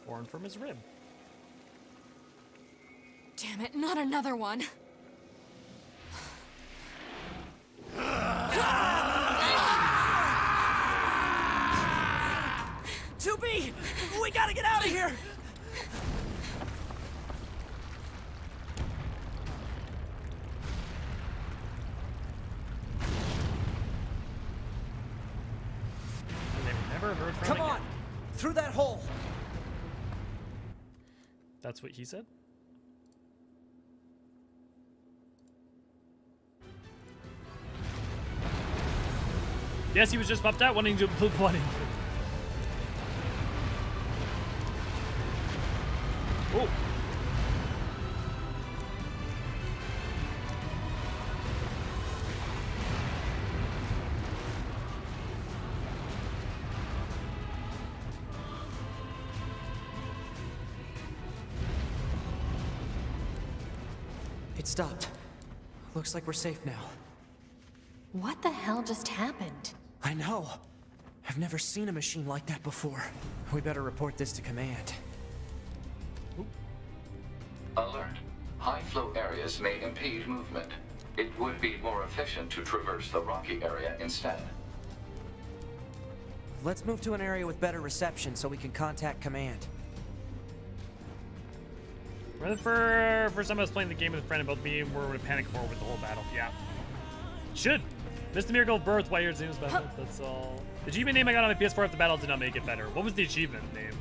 Born from his rib. Damn it, not another one. 2B! We gotta get out of here! Never heard from Come again. on! Through that hole! That's what he said? Yes, he was just popped out wanting to wanting. Oh. It stopped. Looks like we're safe now. What the hell just happened? I know. I've never seen a machine like that before. We better report this to command. Alert. High flow areas may impede movement. It would be more efficient to traverse the rocky area instead. Let's move to an area with better reception so we can contact command. For first time I was playing the game with a friend, and both me and were in a panic forward with the whole battle. Yeah. Should. Missed the miracle of birth while you're at Xenos battle. That's all. The achievement name I got on my PS4 after the battle did not make it better. What was the achievement name?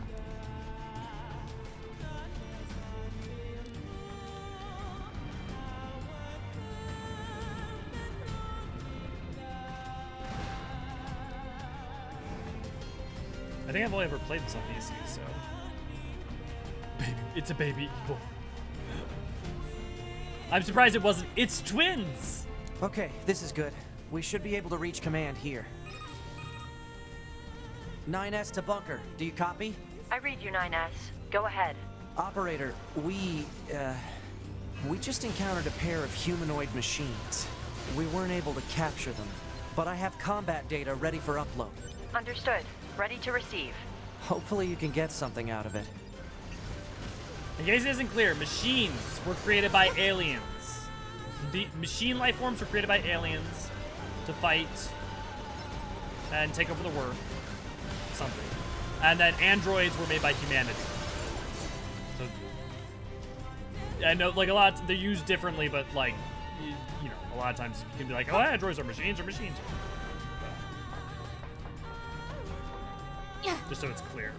I think I've only ever played this on PC, so. Baby, it's a baby evil. I'm surprised it wasn't. It's twins! Okay, this is good. We should be able to reach command here. 9S to bunker. Do you copy? I read you, 9S. Go ahead. Operator, we just encountered a pair of humanoid machines. We weren't able to capture them, but I have combat data ready for upload. Understood. Ready to receive. Hopefully you can get something out of it. In case it isn't clear, machines were created by aliens. The machine life forms were created by aliens to fight and take over the world. Something. And then androids were made by humanity. So, I know, like, a lot, they're used differently, but, like, you know, a lot of times you can be like, oh, androids are machines or machines. Just so it's clear.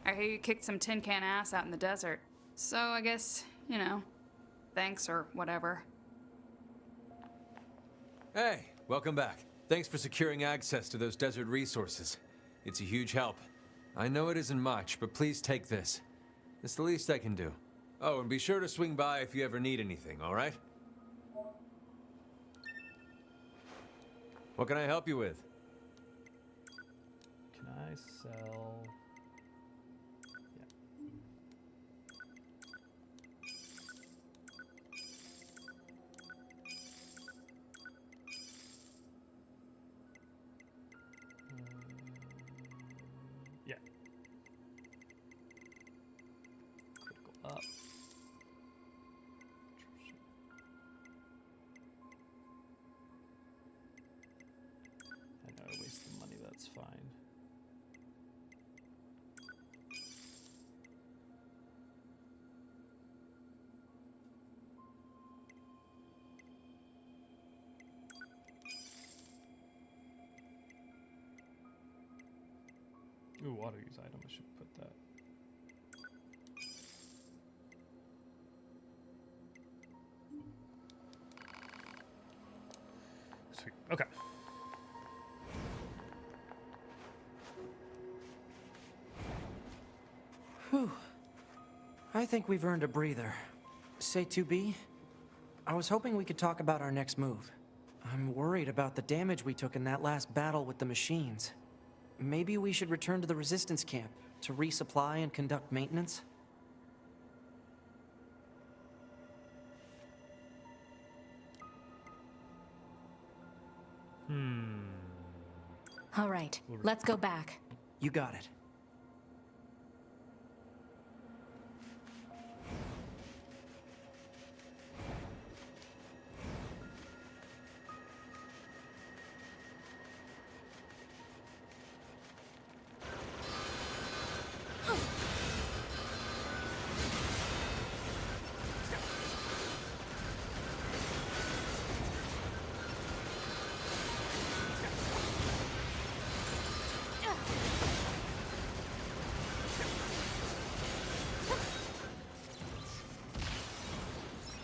I hear you kicked some tin can ass out in the desert. So I guess, you know, thanks or whatever. Hey, welcome back. Thanks for securing access to those desert resources. It's a huge help. I know it isn't much, but please take this. It's the least I can do. Oh, and be sure to swing by if you ever need anything, all right? What can I help you with? Can I sell... Yeah. Critical up. I know I wasted money, that's fine. Ooh, auto use item. I should put that. Sweet. Okay. Whew. I think we've earned a breather. Say 2B? I was hoping we could talk about our next move. I'm worried about the damage we took in that last battle with the machines. Maybe we should return to the Resistance camp to resupply and conduct maintenance? All right, let's go back. You got it.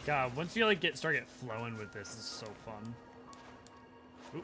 God, once you like start get flowing with this, is so fun. Ooh.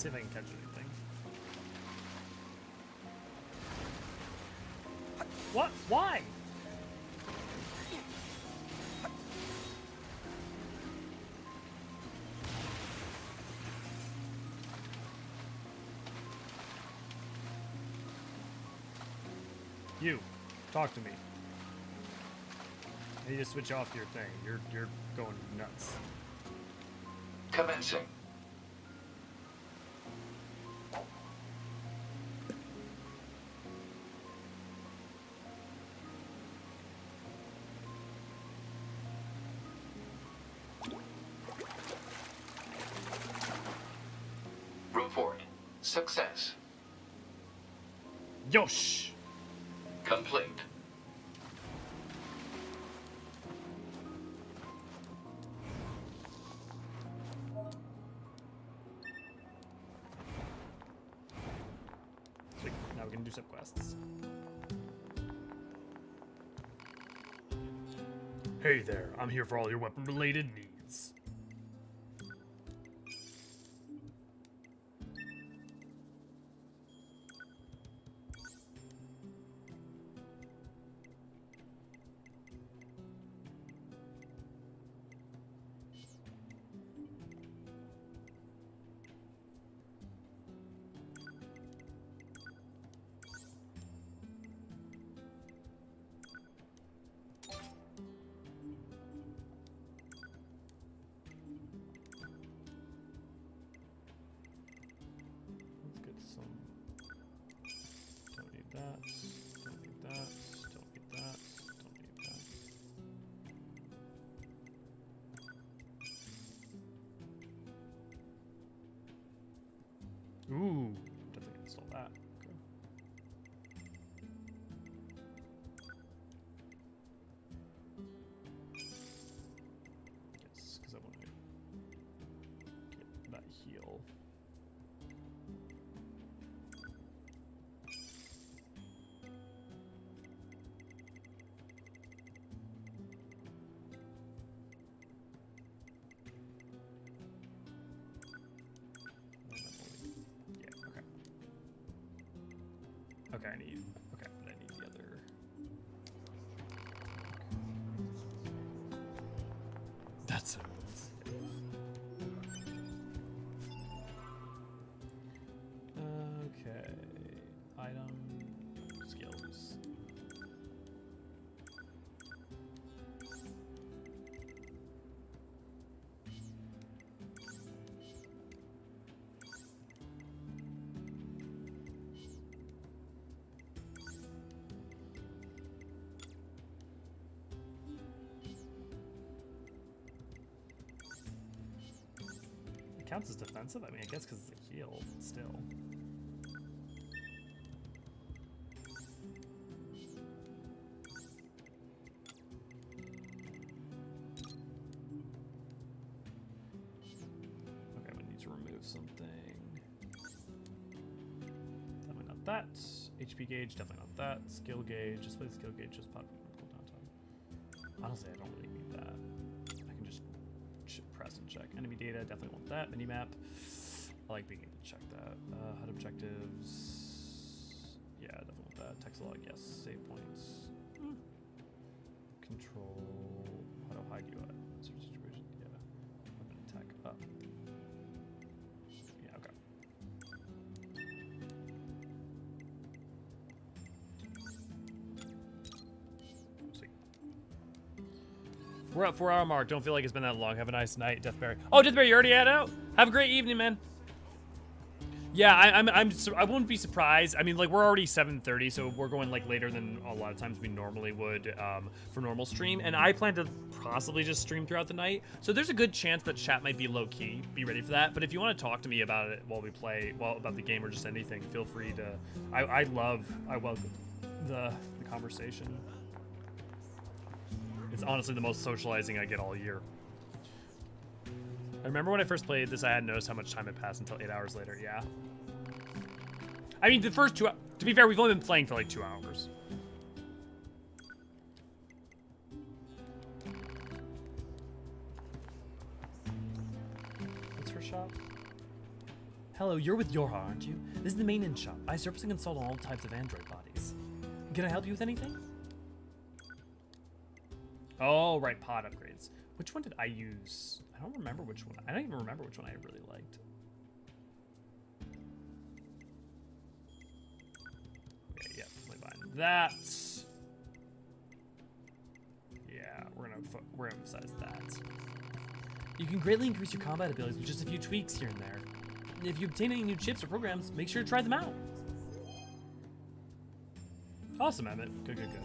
Let's see if I can catch anything. What? Why? You, talk to me. I need to switch off your thing. You're going nuts. Commencing. Report. Success. Yosh! Complete. Sweet. Now we can do subquests. Hey there, I'm here for all your weapon-related needs. Okay, I need the other. That's what it is. Okay. Item skills. Counts as defensive? I mean, I guess because it's a heal, but still. Okay, we need to remove something. Definitely not that. HP gauge, definitely not that. Skill gauge, display the skill gauge, just pop cooldown time. Honestly, I don't really need that. I can just press and check. Enemy data, definitely want that. Minimap. I like being able to check that. HUD objectives. Yeah, definitely want that. Text log, yes. Save points. Control. How to hide you at certain situation. Yeah. Weapon attack up. Yeah, okay. Sweet. We're at 4-hour mark. Don't feel like it's been that long. Have a nice night, Deathberry. Oh, Deathberry, you already had out? Have a great evening, man. Yeah, I wouldn't be surprised. I mean, like, we're already 7:30, so we're going like later than a lot of times we normally would for normal stream. And I plan to possibly just stream throughout the night, so there's a good chance that chat might be low key. Be ready for that. But if you want to talk to me about it while we play, about the game or just anything, feel free to. I welcome the conversation. It's honestly the most socializing I get all year. I remember when I first played this, I hadn't noticed how much time had passed until 8 hours later. Yeah. I mean, the first 2 hours, to be fair, we've only been playing for like 2 hours. What's her shop? Hello, you're with Yorha, aren't you? This is the main shop. I surface and install all types of android bodies. Can I help you with anything? Oh, right, pod upgrades. Which one did I use? I don't remember which one. I don't even remember which one I really liked. Okay, yeah, definitely buying that. Yeah, we're gonna emphasize that. You can greatly increase your combat abilities with just a few tweaks here and there. If you obtain any new chips or programs, make sure to try them out. Awesome, Emmett. Good, good, good.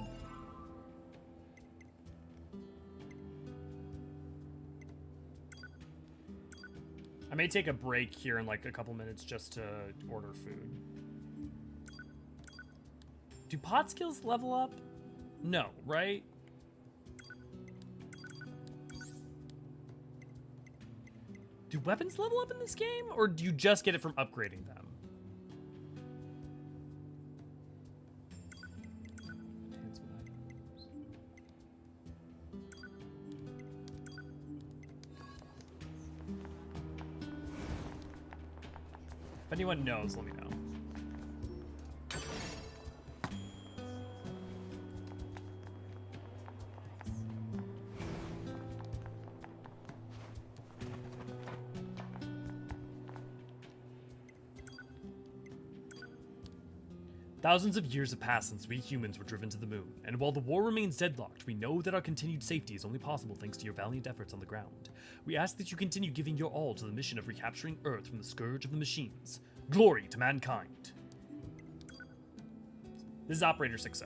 I may take a break here in like a couple minutes just to order food. Do pot skills level up? No, right? Do weapons level up in this game, or do you just get it from upgrading them? If anyone knows, let me know. Thousands of years have passed since we humans were driven to the moon, and while the war remains deadlocked, we know that our continued safety is only possible thanks to your valiant efforts on the ground. We ask that you continue giving your all to the mission of recapturing Earth from the scourge of the machines. Glory to mankind. This is Operator 60.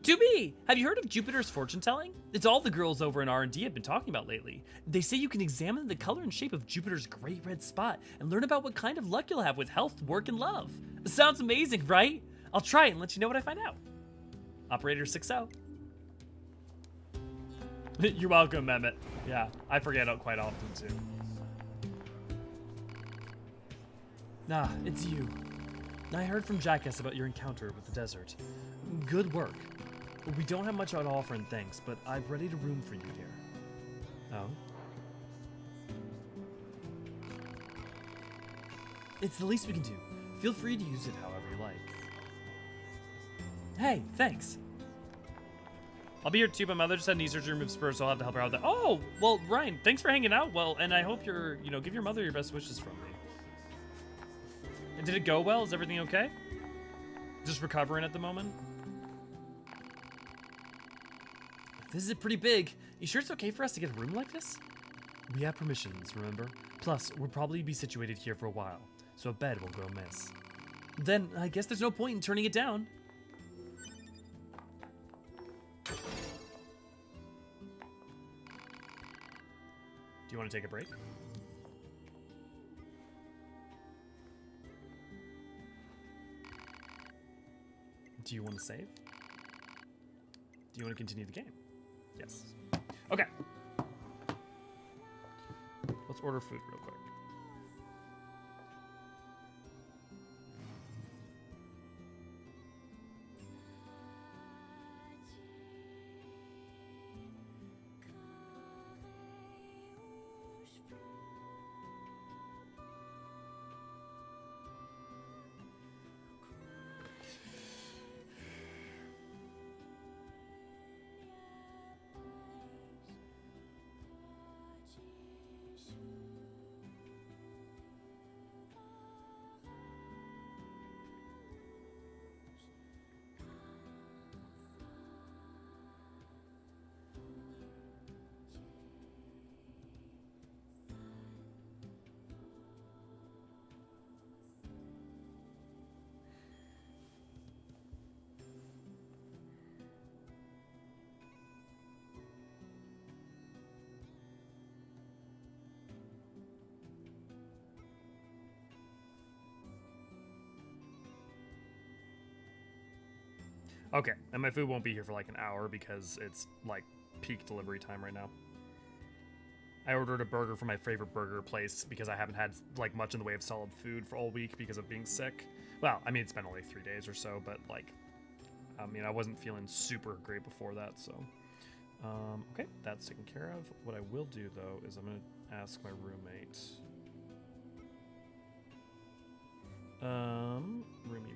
2B, have you heard of Jupiter's fortune telling? It's all the girls over in R&D have been talking about lately. They say you can examine the color and shape of Jupiter's gray red spot and learn about what kind of luck you'll have with health, work, and love. Sounds amazing, right? I'll try it and let you know what I find out. Operator 60. You're welcome, Mehmet. Yeah, I forget it quite often too. Nah, it's you. I heard from Jackass about your encounter with the desert. Good work. We don't have much at all for in thanks, but I've readied a room for you here. Oh? It's the least we can do. Feel free to use it however you like. Hey, thanks. I'll be here too. My mother just had knee surgery to remove spurs, so I'll have to help her out with that. Oh, well, Ryan, thanks for hanging out. Well, and I hope you're, give your mother your best wishes from me. And did it go well? Is everything okay? Just recovering at the moment? This is pretty big. You sure it's okay for us to get a room like this? We have permissions, remember? Plus, we'll probably be situated here for a while, so a bed won't go amiss. Then, I guess there's no point in turning it down. Do you want to take a break? Do you want to save? Do you want to continue the game? Yes. Okay. Let's order food real quick. Okay, and my food won't be here for like an hour because it's like peak delivery time right now. I ordered a burger from my favorite burger place because I haven't had like much in the way of solid food for all week because of being sick. Well, I mean, it's been only 3 days or so, but like, I mean, I wasn't feeling super great before that, so. Okay, that's taken care of. What I will do though is I'm gonna ask my roommate. Roomie.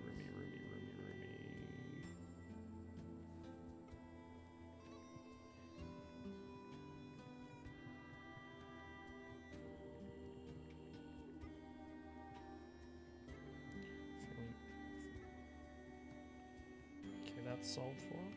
Okay, that's solved for him.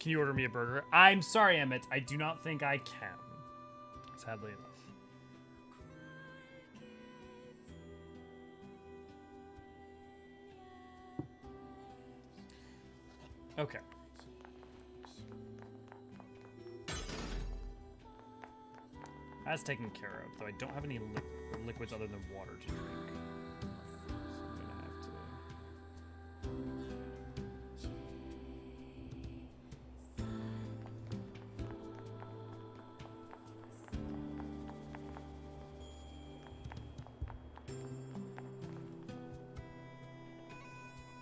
Can you order me a burger? I'm sorry, Emmett. I do not think I can. Sadly enough. Okay. That's taken care of, though I don't have any liquids other than water to drink. So I'm gonna have to...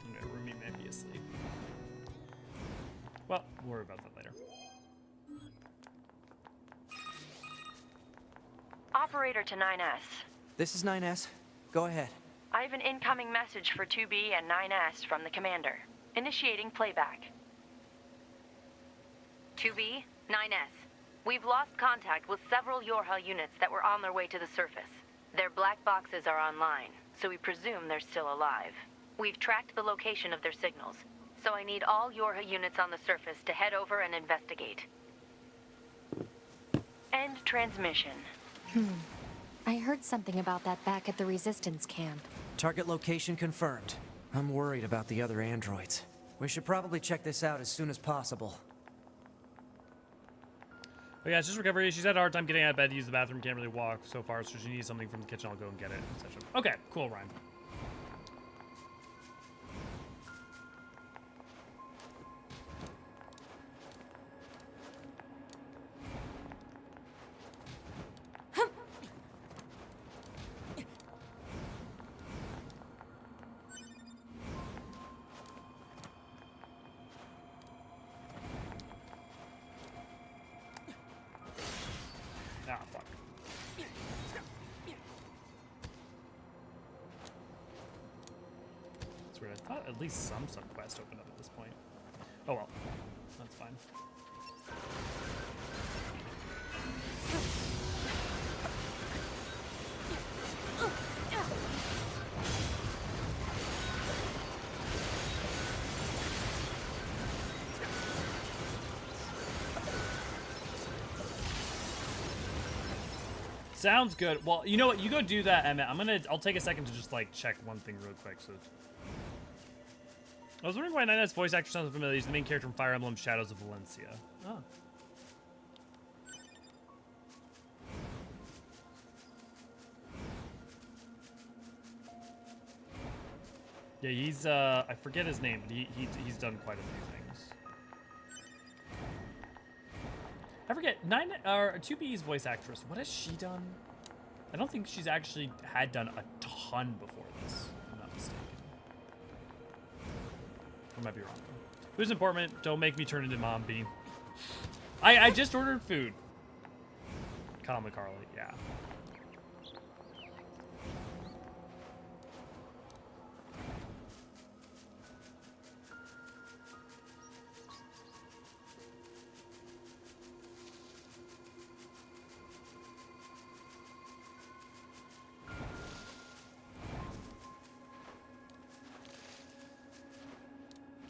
Okay, Rumi may be asleep. Well, we'll worry about that later. Operator to 9S. This is 9S. Go ahead. I have an incoming message for 2B and 9S from the commander. Initiating playback. 2B, 9S. We've lost contact with several Yorha units that were on their way to the surface. Their black boxes are online, so we presume they're still alive. We've tracked the location of their signals, so I need all Yorha units on the surface to head over and investigate. End transmission. I heard something about that back at the Resistance camp. Target location confirmed. I'm worried about the other androids. We should probably check this out as soon as possible. But yeah, it's just recovery. She's had a hard time getting out of bed to use the bathroom. Can't really walk so far, so she needs something from the kitchen. I'll go and get it, etc. Okay, cool, Ryan. Ah, fuck. That's weird. I thought at least some subquest opened up at this point. Oh well. That's fine. Sounds good. Well, you know what? You go do that, Emmett. I'll take a second to just like check one thing real quick. So I was wondering why Nina's voice actor sounds familiar. He's the main character from Fire Emblem Shadows of Valencia. Oh. Yeah, he's I forget his name, but he's done quite a few things. I forget, 2B's voice actress, what has she done? I don't think she's actually had done a ton before this, if I'm not mistaken. I might be wrong. Who's important? Don't make me turn into Mom B. I just ordered food. Call me Carly, yeah.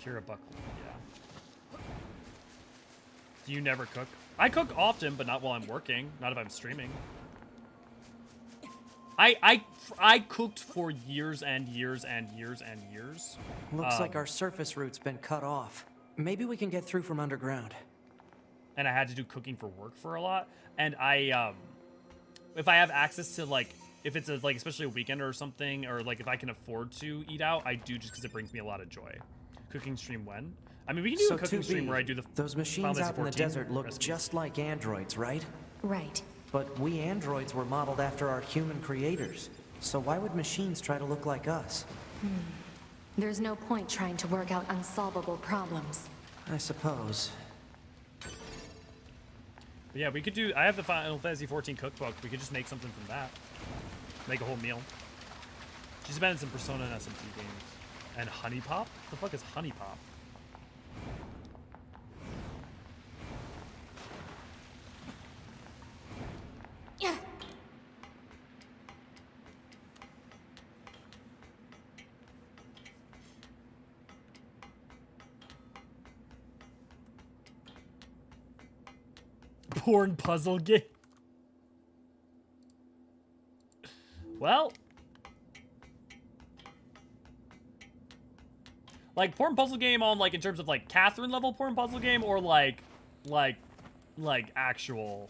Kira Buckley, yeah. Do you never cook? I cook often, but not while I'm working. Not if I'm streaming. I cooked for years and years and years and years. Looks like our surface route's been cut off. Maybe we can get through from underground. And I had to do cooking for work for a lot. And if I have access to like, if it's like especially a weekend or something, or like if I can afford to eat out, I do just because it brings me a lot of joy. Cooking stream when? I mean, we can do a cooking stream where I do the those machines out in the desert look just like androids, right? Right. But we androids were modeled after our human creators. So why would machines try to look like us? There's no point trying to work out unsolvable problems. I suppose. But yeah, we could do. I have the Final Fantasy XIV cookbook. We could just make something from that. Make a whole meal. She's been in some Persona and SMT games. And Honey Pop? What the fuck is Honey Pop? Yeah. porn puzzle game. Well, like porn puzzle game on like in terms of like Catherine level porn puzzle game or like actual.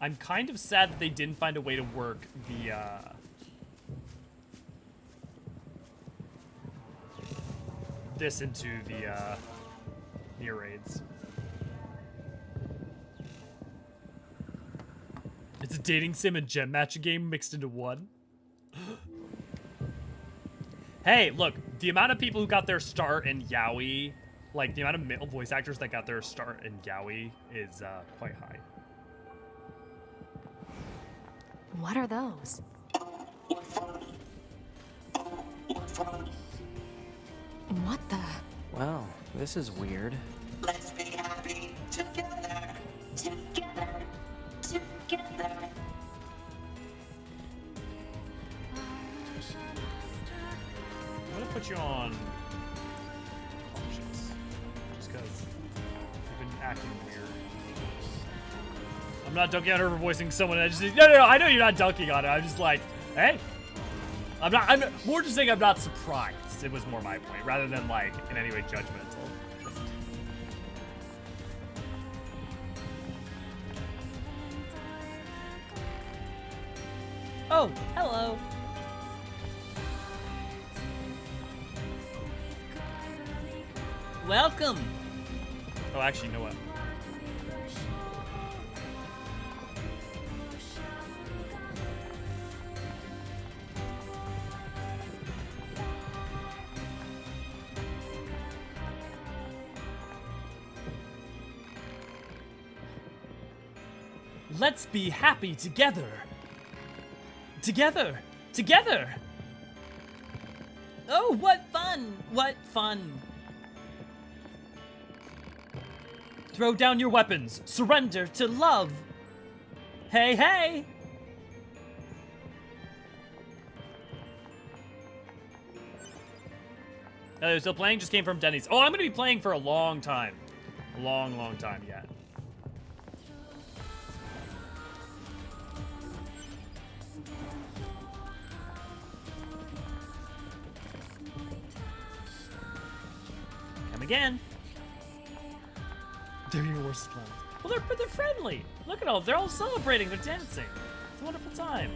I'm kind of sad that they didn't find a way to work the, this into the, Nier raids. It's a dating sim and gem matching game mixed into one. Hey, look, the amount of people who got their start in Yaoi, like the amount of male voice actors that got their start in Yaoi is, quite high. What are those? What the? Wow, this is weird. Let's be happy together, together, together. I'm gonna put you on options, just because you've been acting weird. I'm not dunking on her for voicing someone. I just no. I know you're not dunking on it. I'm just like, hey, I'm more just saying I'm not surprised. It was more my point rather than like in any way judgmental. Oh, hello. Welcome. Oh, actually, you know what? Let's be happy together. Together. Together. Oh, what fun. What fun. Throw down your weapons. Surrender to love. Hey, hey. Oh, still playing? Just came from Denny's. Oh, I'm going to be playing for a long time. A long, long time yet. Come again. They're your worst clowns. Well, they're friendly. Look at all. They're all celebrating. They're dancing. It's a wonderful time.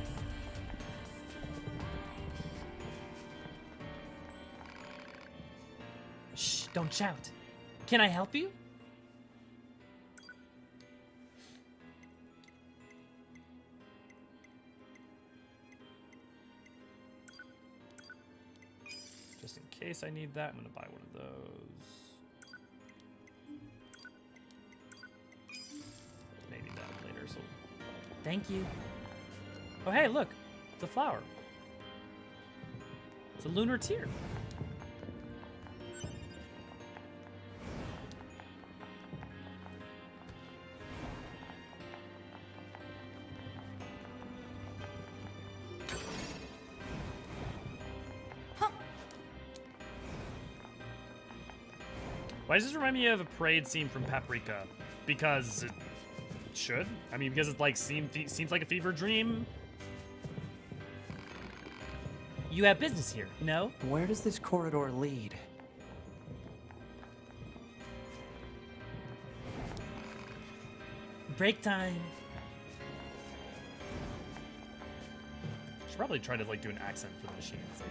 Shh, don't shout. Can I help you? Just in case I need that, I'm gonna buy one of those. Maybe that later, so thank you. Oh hey, look, it's a flower. It's a lunar tear. Why does this remind me of a parade scene from Paprika? Because it should? I mean, because it like seems like a fever dream. You have business here, no? Where does this corridor lead? Break time. Should probably try to like do an accent for the machine. It's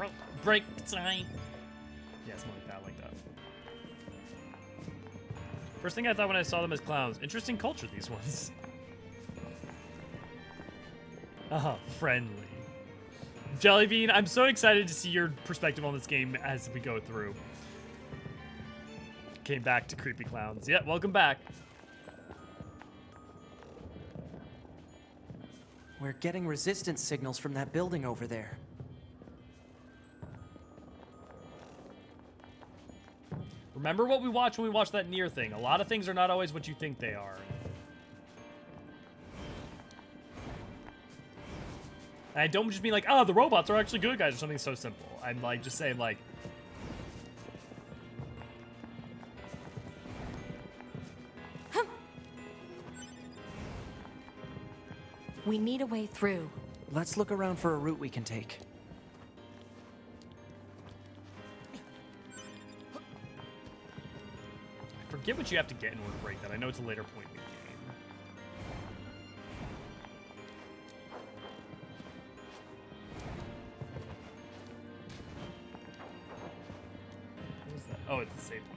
like break time. Yeah, something like that. I like that. First thing I thought when I saw them as clowns, interesting culture, these ones. Oh, friendly. Jellybean, I'm so excited to see your perspective on this game as we go through. Came back to creepy clowns. Yeah, welcome back. We're getting resistance signals from that building over there. Remember what we watched when we watched that Nier thing. A lot of things are not always what you think they are. And I don't just mean like, oh, the robots are actually good guys or something so simple. I'm like, just saying like, We need a way through. Let's look around for a route we can take. I forget what you have to get in order to break that. I know it's a later point in the game. What is that? Oh, it's the save point.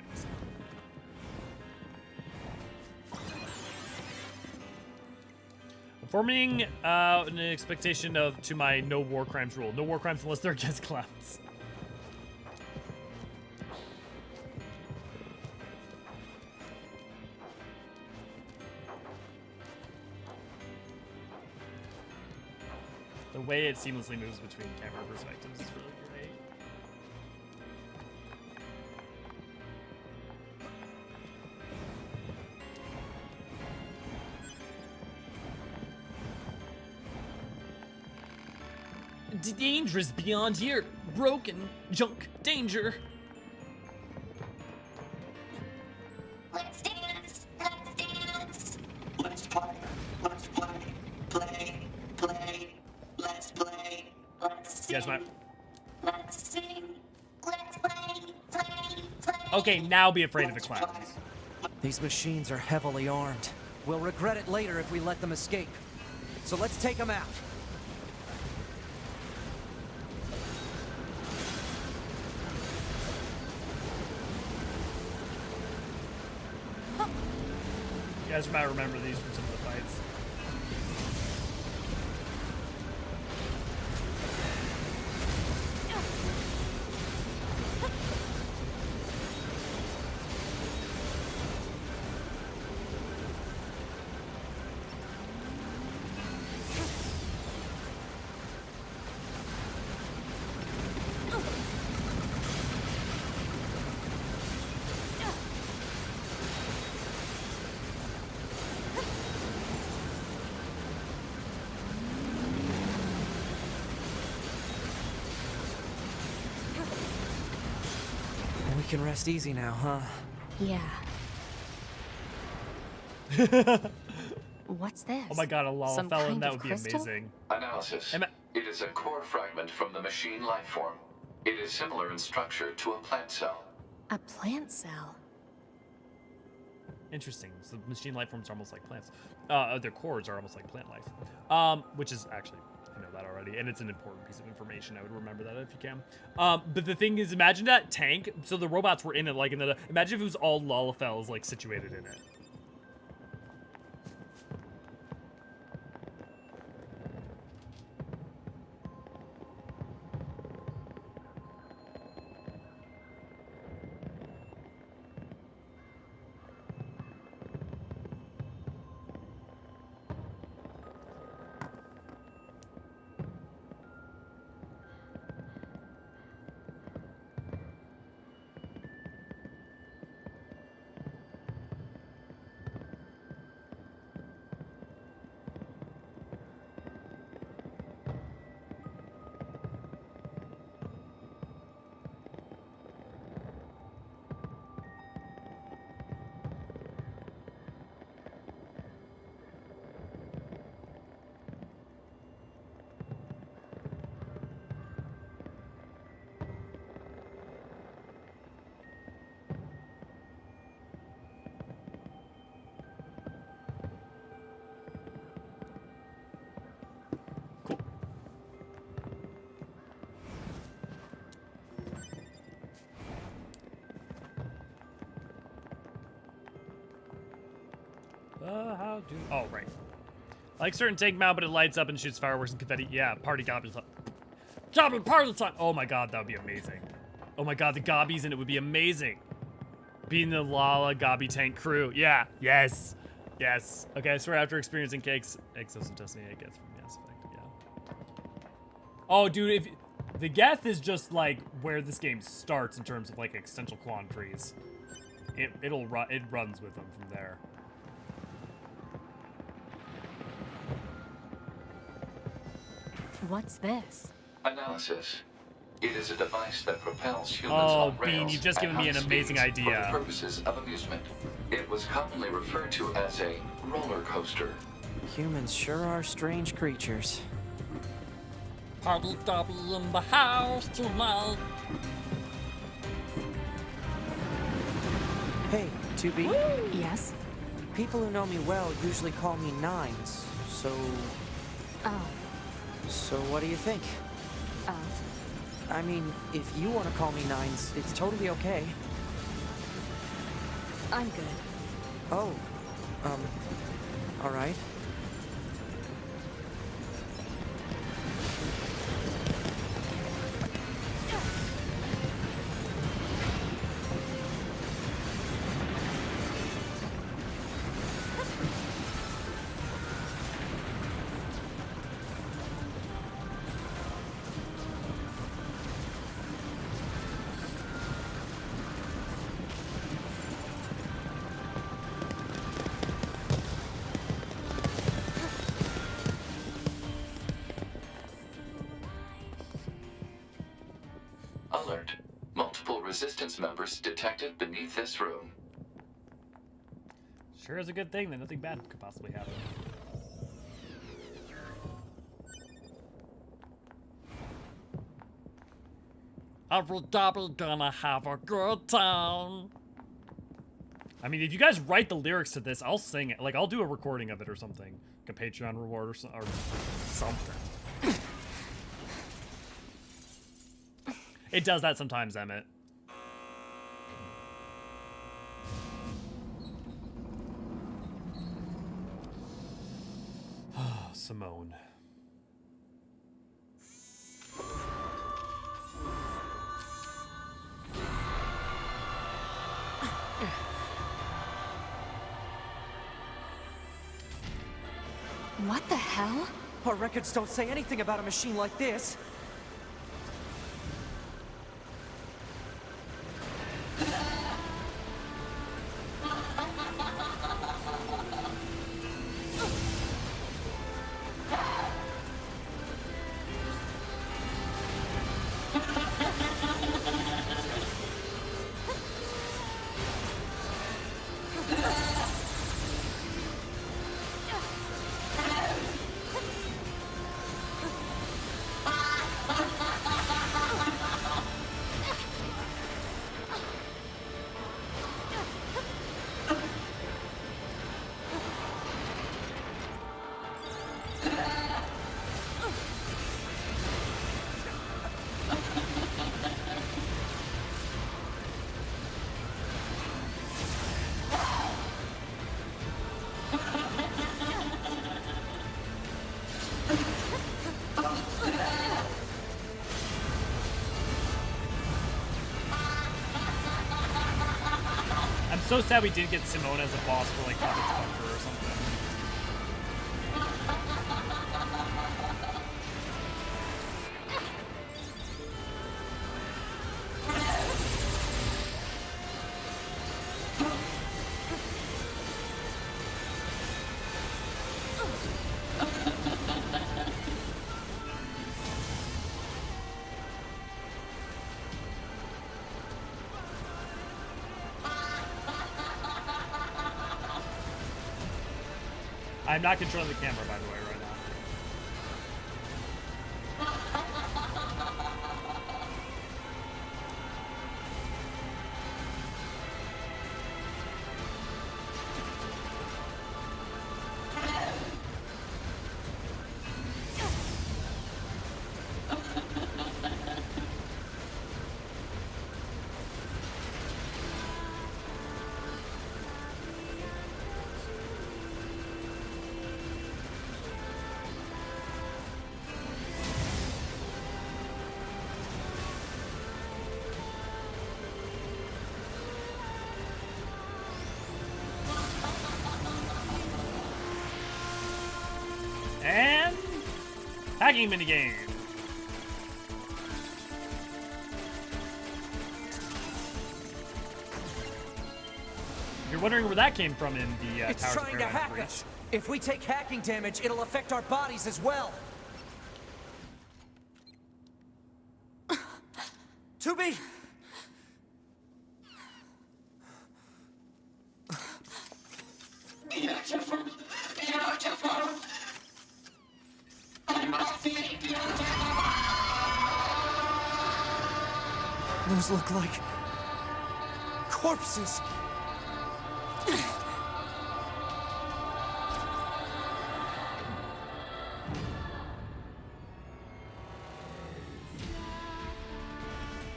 Forming an expectation to my no war crimes rule. No war crimes unless they're against clowns. The way it seamlessly moves between camera perspectives is really great. Dangerous beyond here. Broken. Junk. Danger. Let's dance. Let's dance. Let's play. Let's play. Play. Play. Let's play. Let's sing. Yes, ma'am. Let's sing. Let's play. Play. Play. Okay, now be afraid of the clowns. These machines are heavily armed. We'll regret it later if we let them escape. So let's take them out. You guys might remember these from some of the fights. We can rest easy now, huh? Yeah. What's this? Oh my god, a Some Lalafell, kind that of would be crystal? amazing. Analysis. It is a core fragment from the machine life form. It is similar in structure to a plant cell. A plant cell. Interesting. So machine life forms are almost like plants. Their cores are almost like plant life. Which is actually, I know that already, and it's an important piece of information. I would remember that if you can. But the thing is, imagine that tank. So the robots were in it, like in the. Imagine if it was all Lalafells like situated in it. How do? Oh, right. Like certain tank mount, but it lights up and shoots fireworks and confetti. Yeah, party gobbies. Job and part of the time. Oh my god, that would be amazing. Oh my god, the gobbies and it would be amazing. Being the Lala Gobby tank crew. Yeah. Yes. Yes. Okay, I swear after experiencing Exos and Destiny, it gets from Mass Effect. Yeah. Oh, dude, if the Geth is just like where this game starts in terms of like existential quandaries. it runs with them from there. What's this? Analysis. It is a device that propels humans Oh, on rails Bean, you've just at given me high an amazing speeds idea. For the purposes of amusement. It was commonly referred to as a roller coaster. Humans sure are strange creatures. Party Dobby in the house tonight. Hey, 2B? Yes? People who know me well usually call me Nines, so... Oh. So what do you think? Of? I mean, if you want to call me Nines, it's totally okay. I'm good. Oh, alright. Alert. Multiple resistance members detected beneath this room. Sure is a good thing that nothing bad could possibly happen. Everybody gonna have a good time. I mean, if you guys write the lyrics to this, I'll sing it. Like, I'll do a recording of it or something. Like a Patreon reward or something. It does that sometimes, Emmett. Simone. What the hell? Our records don't say anything about a machine like this. I'm so sad we didn't get Simone as a boss for like Puppet's Bunker or something. I'm not controlling the camera, by the way, right now. And hacking minigame. you're wondering where that came from in the It's Towers of trying to Paradise hack breach. us. If we take hacking damage, it'll affect our bodies as well. 2B! Beautiful. Beautiful. I must be beautiful. Those look like corpses.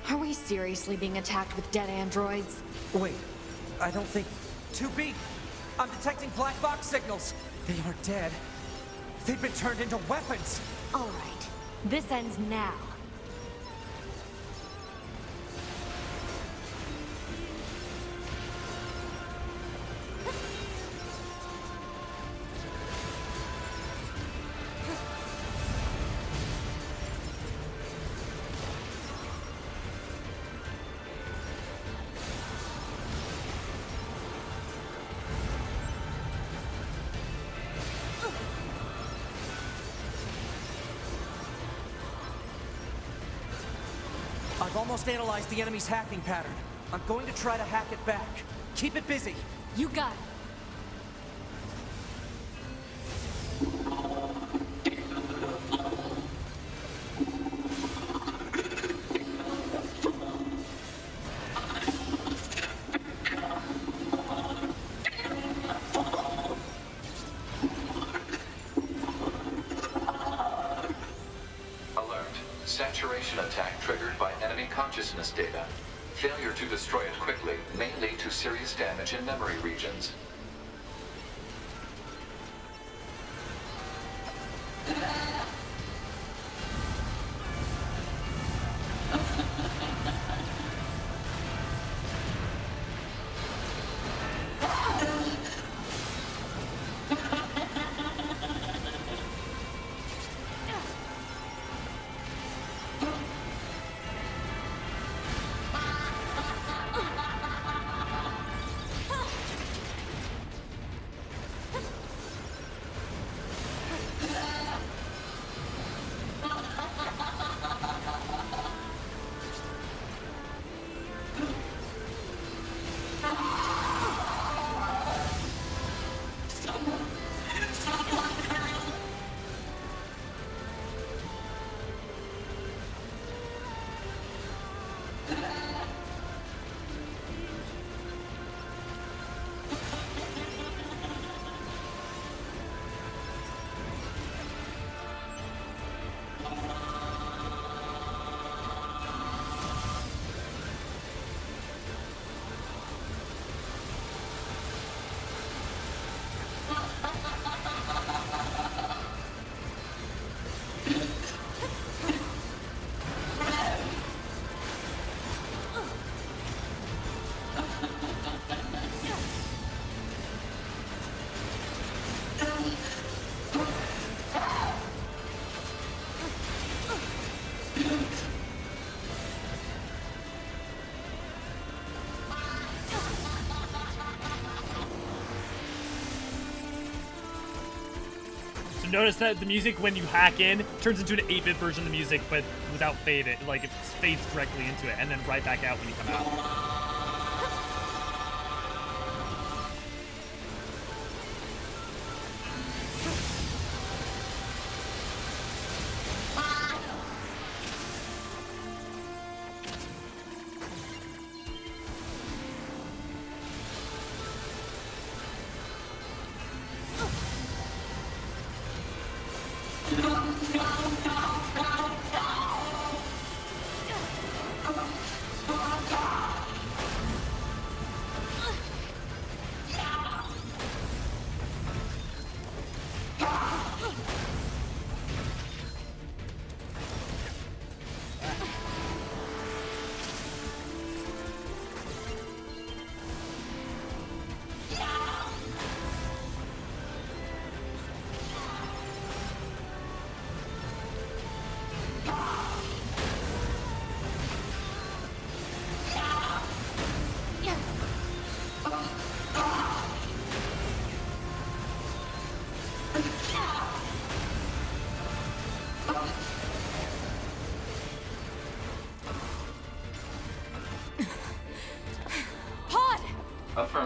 Are we seriously being attacked with dead androids? Wait, I don't think... 2B! I'm detecting black box signals. They aren't dead. They've been turned into weapons. All right. This ends now. I've almost analyzed the enemy's hacking pattern. I'm going to try to hack it back. Keep it busy. You got it. Saturation attack triggered by enemy consciousness data. Failure to destroy it quickly may lead to serious damage in memory regions. So notice that the music, when you hack in, turns into an 8-bit version of the music, but without fade. It fades directly into it, and then right back out when you come out.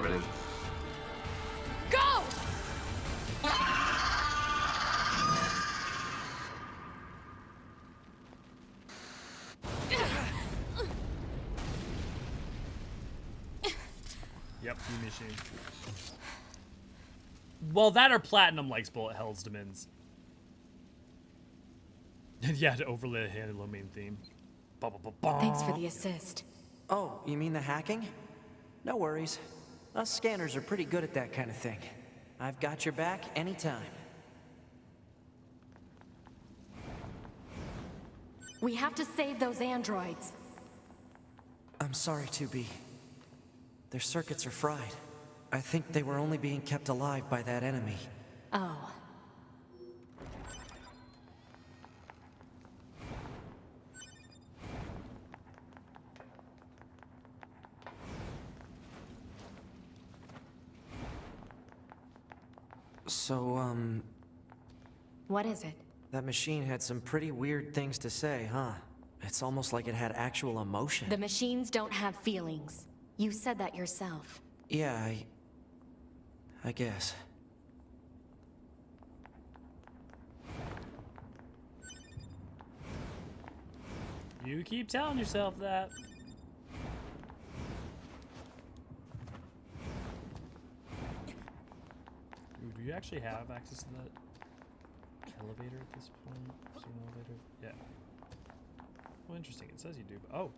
Affirmative. Go! Yep, new machine. Well, that or Platinum likes bullet hell's demons. Yeah, to overlay the handle main theme. Thanks for the assist. Oh, you mean the hacking? No worries. Us scanners are pretty good at that kind of thing. I've got your back anytime. We have to save those androids. I'm sorry, 2B. Their circuits are fried. I think they were only being kept alive by that enemy. Oh. So, What is it? that machine had some pretty weird things to say, huh? It's almost like it had actual emotion. The machines don't have feelings. You said that yourself. Yeah, I guess. You keep telling yourself that. Ooh, do you actually have access to that elevator at this point? Is there an elevator? Yeah. Well, interesting. It says you do, but oh.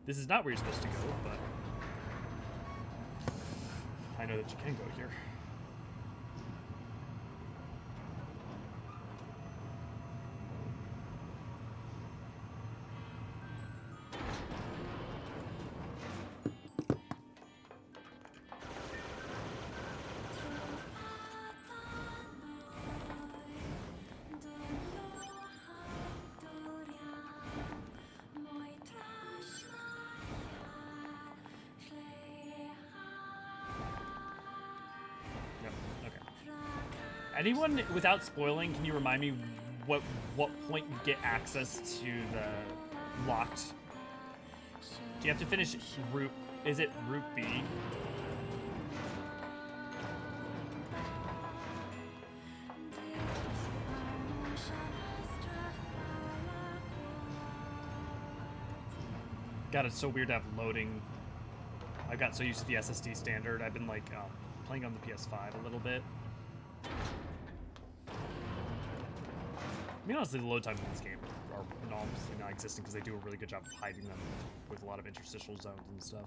This is not where you're supposed to go, but I know that you can go here. Anyone, without spoiling, can you remind me what point you get access to the locked? Do you have to finish route? Is it route B? God, it's so weird to have loading. I got so used to the SSD standard. I've been like playing on the PS5 a little bit. I mean, honestly, the load times in this game are obviously not existent because they do a really good job of hiding them with a lot of interstitial zones and stuff.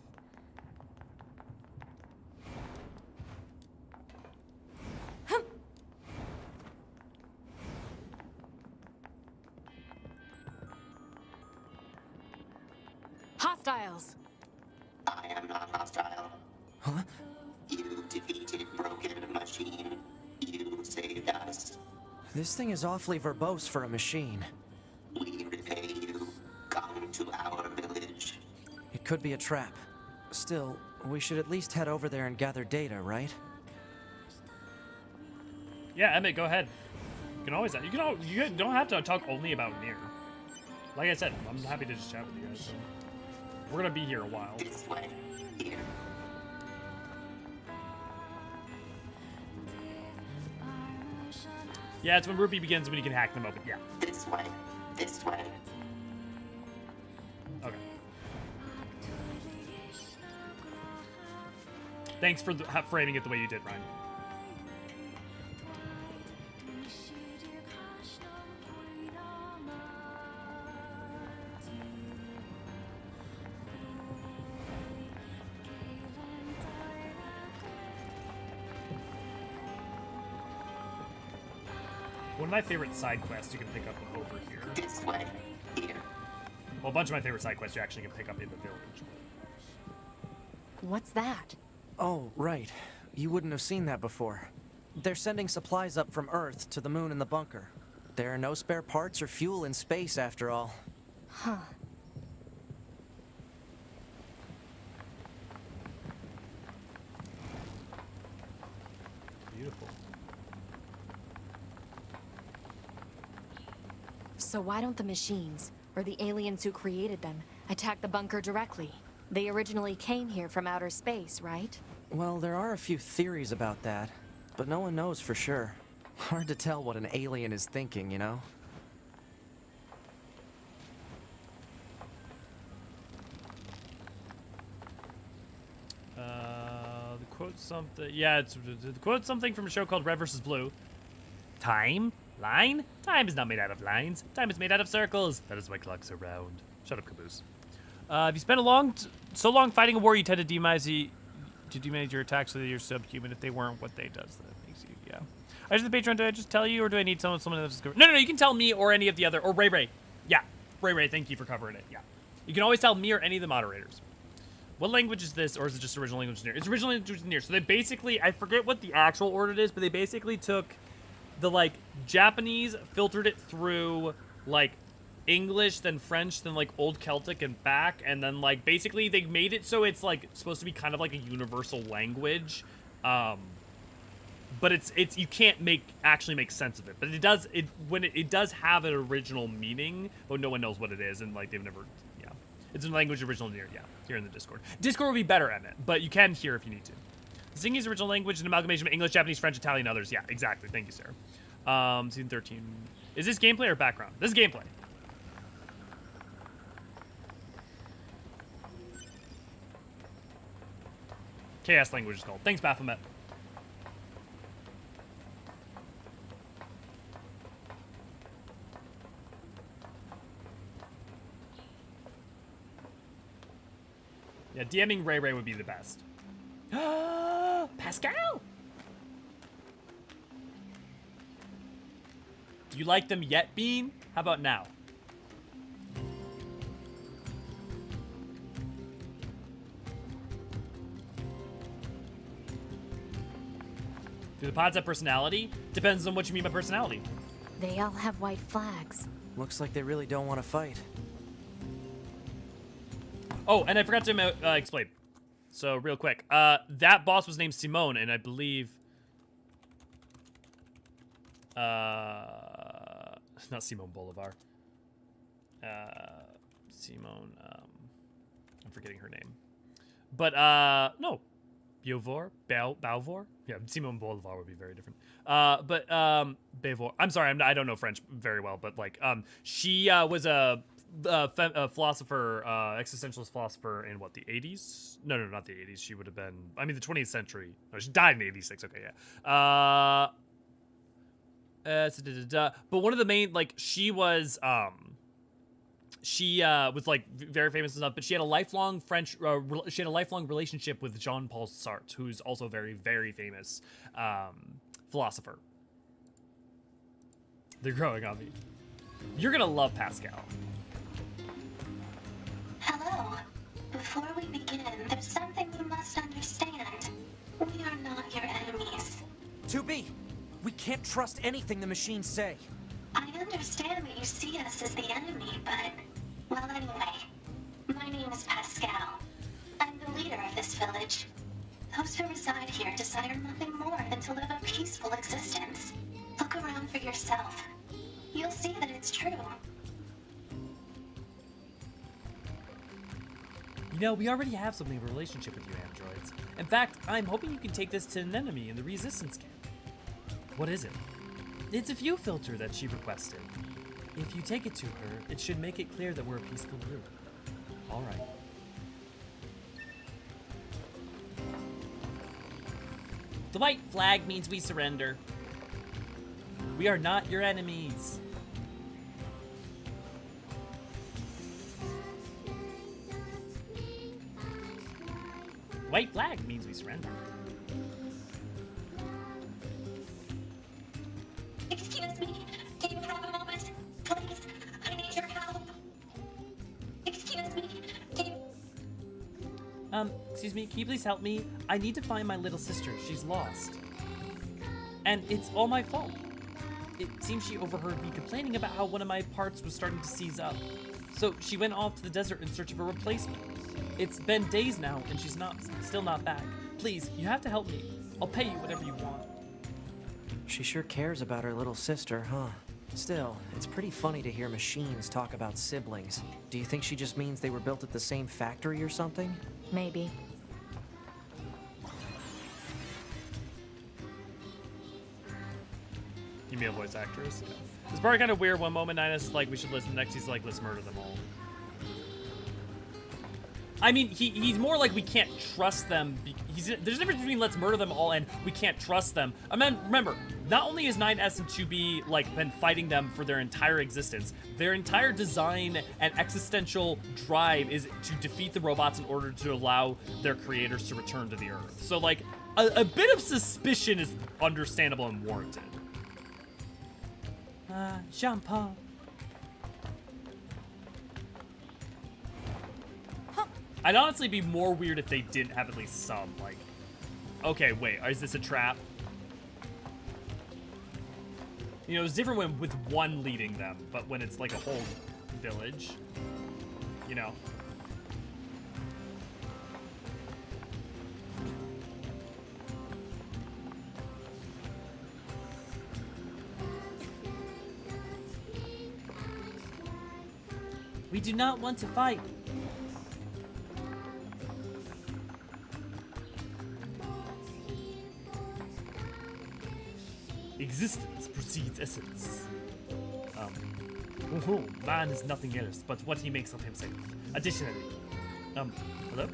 Hostiles! I am not hostile. Huh? You defeated Broken Machine. You saved us. This thing is awfully verbose for a machine. We repay you. Come to our village. It could be a trap. Still, we should at least head over there and gather data, right? Yeah, Emmett, go ahead. You can always you don't have to talk only about Nier. Like I said, I'm happy to just chat with you guys. So. We're gonna be here a while. This way. Here. Yeah, it's when Ruby begins when you can hack them open. Yeah. This way. This way. Okay. Thanks for framing it the way you did, Ryan. One of my favorite side quests you can pick up over here. This way. Here. Well, a bunch of my favorite side quests you actually can pick up in the village. What's that? Oh, right. You wouldn't have seen that before. They're sending supplies up from Earth to the moon and the bunker. There are no spare parts or fuel in space, after all. Huh. Beautiful. So why don't the machines, or the aliens who created them, Attack the bunker directly. They originally came here from outer space, right? Well, there are a few theories about that, but no one knows for sure. Hard to tell what an alien is thinking, you know? The quote something. Yeah, it's the quote something from a show called Red vs. Blue. Time? Line? Time is not made out of lines. Time is made out of circles. That is why clocks are round. Shut up, Caboose. If you spend so long fighting a war, you tend to demanage your attacks so that you're subhuman. If they weren't, what they does, that makes you, yeah. I just the patron, do I just tell you, or do I need someone else to cover? No, you can tell me or any of the other, or Ray. Yeah, Ray, thank you for covering it, yeah. You can always tell me or any of the moderators. What language is this, or is it just original language Nier? It's original language Nier. So they basically, I forget what the actual order is, but they basically took the, like, Japanese, filtered it through, like, English, then French, then, like, Old Celtic and back, and then, like, basically they made it so it's, like, supposed to be kind of like a universal language. But it's you can't actually make sense of it. But it does have an original meaning, but no one knows what it is, and, like, they've never, yeah. It's in language original Nier, yeah, here in the Discord. Discord will be better at it, but you can hear if you need to. Zingy's original language is an amalgamation of English, Japanese, French, Italian, and others. Yeah, exactly. Thank you, Sarah. Season 13. Is this gameplay or background? This is gameplay. Chaos language is called. Thanks, Baphomet. Yeah, DMing Ray would be the best. Pascal! Do you like them yet, Bean? How about now? Do the pods have personality? Depends on what you mean by personality. They all have white flags. Looks like they really don't want to fight. Oh, and I forgot to explain. So, real quick. That boss was named Simone, and I believe... not Simone Bolivar. Simone, I'm forgetting her name. But, no. Bauvor? Yeah, Simone Bolivar would be very different. But, Bauvor. I'm sorry, I don't know French very well, but, like, she was a philosopher, existentialist philosopher in, what, the 80s? No, not the 80s. She would have been, I mean, the 20th century. No, she died in 86. Okay, yeah. But one of the main, like, she was like very famous and stuff, but she had a lifelong relationship with Jean-Paul Sartre, who's also very, very famous philosopher. They're growing on me. You're gonna love Pascal. Hello. Before we begin, there's something you must understand. We are not your enemies. 2B, we can't trust anything the machines say. I understand that you see us as the enemy, but... Well, anyway. My name is Pascal. I'm the leader of this village. Those who reside here desire nothing more than to live a peaceful existence. Look around for yourself. You'll see that it's true. You know, we already have something of a relationship with you androids. In fact, I'm hoping you can take this to an enemy in the resistance camp. What is it? It's a view filter that she requested. If you take it to her, it should make it clear that we're a peaceful group. All right. The white flag means we surrender. We are not your enemies. White flag means we surrender. Excuse me, do you have a moment? Please, I need your help. Excuse me, do you... Excuse me, can you please help me? I need to find my little sister. She's lost. And it's all my fault. It seems she overheard me complaining about how one of my parts was starting to seize up. So she went off to the desert in search of a replacement. It's been days now, and she's still not back. Please, you have to help me. I'll pay you whatever you want. She sure cares about her little sister, huh? Still, it's pretty funny to hear machines talk about siblings. Do you think she just means they were built at the same factory or something? Maybe. Emil voice actors. Yeah. It's probably kind of weird. One moment, Ninus is like, we should listen. Next, he's like, let's murder them all. I mean, he's more like we can't trust them. There's a difference between let's murder them all and we can't trust them. I mean, remember, not only is 9S and 2B like been fighting them for their entire existence, their entire design and existential drive is to defeat the robots in order to allow their creators to return to the Earth. So like, a bit of suspicion is understandable and warranted. Jean-Paul. I'd honestly be more weird if they didn't have at least some, like... Okay, wait, is this a trap? You know, it's different when with one leading them, but when it's like a whole village, you know? We do not want to fight. Existence precedes essence. Man is nothing else but what he makes of himself. Additionally, hello?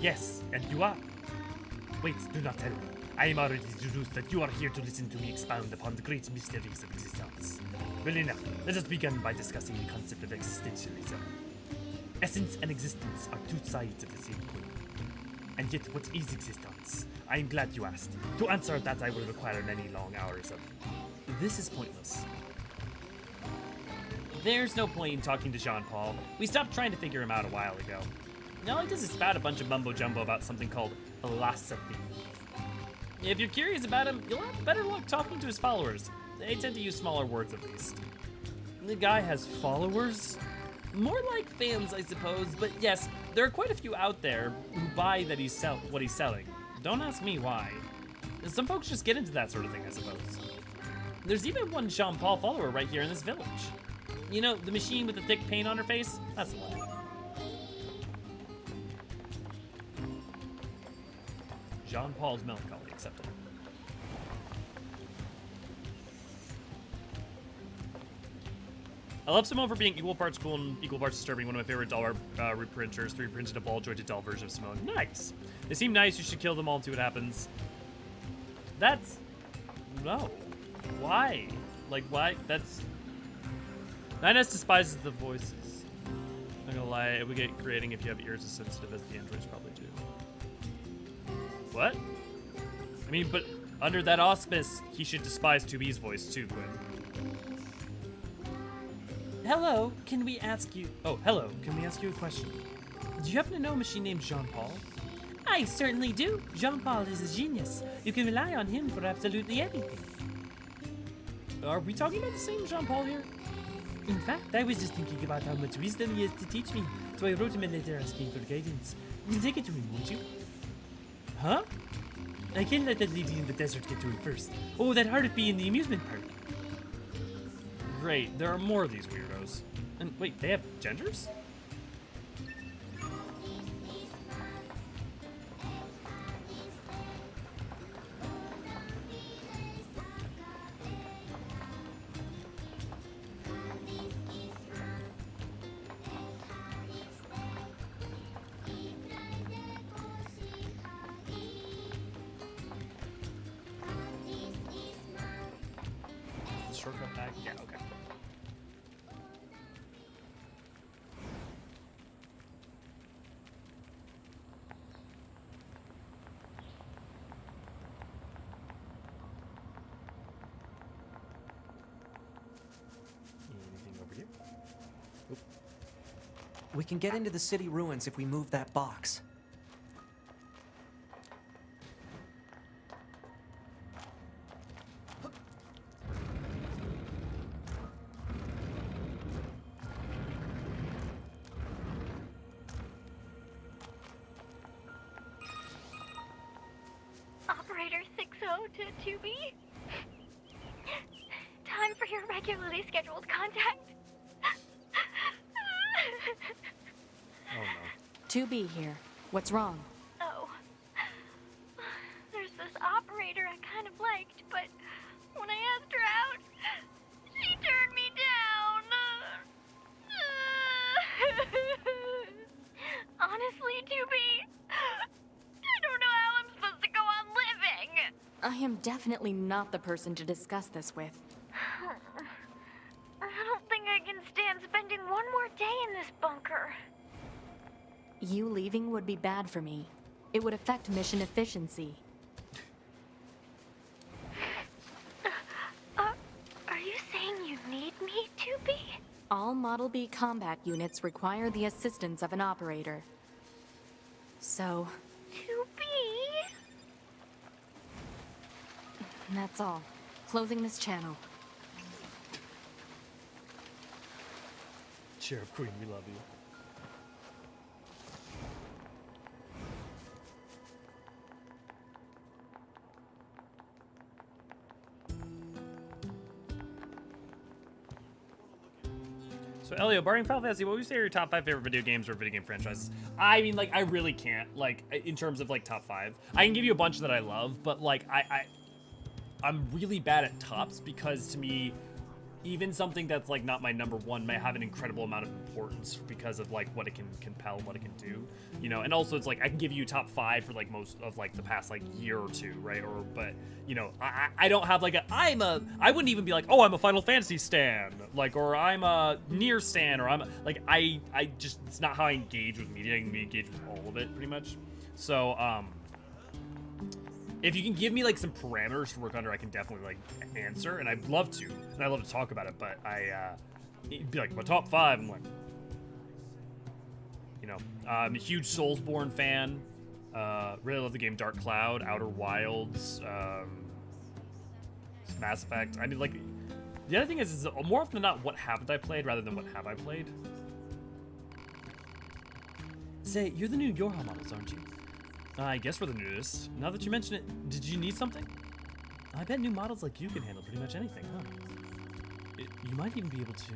Yes, and you are? Wait, do not tell me. I am already deduced that you are here to listen to me expound upon the great mysteries of existence. Well enough, let us begin by discussing the concept of existentialism. Essence and existence are two sides of the same coin. And yet, what is existence? I am glad you asked. To answer that, I will require many long hours of... This is pointless. There's no point in talking to Jean-Paul. We stopped trying to figure him out a while ago. All he does is spout a bunch of mumbo-jumbo about something called philosophy. If you're curious about him, you'll have better luck talking to his followers. They tend to use smaller words at least. The guy has followers? More like fans, I suppose, but yes, there are quite a few out there who buy that what he's selling. Don't ask me why. Some folks just get into that sort of thing, I suppose. There's even one Jean-Paul follower right here in this village. You know, the machine with the thick paint on her face? That's the one. Jean-Paul's melancholy, acceptable. I love Simone for being equal parts cool and equal parts disturbing. One of my favorite doll reprinters. 3-printed a ball-jointed doll version of Simone. Nice. They seem nice. You should kill them all and see what happens. That's... No. Why? Like, why? That's... 9S despises the voices. Not gonna lie, it would get grating if you have ears as sensitive as the androids probably do. What? I mean, but under that auspice, he should despise 2B's voice too, Quinn. Hello, can we ask you... Oh, hello, can we ask you a question? Do you happen to know a machine named Jean-Paul? I certainly do. Jean-Paul is a genius. You can rely on him for absolutely everything. Are we talking about the same Jean-Paul here? In fact, I was just thinking about how much wisdom he has to teach me, so I wrote him a letter asking for guidance. You can take it to him, won't you? Huh? I can't let that lady in the desert get to him first. Oh, that hard to be in the amusement park. Great, there are more of these weirdos. And wait, they have genders? Shortcut back? Yeah, okay. Anything over here? Oop. We can get into the city ruins if we move that box. Operator 60 to 2B. Time for your regular regularly scheduled contact. Oh no. 2B here. What's wrong? Oh. There's this operator I kind of liked, but when I asked her out, she turned me down. Honestly, 2B, I don't know how I'm supposed to go on living. I am definitely not the person to discuss this with. I don't think I can stand spending one more day in this bunker. You leaving would be bad for me. It would affect mission efficiency. Are you saying you need me, 2B? All Model B combat units require the assistance of an operator. So... 2B? That's all. Closing this channel. Sheriff Queen, we love you. So Elio, barring Final Fantasy, what would you say are your top 5 favorite video games or video game franchises? I mean, like, I really can't, like, in terms of, like, top 5. I can give you a bunch that I love, but, like, I'm really bad at tops because, to me, even something that's, like, not my number one may have an incredible amount of importance because of, like, what it can compel, what it can do, you know? And also, it's like, I can give you top 5 for, like, most of, like, the past, like, year or two, right? But, you know, I don't have, like, I wouldn't even be like, oh, I'm a Final Fantasy stan, like, or I'm a Nier stan, or like, I just, it's not how I engage with media. I can engage with all of it, pretty much. So, if you can give me, like, some parameters to work under, I can definitely, like, answer, and I'd love to, and I'd love to talk about it, but it'd be like, my top 5, I'm like, you know, I'm a huge Soulsborne fan, really love the game Dark Cloud, Outer Wilds, Mass Effect. I mean, like, the other thing is more often than not, what haven't I played rather than what have I played? Say, you're the new Yorha models, aren't you? I guess we're the newest. Now that you mention it, did you need something? I bet new models like you can handle pretty much anything, huh? You might even be able to...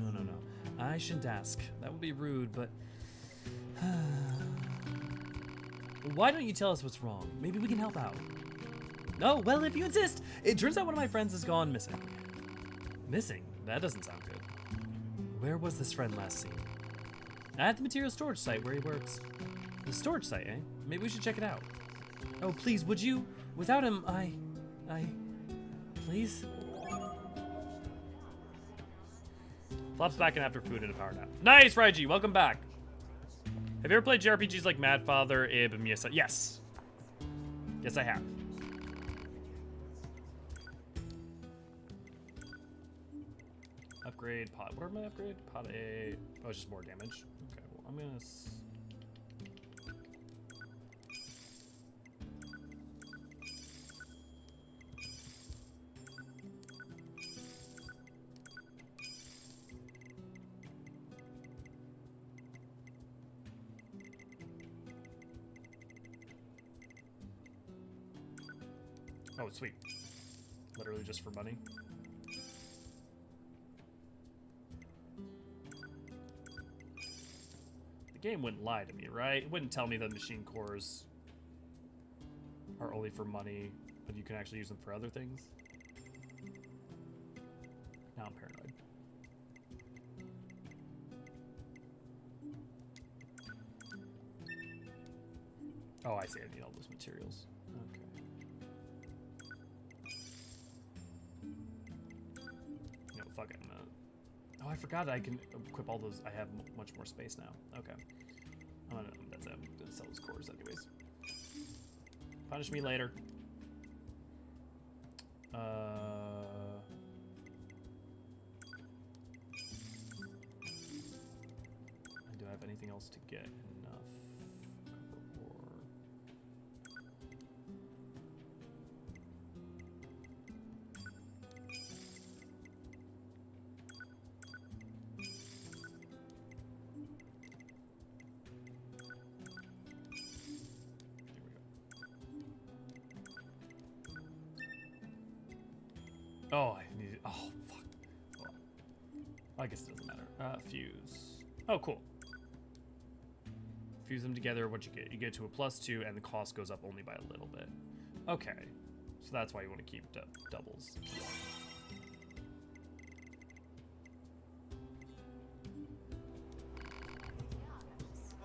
No. I shouldn't ask. That would be rude, but... Why don't you tell us what's wrong? Maybe we can help out. Oh, well, if you insist. It turns out one of my friends has gone missing. Missing? That doesn't sound good. Where was this friend last seen? At the material storage site where he works. The storage site, eh? Maybe we should check it out. Oh, please, would you? Without him, Please? Flops back in after food and a power nap. Nice, Raiji, welcome back. Have you ever played JRPGs like Mad Father, Ib, and Miyasa? Yes. Yes, I have. Upgrade pot. What am I upgrade? Pot A. Oh, it's just more damage. Okay, well, I'm gonna. Oh, sweet. Literally just for money. The game wouldn't lie to me, right? It wouldn't tell me that machine cores are only for money, but you can actually use them for other things. Now I'm paranoid. Oh, I see. I need all those materials. Okay. No, fuck it. Oh, I forgot I can equip all those. I have much more space now. Okay. I'm gonna sell those cores anyways. Punish me later. Do I have anything else to get enough? Oh, I need it. Oh, fuck. I guess it doesn't matter. Fuse. Oh, cool. Fuse them together, what you get? You get to a +2, and the cost goes up only by a little bit. Okay. So that's why you want to keep doubles.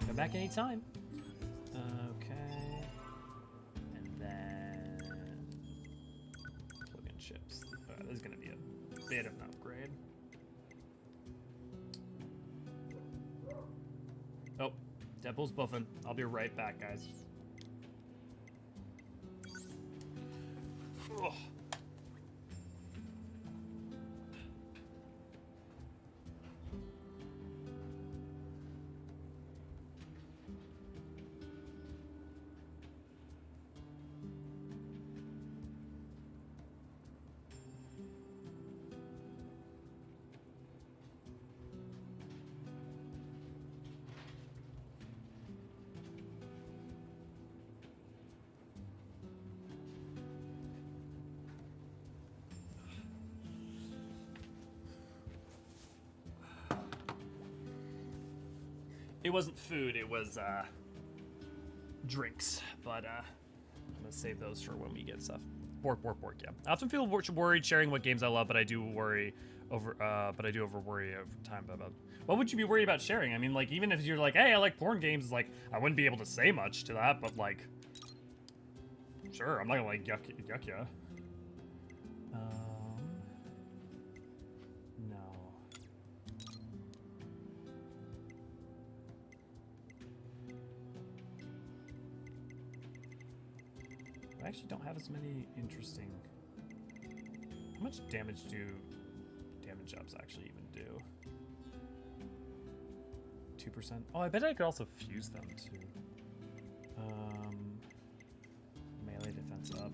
Come back anytime. Okay. And then plug in chips. This is going to be a bit of an upgrade. Oh, Deadpool's buffing. I'll be right back, guys. Ugh. It wasn't food, it was drinks, but I'm gonna save those for when we get stuff. Bork, yeah. I often feel worried sharing what games I love, but I do worry over worry over time about what would you be worried about sharing? I mean, like, even if you're like, hey, I like porn games, like, I wouldn't be able to say much to that, but like, sure, I'm not gonna like yuck ya. I actually don't have as many interesting. How much damage do damage ups actually even do? 2%? Oh, I bet I could also fuse them too. Melee defense up.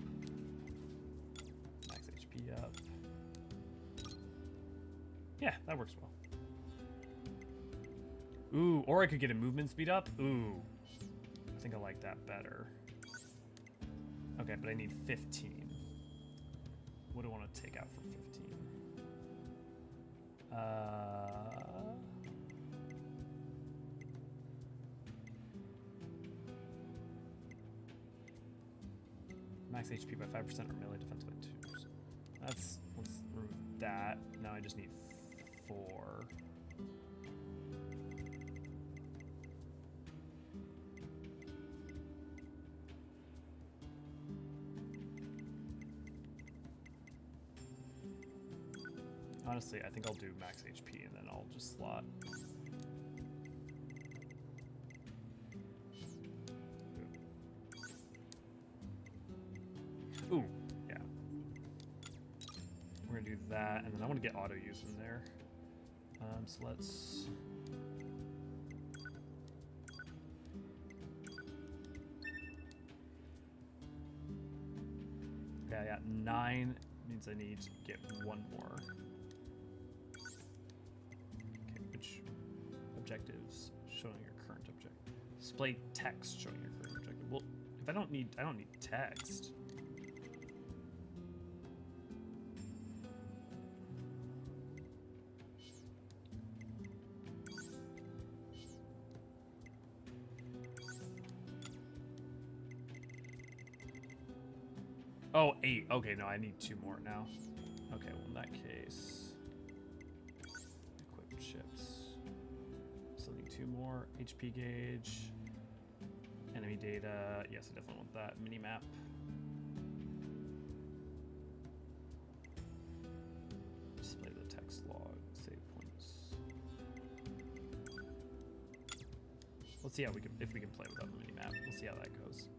Max HP up. Yeah, that works well. Ooh, or I could get a movement speed up. Ooh, I think I like that better. Okay, but I need 15. What do I want to take out for 15? Max HP by 5% or melee defense by 2%. Let's remove that. Now I just need 4. Honestly, I think I'll do max HP and then I'll just slot. Ooh, yeah. We're gonna do that, and then I want to get auto use in there. So let's. Yeah, 9 means I need to get 1 more. Objectives showing your current objective. Display text showing your current objective. Well, if I don't need text. Oh, 8. Okay, no, I need 2 more now. Okay, well in that case, equip chips. 2 more. HP gauge. Enemy data. Yes, I definitely want that. Minimap. Display the text log. Save points. Let's see how if we can play without the minimap. We'll see how that goes.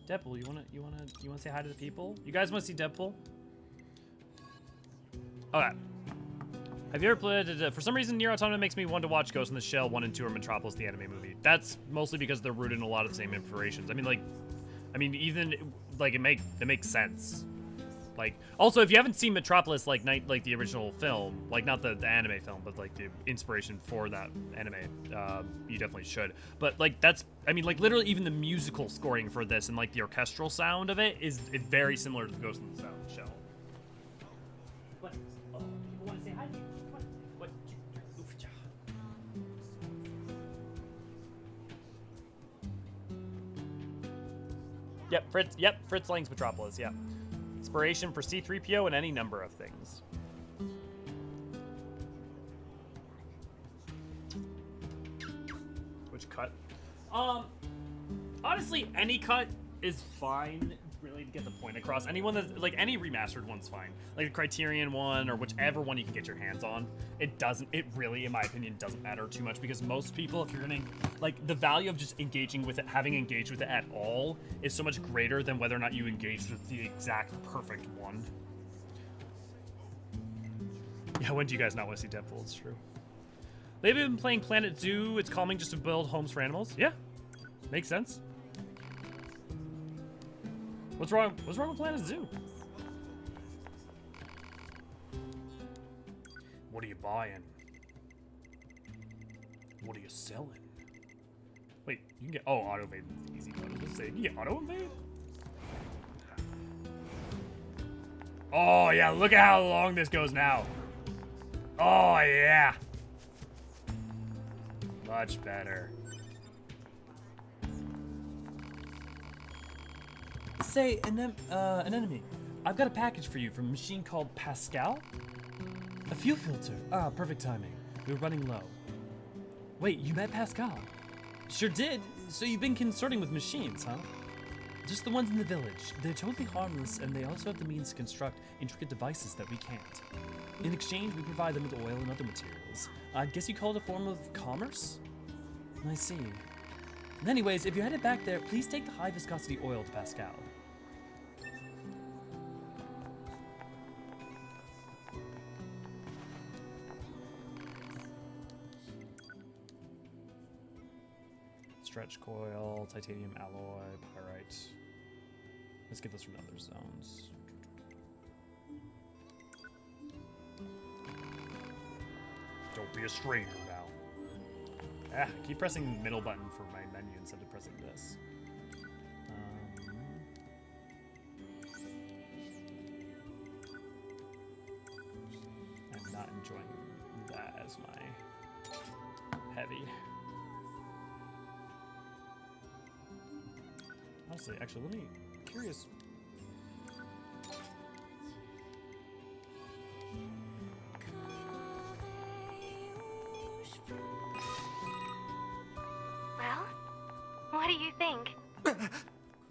Deadpool, you wanna say hi to the people? You guys wanna see Deadpool? Okay. Have you ever played, for some reason, Nier Automata makes me want to watch Ghost in the Shell 1 and 2 or Metropolis, the anime movie. That's mostly because they're rooted in a lot of the same inspirations. I mean, even, like, it makes sense. Like, also, if you haven't seen Metropolis, like the original film, like, not the anime film, but, like, the inspiration for that anime, you definitely should. But, like, I mean, like, literally even the musical scoring for this and, like, the orchestral sound of it is very similar to the Ghost in the Shell. What? Oh, people want to say hi to you. What? What? Oof-cha. Yep, Fritz. Yep, Fritz Lang's Metropolis. Yep. Inspiration for C-3PO and any number of things. Which cut? Honestly, any cut is fine. Really, to get the point across. Anyone that, like, any remastered one's fine. Like the Criterion one or whichever one you can get your hands on. It really, in my opinion, doesn't matter too much because most people, if you're gonna, like, the value of just engaging with it, having engaged with it at all, is so much greater than whether or not you engaged with the exact perfect one. Yeah, when do you guys not want to see Deadpool? It's true. They've been playing Planet Zoo. It's calming just to build homes for animals. Yeah, makes sense. What's wrong? What's wrong with Planet Zoo? What are you buying? What are you selling? Wait, you can get auto invade. Easy. I was gonna say, you can get auto invade. Oh yeah, look at how long this goes now. Oh yeah. Much better. Say, an enemy. I've got a package for you from a machine called Pascal. A fuel filter. Ah, perfect timing. We were running low. Wait, you met Pascal? Sure did. So you've been consorting with machines, huh? Just the ones in the village. They're totally harmless, and they also have the means to construct intricate devices that we can't. In exchange, we provide them with oil and other materials. I guess you call it a form of commerce? I see. Anyways, if you're headed back there, please take the high viscosity oil to Pascal. Stretch coil, titanium alloy, pyrite. Let's get this from other zones. Don't be a stranger now. Ah, keep pressing the middle button for my menu instead of pressing this. I'm not enjoying that as my heavy. Honestly, actually, let me, curious. Well, what do you think?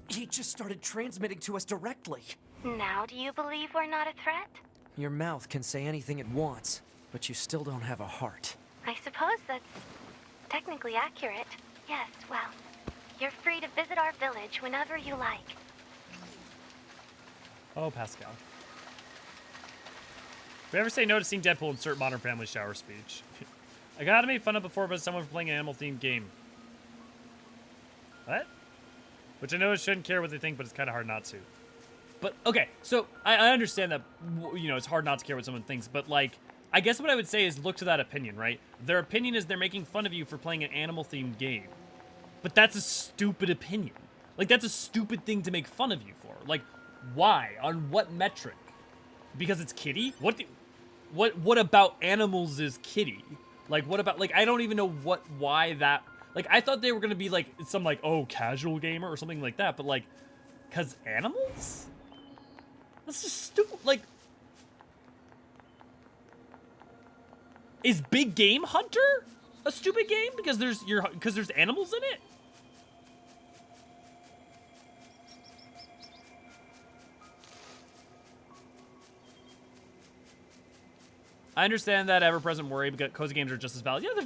He just started transmitting to us directly. Now do you believe we're not a threat? Your mouth can say anything it wants, but you still don't have a heart. I suppose that's technically accurate. Yes, well, you're free to visit our village whenever you like. Oh, Pascal. If we ever say no to seeing Deadpool, insert Modern Family shower speech. I gotta make fun of before, but someone for playing an animal-themed game. What? Which I know I shouldn't care what they think, but it's kind of hard not to. But, okay, so I understand that, you know, it's hard not to care what someone thinks, but, like, I guess what I would say is look to that opinion, right? Their opinion is they're making fun of you for playing an animal-themed game. But that's a stupid opinion. Like, that's a stupid thing to make fun of you for. Like, why? On what metric? Because it's kitty? What about animals is kitty? Like, what about, like, I don't even know why that, like, I thought they were gonna be, like, some, like, oh, casual gamer or something like that, but, like, 'cause animals? That's just stupid, like, is Big Game Hunter a stupid game because there's animals in it? I understand that ever-present worry because cozy games are just as valid. Yeah,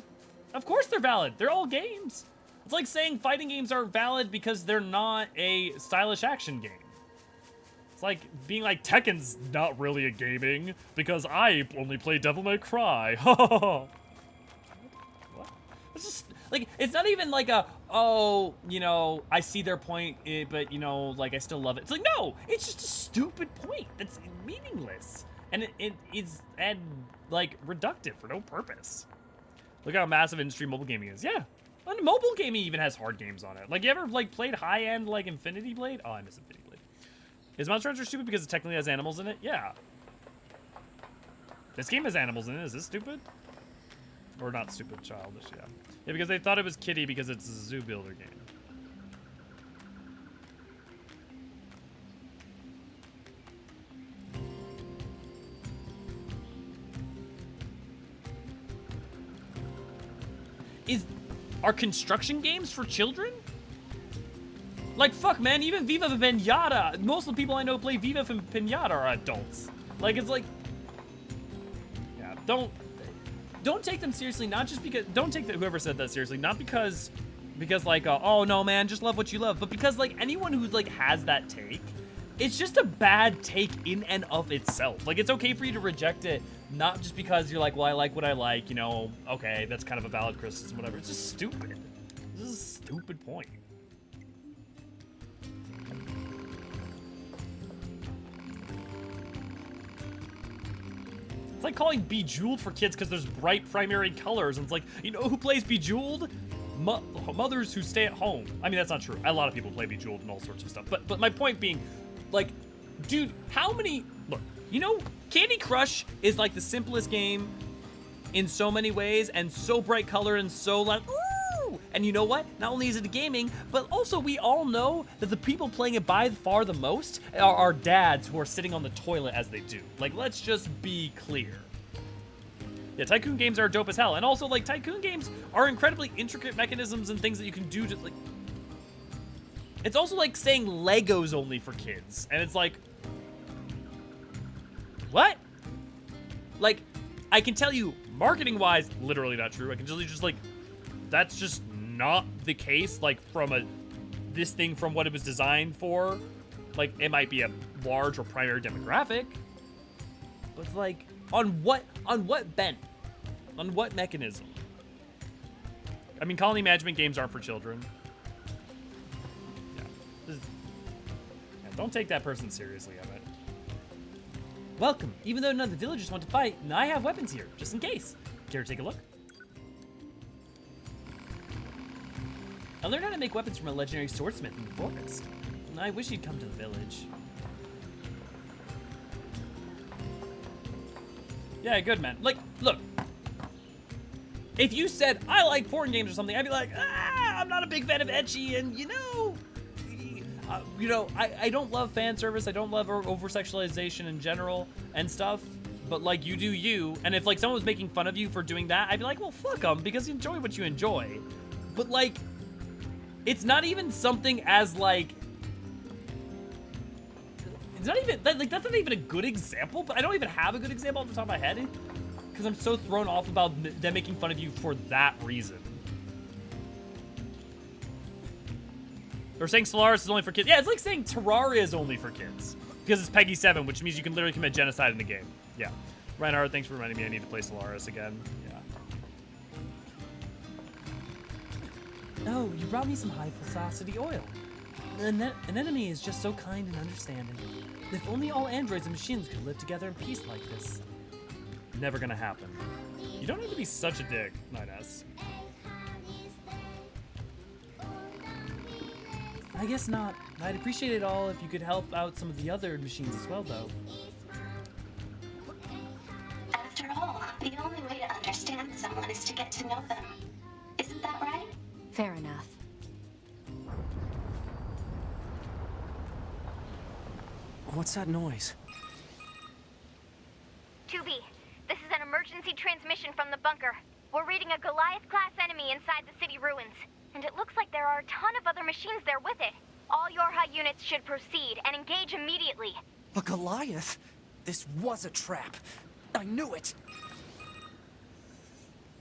of course they're valid. They're all games. It's like saying fighting games aren't valid because they're not a stylish action game. It's like being like Tekken's not really a gaming because I only play Devil May Cry. What? It's just like, it's not even like a, oh, you know, I see their point, but you know, like I still love it. It's like, no, it's just a stupid point. It's meaningless. And it's like reductive for no purpose. Look how massive industry mobile gaming is. Yeah, and mobile gaming even has hard games on it. Like, you ever like played high end like Infinity Blade? Oh, I miss Infinity Blade. Is Monster Hunter stupid because it technically has animals in it? Yeah. This game has animals in it. Is this stupid? Or not stupid, childish, yeah. Yeah, because they thought it was kiddie because it's a zoo builder game. Are construction games for children? Like, fuck, man, even Viva Pinata, most of the people I know play Viva Pinata are adults. Like, it's like, yeah, don't take them seriously, not just because, don't take whoever said that seriously, not because like, oh no, man, just love what you love, but because, like, anyone who, like, has that take, it's just a bad take in and of itself. Like, it's okay for you to reject it, not just because you're like, well, I like what I like, you know, okay, that's kind of a valid criticism, whatever. It's just stupid. This is a stupid point. It's like calling Bejeweled for kids because there's bright primary colors, and it's like, you know who plays Bejeweled? Mothers who stay at home. I mean, that's not true. A lot of people play Bejeweled and all sorts of stuff. But my point being, like, dude, how many... Look, you know, Candy Crush is like the simplest game in so many ways, and so bright color and so like, ooh! And you know what? Not only is it a gaming, but also we all know that the people playing it by far the most are our dads who are sitting on the toilet as they do. Like, let's just be clear. Yeah, Tycoon games are dope as hell. And also, like, Tycoon games are incredibly intricate mechanisms and things that you can do to, like... It's also like saying Legos only for kids. And it's like... What? Like, I can tell you, marketing-wise, literally not true. I can tell you just, like, that's just not the case, like, from this thing from what it was designed for. Like, it might be a large or primary demographic. But it's like, on what bent? On what mechanism? I mean, colony management games aren't for children. Yeah. Don't take that person seriously, Emmet. Welcome. Even though none of the villagers want to fight, I have weapons here, just in case. Care to take a look? I learned how to make weapons from a legendary swordsmith in the forest. I wish you'd come to the village. Yeah, good, man. Like, look. If you said, I like porn games or something, I'd be like, I'm not a big fan of ecchi, and I don't love fan service. I don't love over-sexualization in general and stuff. But, like, you do you. And if, like, someone was making fun of you for doing that, I'd be like, well, fuck them, because you enjoy what you enjoy. But, like, it's not even something as, like... It's not even... Like, that's not even a good example, but I don't even have a good example off the top of my head. Because I'm so thrown off about them making fun of you for that reason. Or saying Stellaris is only for kids. Yeah, it's like saying Terraria is only for kids. Because it's Peggy 7, which means you can literally commit genocide in the game. Yeah. Reinhardt, thanks for reminding me I need to play Stellaris again. Yeah. Oh, you brought me some high viscosity oil. An enemy is just so kind and understanding. If only all androids and machines could live together in peace like this. Never gonna happen. You don't have to be such a dick, 9S. I guess not. I'd appreciate it all if you could help out some of the other machines as well, though. After all, the only way to understand someone is to get to know them. Isn't that right? Fair enough. What's that noise? 2B, this is an emergency transmission from the bunker. We're reading a Goliath-class enemy inside the city ruins. And it looks like there are a ton of other machines there with it. All Yorha units should proceed and engage immediately. A Goliath? This was a trap. I knew it.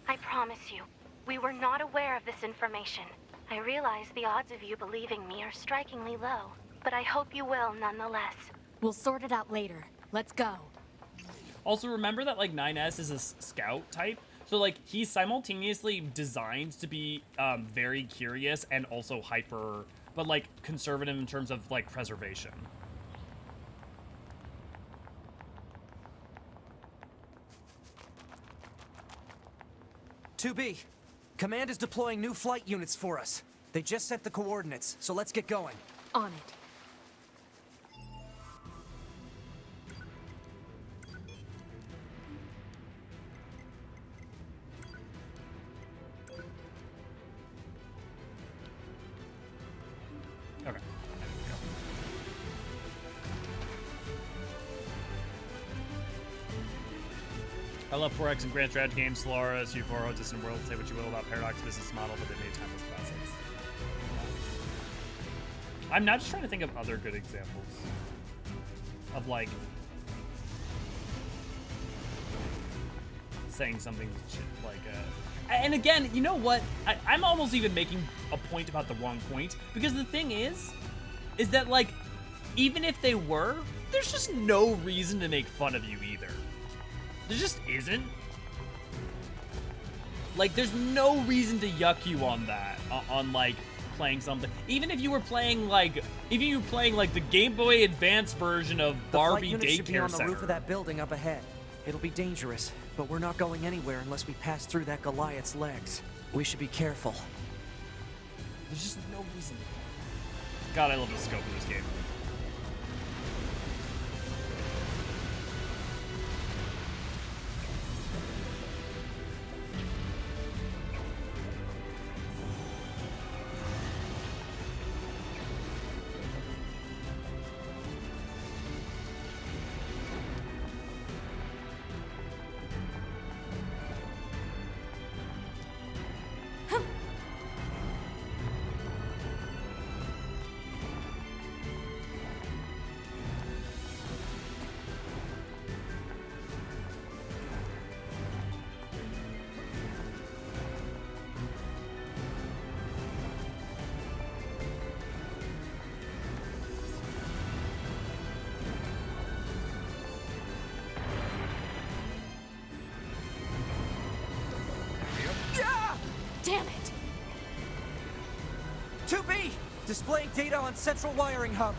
I promise you, we were not aware of this information. I realize the odds of you believing me are strikingly low, but I hope you will nonetheless. We'll sort it out later. Let's go. Also, remember that, like, 9S is a scout type? So, like, he's simultaneously designed to be very curious and also hyper, but, like, conservative in terms of, like, preservation. "2B, Command is deploying new flight units for us. They just set the coordinates, so let's get going." On it. I love 4X and Grand Strategy games, Solaris, U4, Distant World. Say what you will about Paradox business model, but they made timeless classics. I'm not just trying to think of other good examples of like saying something like and again, you know what? I'm almost even making a point about the wrong point, because the thing is that like even if they were, there's just no reason to make fun of you either. There just isn't. Like, there's no reason to yuck you on that, on like playing something. Even if you were playing like, the Game Boy Advance version of Barbie The flight unit should be Daycare on the Center. roof of that building up ahead. It'll be dangerous, but we're not going anywhere unless we pass through that Goliath's legs. We should be careful. There's just no reason. God, I love the scope of this game. Damn it! 2B! Displaying data on central wiring hub.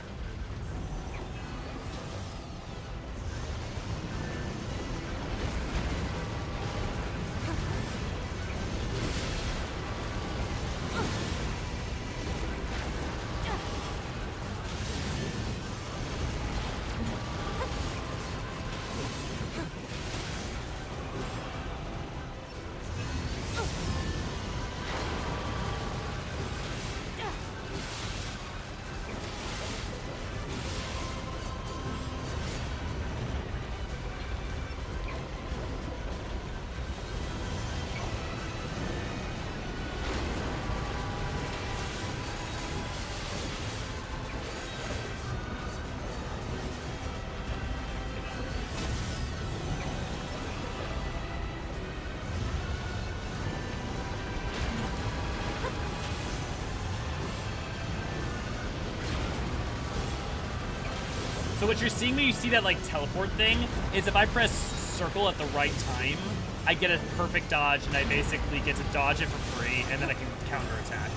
So what you're seeing when you see that like teleport thing is if I press circle at the right time, I get a perfect dodge, and I basically get to dodge it for free, and then I can counterattack.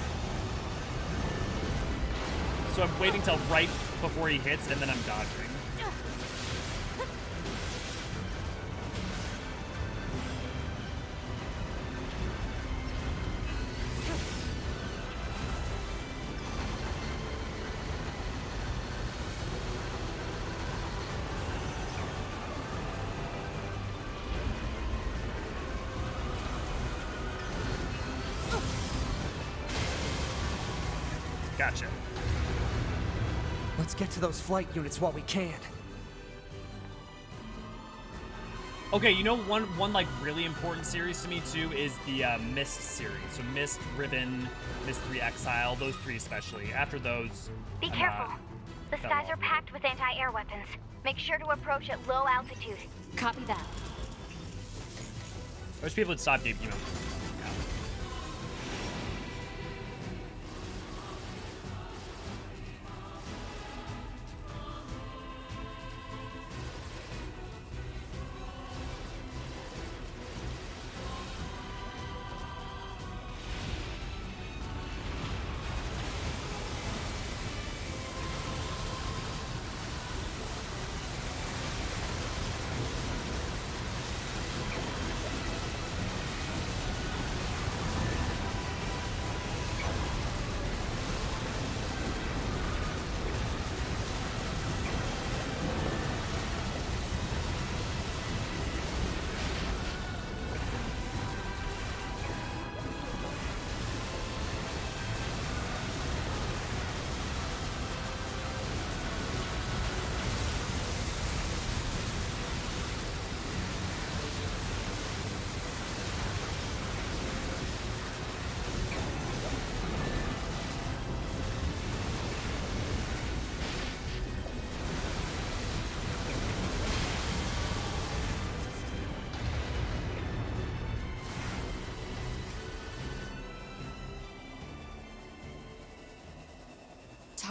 So I'm waiting till right before he hits, and then I'm dodging. Gotcha. Let's get to those flight units while we can. Okay, you know one like really important series to me too is the Mist series. So Mist, Ribbon, Mist 3 Exile, those three especially. After those, Be careful. The skies are packed with anti-air weapons. Make sure to approach at low altitude. Copy that. I wish people would stop you know.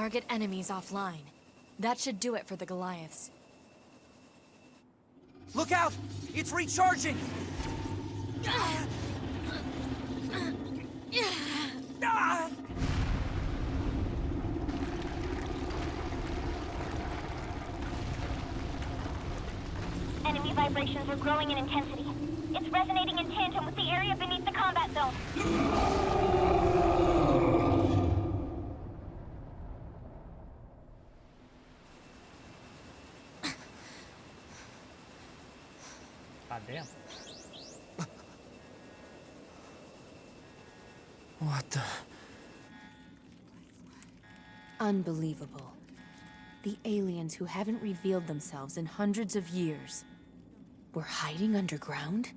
target enemies offline. That should do it for the Goliaths. Look out! It's recharging! Ah! Enemy vibrations are growing in intensity. It's resonating in tandem with the area beneath the combat zone. God damn. What the? Unbelievable. The aliens who haven't revealed themselves in hundreds of years were hiding underground?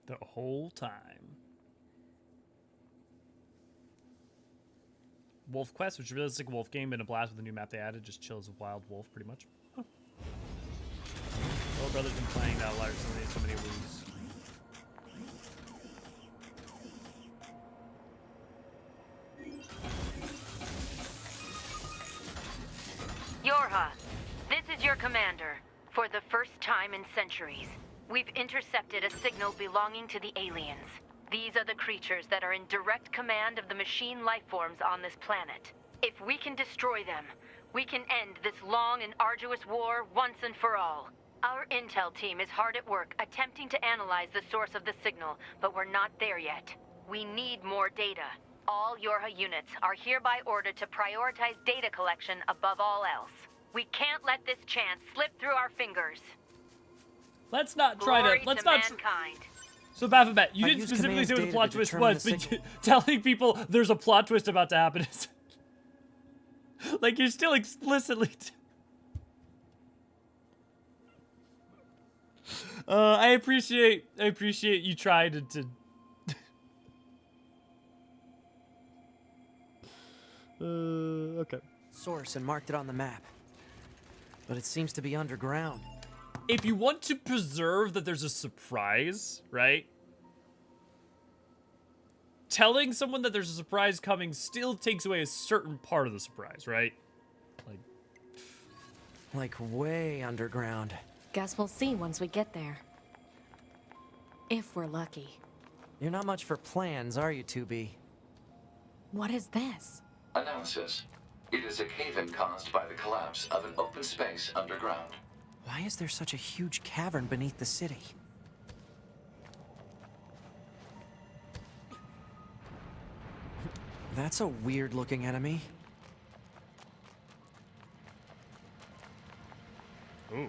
The whole time. Wolf Quest, which is a realistic wolf game, been a blast with the new map they added. Just chill as a wild wolf, pretty much. Huh. Little brother's been playing that a lot recently, so many woos. Yorha, this is your commander. For the first time in centuries, we've intercepted a signal belonging to the aliens. These are the creatures that are in direct command of the machine lifeforms on this planet. If we can destroy them, we can end this long and arduous war once and for all. Our intel team is hard at work attempting to analyze the source of the signal, but we're not there yet. We need more data. All Yorha units are hereby ordered to prioritize data collection above all else. We can't let this chance slip through our fingers. Let's not try Glory to. Let's to not. mankind. So Baphomet, you I didn't used specifically command say what the data plot to twist determine was, the but signal. telling people there's a plot twist about to happen is like you're still explicitly. I appreciate you trying to. Okay. Source and marked it on the map. But it seems to be underground. If you want to preserve that there's a surprise, right? Telling someone that there's a surprise coming still takes away a certain part of the surprise, right? Like way underground. Guess we'll see once we get there. If we're lucky. You're not much for plans, are you, 2B? What is this? Analysis. It is a cave-in caused by the collapse of an open space underground. Why is there such a huge cavern beneath the city? That's a weird-looking enemy. Ooh.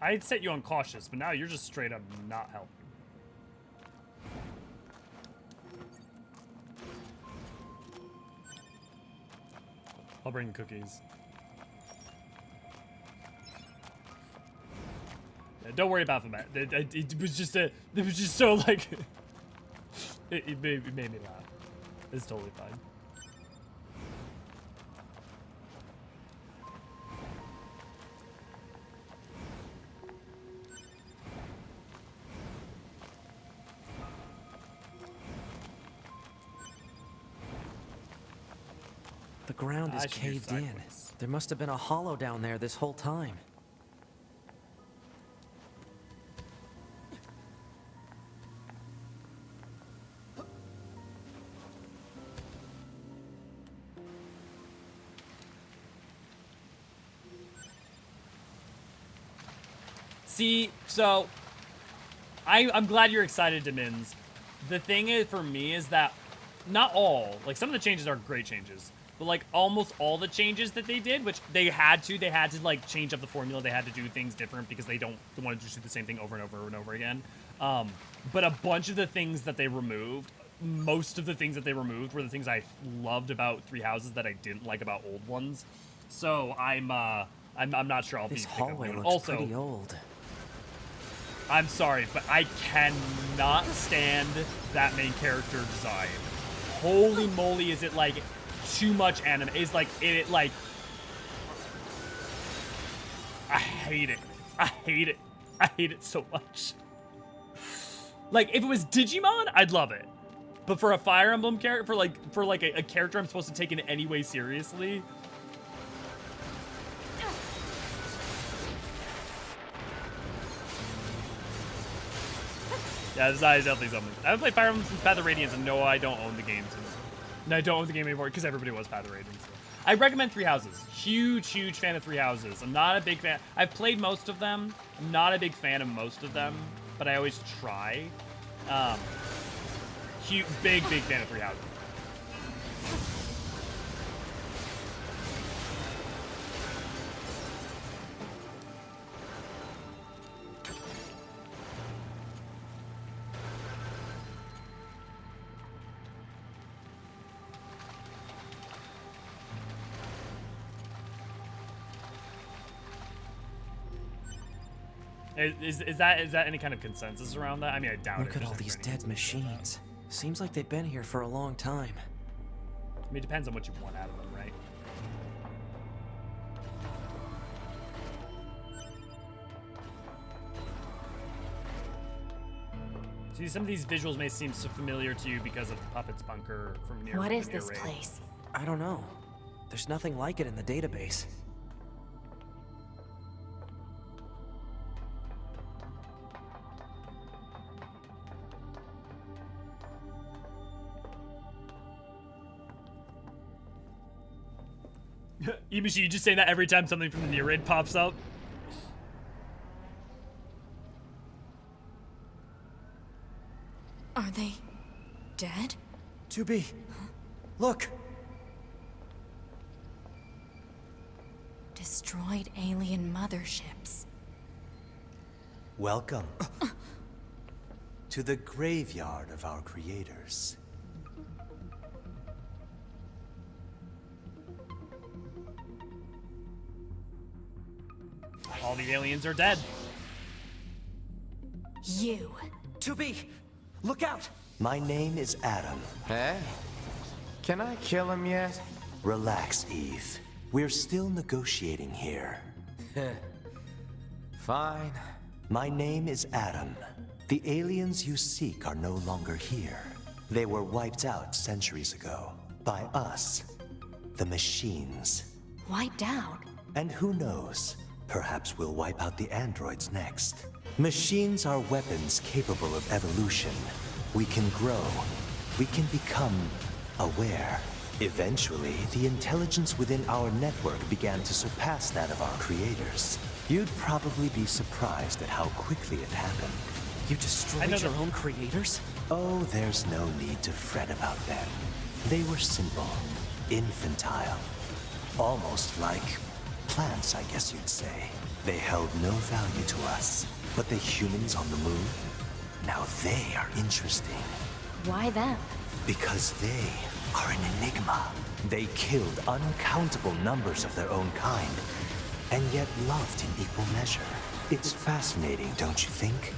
I'd set you on cautious, but now you're just straight up not helping. I'll bring cookies. Yeah, don't worry about them. It was just a. It was just so like. it made me laugh. It's totally fine. The ground is caved in. There must have been a hollow down there this whole time. See, so I'm glad you're excited, Demins. The thing is, for me, is that not all, like some of the changes are great changes, but like almost all the changes that they did, which they had to like change up the formula. They had to do things different because they don't want to just do the same thing over and over and over again. But a bunch of the things that they removed, most of the things that they removed were the things I loved about Three Houses that I didn't like about old ones. So I'm not sure I'll be. This hallway looks also pretty old. I'm sorry, but I cannot stand that main character design. Holy moly, is it like too much anime? It's like it like I hate it. I hate it. I hate it so much. Like if it was Digimon, I'd love it. But for a Fire Emblem character, for like a character I'm supposed to take in any way seriously. Yeah, this is definitely something. I haven't played Fire Emblem since Path of Radiance, and no, I don't own the game. No, I don't own the game anymore because everybody was Path of Radiance. So. I recommend Three Houses. Huge fan of Three Houses. I'm not a big fan. I've played most of them. I'm not a big fan of most of them, but I always try. Big fan of Three Houses. Is that any kind of consensus around that? I mean, I doubt it. Look at all these dead machines. Seems like they've been here for a long time. I mean, it depends on what you want out of them, right? See, some of these visuals may seem so familiar to you because of the Puppet's Bunker from Nier. What is Nier this raid. place? I don't know. There's nothing like it in the database. Imishi, you just say that every time something from the Nier raid pops up? Are they dead? 2B, look! Destroyed alien motherships. Welcome to the graveyard of our creators. All the aliens are dead. You. 2B, look out! My name is Adam. Hey, can I kill him yet? Relax, Eve. We're still negotiating here. Fine. My name is Adam. The aliens you seek are no longer here. They were wiped out centuries ago. By us. The machines. Wiped out? And who knows? Perhaps we'll wipe out the androids next. Machines are weapons capable of evolution. We can grow. We can become aware. Eventually, the intelligence within our network began to surpass that of our creators. You'd probably be surprised at how quickly it happened. You destroyed your own creators? Oh, there's no need to fret about them. They were simple, infantile, almost like plants, I guess you'd say. They held no value to us. But the humans on the moon? Now they are interesting. Why them? Because they are an enigma. They killed uncountable numbers of their own kind, and yet loved in equal measure. It's fascinating, don't you think?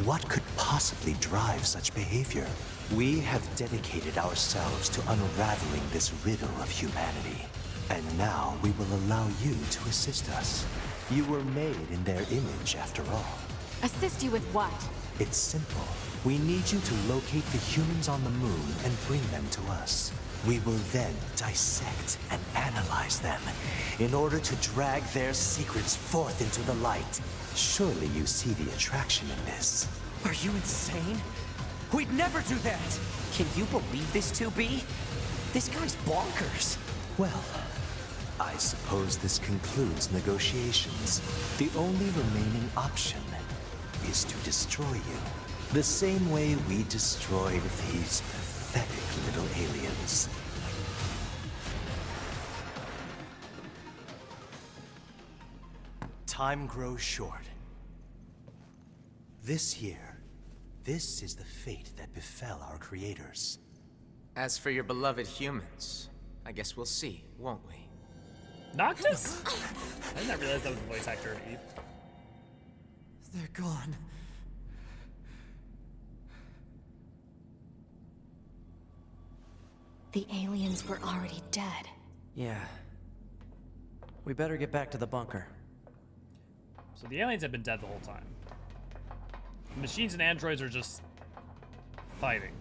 What could possibly drive such behavior? We have dedicated ourselves to unraveling this riddle of humanity. And now we will allow you to assist us. You were made in their image, after all. Assist you with what? It's simple. We need you to locate the humans on the moon and bring them to us. We will then dissect and analyze them in order to drag their secrets forth into the light. Surely you see the attraction in this. Are you insane? We'd never do that! Can you believe this, 2B? This guy's bonkers. Well, I suppose this concludes negotiations. The only remaining option is to destroy you. The same way we destroyed these pathetic little aliens. Time grows short. This year, this is the fate that befell our creators. As for your beloved humans, I guess we'll see, won't we? Noctis? I did not realize that was the voice actor of Eve. They're gone. The aliens were already dead. Yeah. We better get back to the bunker. So the aliens have been dead the whole time. The machines and androids are just fighting.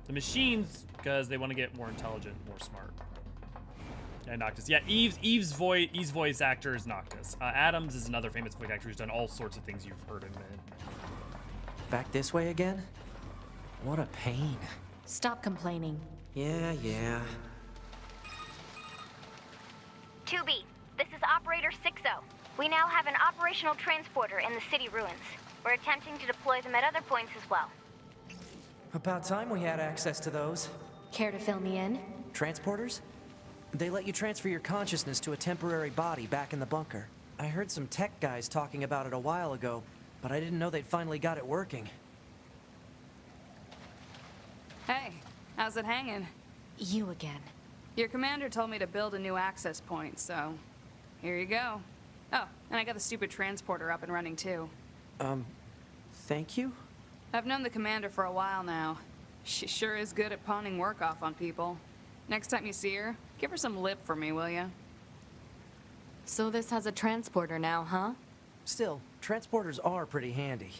The machines, because they want to get more intelligent, more smart. Yeah, Noctis. Yeah, Eve's voice actor is Noctis. Adams is another famous voice actor who's done all sorts of things you've heard him in. Back this way again? What a pain. Stop complaining. Yeah. 2B, this is Operator 60. We now have an operational transporter in the city ruins. We're attempting to deploy them at other points as well. About time we had access to those. Care to fill me in? Transporters? They let you transfer your consciousness to a temporary body back in the bunker. I heard some tech guys talking about it a while ago, but I didn't know they'd finally got it working. Hey, how's it hanging? You again. Your commander told me to build a new access point, so here you go. Oh, and I got the stupid transporter up and running too. Thank you? I've known the commander for a while now. She sure is good at pawning work off on people. Next time you see her, give her some lip for me, will ya? So this has a transporter now, huh? Still, transporters are pretty handy.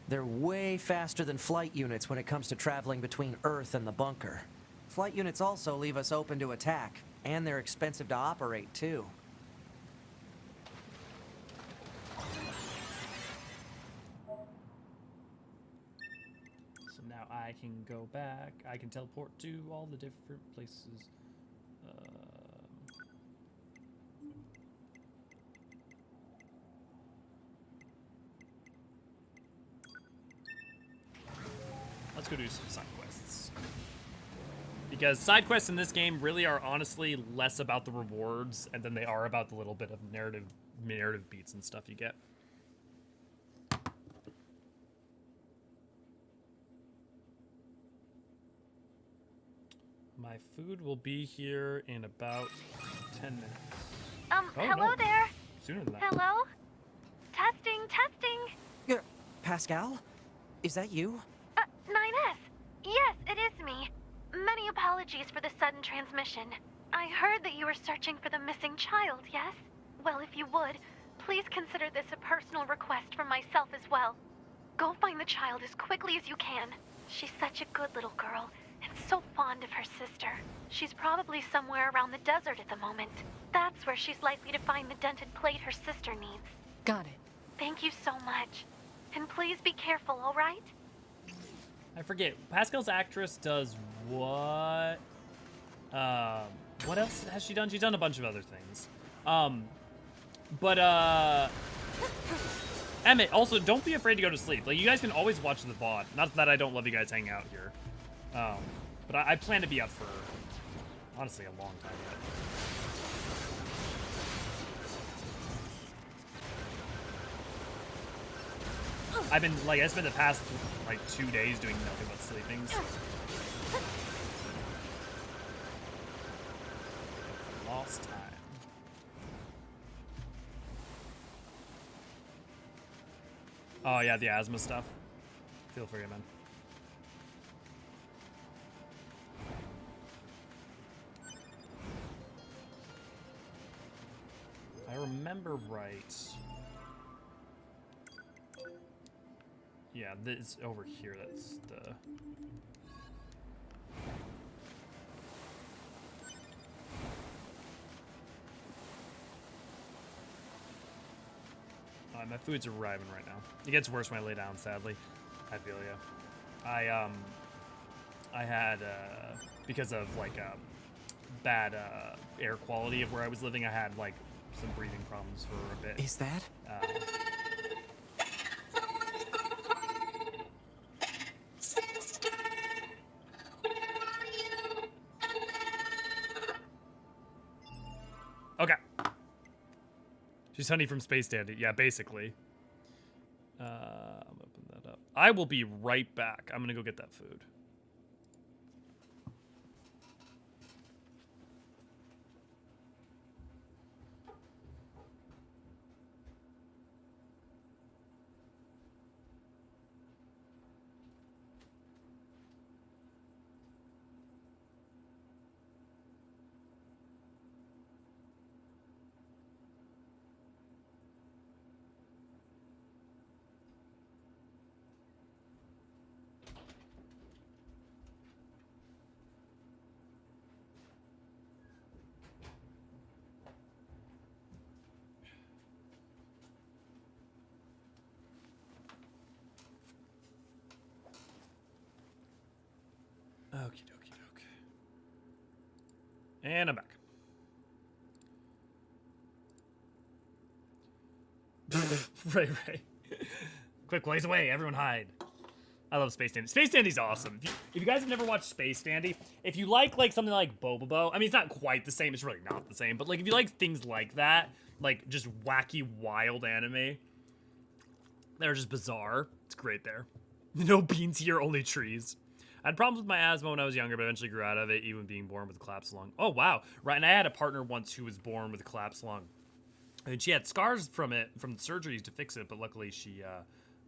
They're way faster than flight units when it comes to traveling between Earth and the bunker. Flight units also leave us open to attack, and they're expensive to operate, too. So now I can go back. I can teleport to all the different places. Let's go do some side quests. Because side quests in this game really are honestly less about the rewards and then they are about the little bit of narrative beats and stuff you get. My food will be here in about 10 minutes. Hello no. there. Sooner than that. Hello? Testing. Pascal? Is that you? 9S. Yes, it is me. Many apologies for the sudden transmission. I heard that you were searching for the missing child, yes? Well, if you would, please consider this a personal request from myself as well. Go find the child as quickly as you can. She's such a good little girl, and so fond of her sister. She's probably somewhere around the desert at the moment. That's where she's likely to find the dented plate her sister needs. Got it. Thank you so much. And please be careful, all right? I forget. Pascal's actress does what? What else has she done? She's done a bunch of other things. Emmett, also, don't be afraid to go to sleep. Like, you guys can always watch the VOD. Not that I don't love you guys hanging out here. But I plan to be up for, honestly, a long time yet. I spent the past, 2 days doing nothing but sleepings. Lost time. Oh, yeah, the asthma stuff. Feel free, man. If I remember right. Yeah, this over here, that's the... My food's arriving right now. It gets worse when I lay down, sadly. I feel ya. I had, because of, bad air quality of where I was living. I had like some breathing problems for a bit. Is that? Okay. She's Honey from Space Dandy. Yeah, basically. I'm gonna open that up. I will be right back. I'm gonna go get that food. Okie dokie doke. And I'm back. right. Quick, blaze away. Everyone hide. I love Space Dandy. Space Dandy's awesome. If you guys have never watched Space Dandy, if you like something like Bobobo, I mean, it's not quite the same. It's really not the same. But like, if you like things like that, like just wacky, wild anime, they're just bizarre. It's great there. No beans here, only trees. I had problems with my asthma when I was younger, but eventually grew out of it, even being born with a collapsed lung. Oh, wow. Right, and I had a partner once who was born with a collapsed lung. And she had scars from it, from the surgeries to fix it, but luckily she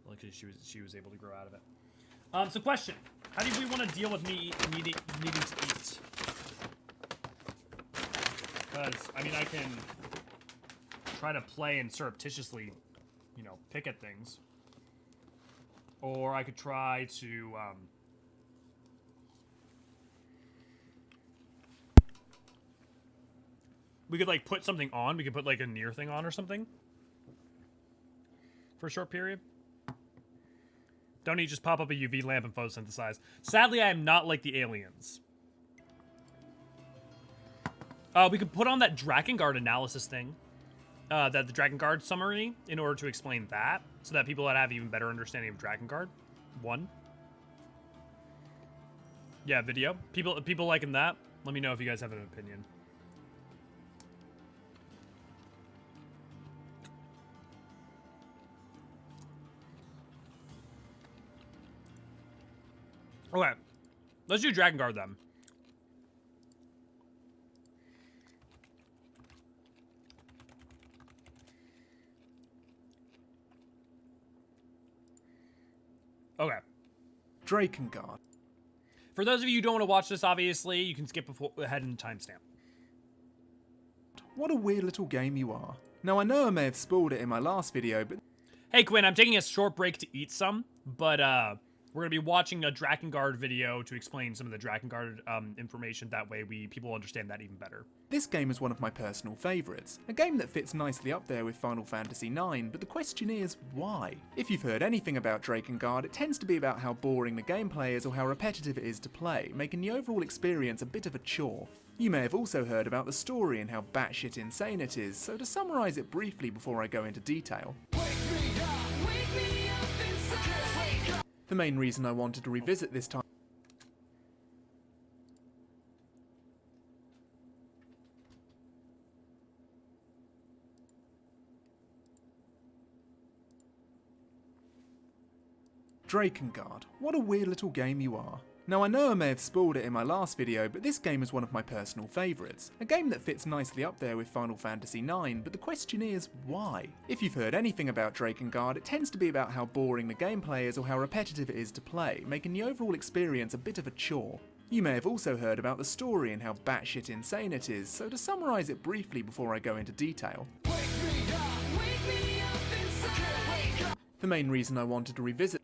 was able to grow out of it. So question. How do we want to deal with me needing to eat? Because, I mean, I can try to play and surreptitiously, you know, pick at things. Or I could try to, we could, like, put something on. We could put, like, a Nier thing on or something. For a short period. Don't eat, just pop up a UV lamp and photosynthesize. Sadly, I am not like the aliens. We could put on that Drakengard analysis thing. The Drakengard summary in order to explain that. So that people that have even better understanding of Drakengard. One. Yeah, video. People liking that. Let me know if you guys have an opinion. Okay, let's do Drakengard then. Okay. Drakengard. For those of you who don't want to watch this, obviously, you can skip ahead in the timestamp. What a weird little game you are. Now, I know I may have spoiled it in my last video, but... Hey, Quinn, I'm taking a short break to eat some, but, we're going to be watching a Drakengard video to explain some of the Drakengard information. That way people understand that even better. This game is one of my personal favourites. A game that fits nicely up there with Final Fantasy IX, but the question is, why? If you've heard anything about Drakengard, it tends to be about how boring the gameplay is or how repetitive it is to play, making the overall experience a bit of a chore. You may have also heard about the story and how batshit insane it is, so to summarise it briefly before I go into detail. The main reason I wanted to revisit this time... Drakengard. What a weird little game you are. Now, I know I may have spoiled it in my last video, but this game is one of my personal favourites. A game that fits nicely up there with Final Fantasy IX, but the question is, why? If you've heard anything about Drakengard, it tends to be about how boring the gameplay is or how repetitive it is to play, making the overall experience a bit of a chore. You may have also heard about the story and how batshit insane it is, so to summarise it briefly before I go into detail. The main reason I wanted to revisit...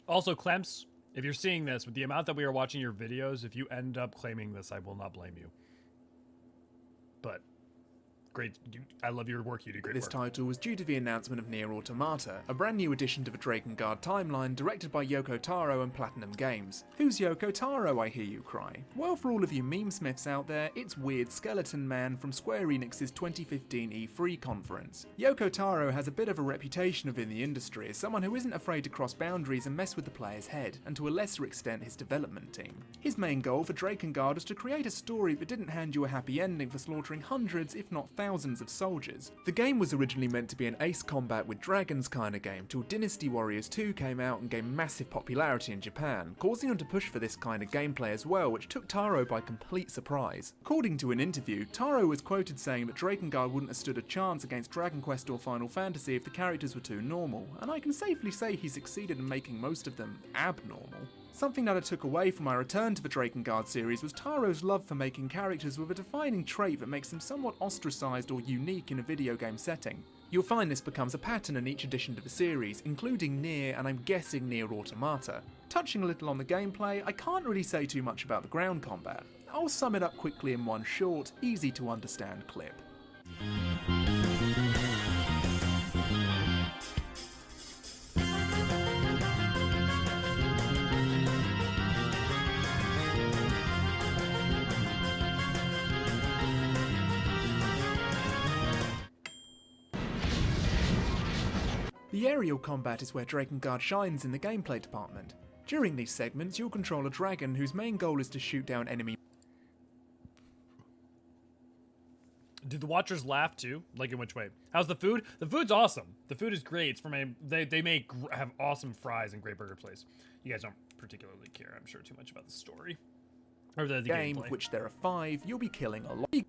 Also, Clemps, if you're seeing this, with the amount that we are watching your videos, if you end up claiming this, I will not blame you. But great. I love your work. You do great This work. title was due to the announcement of Nier Automata, a brand new addition to the Drakengard timeline directed by Yoko Taro and Platinum Games. Who's Yoko Taro, I hear you cry? Well, for all of you meme smiths out there, it's Weird Skeleton Man from Square Enix's 2015 E3 conference. Yoko Taro has a bit of a reputation within the industry as someone who isn't afraid to cross boundaries and mess with the player's head, and to a lesser extent his development team. His main goal for Drakengard was to create a story that didn't hand you a happy ending for slaughtering hundreds, if not thousands of soldiers. The game was originally meant to be an ace combat with dragons kind of game till Dynasty Warriors 2 came out and gained massive popularity in Japan, causing them to push for this kind of gameplay as well, which took Taro by complete surprise. According to an interview, Taro was quoted saying that Drakengard wouldn't have stood a chance against Dragon Quest or Final Fantasy if the characters were too normal, and I can safely say he succeeded in making most of them abnormal. Something that I took away from my return to the Drakengard series was Taro's love for making characters with a defining trait that makes them somewhat ostracised or unique in a video game setting. You'll find this becomes a pattern in each edition to the series, including Nier and I'm guessing Nier Automata. Touching a little on the gameplay, I can't really say too much about the ground combat. I'll sum it up quickly in one short, easy to understand clip. The aerial combat is where Drakengard shines in the gameplay department. During these segments, you'll control a dragon whose main goal is to shoot down enemy. Do the watchers laugh too? Like in which way? How's the food? The food's awesome. The food is great. It's from a they have awesome fries and great burger place. You guys don't particularly care, I'm sure, too much about the story or the game, gameplay. Of which there are 5, you'll be killing a lot. It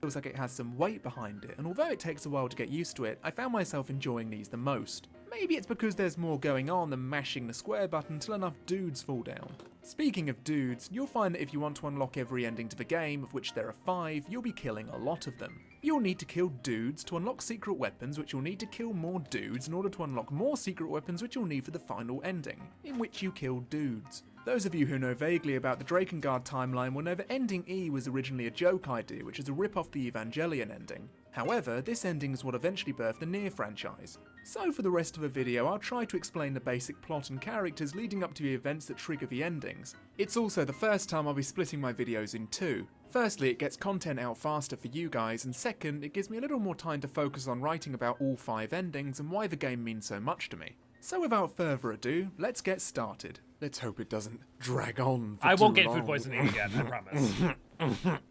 feels like it has some weight behind it, and although it takes a while to get used to it, I found myself enjoying these the most. Maybe it's because there's more going on than mashing the square button till enough dudes fall down. Speaking of dudes, you'll find that if you want to unlock every ending to the game, of which there are 5, you'll be killing a lot of them. You'll need to kill dudes to unlock secret weapons, which you'll need to kill more dudes in order to unlock more secret weapons, which you'll need for the final ending, in which you kill dudes. Those of you who know vaguely about the Drakengard timeline will know that Ending E was originally a joke idea, which is a rip off the Evangelion ending. However, this ending is what eventually birthed the Nier franchise. So for the rest of the video, I'll try to explain the basic plot and characters leading up to the events that trigger the endings. It's also the first time I'll be splitting my videos in 2. Firstly, it gets content out faster for you guys, and second, it gives me a little more time to focus on writing about all 5 endings and why the game means so much to me. So without further ado, let's get started. Let's hope it doesn't drag on for I won't too get long. food poisoning again, I promise.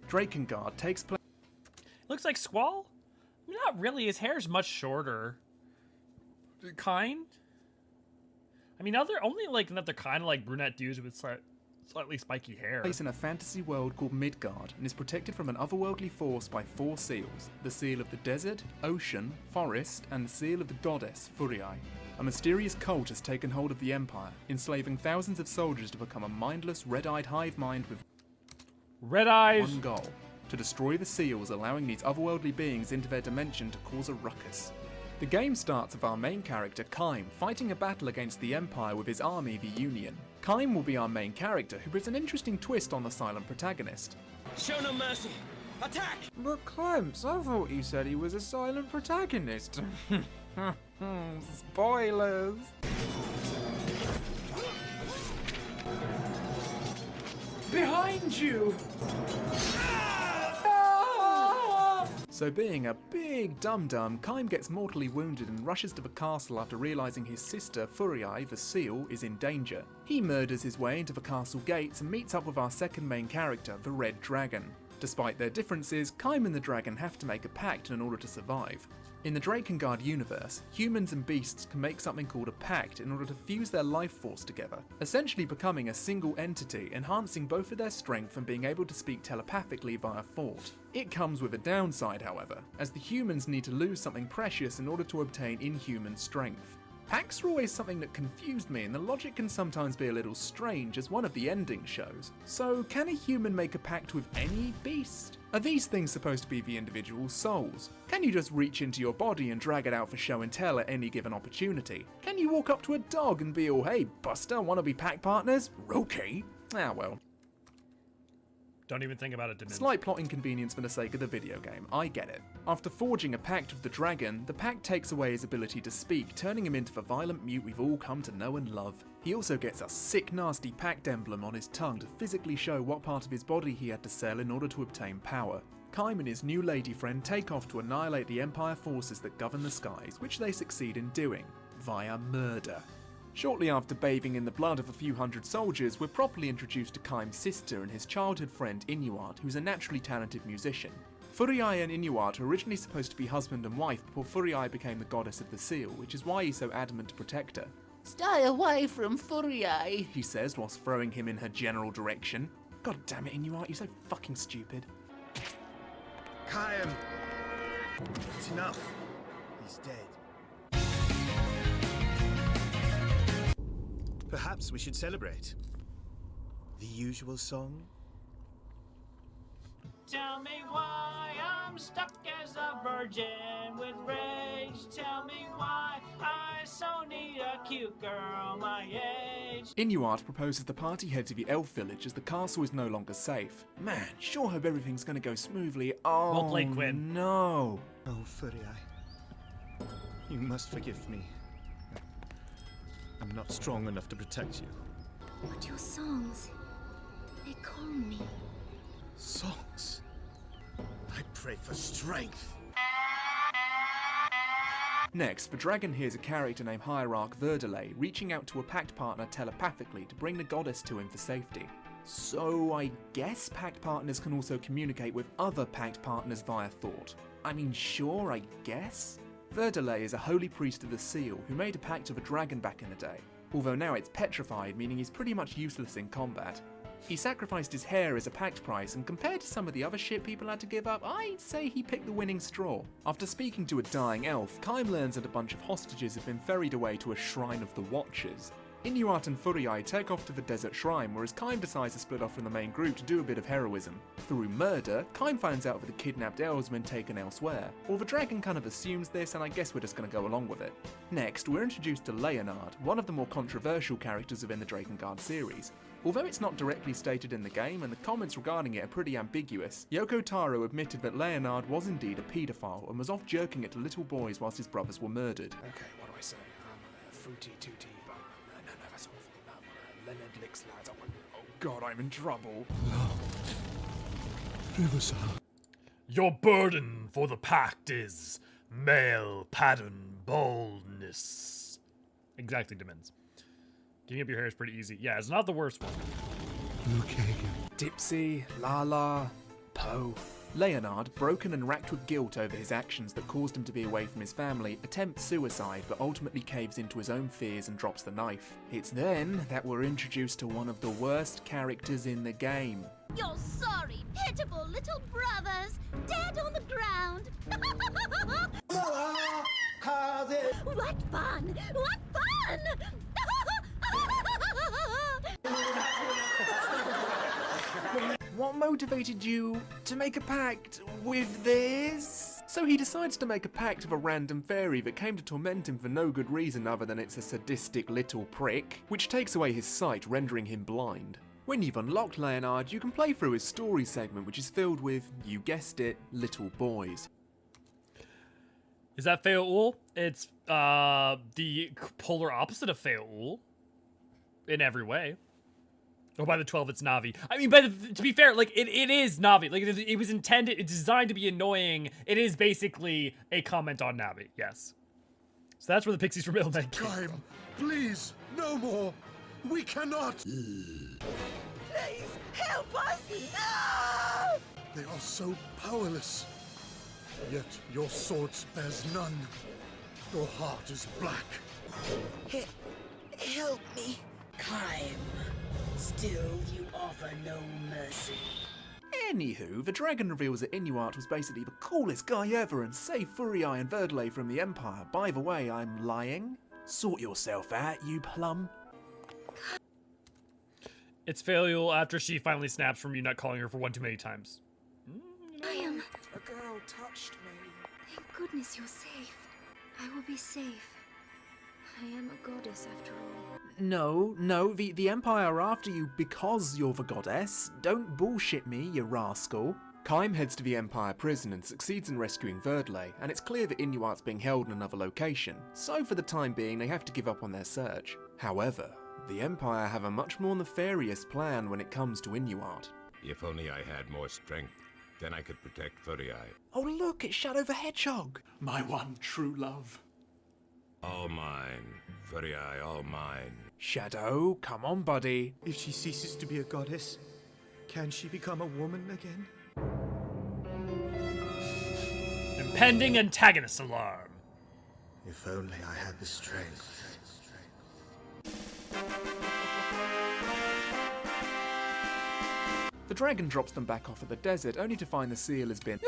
Drakengard takes place. Looks like Squall? Not really, his hair's much shorter. Kind? I mean, only like that they're kind of like brunette dudes with slightly spiky hair. Place in a fantasy world called Midgard and is protected from an otherworldly force by 4 seals: the seal of the desert, ocean, forest, and the seal of the goddess, Furiae. A mysterious cult has taken hold of the Empire, enslaving thousands of soldiers to become a mindless, red-eyed hive mind with one goal: to destroy the seals, allowing these otherworldly beings into their dimension to cause a ruckus. The game starts with our main character, Kaine, fighting a battle against the Empire with his army, the Union. Kaine will be our main character, who brings an interesting twist on the silent protagonist. Show no mercy! Attack! But Clemps, I thought you said he was a silent protagonist. Spoilers! Behind you! So being a big dum-dum, Kaine gets mortally wounded and rushes to the castle after realising his sister, Furiae, the seal, is in danger. He murders his way into the castle gates and meets up with our second main character, the Red Dragon. Despite their differences, Kaine and the dragon have to make a pact in order to survive. In the Drakengard universe, humans and beasts can make something called a pact in order to fuse their life force together, essentially becoming a single entity, enhancing both of their strength and being able to speak telepathically via thought. It comes with a downside, however, as the humans need to lose something precious in order to obtain inhuman strength. Pacts are always something that confused me, and the logic can sometimes be a little strange, as one of the endings shows. So, can a human make a pact with any beast? Are these things supposed to be the individual souls? Can you just reach into your body and drag it out for show and tell at any given opportunity? Can you walk up to a dog and be all, "Hey, Buster, wanna be pack partners?" Okay. Ah, well. Don't even think about it, Dimins. Slight plot inconvenience for the sake of the video game, I get it. After forging a pact with the dragon, the pact takes away his ability to speak, turning him into the violent mute we've all come to know and love. He also gets a sick nasty pact emblem on his tongue to physically show what part of his body he had to sell in order to obtain power. Kaine and his new lady friend take off to annihilate the Empire forces that govern the skies, which they succeed in doing, via murder. Shortly after bathing in the blood of a few hundred soldiers, we're properly introduced to Kaine's sister and his childhood friend Inuart, who's a naturally talented musician. Furiai and Inuart were originally supposed to be husband and wife before Furiai became the goddess of the seal, which is why he's so adamant to protect her. Stay away from Furiai, he says whilst throwing him in her general direction. God damn it, Inuart, you're so fucking stupid. Kaine! It's enough. He's dead. Perhaps we should celebrate. The usual song? Tell me why I'm stuck as a virgin with rage. Tell me why I so need a cute girl my age. Inuart proposes the party head to the elf village as the castle is no longer safe. Man, sure hope everything's gonna go smoothly. Oh, well played, Quinn. No. Oh, Furiai. You must forgive me. I'm not strong enough to protect you. But your songs, they calm me. Songs? I pray for strength. Next, the dragon hears a character named Hierarch Hydaelyn reaching out to a pact partner telepathically to bring the goddess to him for safety. So I guess pact partners can also communicate with other pact partners via thought. I mean, sure, I guess? Hydaelyn is a holy priest of the seal who made a pact with a dragon back in the day, although now it's petrified, meaning he's pretty much useless in combat. He sacrificed his hair as a pact price, and compared to some of the other shit people had to give up, I'd say he picked the winning straw. After speaking to a dying elf, Kaine learns that a bunch of hostages have been ferried away to a shrine of the Watchers. Inuart and Furiai take off to the desert shrine, whereas Kaine decides to split off from the main group to do a bit of heroism. Through murder, Kaine finds out that the kidnapped elves have been taken elsewhere. Well, the dragon kind of assumes this, and I guess we're just going to go along with it. Next, we're introduced to Leonard, one of the more controversial characters within the Drakengard series. Although it's not directly stated in the game, and the comments regarding it are pretty ambiguous, Yoko Taro admitted that Leonard was indeed a paedophile and was off jerking it to little boys whilst his brothers were murdered. Okay, what do I say? Fruity tooty, no, that's awful. Leonard licks lads. Oh god, I'm in trouble. Your burden for the pact is male pattern boldness. Exactly, Dimins. Getting up your hair is pretty easy. Yeah, it's not the worst one. Okay. Dipsy, Lala, Poe. Leonard, broken and racked with guilt over his actions that caused him to be away from his family, attempts suicide but ultimately caves into his own fears and drops the knife. It's then that we're introduced to one of the worst characters in the game. Your sorry, pitiful little brothers, dead on the ground. What fun! What fun! What motivated you to make a pact with this? So he decides to make a pact with a random fairy that came to torment him for no good reason other than it's a sadistic little prick, which takes away his sight, rendering him blind. When you've unlocked Leonard, you can play through his story segment, which is filled with, you guessed it, little boys. Is that Fea'ul? It's the polar opposite of Fea'ul in every way. Oh, by the 12, it's Navi. I mean, to be fair, like, it is Navi. Like, it was intended, it's designed to be annoying. It is basically a comment on Navi, yes. So that's where the Pixies from Ilmek came from. Please, no more. We cannot. Please, help us! No! They are so powerless. Yet your sword spares none. Your heart is black. Help me. Kaine. Still, you offer no mercy. Anywho, the dragon reveals that Inuart was basically the coolest guy ever and saved Furiai and Hydaelyn from the Empire. By the way, I'm lying. Sort yourself out, you plum. It's Fea'ul after she finally snaps from you not calling her for one too many times. I am. A girl touched me. Thank goodness you're safe. I will be safe. I am a goddess after all. No, the Empire are after you because you're the goddess. Don't bullshit me, you rascal. Kaine heads to the Empire prison and succeeds in rescuing Verdley, and it's clear that Inuart's being held in another location, so for the time being they have to give up on their search. However, the Empire have a much more nefarious plan when it comes to Inuart. If only I had more strength, then I could protect Furiae. Oh look, it's Shadow the Hedgehog! My one true love. All mine, Furiae, all mine. Shadow, come on buddy. If she ceases to be a goddess, can she become a woman again? Impending antagonist alarm. If only I had the strength. The dragon drops them back off at the desert, only to find the seal has been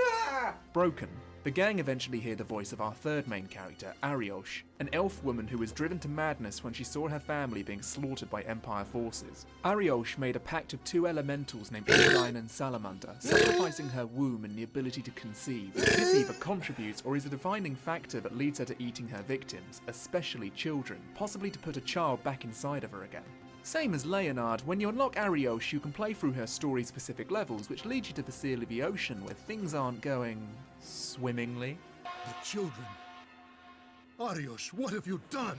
broken. The gang eventually hear the voice of our third main character, Ariosh, an elf woman who was driven to madness when she saw her family being slaughtered by Empire forces. Ariosh made a pact of two elementals named Hydaelyn and Salamander, sacrificing her womb and the ability to conceive. This either contributes or is a defining factor that leads her to eating her victims, especially children, possibly to put a child back inside of her again. Same as Leonard, when you unlock Ariosh, you can play through her story-specific levels, which lead you to the Seal of the Ocean, where things aren't going swimmingly. The children. Ariosh, what have you done?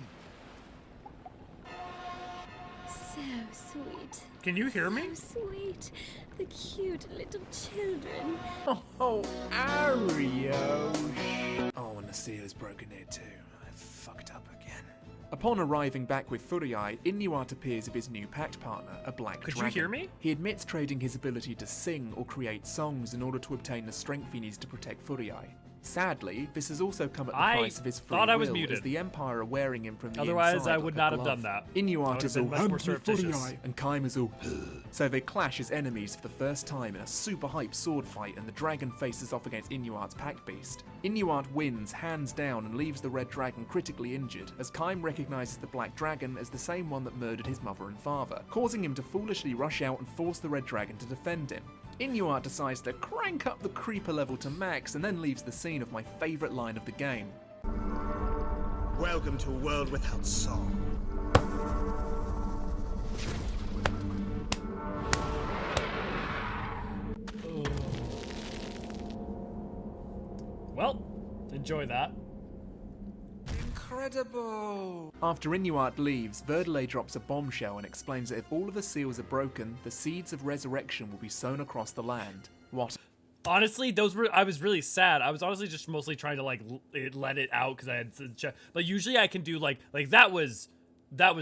So sweet. Can you hear me? So sweet. The cute little children. Oh, Ariosh. Oh, and the seal is broken here too. I fucked up again. Upon arriving back with Furiae, Inuart appears with his new pact partner, a black dragon. Could you hear me? He admits trading his ability to sing or create songs in order to obtain the strength he needs to protect Furiae. Sadly, this has also come at the price of his free thought I was will, muted. as the Empire are wearing him from the Otherwise, inside I would like a not have glove. done that. Inuart is all much more surreptitious. Furiae, and Kaine is all so they clash as enemies for the first time in a super hype sword fight, and the dragon faces off against Inuart's pack beast. Inuart wins hands down and leaves the red dragon critically injured, as Kaine recognizes the black dragon as the same one that murdered his mother and father, causing him to foolishly rush out and force the red dragon to defend him. Inuart decides to crank up the creeper level to max and then leaves the scene of my favourite line of the game. Welcome to a world without song. Well, enjoy that. Incredible! After Inuart leaves, Verdley drops a bombshell and explains that if all of the seals are broken, the seeds of resurrection will be sown across the land. What? Honestly, I was really sad. I was honestly just mostly trying to like let it out because I had to but usually I can do like that was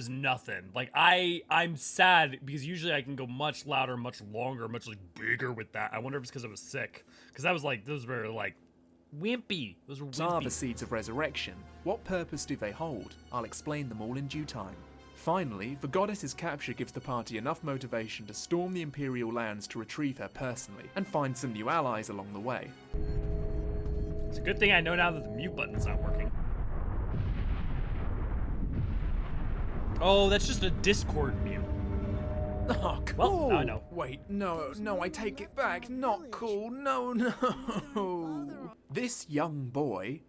nothing. Like I'm sad because usually I can go much louder, much longer, much like bigger with that. I wonder if it's because I was sick, because that was like those were like wimpy. Those were wimpy. What are the seeds of resurrection? What purpose do they hold? I'll explain them all in due time. Finally, the goddess's capture gives the party enough motivation to storm the Imperial lands to retrieve her personally, and find some new allies along the way. It's a good thing I know now that the mute button's not working. Oh, that's just a Discord mute. Oh, cool. Well, now I know. Wait, no, I take it back. Not cool. No. This young boy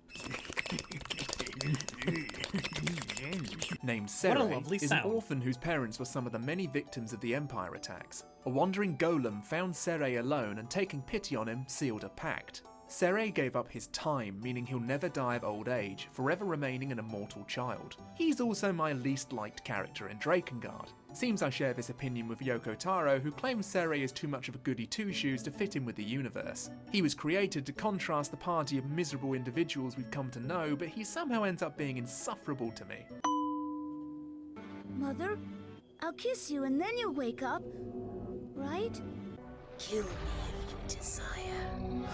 named Sarah lovely is an sound. orphan whose parents were some of the many victims of the Empire attacks. A wandering golem found Sarah alone and, taking pity on him, sealed a pact. Sarah gave up his time, meaning he'll never die of old age, forever remaining an immortal child. He's also my least liked character in Drakengard. Seems I share this opinion with Yoko Taro, who claims Sarah is too much of a goody two-shoes to fit in with the universe. He was created to contrast the party of miserable individuals we've come to know, but he somehow ends up being insufferable to me. Mother, I'll kiss you and then you'll wake up, right? Kill me if you desire,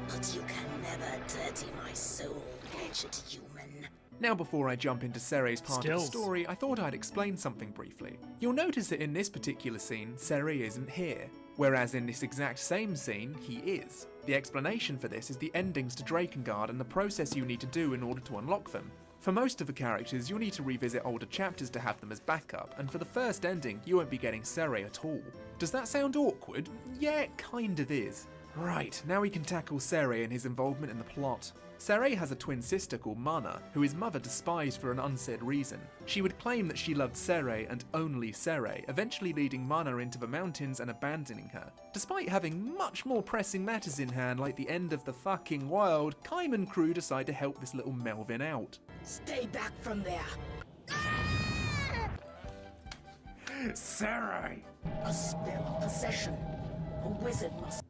but you can never dirty my soul, wretched human. Now before I jump into Sarah's part of the story, I thought I'd explain something briefly. You'll notice that in this particular scene, Sarah isn't here, whereas in this exact same scene, he is. The explanation for this is the endings to Drakengard and the process you need to do in order to unlock them. For most of the characters, you'll need to revisit older chapters to have them as backup, and for the first ending, you won't be getting Sarah at all. Does that sound awkward? Yeah, it kind of is. Right, now we can tackle Sarah and his involvement in the plot. Serai has a twin sister called Mana, who his mother despised for an unsaid reason. She would claim that she loved Serai and only Serai, eventually leading Mana into the mountains and abandoning her. Despite having much more pressing matters in hand like the end of the fucking world, Kaine and crew decide to help this little Melvin out. Stay back from there. Serai! A spell of possession. A wizard must.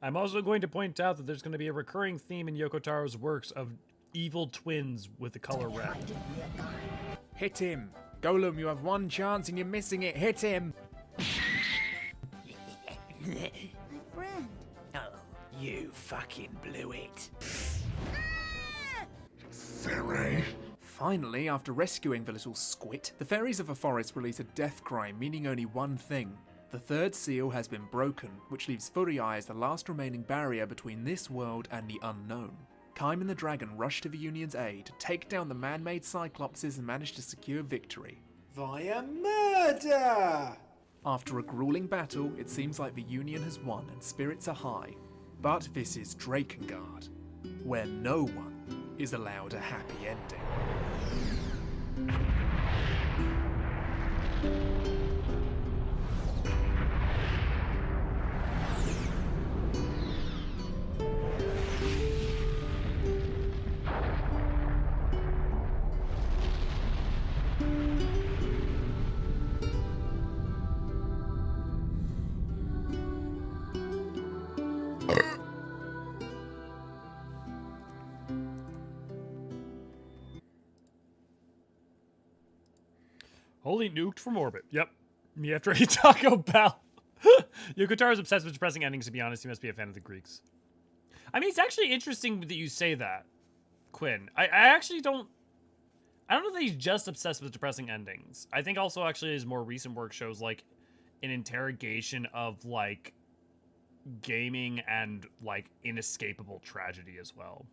I'm also going to point out that there's going to be a recurring theme in Yoko Taro's works of evil twins with the color red. Hit him! Golem, you have one chance and you're missing it. Hit him! My friend. Oh, you fucking blew it. Serai! Finally, after rescuing the little squit, the fairies of the forest release a death cry meaning only one thing. The third seal has been broken, which leaves Furii as the last remaining barrier between this world and the unknown. Kaine and the dragon rush to the Union's aid to take down the man-made Cyclopses and manage to secure victory. Via murder! After a grueling battle, it seems like the Union has won and spirits are high. But this is Drakengard, where no one is allowed a happy ending. Holy nuked from orbit. Yep. Me after a Taco Bell. Yoko Taro's obsessed with depressing endings, to be honest. He must be a fan of the Greeks. I mean, it's actually interesting that you say that, Quinn. I actually don't... I don't know that he's just obsessed with depressing endings. I think also actually his more recent work shows, like, an interrogation of, like, gaming and, like, inescapable tragedy as well.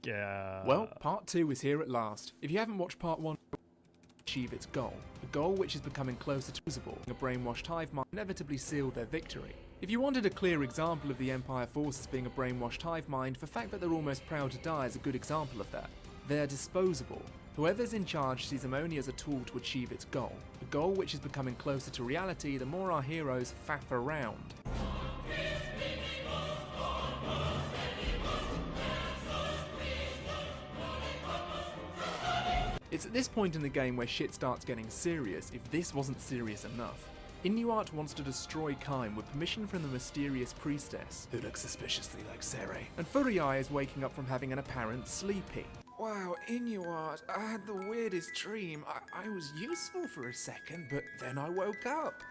Yeah. Well, part 2 is here at last. If you haven't watched part 1, achieve its goal. A goal which is becoming closer to visible. A brainwashed hive mind inevitably sealed their victory. If you wanted a clear example of the Empire forces being a brainwashed hive mind, the fact that they're almost proud to die is a good example of that. They're disposable. Whoever's in charge sees them only as a tool to achieve its goal. A goal which is becoming closer to reality the more our heroes faff around. It's at this point in the game where shit starts getting serious, if this wasn't serious enough. Inuart wants to destroy Kaine with permission from the mysterious priestess, who looks suspiciously like Serai, and Furii is waking up from having an apparent sleepy. Wow, Inuart, I had the weirdest dream. I was useful for a second, but then I woke up.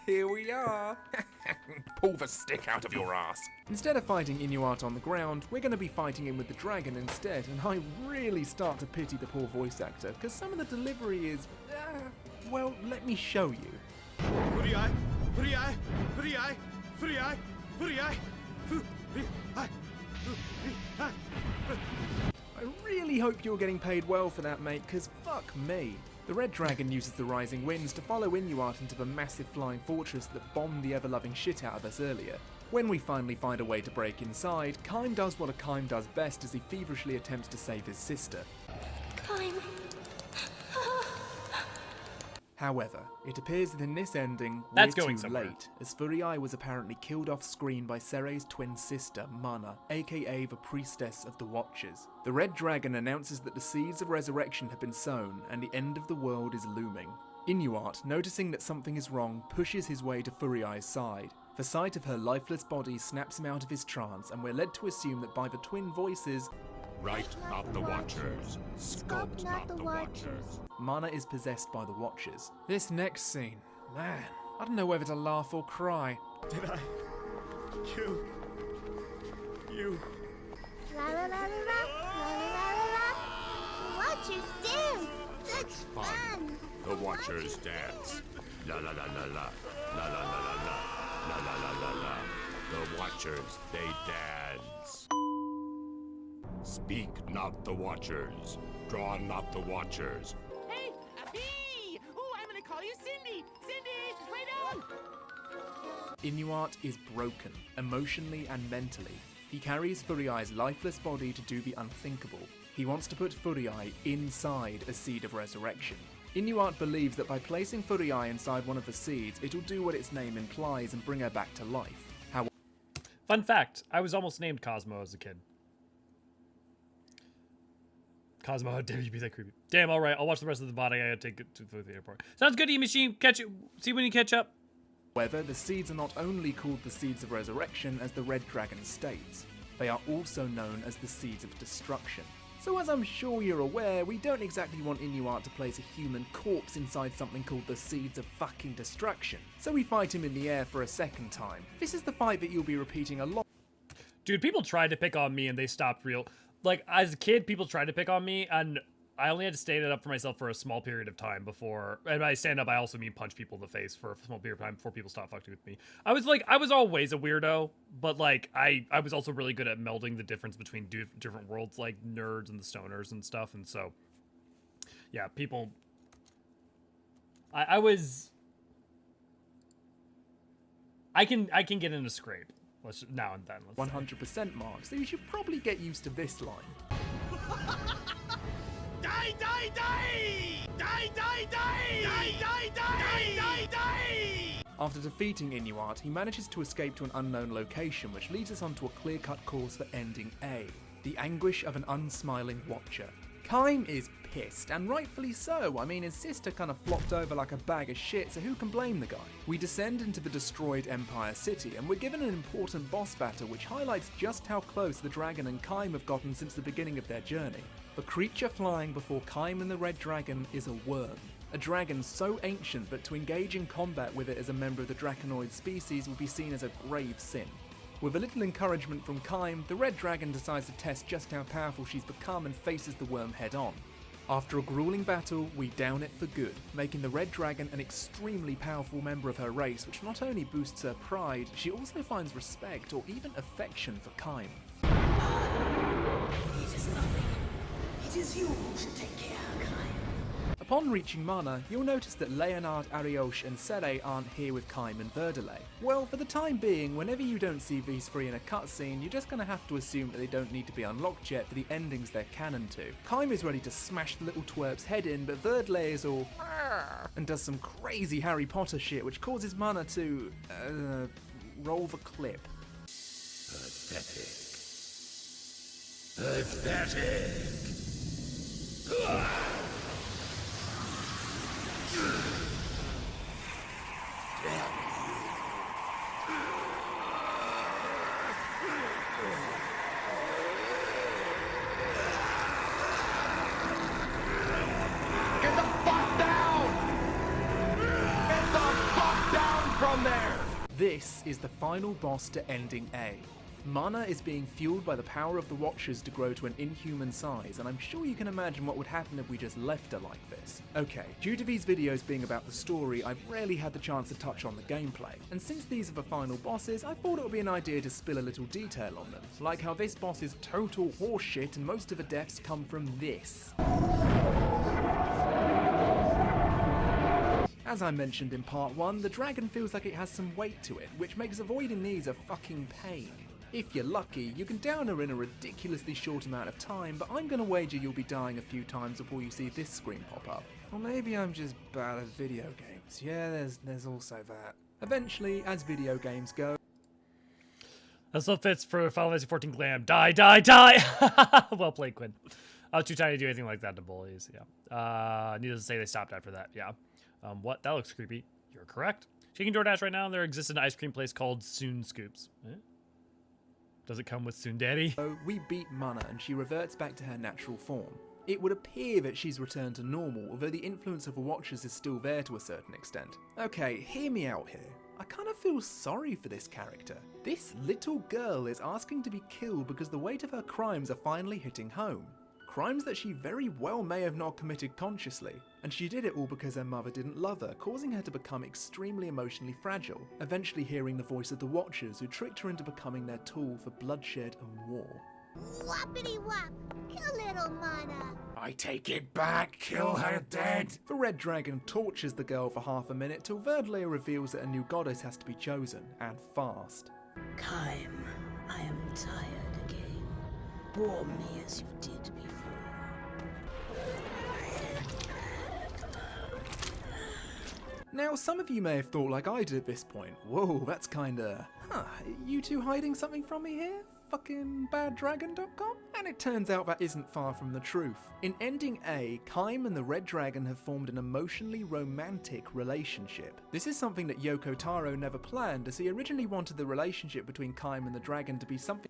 Here we are. Pull the stick out of your ass. Instead of fighting Inuart on the ground, we're going to be fighting him with the dragon instead, and I really start to pity the poor voice actor, because some of the delivery is... well, let me show you. Furii! Furii! Furii! Furii! Furii! Furii! I really hope you're getting paid well for that, mate, because fuck me. The Red Dragon uses the rising winds to follow Inuart into the massive flying fortress that bombed the ever-loving shit out of us earlier. When we finally find a way to break inside, Kaine does what a Kaine does best as he feverishly attempts to save his sister. Kaine. However, it appears that in this ending, That's we're going too somewhere. late, as Furii was apparently killed off screen by Serai's twin sister, Mana, aka the Priestess of the Watchers. The Red Dragon announces that the seeds of resurrection have been sown, and the end of the world is looming. Inuart, noticing that something is wrong, pushes his way to Furii's side. The sight of her lifeless body snaps him out of his trance, and we're led to assume that by the twin voices, Write not the Watchers, sculpt not the Watchers. Mana is possessed by the Watchers. This next scene, man, I don't know whether to laugh or cry. Did I kill you? La la la la la, la la la la. Watchers dance, such fun. The Watchers dance. La la la la la. La la la la la. La la la la la. The Watchers, they dance. Speak not the Watchers. Draw not the Watchers. Hey, Abby! Ooh, I'm gonna call you Cindy! Cindy, lay down! Inuart is broken, emotionally and mentally. He carries Furiai's lifeless body to do the unthinkable. He wants to put Furiai inside a seed of resurrection. Inuart believes that by placing Furiai inside one of the seeds, it'll do what its name implies and bring her back to life. Fun fact, I was almost named Cosmo as a kid. Cosmo, how dare you be that creepy. Damn, alright, I'll watch the rest of the body. I gotta take it to the airport. Sounds good, E-Machine. Catch you. See when you catch up. However, the seeds are not only called the Seeds of Resurrection, as the Red Dragon states. They are also known as the Seeds of Destruction. So as I'm sure you're aware, we don't exactly want Inuart to place a human corpse inside something called the Seeds of fucking Destruction. So we fight him in the air for a second time. This is the fight that you'll be repeating a lot. Dude, people tried to pick on me and they stopped real. Like, as a kid, people tried to pick on me, and I only had to stand up for myself for a small period of time before, and by stand up, I also mean punch people in the face for a small period of time before people stopped fucking with me. I was always a weirdo, but like, I was also really good at melding the difference between different worlds, like nerds and the stoners and stuff, and so, yeah, people, I can get in a scrape. Now and then. 100% mark, so you should probably get used to this line. Die, die, die! Die, die, die! Die, die, die! Die, die! After defeating Inuart, he manages to escape to an unknown location, which leads us onto a clear-cut course for ending A, the anguish of an unsmiling watcher. Kaine is pissed, and rightfully so. I mean, his sister kind of flopped over like a bag of shit, so who can blame the guy? We descend into the destroyed Empire City, and we're given an important boss battle which highlights just how close the dragon and Kaine have gotten since the beginning of their journey. The creature flying before Kaine and the Red Dragon is a worm. A dragon so ancient that to engage in combat with it as a member of the Draconoid species would be seen as a grave sin. With a little encouragement from Kaine, the Red Dragon decides to test just how powerful she's become and faces the worm head on. After a grueling battle, we down it for good, making the Red Dragon an extremely powerful member of her race, which not only boosts her pride, she also finds respect or even affection for Kaine. It is nothing. It is you who should take care, Kaine. Upon reaching Mana, you'll notice that Leonard, Arioche and Sere aren't here with Kaine and Verdelay. Well, for the time being, whenever you don't see these three in a cutscene, you're just gonna have to assume that they don't need to be unlocked yet for the endings they're canon to. Kaine is ready to smash the little twerp's head in, but Verdelay is all and does some crazy Harry Potter shit, which causes Mana to roll the clip. Pathetic. Pathetic. Get the fuck down! Get the fuck down from there! This is the final boss to ending A. Mana is being fueled by the power of the Watchers to grow to an inhuman size, and I'm sure you can imagine what would happen if we just left her like this. Okay, due to these videos being about the story, I've rarely had the chance to touch on the gameplay, and since these are the final bosses, I thought it would be an idea to spill a little detail on them, like how this boss is total horseshit and most of the deaths come from this. As I mentioned in part 1, the dragon feels like it has some weight to it, which makes avoiding these a fucking pain. If you're lucky, you can down her in a ridiculously short amount of time, but I'm gonna wager you'll be dying a few times before you see this screen pop up. Or maybe I'm just bad at video games. Yeah, there's also that. Eventually, as video games go... That's what fits for Final Fantasy XIV Glam. Die, die, die! Well played, Quinn. I was too tiny to do anything like that to bullies, yeah. Needless to say, they stopped after that, yeah. What? That looks creepy. You're correct. Shaking DoorDash right now, there exists an ice cream place called Soon Scoops. Does it come with Tsundere? So we beat Mana and she reverts back to her natural form. It would appear that she's returned to normal, although the influence of the Watchers is still there to a certain extent. Okay, hear me out here. I kind of feel sorry for this character. This little girl is asking to be killed because the weight of her crimes are finally hitting home. Crimes that she very well may have not committed consciously, and she did it all because her mother didn't love her, causing her to become extremely emotionally fragile, eventually hearing the voice of the Watchers who tricked her into becoming their tool for bloodshed and war. Whoppity whop! Kill little Mana! I take it back, kill her dead! The Red Dragon tortures the girl for half a minute till Verdelay reveals that a new goddess has to be chosen, and fast. Kaine, I am tired again. Warm me as you did before. Now, some of you may have thought like I did at this point. Whoa, that's kinda... you two hiding something from me here? Fucking baddragon.com? And it turns out that isn't far from the truth. In Ending A, Kaine and the Red Dragon have formed an emotionally romantic relationship. This is something that Yoko Taro never planned, as he originally wanted the relationship between Kaine and the dragon to be something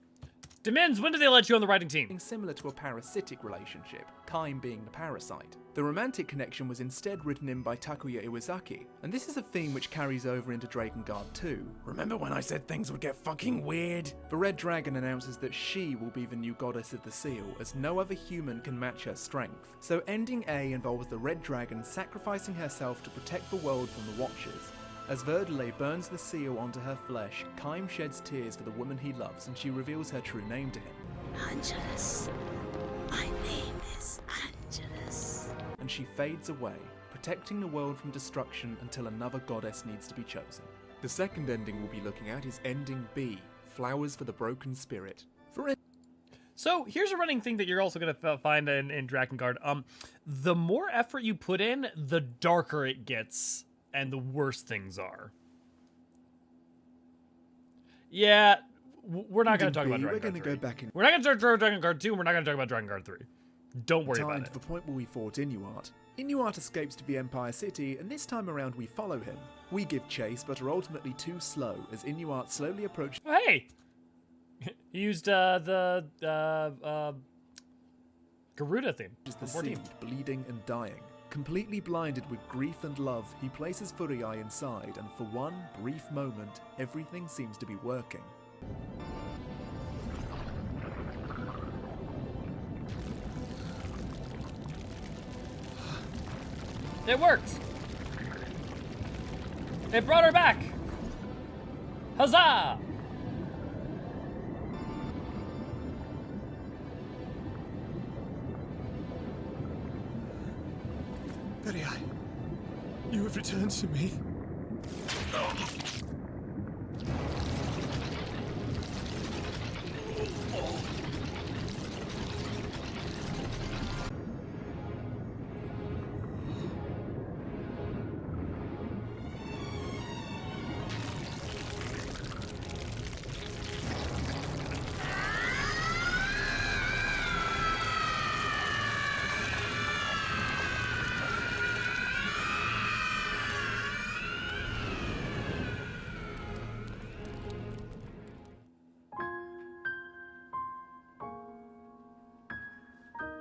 Demins, when did they let you on the writing team? Similar to a parasitic relationship, Kaine being the parasite. The romantic connection was instead written in by Takuya Iwazaki, and this is a theme which carries over into Drakengard 2. Remember when I said things would get fucking weird? The Red Dragon announces that she will be the new goddess of the seal, as no other human can match her strength. So Ending A involves the Red Dragon sacrificing herself to protect the world from the Watchers. As Verdele burns the seal onto her flesh, Kaine sheds tears for the woman he loves, and she reveals her true name to him. Angelus. My name is Angelus. And she fades away, protecting the world from destruction until another goddess needs to be chosen. The second ending we'll be looking at is Ending B, Flowers for the Broken Spirit. So here's a running thing that you're also going to find in Drakengard. The more effort you put in, the darker it gets. And the worse things are. Yeah, we're not going to talk about Drakengard 3. We're going to go back in. We're not going to talk about Drakengard 2, and we're not going to talk about Drakengard 3. Don't worry about it. To the point where we fought Inuart. Inuart escapes to the Empire City, and this time around we follow him. We give chase, but are ultimately too slow, as Inuart slowly approaches... Oh, hey! He used the Garuda theme. The seed, bleeding and dying. Completely blinded with grief and love, he places Furiai inside, and for one brief moment, everything seems to be working. It worked! It brought her back! Huzzah! Furiai, you have returned to me.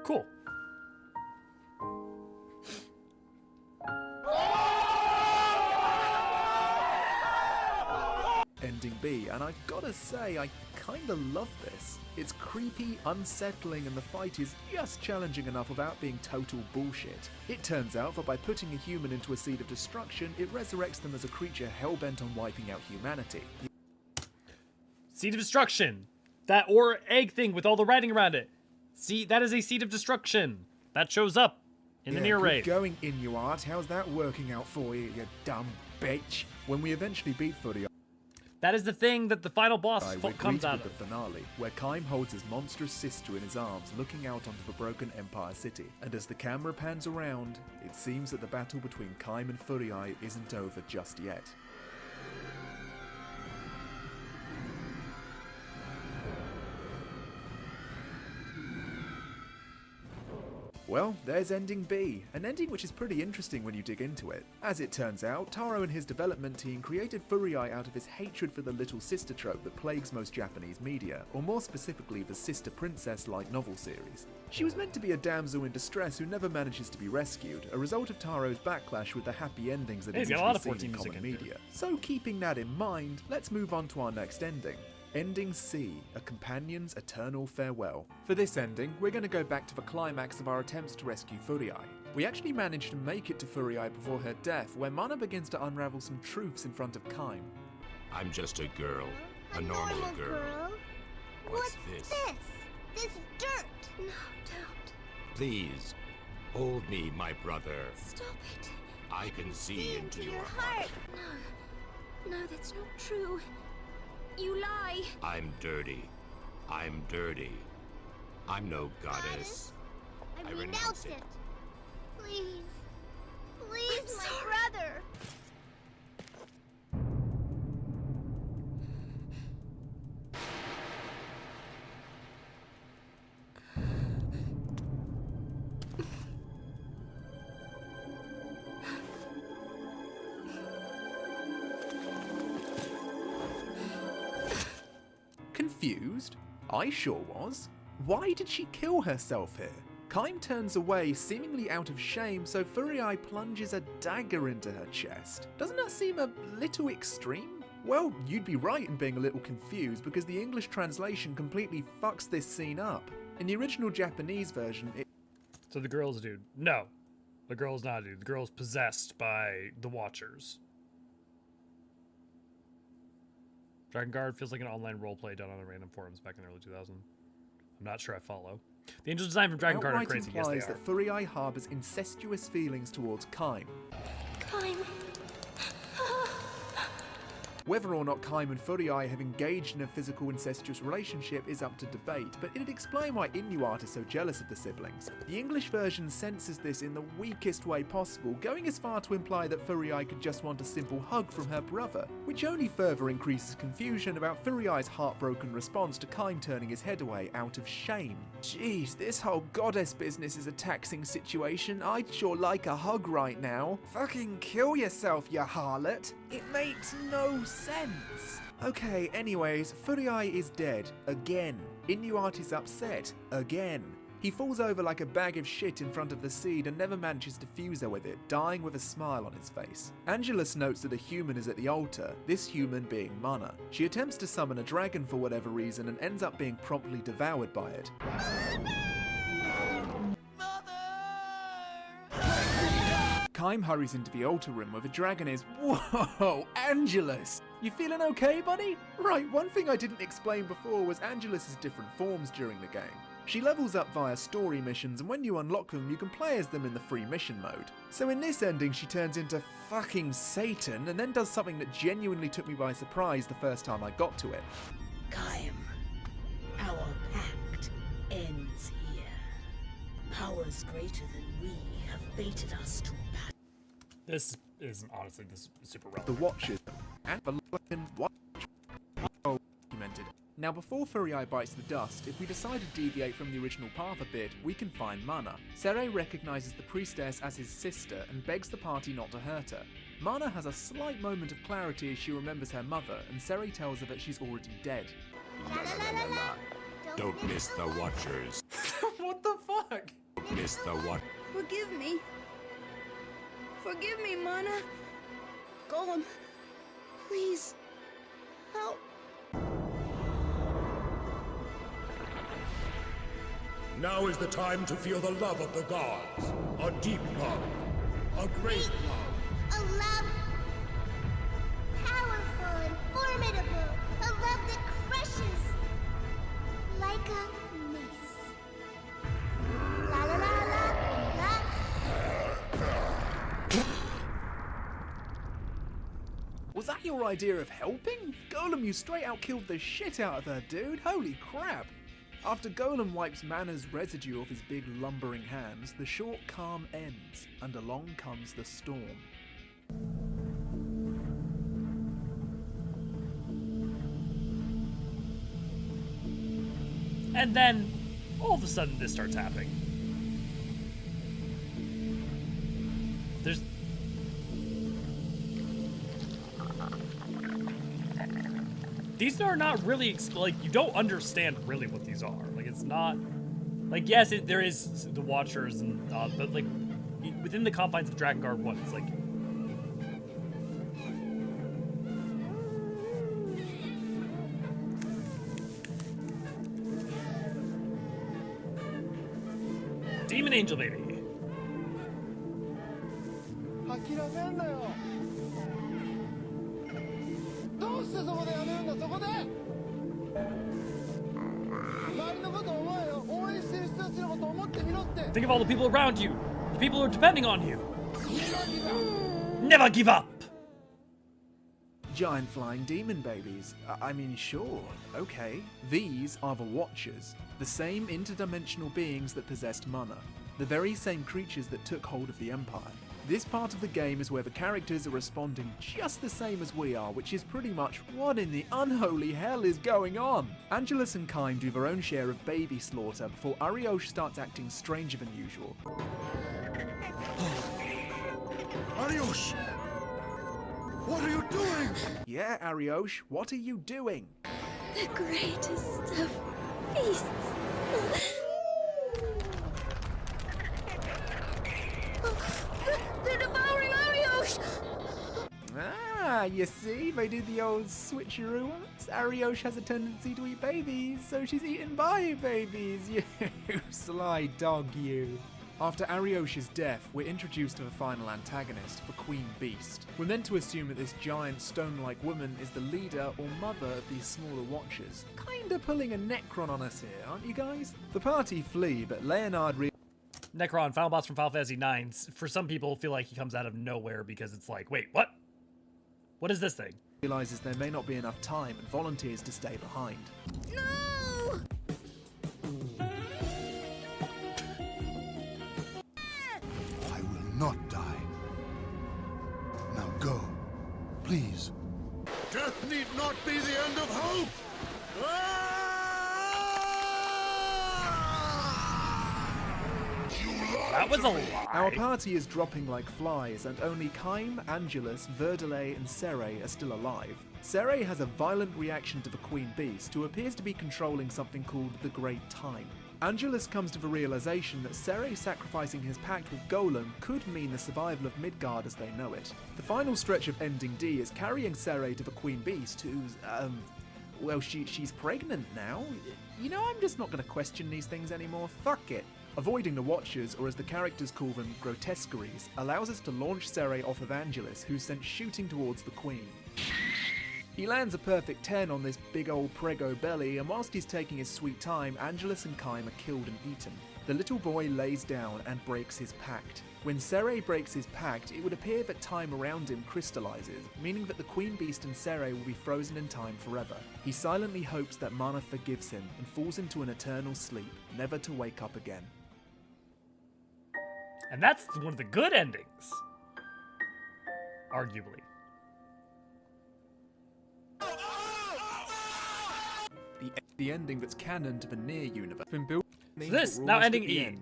Cool. Ending B, and I've gotta say, I kinda love this. It's creepy, unsettling, and the fight is just challenging enough without being total bullshit. It turns out that by putting a human into a seed of destruction, it resurrects them as a creature hell-bent on wiping out humanity. Seed of destruction. That or egg thing with all the writing around it. See, that is a seed of destruction. That shows up in the Nier raid. Going Inuart, how's that working out for you, you dumb bitch? When we eventually beat Furiai, that is the thing that the final boss comes out of. The finale, where Kaine holds his monstrous sister in his arms, looking out onto the broken Empire City. And as the camera pans around, it seems that the battle between Kaine and Furiai isn't over just yet. Well, there's Ending B, an ending which is pretty interesting when you dig into it. As it turns out, Taro and his development team created Furiai out of his hatred for the little sister trope that plagues most Japanese media, or more specifically the sister princess light novel series. She was meant to be a damsel in distress who never manages to be rescued, a result of Taro's backlash with the happy endings that is usually seen in common media. So keeping that in mind, let's move on to our next ending. Ending C, A Companion's Eternal Farewell. For this ending, we're going to go back to the climax of our attempts to rescue Furiai. We actually managed to make it to Furiai before her death, where Mana begins to unravel some truths in front of Kaine. I'm just a girl. A normal girl. What's this? This dirt. No, don't. Please, hold me, my brother. Stop it. I can see into your heart. No, that's not true. You lie. I'm dirty. I'm dirty. I'm no goddess. I I renounce renounce it. it. Please. Please, my brother. Confused? I sure was. Why did she kill herself here? Kaine turns away, seemingly out of shame, so Furiae plunges a dagger into her chest. Doesn't that seem a little extreme? Well, you'd be right in being a little confused, because the English translation completely fucks this scene up. In the original Japanese version, So the girl's a dude. No. The girl's not a dude. The girl's possessed by the Watchers. Drakengard feels like an online roleplay done on the random forums back in the early 2000s. I'm not sure I follow. The angel design from Drakengard are outright crazy. Yes, they implies are. that Furiae harbours incestuous feelings towards Kaine. Kaine. Whether or not Kaine and Furiae have engaged in a physical incestuous relationship is up to debate, but it'd explain why Inuart is so jealous of the siblings. The English version censors this in the weakest way possible, going as far to imply that Furiae could just want a simple hug from her brother, which only further increases confusion about Furiae's heartbroken response to Kaine turning his head away out of shame. Jeez, this whole goddess business is a taxing situation. I'd sure like a hug right now. Fucking kill yourself, you harlot. It makes no sense. Okay, anyways, Furiae is dead. Again. Inuart is upset. Again. He falls over like a bag of shit in front of the seed and never manages to fuse her with it, dying with a smile on his face. Angelus notes that a human is at the altar, this human being Mana. She attempts to summon a dragon for whatever reason and ends up being promptly devoured by it. Kaine hurries into the altar room where the dragon is. Whoa, Angelus! You feeling okay, buddy? Right, one thing I didn't explain before was Angelus's different forms during the game. She levels up via story missions, and when you unlock them, you can play as them in the free mission mode. So in this ending, she turns into fucking Satan, and then does something that genuinely took me by surprise the first time I got to it. Kaine, our pact ends here. Powers greater than we have fated us to battle. This isn't honestly this is super relevant. The Watchers and the Looking Watch documented. Now before Furiae bites the dust, if we decide to deviate from the original path a bit, we can find Mana. Sere recognises the priestess as his sister and begs the party not to hurt her. Mana has a slight moment of clarity as she remembers her mother, and Sere tells her that she's already dead. La la la la la. Don't miss the Watchers. What the fuck? Don't miss the Watchers. Forgive me. Forgive me, Mana. Golem. Please. Help. Now is the time to feel the love of the gods. A deep love. A great love. A love powerful and formidable. A love that crushes like a mace. La la la la la. Was that your idea of helping? Golem, you straight out killed the shit out of her, dude. Holy crap. After Golem wipes Mana's residue off his big lumbering hands, the short calm ends, and along comes the storm. And then, all of a sudden, this starts happening. There's... These are not really, like, you don't understand really what these are. Like, it's not... Like, yes, there is the Watchers, and but, like, within the confines of Drakengard 1, it's like... Demon Angel Baby. Think of all the people around you. The people who are depending on you. Never give up. Giant flying demon babies. I mean, sure, okay. These are the Watchers, the same interdimensional beings that possessed Mana, the very same creatures that took hold of the Empire. This part of the game is where the characters are responding just the same as we are, which is pretty much what in the unholy hell is going on? Angelus and Kaine do their own share of baby slaughter before Ariosh starts acting stranger than usual. Ariosh! What are you doing? Yeah, Ariosh, what are you doing? The greatest of feasts. They're devouring Ariosh! Ah, you see, they did the old switcheroo once. Ariosh has a tendency to eat babies, so she's eaten by babies. You sly dog, you. After Ariosh's death, we're introduced to the final antagonist, the Queen Beast. We're meant to assume that this giant stone-like woman is the leader or mother of these smaller Watchers. Kinda pulling a Necron on us here, aren't you guys? The party flee, but Leonard Necron, final boss from Final Fantasy IX. For some people, feel like he comes out of nowhere because it's like, wait, what? What is this thing? Realizes there may not be enough time and volunteers to stay behind. No! I will not die. Now go, please. Death need not be the end of hope! That was a lie. Our party is dropping like flies, and only Kaine, Angelus, Verdelay, and Sere are still alive. Sere has a violent reaction to the Queen Beast, who appears to be controlling something called the Great Time. Angelus comes to the realization that Sere sacrificing his pact with Golem could mean the survival of Midgard as they know it. The final stretch of Ending D is carrying Sere to the Queen Beast, who's, well, she's pregnant now. You know, I'm just not going to question these things anymore. Fuck it. Avoiding the Watchers, or as the characters call them, grotesqueries, allows us to launch Sere off of Angelus, who's sent shooting towards the Queen. He lands a perfect 10 on this big old prego belly, and whilst he's taking his sweet time, Angelus and Kaine are killed and eaten. The little boy lays down and breaks his pact. When Sere breaks his pact, it would appear that time around him crystallizes, meaning that the Queen Beast and Sere will be frozen in time forever. He silently hopes that Mana forgives him and falls into an eternal sleep, never to wake up again. And that's one of the good endings. Arguably. The ending that's canon to the Nier universe. Been built. So this, now ending E.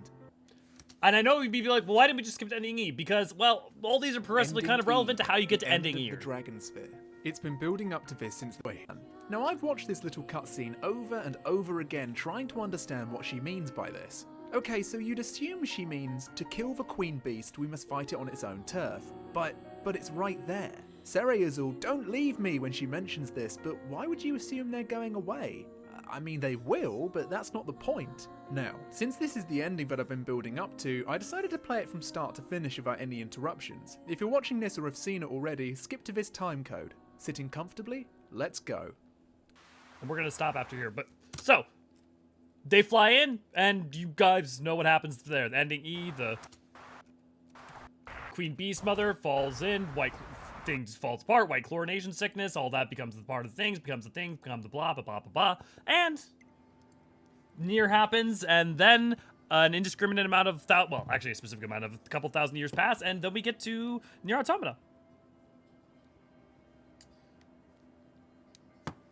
And I know you'd be like, well, why didn't we just skip to ending E? Because, well, all these are progressively kind of relevant to how you get to ending E. The Dragon Sphere. It's been building up to this since the way. Now, I've watched this little cutscene over and over again, trying to understand what she means by this. Okay, so you'd assume she means, to kill the Queen Beast, we must fight it on its own turf. But it's right there. Sere is all, don't leave me when she mentions this, but why would you assume they're going away? I mean, they will, but that's not the point. Now, since this is the ending that I've been building up to, I decided to play it from start to finish without any interruptions. If you're watching this or have seen it already, skip to this time code. Sitting comfortably, let's go. And we're gonna stop after here, but, so, they fly in, and you guys know what happens there. The ending E, the Queen Beast Mother falls in, white things falls apart, white chlorination sickness, all that becomes the part of the things, becomes the thing, becomes the blah, blah, blah, blah, blah. And Nier happens, and then an indiscriminate amount of, well, actually a specific amount of a couple thousand years pass, and then we get to Nier Automata.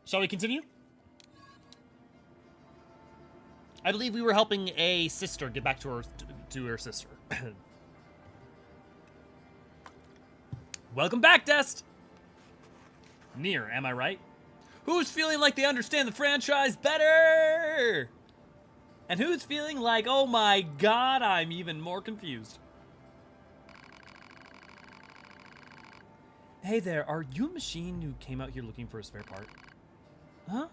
Shall we continue? I believe we were helping a sister get back to her sister. Welcome back, Dest! Nier, am I right? Who's feeling like they understand the franchise better? And who's feeling like, oh my god, I'm even more confused? Hey there, are you a machine who came out here looking for a spare part? Huh?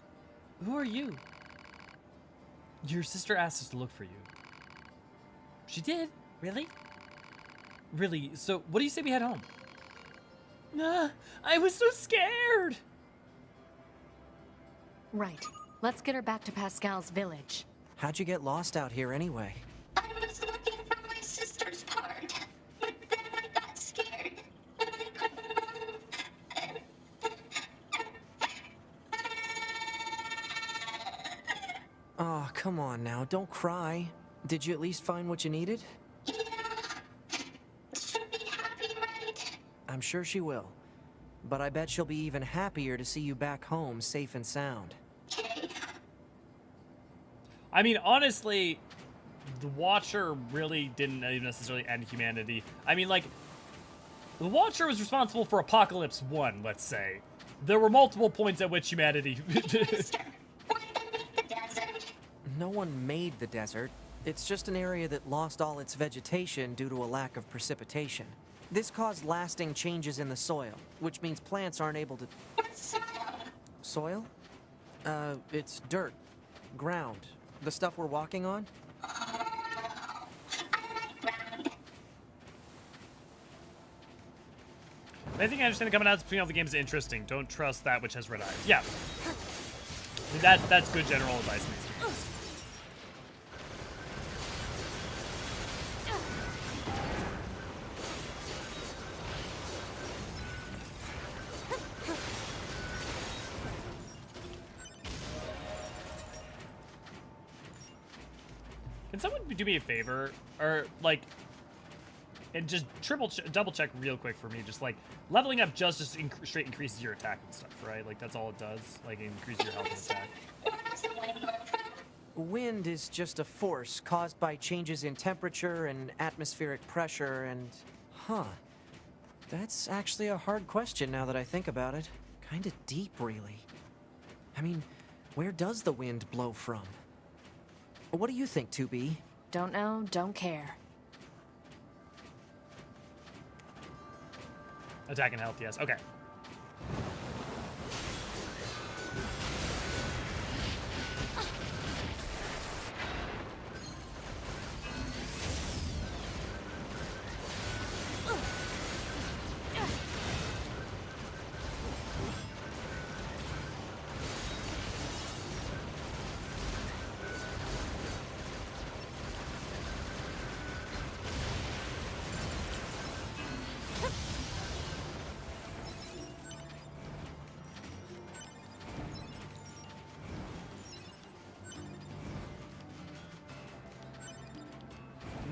Who are you? Your sister asked us to look for you. She did? Really? Really? So, what do you say we head home? I was so scared! Right. Let's get her back to Pascal's village. How'd you get lost out here anyway? I was looking for my sister's part, but then I got scared. come on now, don't cry. Did you at least find what you needed? She'll be happy, right? I'm sure she will. But I bet she'll be even happier to see you back home, safe and sound. I mean, honestly, the Watcher really didn't even necessarily end humanity. I mean, like, the Watcher was responsible for Apocalypse 1, let's say. There were multiple points at which humanity... No one made the desert. It's just an area that lost all its vegetation due to a lack of precipitation. This caused lasting changes in the soil, which means plants aren't able to... Soil? It's dirt. Ground. The stuff we're walking on? I think I understand the coming out between all the games is interesting. Don't trust that which has red eyes. Yeah. That's good general advice in these games. Can someone do me a favor? Or, like, and just double check real quick for me. Just, like, leveling up just straight increases your attack and stuff, right? Like, that's all it does. Like, it increases your health and attack. Wind is just a force caused by changes in temperature and atmospheric pressure and... Huh. That's actually a hard question now that I think about it. Kinda deep, really. I mean, where does the wind blow from? What do you think, 2B? Don't know, don't care. Attack and health, yes. Okay.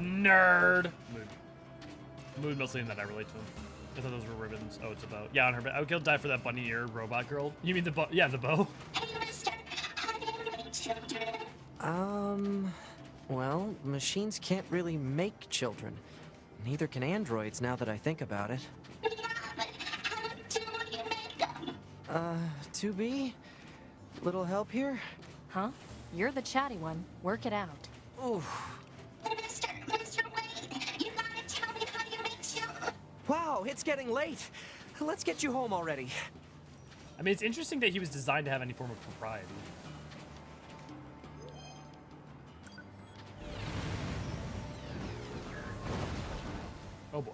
Nerd! Mood mostly in that I relate to him. I thought those were ribbons. Oh, it's a bow. Yeah, on her back. I would kill die for that bunny ear robot girl. You mean the bow? Yeah, the bow. Well, machines can't really make children. Neither can androids, now that I think about it. 2B? Little help here? Huh? You're the chatty one. Work it out. Oof. Wow, it's getting late. Let's get you home already. I mean, it's interesting that he was designed to have any form of propriety. Oh boy.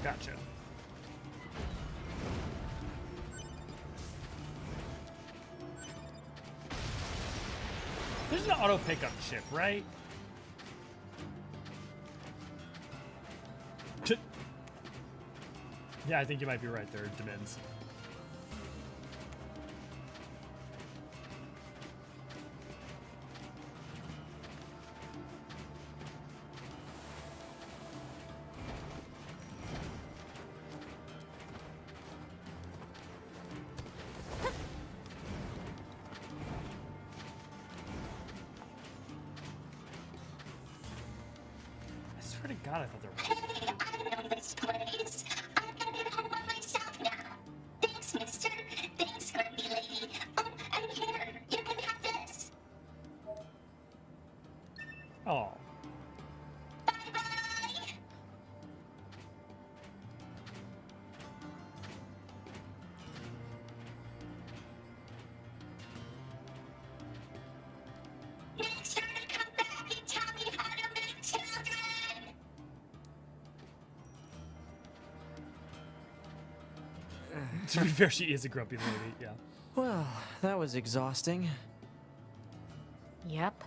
Gotcha. There's an auto pickup chip, right? Yeah, I think you might be right there, Demins. God, I thought there was. I know this place. I'm gonna get home by myself now. Thanks, mister. Thanks, grumpy lady. Oh. Make sure to come back and tell me how to make children! To be fair, she is a grumpy lady, yeah. Well, that was exhausting. Yep.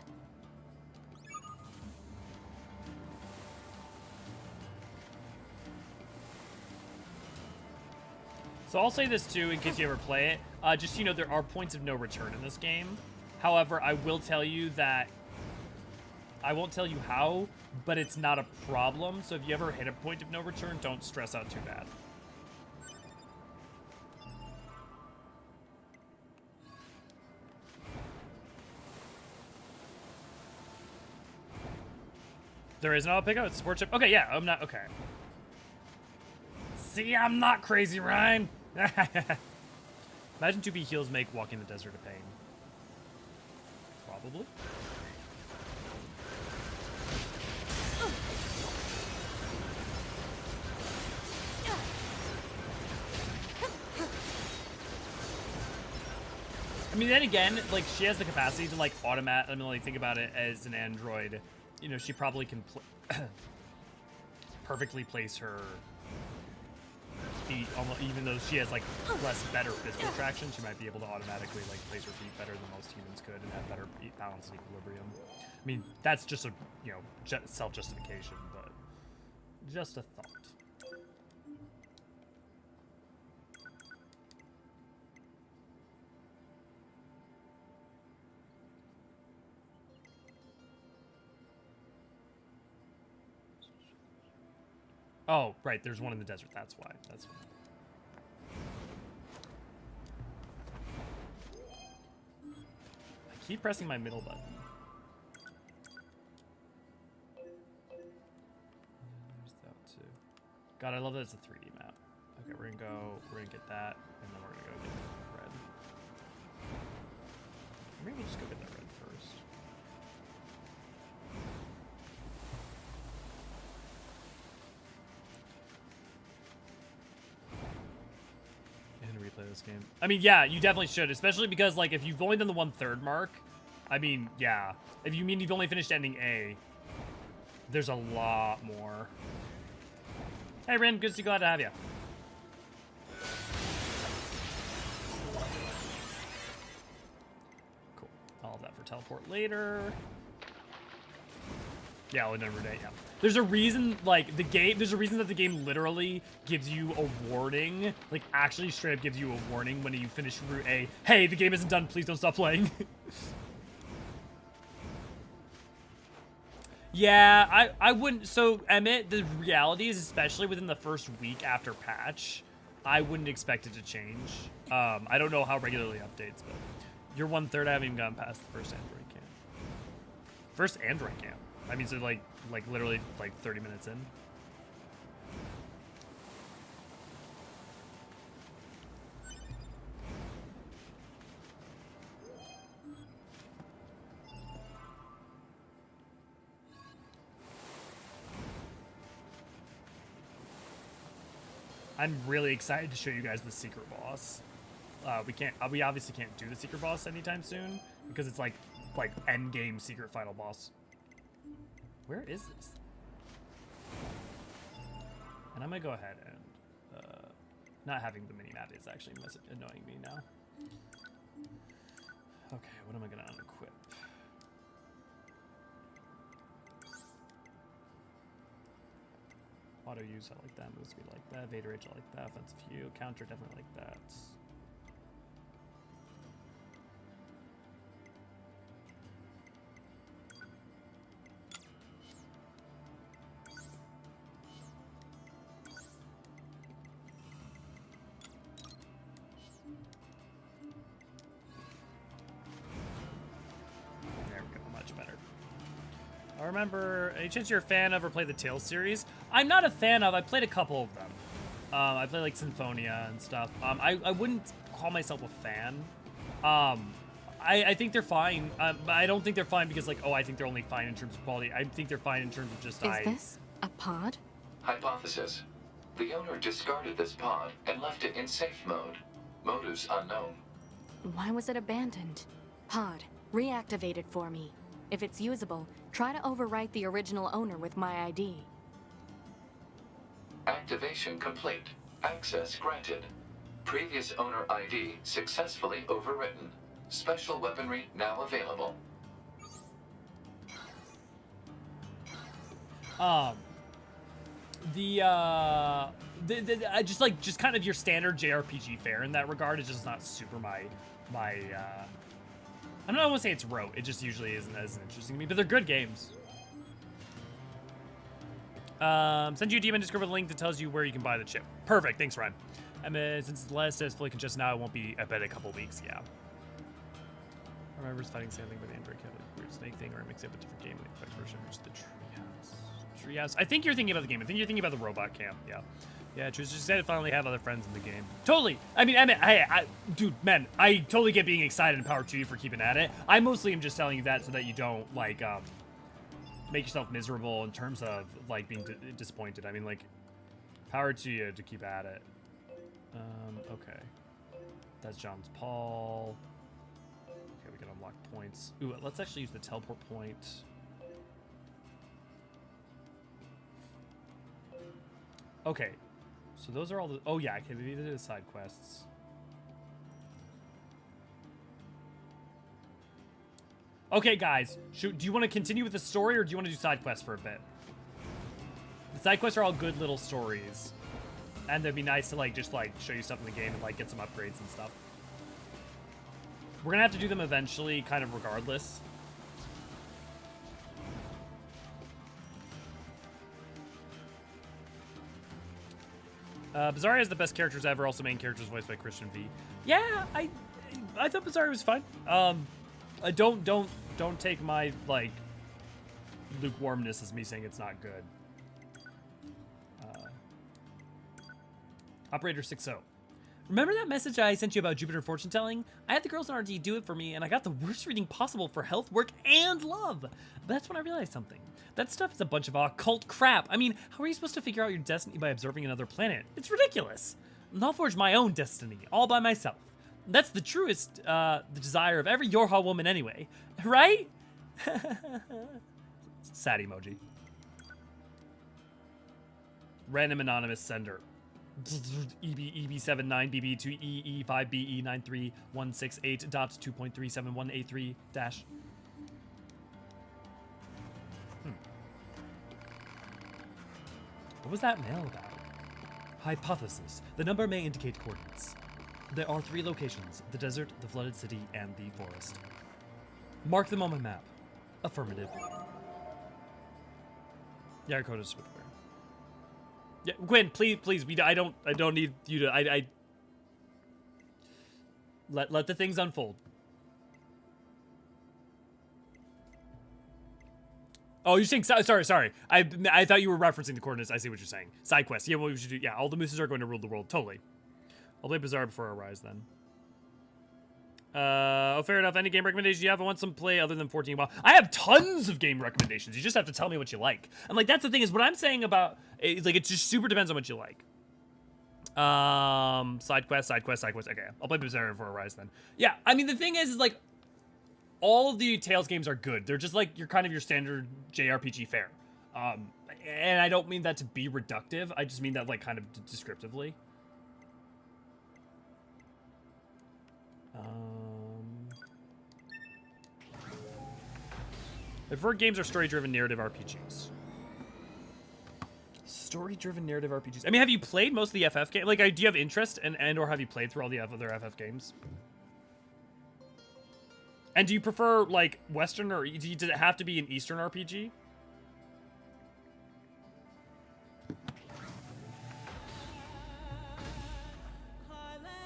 So I'll say this too, in case you ever play it. Just so you know, there are points of no return in this game. However, I will tell you that I won't tell you how, but it's not a problem. So if you ever hit a point of no return, don't stress out too bad. There is no pickup. It's support chip. Okay, yeah, I'm not. Okay. See, I'm not crazy, Ryan. Imagine 2B heals make walking the desert a pain. Probably. I mean, then again, like, she has the capacity to, like, automate. I mean, like, think about it as an android. You know, she probably can perfectly place her feet, almost, even though she has like better physical traction, she might be able to automatically like place her feet better than most humans could and have better balance and equilibrium. I mean, that's just a, you know, self-justification, but just a thought. Oh, right, there's one in the desert, that's why. That's why. I keep pressing my middle button. There's that too. God, I love that it's a 3D map. Okay, we're gonna get that, and then we're gonna go get red. Maybe we'll just go get that red first. Replay this game. I mean, yeah, you definitely should, especially because, like, if you've only done the 1/3 mark, I mean, yeah. If you mean you've only finished ending A, there's a lot more. Hey, Rin, good to see you. Glad to have you. Cool. All of that for teleport later. Yeah, I'll remember that, yeah. There's a reason, like, there's a reason that the game literally gives you a warning, like, actually straight up gives you a warning when you finish Route A. Hey, the game isn't done, please don't stop playing. Yeah, I wouldn't, so, Emmett, the reality is, especially within the first week after patch, I wouldn't expect it to change. I don't know how regularly it updates, but you're 1/3, I haven't even gotten past the first Android camp. First Android camp. I mean, so like literally like 30 minutes in. I'm really excited to show you guys the secret boss. We obviously can't do the secret boss anytime soon because it's like end game secret final boss. Where is this? And I'm gonna go ahead and not having the mini-map is actually annoying me now. Okay, what am I gonna unequip? Auto use, I like that. Move speed, I like that. Vader Rage, I like that. Offensive heal, counter, definitely like that. Remember, any chance you're a fan of or play the Tales series? I'm not a fan of. I played a couple of them. I played like Symphonia and stuff. I wouldn't call myself a fan. I think they're fine. I don't think they're fine because like, oh, I think they're only fine in terms of quality. I think they're fine in terms of just Is this a pod? Hypothesis. The owner discarded this pod and left it in safe mode. Motives unknown. Why was it abandoned? Pod, reactivate it for me. If it's usable, try to overwrite the original owner with my ID. Activation complete. Access granted. Previous owner ID successfully overwritten. Special weaponry now available. Just kind of your standard JRPG fare in that regard is just not super my I don't want to say it's rote. It just usually isn't as interesting to me, but they're good games. Send you a DM in Discord with a link that tells you where you can buy the chip. Perfect. Thanks, Ryan. Since the last is fully congested now, it won't be, I bet, a couple weeks. Yeah. I remember fighting something with Android had a weird snake thing, or a mix up a different game. The correct version was the treehouse. I think you're thinking about the game. I think you're thinking about the robot camp. Yeah. Yeah, Truth just said finally have other friends in the game. Totally. I mean, dude, man, I totally get being excited and power to you for keeping at it. I mostly am just telling you that so that you don't, like, make yourself miserable in terms of, like, being disappointed. I mean, like, power to you to keep at it. Okay. That's John's Paul. Okay, we can unlock points. Ooh, let's actually use the teleport point. Okay. So those are all the... Oh, yeah. Okay, these are the side quests. Okay, guys. Do you want to continue with the story, or do you want to do side quests for a bit? The side quests are all good little stories. And they'd be nice to, like, just, like, show you stuff in the game and, like, get some upgrades and stuff. We're gonna have to do them eventually, kind of regardless. Bizarre has the best characters ever, also main characters voiced by Christian V. Yeah, I thought Bizarre was fun. Don't take my, like, lukewarmness as me saying it's not good. Operator 60. Remember that message I sent you about Jupiter fortune telling? I had the girls on RD do it for me, and I got the worst reading possible for health, work, and love. But that's when I realized something. That stuff is a bunch of occult crap. I mean, how are you supposed to figure out your destiny by observing another planet? It's ridiculous. I'll forge my own destiny, all by myself. That's the truest the desire of every Yorha woman anyway. Right? Sad emoji. Random anonymous sender. EB79BB2EE5BE93168.2.37183- What was that mail about? Hypothesis. The number may indicate coordinates. There are 3 locations: the desert, the flooded city, and the forest. Mark them on my map. Affirmative. Yeah, our code is with where. Yeah, Gwen, please. I don't need you to. Let the things unfold. Oh, you're saying sorry. I thought you were referencing the coordinates. I see what you're saying. Side quest. Yeah, what we should do. Yeah, all the mooses are going to rule the world. Totally. I'll play Bizarre before I rise then. Oh, fair enough. Any game recommendations you have? I want some play other than 14. Well, I have tons of game recommendations. You just have to tell me what you like. I'm like, that's the thing is what I'm saying about, like, it just super depends on what you like. Side quest. Okay, I'll play Bizarre before I rise then. Yeah, I mean, the thing is like, all of the Tales games are good. They're just like, your standard JRPG fare. And I don't mean that to be reductive. I just mean that, like, kind of descriptively. My preferred games are story-driven narrative RPGs. Story-driven narrative RPGs. I mean, have you played most of the FF games? Like, do you have interest and or have you played through all the other FF games? And do you prefer, like, Western, or does it have to be an Eastern RPG?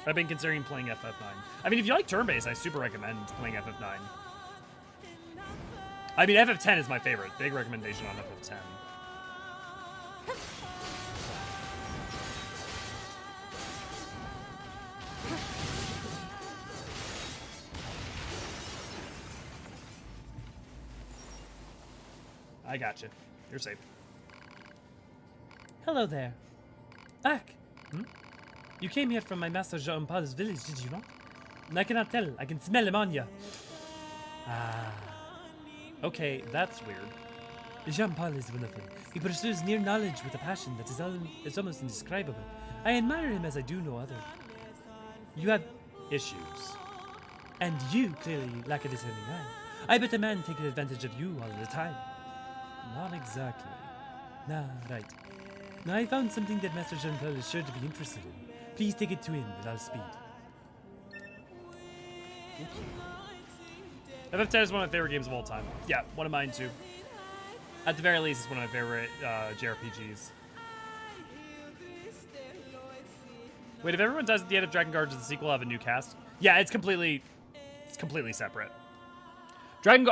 I've been considering playing FF9. I mean, if you like turn-based, I super recommend playing FF9. I mean, FF10 is my favorite. Big recommendation on FF10. I got you. You're safe. Hello there. Ak. You came here from my master Jean-Paul's village, did you not? I cannot tell. I can smell him on you. Ah. Okay, that's weird. Jean-Paul is wonderful. He pursues near knowledge with a passion that is almost indescribable. I admire him as I do no other. You have issues. And you clearly lack a discerning eye. I bet a man takes advantage of you all the time. Not exactly. Nah, right. Now I found something that Master Jean-Paul is sure to be interested in. Please take it to him with all speed. FF10 is one of my favorite games of all time. Yeah, one of mine too. At the very least, it's one of my favorite JRPGs. Wait, if everyone dies at the end of Drakengard, does the sequel have a new cast? Yeah, it's completely separate.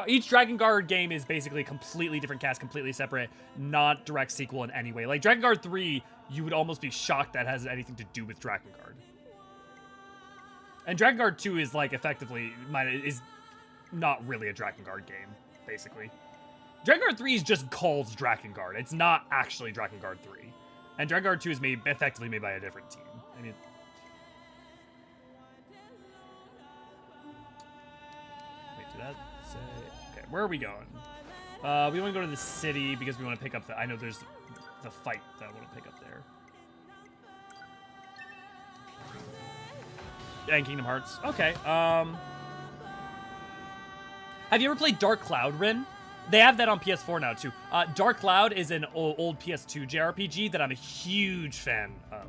Each Drakengard game is basically a completely different cast, completely separate, not direct sequel in any way. Like Drakengard 3, you would almost be shocked that has anything to do with Drakengard. And Drakengard 2 is like effectively is not really a Drakengard game, basically. Drakengard 3 is just called Drakengard. It's not actually Drakengard 3. And Drakengard 2 is effectively made by a different team. I mean, wait, did that say? Okay, where are we going? We want to go to the city because we want to pick up I know there's the fight that I want to pick up there. And Kingdom Hearts. Okay. Have you ever played Dark Cloud, Rin? They have that on PS4 now too. Dark Cloud is an old PS2 JRPG that I'm a huge fan of.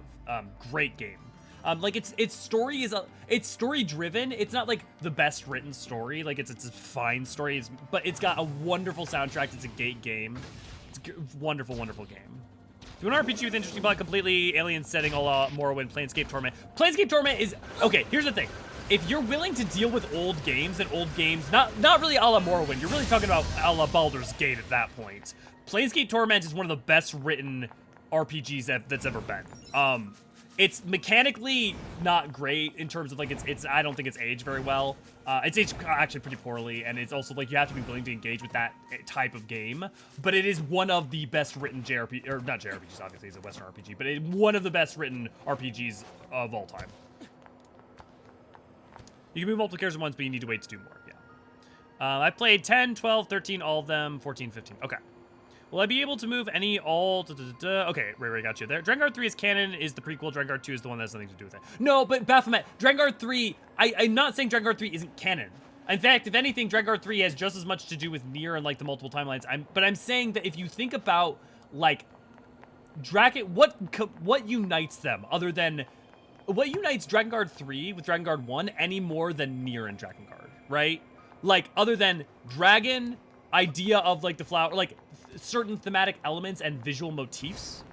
Great game. Like its story is it's story driven. It's not like the best written story. Like it's a fine story, but it's got a wonderful soundtrack. It's a great game. It's a wonderful, wonderful game. If you want an RPG with interesting plot, completely alien setting, a la Morrowind, Planescape Torment. Planescape Torment is okay. Here's the thing. If you're willing to deal with old games, not really a la Morrowind, you're really talking about a la Baldur's Gate at that point. Planescape Torment is one of the best written RPGs that's ever been. It's mechanically not great in terms of like I don't think it's aged very well. It's aged actually pretty poorly, and it's also like you have to be willing to engage with that type of game. But it is one of the best written JRPG, or not JRPGs, obviously it's a Western RPG, but one of the best written RPGs of all time. You can move multiple characters at once, but you need to wait to do more, yeah. I played 10, 12, 13, all of them, 14, 15. Okay. Will I be able to move any all... Okay, Ray got you there. Drakengard 3 is canon, is the prequel. Drakengard 2 is the one that has nothing to do with it. No, but Baphomet, Drakengard 3... I'm not saying Drakengard 3 isn't canon. In fact, if anything, Drakengard 3 has just as much to do with Nier and, like, the multiple timelines. But I'm saying that if you think about, like... What unites them, other than... What unites Drakengard 3 with Drakengard 1 any more than Nier and Drakengard, right? Like, other than dragon, idea of, like, the flower... Like, certain thematic elements and visual motifs.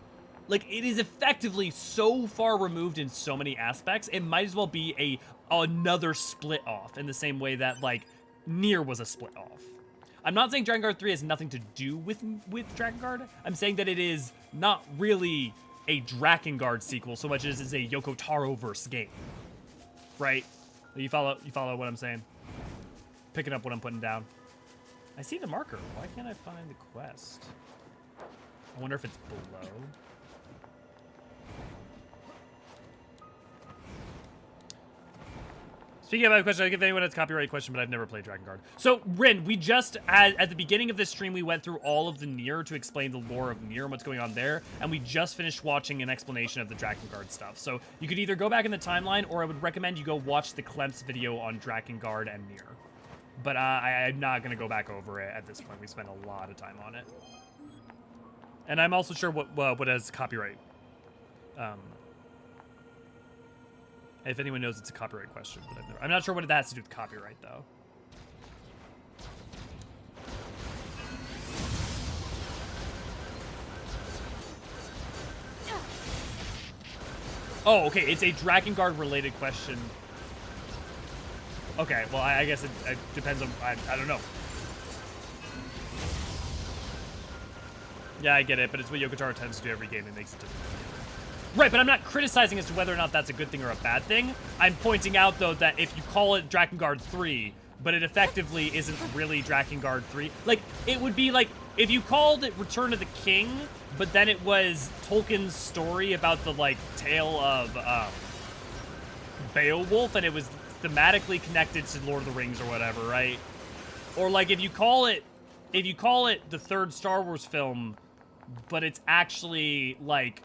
Like, it is effectively so far removed in so many aspects, it might as well be another split off in the same way that, like, Nier was a split off. I'm not saying Drakengard 3 has nothing to do with Drakengard. I'm saying that it is not really a Drakengard sequel so much as it's a Yoko Taro-verse game. Right? You follow what I'm saying? Picking up what I'm putting down. I see the marker. Why can't I find the quest? I wonder if it's below. Speaking about a question, I give anyone a copyright question, but I've never played Drakengard. So, Rin, we just, at the beginning of this stream, we went through all of the Nier to explain the lore of Nier and what's going on there, and we just finished watching an explanation of the Drakengard stuff. So, you could either go back in the timeline, or I would recommend you go watch the Klemps video on Drakengard and Nier. But I'm not going to go back over it at this point. We spent a lot of time on it. And I'm also sure what has copyright. If anyone knows, it's a copyright question, but I'm not sure what it has to do with copyright, though. Oh, okay, it's a Drakengard-related question. Okay, well, I guess it depends on... I don't know. Yeah, I get it, but it's what Yoko Taro tends to do every game. It makes it difficult. Right, but I'm not criticizing as to whether or not that's a good thing or a bad thing. I'm pointing out, though, that if you call it Drakengard 3, but it effectively isn't really Drakengard 3, like, it would be like if you called it Return of the King, but then it was Tolkien's story about the like tale of Beowulf, and it was thematically connected to Lord of the Rings or whatever, right? Or like if you call it the third Star Wars film, but it's actually like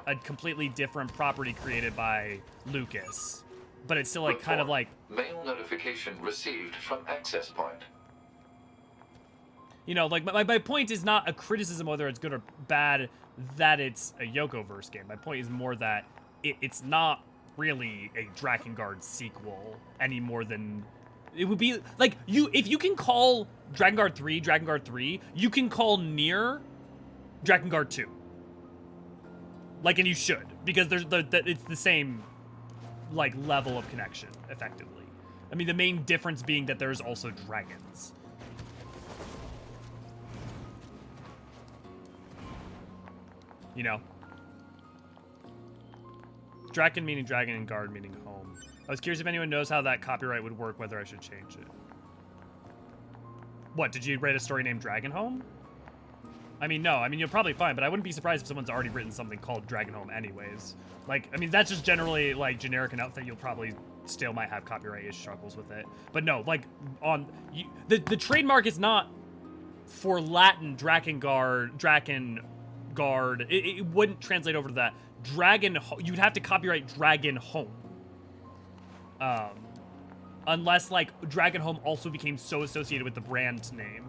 a completely different property created by Lucas, but it's still like kind of like, Mail notification received from access point. you know, like my point is not a criticism whether it's good or bad that it's a Yokoverse game. My point is more that it's not really a Drakengard sequel any more than it would be like if you can call Drakengard 3, you can call Nier Drakengard 2. Like, and you should, because there's it's the same like level of connection effectively. I mean, the main difference being that there's also dragons. You know? Draken meaning dragon and guard meaning home. I was curious if anyone knows how that copyright would work, whether I should change it. What, did you write a story named Dragon Home? I mean, no. I mean, you're probably fine, but I wouldn't be surprised if someone's already written something called Dragon Home anyways. Like, I mean, that's just generally, like, generic enough that you'll probably still might have copyright struggles with it. But no, like, the trademark is not for Latin Drakengard, it wouldn't translate over to that. You'd have to copyright Dragon Home. Unless, like, Dragon Home also became so associated with the brand name.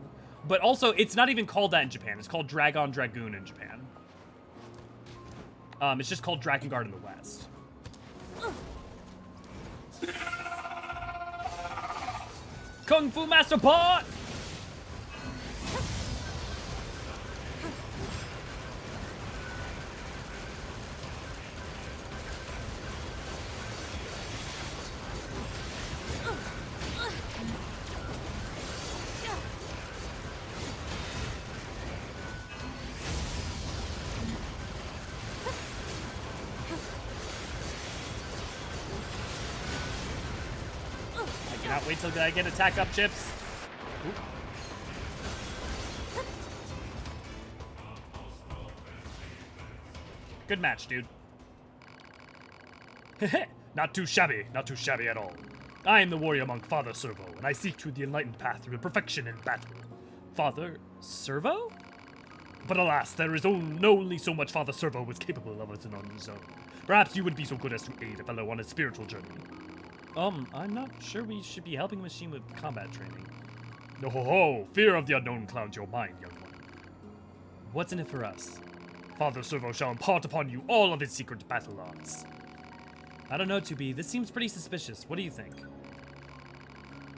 But also, it's not even called that in Japan. It's called Dragon Dragoon in Japan. It's just called Drakengard in the West. Kung Fu Master Pot! Wait till I get attack up chips. Oop. Good match, dude. Not too shabby at all. I am the warrior monk Father Servo, and I seek to the enlightened path through perfection in battle. Father Servo? But alas, there is only so much Father Servo was capable of on his own. Perhaps you would be so good as to aid a fellow on his spiritual journey. I'm not sure we should be helping Machine with combat training. No ho ho! Fear of the unknown clouds your mind, young one. What's in it for us? Father Servo shall impart upon you all of his secret battle arts. I don't know, 2B. This seems pretty suspicious. What do you think?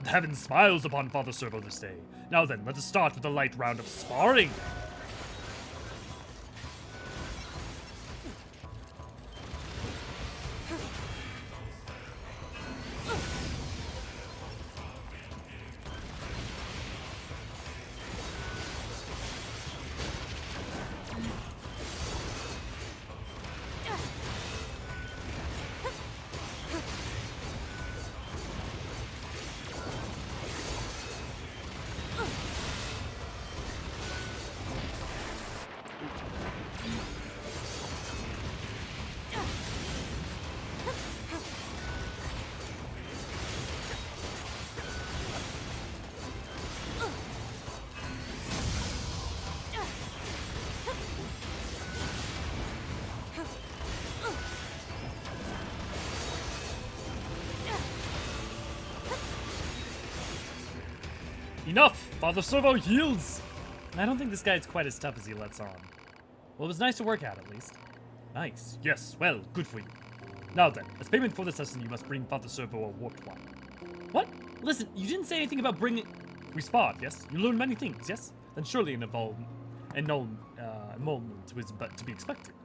The heaven smiles upon Father Servo this day. Now then, let us start with a light round of sparring. Enough! Father Servo yields! I don't think this guy is quite as tough as he lets on. Well, it was nice to work out, at least. Nice. Yes, well, good for you. Now then, as payment for this lesson, you must bring Father Servo a warped wine. What? Listen, you didn't say anything about bringing... We sparred, yes? You learned many things, yes? Then surely an moment was but to be expected.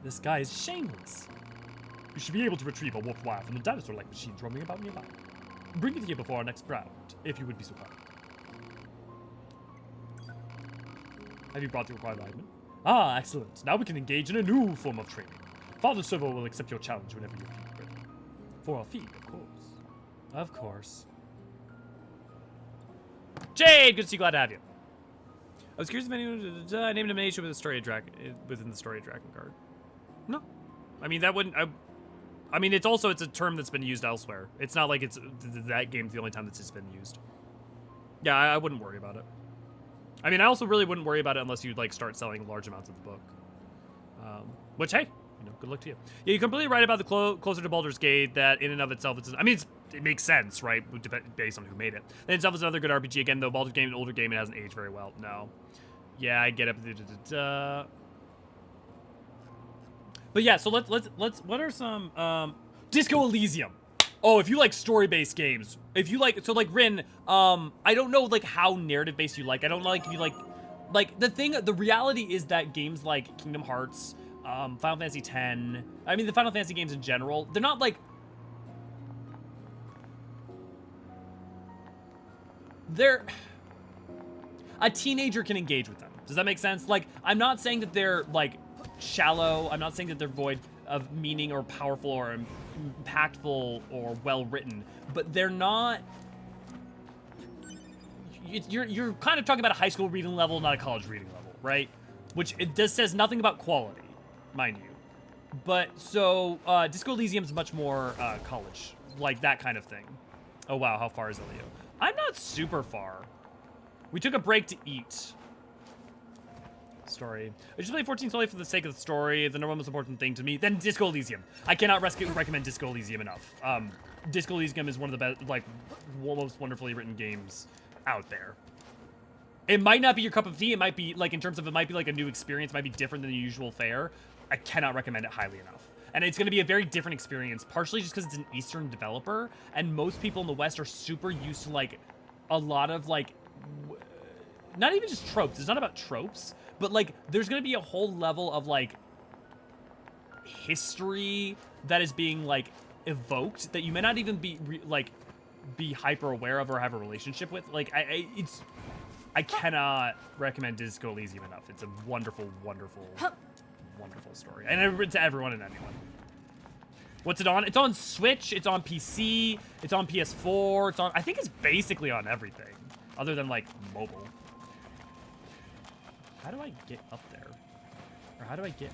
This guy is shameless. You should be able to retrieve a warped wire from the dinosaur-like machines roaming about nearby. Bring it here before our next round, if you would be so kind. Have you brought the required item? Ah, excellent. Now we can engage in a new form of training. Father Servo will accept your challenge whenever you feel ready. For our fee, of course. Of course. Jade, good to see you. Glad to have you. I was curious if anyone. I named a nation with a story of within the story of Drakengard. No, I mean that wouldn't. I mean it's a term that's been used elsewhere. It's not like it's that game's the only time that's been used. Yeah, I wouldn't worry about it. I mean, I also really wouldn't worry about it unless you like start selling large amounts of the book. Which, hey, you know, good luck to you. Yeah, you're completely right about the closer to Baldur's Gate. That in and of itself, I mean, it makes sense, right? Based on who made it. Then itself is another good RPG. Again, though, Baldur's Gate is an older game. It hasn't aged very well. No. Yeah, I get it. But yeah, so let's. What are some Disco Elysium? Oh, if you like story-based games, if you like, so like Rin, I don't know like how narrative-based you like. I don't know, like if you like the reality is that games like Kingdom Hearts, Final Fantasy X, I mean the Final Fantasy games in general, they're not like, a teenager can engage with them. Does that make sense? Like, I'm not saying that they're like shallow. I'm not saying that they're void of meaning or powerful or impactful or well-written, but they're not, you're kind of talking about a high school reading level, not a college reading level, right? Which it just says nothing about quality, mind you. But so Disco Elysium is much more college, like that kind of thing. Oh wow, how far is Elio? I'm not super far. We took a break to eat. Story. I just played 14 solely for the sake of the story. The number one most important thing to me. Then Disco Elysium. I cannot recommend Disco Elysium enough. Disco Elysium is one of the best, like, most wonderfully written games out there. It might not be your cup of tea. It might be, like, in terms of it might be like a new experience. It might be different than the usual fare. I cannot recommend it highly enough. And it's going to be a very different experience, partially just because it's an Eastern developer, and most people in the West are super used to, like, a lot of, like, not even just tropes. It's not about tropes. But, like, there's going to be a whole level of, like, history that is being, like, evoked that you may not even be, be hyper aware of or have a relationship with. Like, I cannot recommend Disco Elysium enough. It's a wonderful, wonderful, wonderful story. And to everyone and anyone. What's it on? It's on Switch. It's on PC. It's on PS4. It's on, I think it's basically on everything other than, like, mobile. How do I get up there? Or how do I get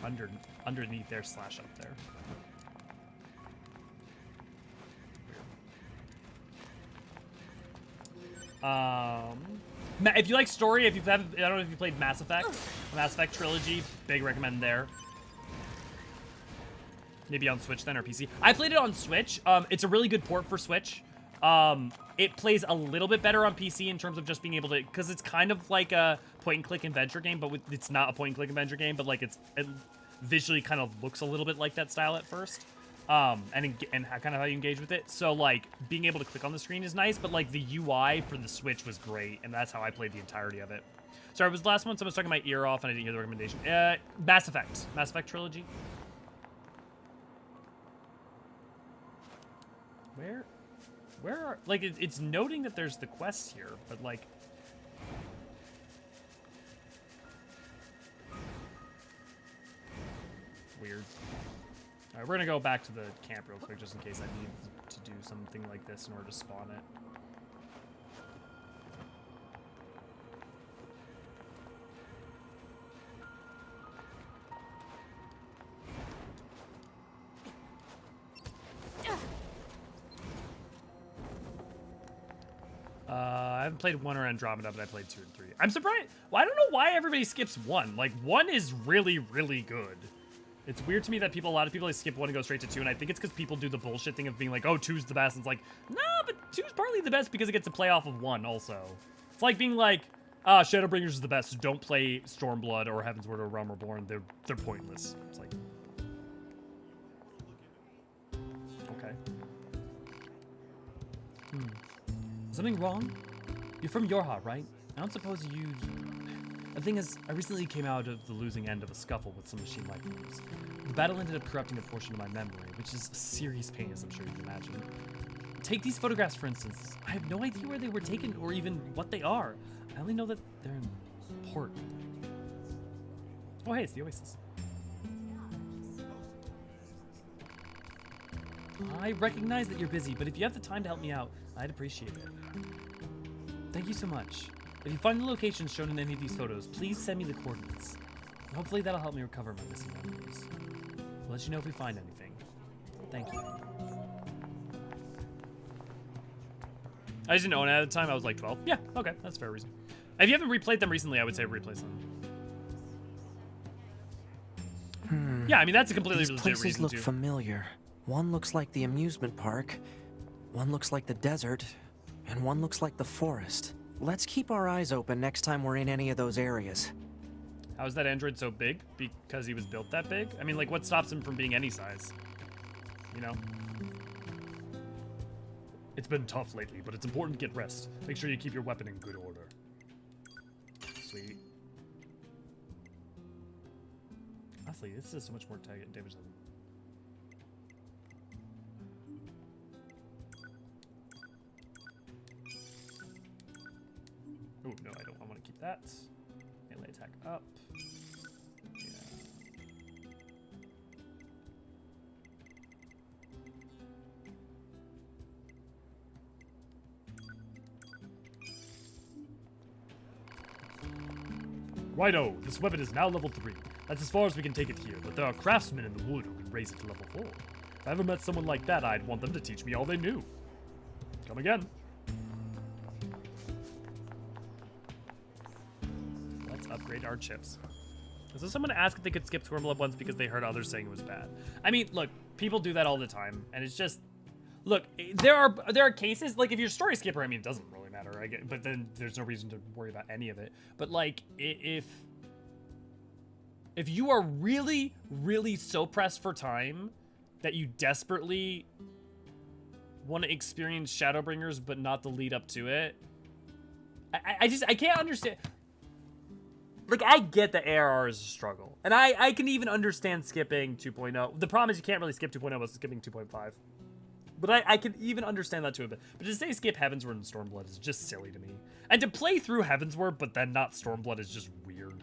underneath there / up there? If you like story, if you haven't, I don't know if you played Mass Effect, the Mass Effect trilogy, big recommend there. Maybe on Switch then or PC. I played it on Switch. It's a really good port for Switch. It plays a little bit better on PC in terms of just being able to, because it's kind of like a point-and-click adventure game, but it's not a point-and-click adventure game, but like it visually kind of looks a little bit like that style at first, and kind of how you engage with it. So like being able to click on the screen is nice, but like the UI for the Switch was great, and that's how I played the entirety of it. Sorry, it was the last one, someone's talking my ear off, and I didn't hear the recommendation. Mass Effect trilogy. Where are, like, it's noting that there's the quests here, but, like... Weird. Alright, we're gonna go back to the camp real quick, just in case I need to do something like this in order to spawn it. I haven't played 1 or Andromeda, but I played 2 and 3. I'm surprised. Well, I don't know why everybody skips 1. Like, 1 is really, really good. It's weird to me that a lot of people like, skip 1 and go straight to 2, and I think it's because people do the bullshit thing of being like, oh, 2's the best. And it's like, nah, but 2's partly the best because it gets to play off of 1 also. It's like being like, Shadowbringers is the best, so don't play Stormblood or Heaven's Word or Realm Reborn. They're pointless. It's like, okay. Something wrong? You're from Yorha, right? I don't suppose you... The thing is, I recently came out of the losing end of a scuffle with some machine life forms. The battle ended up corrupting a portion of my memory, which is a serious pain, as I'm sure you can imagine. Take these photographs, for instance. I have no idea where they were taken or even what they are. I only know that they're in port. Oh, hey, it's the Oasis. I recognize that you're busy, but if you have the time to help me out, I'd appreciate it. Thank you so much. If you find the locations shown in any of these photos, please send me the coordinates. Hopefully that'll help me recover my missing memories. We'll let you know if we find anything. Thank you. I just didn't own it at the time. I was like 12. Yeah, okay, that's a fair reason. If you haven't replayed them recently, I would say replace them. Yeah, I mean, that's a completely These legit places reason look too. familiar. One looks like the amusement park, one looks like the desert, and one looks like the forest. Let's keep our eyes open next time we're in any of those areas. How is that android so big? Because he was built that big? I mean, like, what stops him from being any size? You know? It's been tough lately, but it's important to get rest. Make sure you keep your weapon in good order. Sweet. Honestly, this is so much more damage than... Oh, no, I don't want to keep that. Melee attack up. Yeah. Righto, this weapon is now level 3. That's as far as we can take it here, but there are craftsmen in the wood who can raise it to level 4. If I ever met someone like that, I'd want them to teach me all they knew. Come again. Let's upgrade our chips. So someone asked if they could skip Stormblood once because they heard others saying it was bad. I mean, look, people do that all the time, and it's just... Look, there are cases, like, if you're a story skipper, I mean, it doesn't really matter, I get, but then there's no reason to worry about any of it. But, like, if you are really, really so pressed for time that you desperately want to experience Shadowbringers but not the lead up to it, I can't understand. Like, I get that ARR is a struggle, and I can even understand skipping 2.0. The problem is you can't really skip 2.0 without skipping 2.5. But I can even understand that to a bit. But to say skip Heavensward and Stormblood is just silly to me. And to play through Heavensward but then not Stormblood is just weird.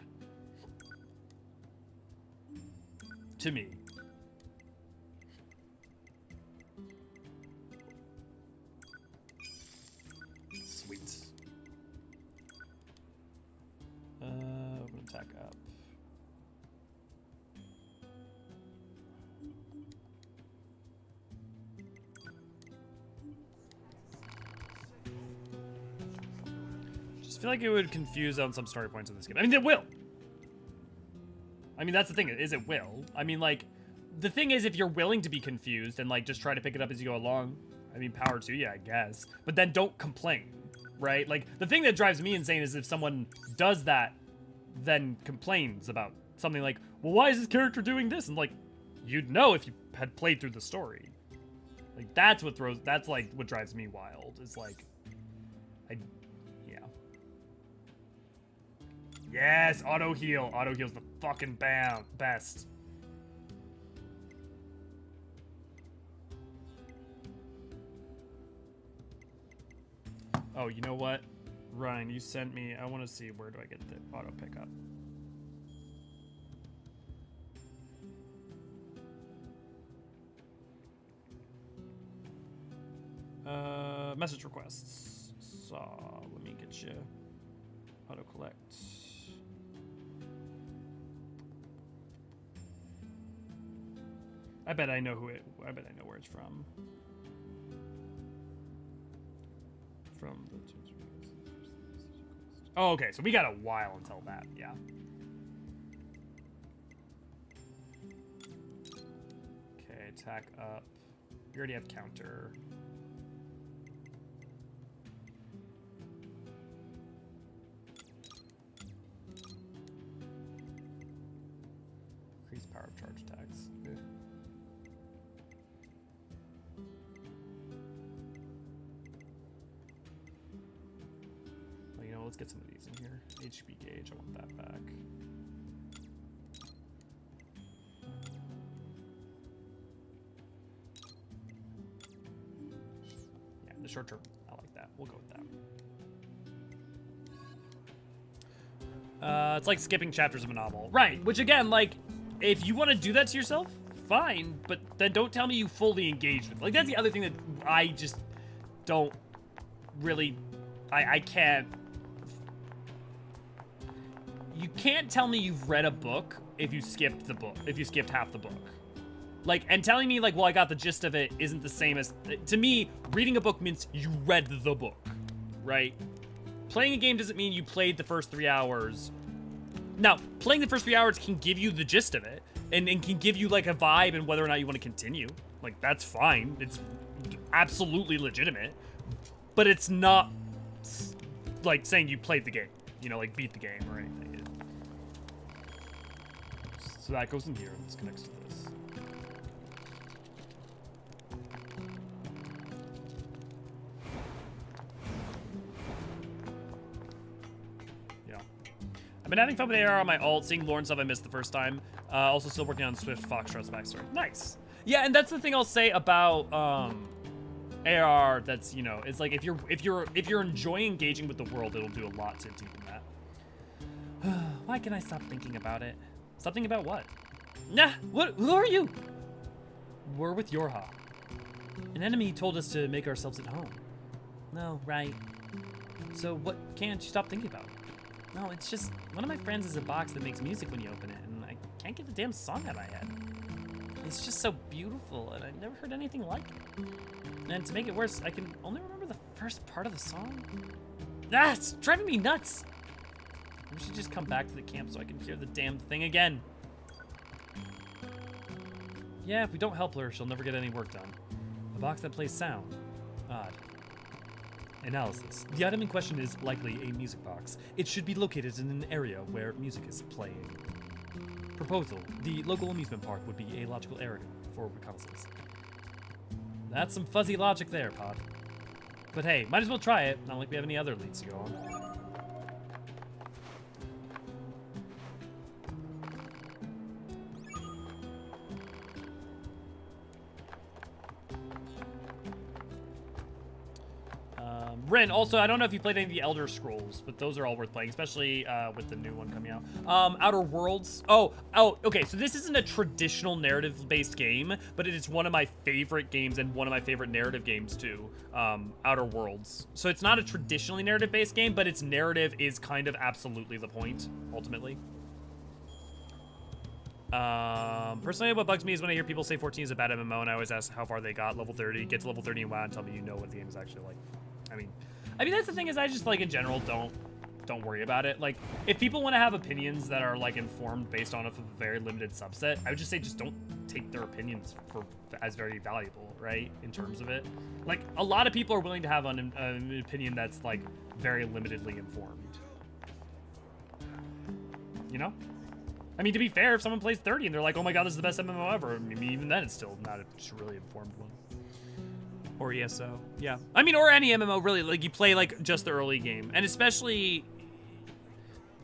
To me. Sweet. Open attack up. I feel like it would confuse on some story points in this game. I mean, it will. I mean, that's the thing, is it will. I mean, like, the thing is, if you're willing to be confused and, like, just try to pick it up as you go along, I mean, power to you, I guess. But then don't complain, right? Like, the thing that drives me insane is if someone does that, then complains about something like, well, why is this character doing this? And, like, you'd know if you had played through the story. Like, that's what drives me wild. It's like, yes, auto heal. Auto heal's the fucking best. Oh, you know what? Ryan, you sent me. I want to see, where do I get the auto pickup? Message requests. So, let me get you auto collect. I bet I know where it's from. From the... Oh, okay, so we got a while until that, yeah. Okay, attack up. We already have counter. Increase power of charge attacks. Ugh. Well, you know, let's get some of these in here. HP gauge, I want that back. Yeah, the short term, I like that. We'll go with that. It's like skipping chapters of a novel. Right, which again, like, if you want to do that to yourself, fine, but then don't tell me you fully engage with it. Like, that's the other thing that I just don't really, I can't you can't tell me you've read a book if you skipped the book, if you skipped half the book. Like, and telling me like, well, I got the gist of it isn't the same as, to me, reading a book means you read the book, right? Playing a game doesn't mean you played the first 3 hours. Now, playing the first 3 hours can give you the gist of it and can give you like a vibe and whether or not you want to continue. Like, that's fine. It's absolutely legitimate, but it's not like saying you played the game, you know, like beat the game or anything. So that goes in here and this connects to this. Yeah. I've been having fun with AR on my alt, seeing lore and stuff I missed the first time. Also still working on Swift Foxtrot's backstory. Nice. Yeah, and that's the thing I'll say about AR that's, you know, it's like if you're enjoying engaging with the world, it'll do a lot to deepen that. Why can I stop thinking about it? Stop thinking about what? Nah, who are you? We're with Yorha. An enemy told us to make ourselves at home. No, right. So what can't you stop thinking about? No, it's just, one of my friends is a box that makes music when you open it, and I can't get the damn song out of my head. It's just so beautiful, and I've never heard anything like it. And to make it worse, I can only remember the first part of the song. Ah, it's driving me nuts! We should just come back to the camp so I can hear the damn thing again. Yeah, if we don't help her, she'll never get any work done. A box that plays sound. Odd. Analysis. The item in question is likely a music box. It should be located in an area where music is playing. Proposal. The local amusement park would be a logical area for reconnaissance. That's some fuzzy logic there, Pod. But hey, might as well try it. Not like we have any other leads to go on. Rin, also, I don't know if you played any of the Elder Scrolls, but those are all worth playing, especially with the new one coming out. Outer Worlds. Oh, okay, so this isn't a traditional narrative-based game, but it is one of my favorite games and one of my favorite narrative games, too. Outer Worlds. So it's not a traditionally narrative-based game, but its narrative is kind of absolutely the point, ultimately. Personally, what bugs me is when I hear people say 14 is a bad MMO, and I always ask how far they got, level 30, get to level 30 and WoW, and tell me you know what the game is actually like. I mean, that's the thing is I just, like, in general, don't worry about it. Like, if people want to have opinions that are, like, informed based on a very limited subset, I would just say just don't take their opinions as very valuable, right, in terms of it. Like, a lot of people are willing to have an opinion that's, like, very limitedly informed. You know? I mean, to be fair, if someone plays 30 and they're like, oh my god, this is the best MMO ever, I mean, even then, it's still not a really informed one. Or ESO, yeah. I mean, or any MMO, really. Like, you play, like, just the early game. And especially,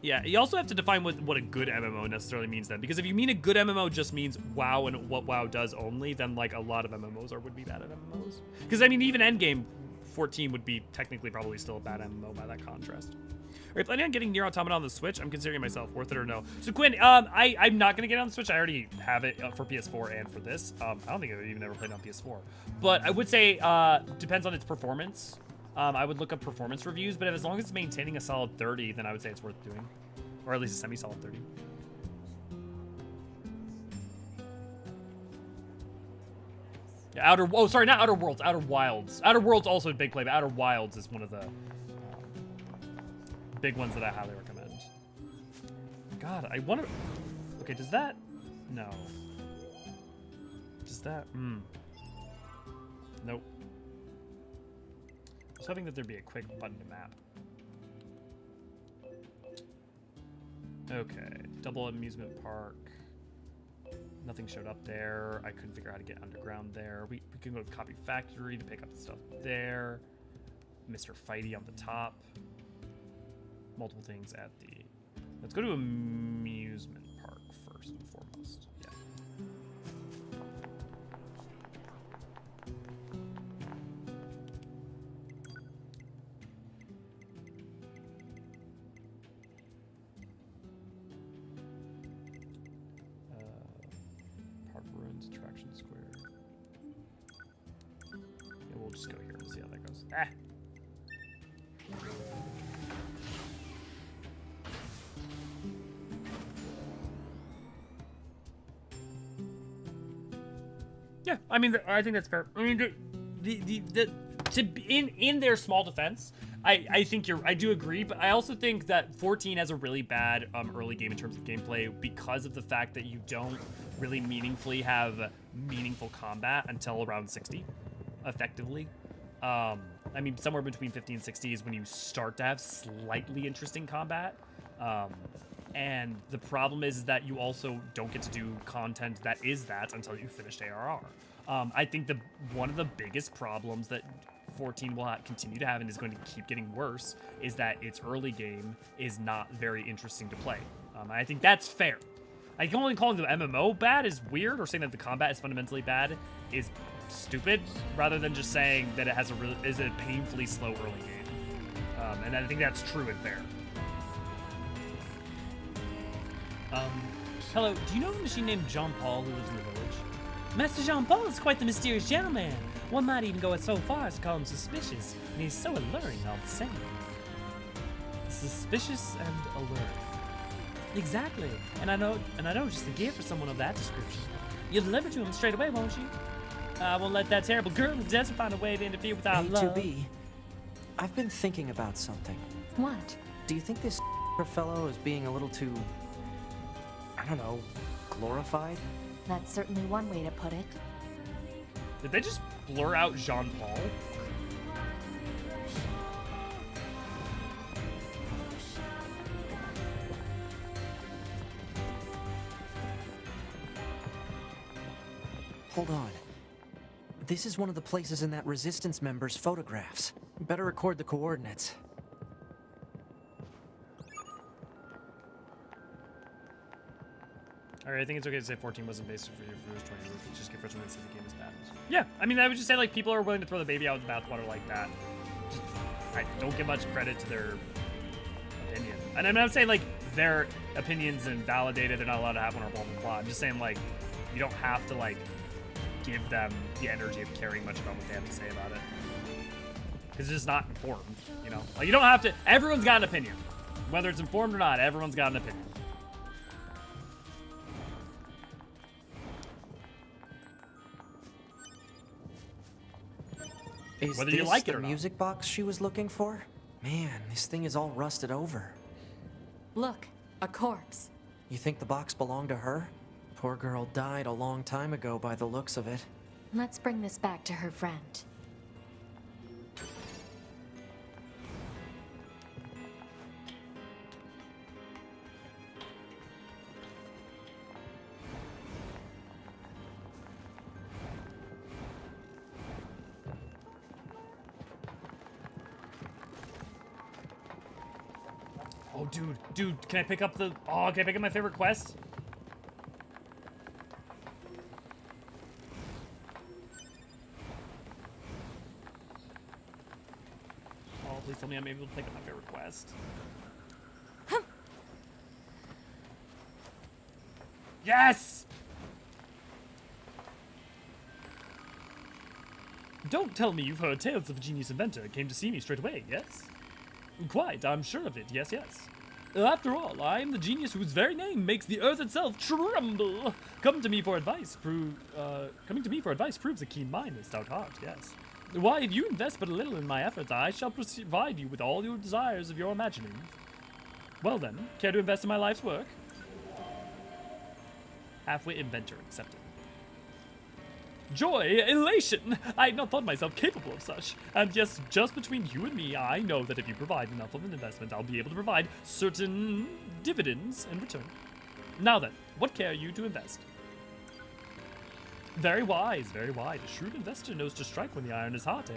yeah, you also have to define what a good MMO necessarily means then. Because if you mean a good MMO just means WoW and what WoW does only, then, like, a lot of MMOs would be bad at MMOs. Because, I mean, even Endgame 14 would be technically probably still a bad MMO by that contrast. Are you planning on getting Nier Automata on the Switch? I'm considering myself. Worth it or no? So, Quinn, I'm not going to get it on the Switch. I already have it for PS4 and for this. I don't think I've even ever played it on PS4. But I would say depends on its performance. I would look up performance reviews, but as long as it's maintaining a solid 30, then I would say it's worth doing. Or at least a semi-solid 30. Yeah, not Outer Worlds, Outer Wilds. Outer Worlds also a big play, but Outer Wilds is one of the big ones that I highly recommend. God, I wonder... Okay, does that... No. Does that... Nope. I was hoping that there'd be a quick button to map. Okay, double amusement park. Nothing showed up there. I couldn't figure out how to get underground there. We can go to Copy Factory to pick up the stuff there. Mr. Fighty on the top. Multiple things at the... Let's go to Amusement Park first and foremost. Yeah. Park Ruins, Attraction Square. Yeah, we'll just go here and see how that goes. Ah! Yeah, I mean, I think that's fair. I mean, in their small defense, I think I do agree, but I also think that 14 has a really bad early game in terms of gameplay because of the fact that you don't really meaningfully have meaningful combat until around 60, effectively. I mean, somewhere between 50 and 60 is when you start to have slightly interesting combat. And the problem is that you also don't get to do content that is that until you finished ARR. I think one of the biggest problems that 14 will continue to have and is going to keep getting worse is that its early game is not very interesting to play. I think that's fair. I can only calling the MMO bad is weird, or saying that the combat is fundamentally bad is stupid, rather than just saying that it has is a painfully slow early game. And I think that's true and fair. Hello, do you know a machine named Jean-Paul who lives in the village? Master Jean-Paul is quite the mysterious gentleman. One might even go so far as to call him suspicious, and he's so alluring all the same. Suspicious and alluring. Exactly, and I know just the gear for someone of that description. You'll deliver to him straight away, won't you? I won't let that terrible girl in the desert find a way to interfere with our love. A2B, I've been thinking about something. What? Do you think this fellow is being a little too, I don't know, glorified? That's certainly one way to put it. Did they just blur out Jean-Paul? Hold on. This is one of the places in that Resistance member's photographs. Better record the coordinates. Alright, I think it's okay to say 14 wasn't based for your first 20 minutes. Just get frustrated and say the game is bad. Yeah, I mean, I would just say, like, people are willing to throw the baby out with the bathwater like that. Just, I don't give much credit to their opinion. And I'm not saying, like, their opinions invalidated, they're not allowed to have one or blah, blah, blah. I'm just saying, like, you don't have to, like, give them the energy of caring much about what they have to say about it. Because it's just not informed, you know? Like, you don't have to, everyone's got an opinion. Whether it's informed or not, everyone's got an opinion. Is Whether this you like it the or not. music box she was looking for? Man, this thing is all rusted over. Look, a corpse. You think the box belonged to her? Poor girl died a long time ago by the looks of it. Let's bring this back to her friend. Oh, dude, can I pick up can I pick up my favorite quest? Oh, please tell me I'm able to pick up my favorite quest. Yes! Don't tell me you've heard tales of a genius inventor. Came to see me straight away, yes? Quite, I'm sure of it, yes. After all, I am the genius whose very name makes the earth itself tremble. Coming to me for advice proves a keen mind and a stout heart, yes. Why, if you invest but a little in my efforts, I shall provide you with all your desires of your imagining. Well then, care to invest in my life's work? Halfway inventor accepted. Joy, elation! I had not thought myself capable of such. And yes, just between you and me, I know that if you provide enough of an investment, I'll be able to provide certain dividends in return. Now then, what care you to invest? Very wise, very wise. A shrewd investor knows to strike when the iron is hot, eh?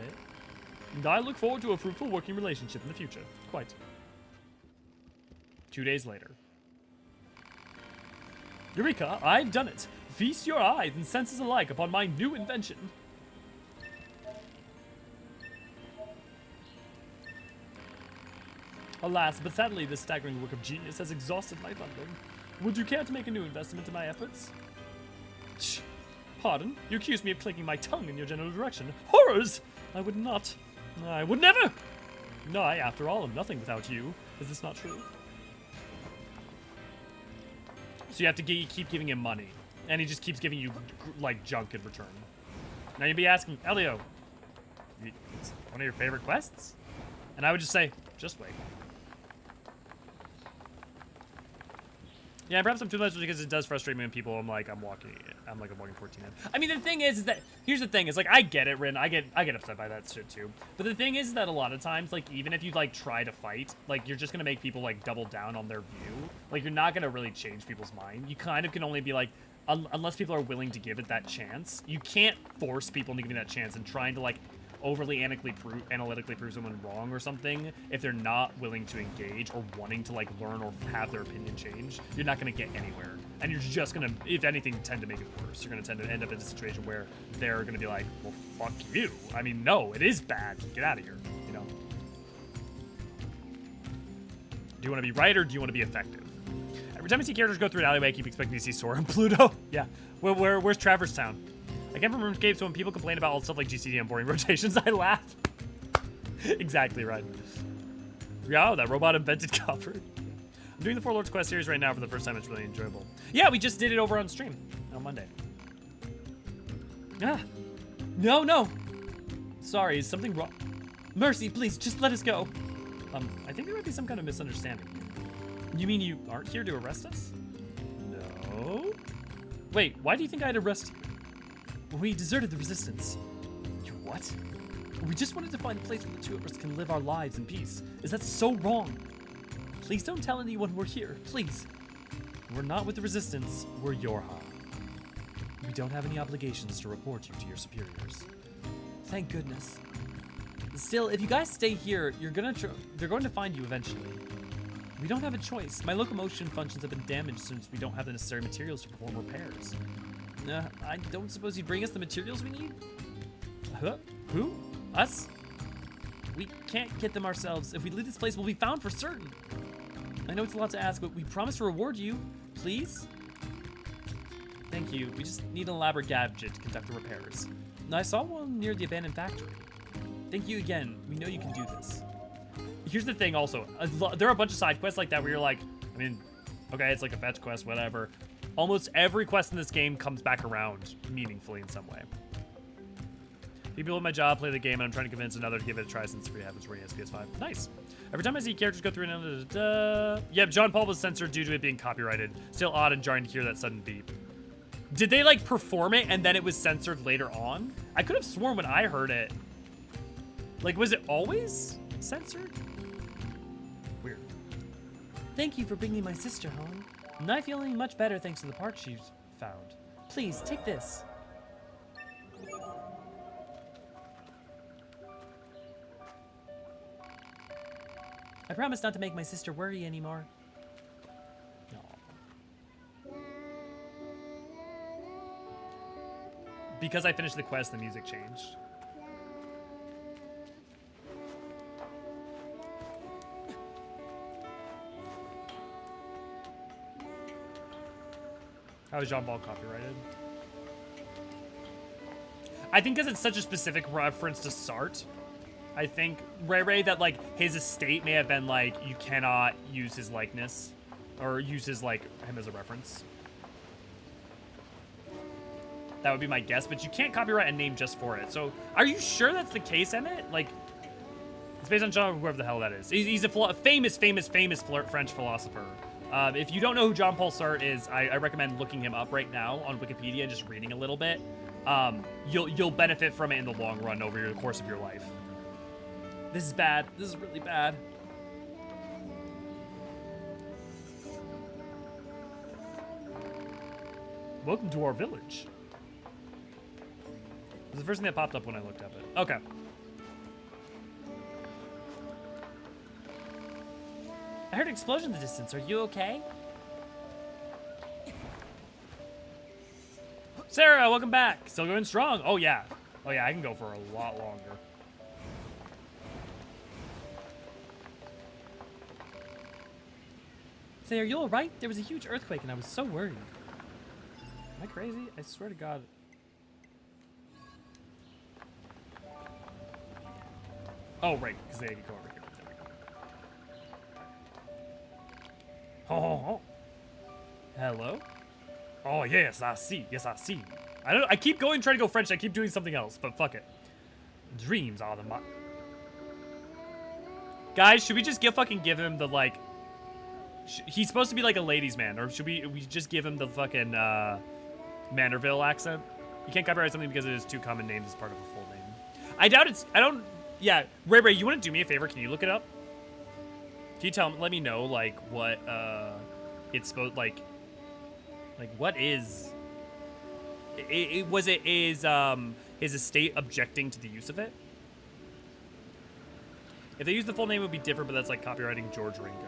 And I look forward to a fruitful working relationship in the future. Quite. 2 days later. Eureka, I've done it! Feast your eyes and senses alike upon my new invention. Alas, but sadly this staggering work of genius has exhausted my funding. Would you care to make a new investment in my efforts? Shh. Pardon? You accuse me of clicking my tongue in your general direction. Horrors! I would not. I would never! I, after all, am nothing without you. Is this not true? So you have to keep giving him money. And he just keeps giving you, like, junk in return. Now you'd be asking, Elio, it's one of your favorite quests? And I would just say, just wait. Yeah, perhaps I'm too much because it does frustrate me when people, I'm walking 14 in. I mean, the thing is that, here's the thing, is like, I get it, Rin, I get upset by that shit too. But the thing is that a lot of times, like, even if you, like, try to fight, like, you're just gonna make people, like, double down on their view. Like, you're not gonna really change people's mind. You kind of can only be like, unless people are willing to give it that chance, you can't force people into giving that chance and trying to, like, overly analytically prove someone wrong or something. If they're not willing to engage or wanting to, like, learn or have their opinion change, you're not going to get anywhere. And you're just going to, if anything, tend to make it worse. You're going to tend to end up in a situation where they're going to be like, well, fuck you. I mean, no, it is bad. Get out of here, you know? Do you want to be right or do you want to be effective? Every time I see characters go through an alleyway, I keep expecting to see Sora and Pluto. Yeah. Where's Traverse Town? I came from RuneScape, so when people complain about all stuff like GCD and boring rotations, I laugh. Exactly right. Yeah, that robot invented copper. I'm doing the Four Lords Quest series right now for the first time. It's really enjoyable. Yeah, we just did it over on stream on Monday. Ah. No. Sorry, is something wrong? Mercy, please, just let us go. I think there might be some kind of misunderstanding. You mean you aren't here to arrest us? No. Wait, why do you think I'd arrest you? We deserted the resistance. You what? We just wanted to find a place where the two of us can live our lives in peace. Is that so wrong? Please don't tell anyone we're here, please. We're not with the resistance, we're Eorzean. We don't have any obligations to report you to your superiors. Thank goodness. Still, if you guys stay here, they're going to find you eventually. We don't have a choice. My locomotion functions have been damaged since we don't have the necessary materials to perform repairs. I don't suppose you'd bring us the materials we need? Huh? Who? Us? We can't get them ourselves. If we leave this place, we'll be found for certain. I know it's a lot to ask, but we promise to reward you. Please? Thank you. We just need an elaborate gadget to conduct the repairs. I saw one near the abandoned factory. Thank you again. We know you can do this. Here's the thing also. There are a bunch of side quests like that where you're like, I mean, okay, it's like a fetch quest, whatever. Almost every quest in this game comes back around meaningfully in some way. People at my job play the game, and I'm trying to convince another to give it a try since free happens for PS5. Nice. Every time I see characters go through another... Yep, John Paul was censored due to it being copyrighted. Still odd and jarring to hear that sudden beep. Did they, like, perform it, and then it was censored later on? I could have sworn when I heard it... Like, was it always censored? Weird. Thank you for bringing my sister home. I'm feeling much better thanks to the parts she's found. Please, take this. I promise not to make my sister worry anymore. No. Because I finished the quest, the music changed. How is Jean Paul copyrighted? I think because it's such a specific reference to Sart, I think Ray that like his estate may have been like, you cannot use his likeness or use his like him as a reference. That would be my guess, but you can't copyright a name just for it. So are you sure that's the case, Emmett? Like, it's based on John, whoever the hell that is. He's a famous French philosopher. If you don't know who Jean-Paul Sartre is, I recommend looking him up right now on Wikipedia and just reading a little bit. You'll benefit from it in the long run over the course of your life. This is bad. This is really bad. Welcome to our village. It was the first thing that popped up when I looked up it. Okay. I heard an explosion in the distance. Are you okay? Sarah, welcome back. Still going strong. Oh, yeah. Oh, yeah, I can go for a lot longer. Say, are you all right? There was a huge earthquake and I was so worried. Am I crazy? I swear to God. Oh, right, because they can go over here. There we go. Oh. Hello? Oh, yes, I see. Yes, I see. I keep trying to go French. I keep doing something else, but fuck it. Dreams are the Guys, should we just give him the, like... He's supposed to be like a ladies' man, or should we just give him the fucking, Manorville accent? You can't copyright something because it is two common names as part of a full name. I doubt it's... Yeah, Ray, you want to do me a favor? Can you look it up? Can you let me know, like, what, it's supposed... Like, what is... Is his estate objecting to the use of it? If they use the full name, it would be different, but that's like copywriting George Ringo.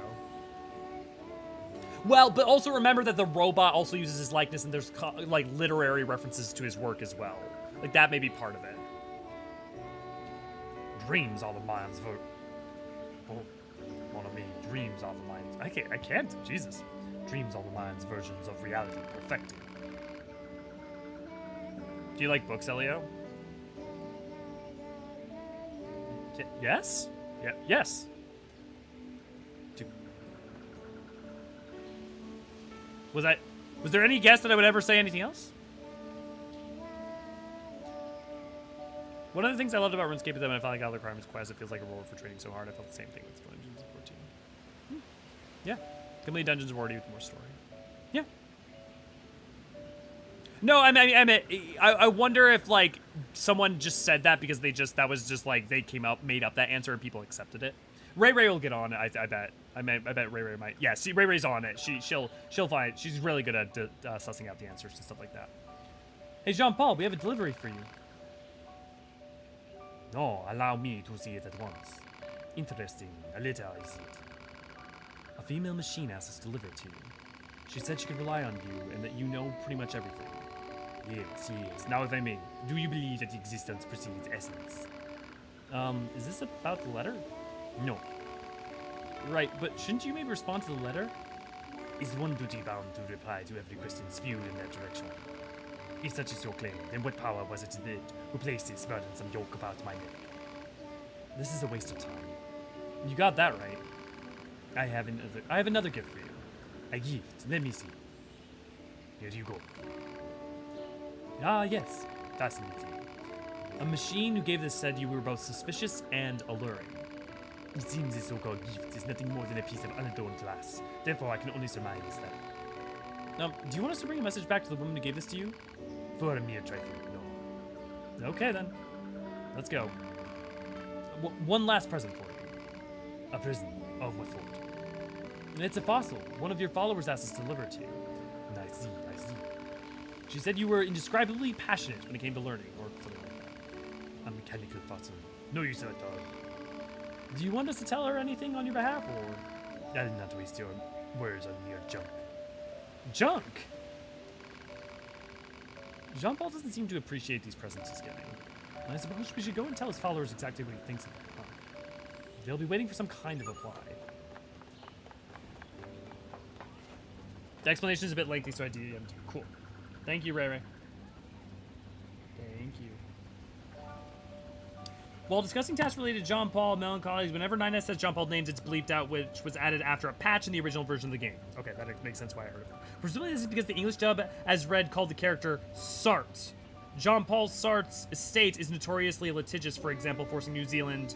Well, but also remember that the robot also uses his likeness, and there's like literary references to his work as well. Like that may be part of it. Dreams are the mind's dreams are the mind's. I can't. Jesus. Dreams are the mind's versions of reality perfected. Do you like books, Elio? Yes? Yeah. Yes. Was there any guess that I would ever say anything else? One of the things I loved about RuneScape is that when I finally got the requirements quest, it feels like a reward for training so hard. I felt the same thing with Dungeons of 14. Yeah. Complete Dungeons of 14 with more story. Yeah. No, I wonder if, like, someone just said that because that was just, like, they made up that answer and people accepted it. Ray will get on it, I bet. I bet Ray might. Yeah, see, Ray's on it. She'll find. She's really good at sussing out the answers and stuff like that. Hey, Jean-Paul, we have a delivery for you. No, allow me to see it at once. Interesting. A letter, is it? A female machine asked us to deliver it to you. She said she could rely on you and that you know pretty much everything. Yes. Now, if I may, do you believe that existence precedes essence? Is this about the letter? No. Right, but shouldn't you maybe respond to the letter? Is one duty bound to reply to every question spewed in that direction? If such is your claim, then what power was it who placed this burdensome yoke about my neck? This is a waste of time. You got that right. I have another gift for you. A gift. Let me see. Here you go. Ah, yes. Fascinating. A machine who gave this said you were both suspicious and alluring. It seems this so-called gift is nothing more than a piece of unadorned glass. Therefore, I can only surmise that. Do you want us to bring a message back to the woman who gave this to you? For a mere trifle, no. Okay, then. Let's go. One last present for you. A present of what sort? It's a fossil. One of your followers asked us to deliver it to you. I see. She said you were indescribably passionate when it came to learning, or something like that. A mechanical fossil. No use of it, dog. Do you want us to tell her anything on your behalf, or... I'll not waste your words on mere junk. Junk? Jean-Paul doesn't seem to appreciate these presents he's getting. I suppose we should go and tell his followers exactly what he thinks of them. They'll be waiting for some kind of reply. The explanation is a bit lengthy, so I DM'd you. Cool. Thank you, Ray. Thank you. While discussing tasks related to Jean-Paul melancholies, whenever 9S says Jean-Paul names, it's bleeped out, which was added after a patch in the original version of the game. Okay, that makes sense why I heard it. Presumably this is because the English dub, as read, called the character Sart. Jean-Paul Sartre's estate is notoriously litigious, for example, forcing New Zealand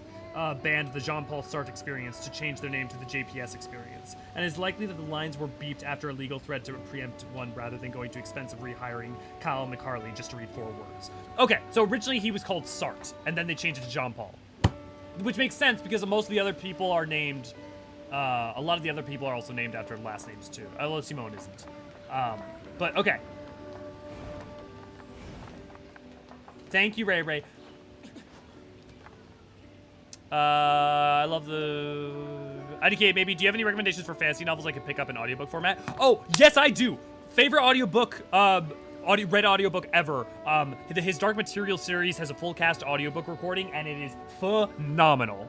banned the Jean-Paul Sartre experience to change their name to the JPS experience. And it's likely that the lines were beeped after a legal threat to preempt one rather than going to expensive rehiring Kyle McCarley just to read 4 words. Okay, so originally he was called Sartre, and then they changed it to Jean-Paul. Which makes sense because most of the other people are named, a lot of the other people are also named after last names too. Although Simone isn't. But okay. Thank you, Ray. I love the... IDK, maybe, do you have any recommendations for fantasy novels I could pick up in audiobook format? Oh, yes, I do! Favorite audiobook, read audiobook ever. His Dark Material series has a full cast audiobook recording, and it is phenomenal.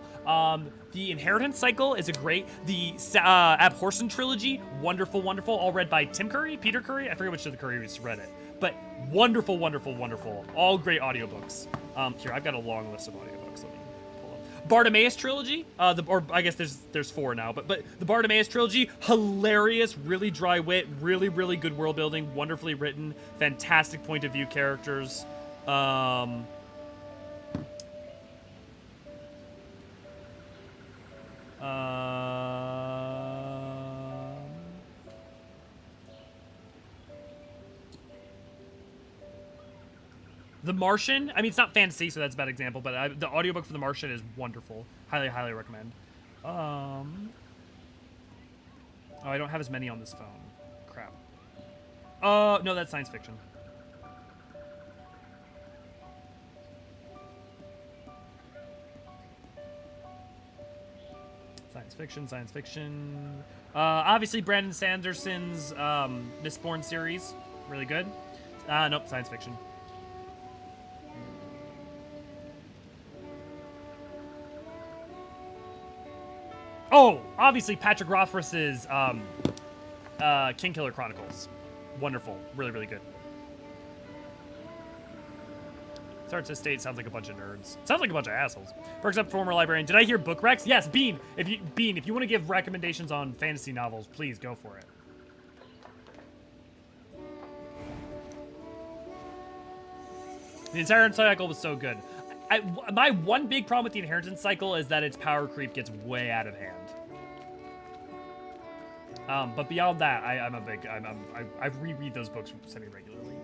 The Inheritance Cycle is the Abhorsen trilogy, wonderful, all read by Peter Curry? I forget which of the Currys read it. But wonderful. All great audiobooks. Here, I've got a long list of audiobooks. Let me pull up. Bartimaeus trilogy, or I guess there's 4 now, but the Bartimaeus trilogy, hilarious, really dry wit, really good world building, wonderfully written, fantastic point of view characters. The Martian, I mean, it's not fantasy, so that's a bad example, but the audiobook for The Martian is wonderful. Highly recommend. Oh, I don't have as many on this phone. Crap. No, that's science fiction. Science fiction. Obviously, Brandon Sanderson's Mistborn series. Really good. Nope, science fiction. Oh, obviously Patrick Rothfuss's Kingkiller Chronicles. Wonderful. Really good. Starts to state sounds like a bunch of nerds. Sounds like a bunch of assholes. Perks up former librarian. Did I hear book recs? Yes, Bean. If you want to give recommendations on fantasy novels, please go for it. The entire cycle was so good. My one big problem with the inheritance cycle is that its power creep gets way out of hand. But beyond that, I reread those books semi-regularly.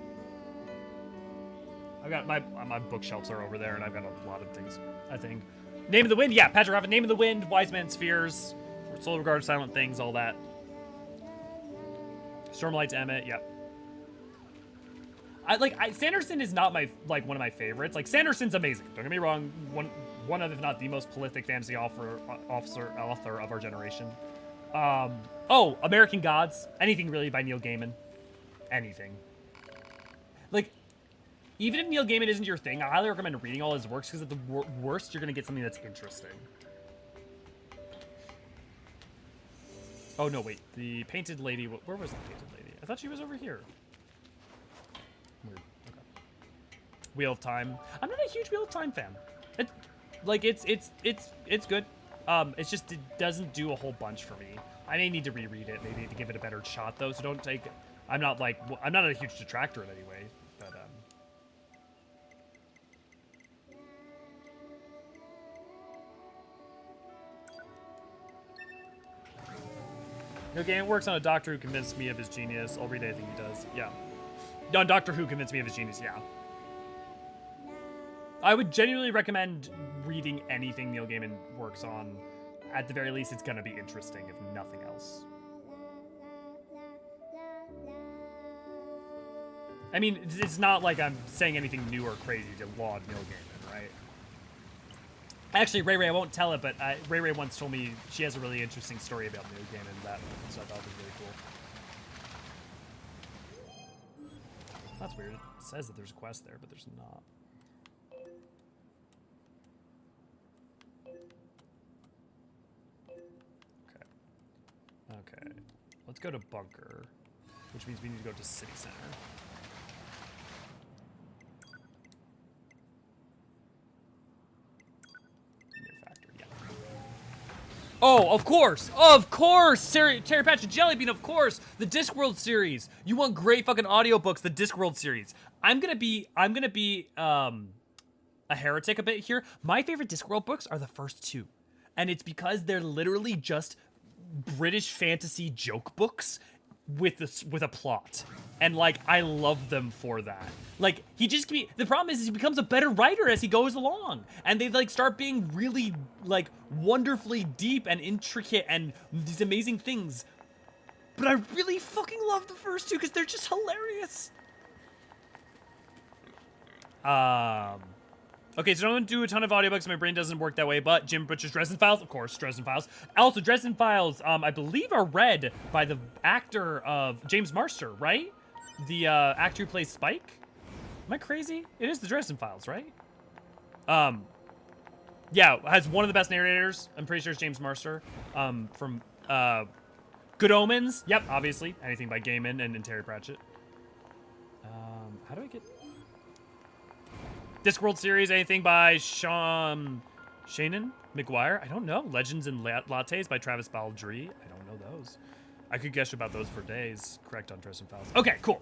I've got my bookshelves are over there, and I've got a lot of things. I think Name of the Wind, yeah, Patrick Rothfuss, Name of the Wind, Wise Man's Spheres, Soul Regard, Silent Things, all that. Stormlight's Emmett, yep. Sanderson is not one of my favorites. Like, Sanderson's amazing. Don't get me wrong. One of, if not the most prolific fantasy author of our generation. Oh, American Gods. Anything really by Neil Gaiman. Anything. Like, even if Neil Gaiman isn't your thing, I highly recommend reading all his works because at the worst, you're gonna get something that's interesting. Oh no, wait. The Painted Lady. Where was the Painted Lady? I thought she was over here. Weird. Okay. Wheel of Time. I'm not a huge Wheel of Time fan. It's good. It's just it doesn't do a whole bunch for me. I may need to reread it. Maybe to give it a better shot though. So don't take. I'm not a huge detractor in any way. But Okay, it works on a doctor who convinced me of his genius. I'll read anything he does. Yeah. On Doctor Who convinced me of his genius, yeah. I would genuinely recommend reading anything Neil Gaiman works on. At the very least, it's gonna be interesting, if nothing else. I mean, it's not like I'm saying anything new or crazy to laud Neil Gaiman, right? Actually, Ray, I won't tell it, but Ray once told me she has a really interesting story about Neil Gaiman, so I thought it was really cool. That's weird. It says that there's a quest there, but there's not. Okay. Let's go to Bunker, which means we need to go to City Center. Oh, of course! Terry Patch and Jellybean, of course! The Discworld series! You want great fucking audiobooks, the Discworld series. I'm gonna be a heretic a bit here. My favorite Discworld books are the first 2. And it's because they're literally just British fantasy joke books with a plot. And like, I love them for that. Like, the problem is he becomes a better writer as he goes along. And they like start being really like wonderfully deep and intricate and these amazing things. But I really fucking love the first 2 because they're just hilarious. Okay, so I don't do a ton of audiobooks. My brain doesn't work that way, but Jim Butcher's Dresden Files, of course, Dresden Files. Also, Dresden Files, I believe are read by the actor of James Marster, right? The actor who plays Spike? Am I crazy? It is the Dresden Files, right? Yeah, has one of the best narrators. I'm pretty sure it's James Marster. From Good Omens. Yep, obviously. Anything by Gaiman and Terry Pratchett. How do I get... Discworld series, anything by Shannon? McGuire? I don't know. Legends and Lattes by Travis Baldry. I don't know those. I could guess about those for days. Correct on Tristan Files. Okay, cool.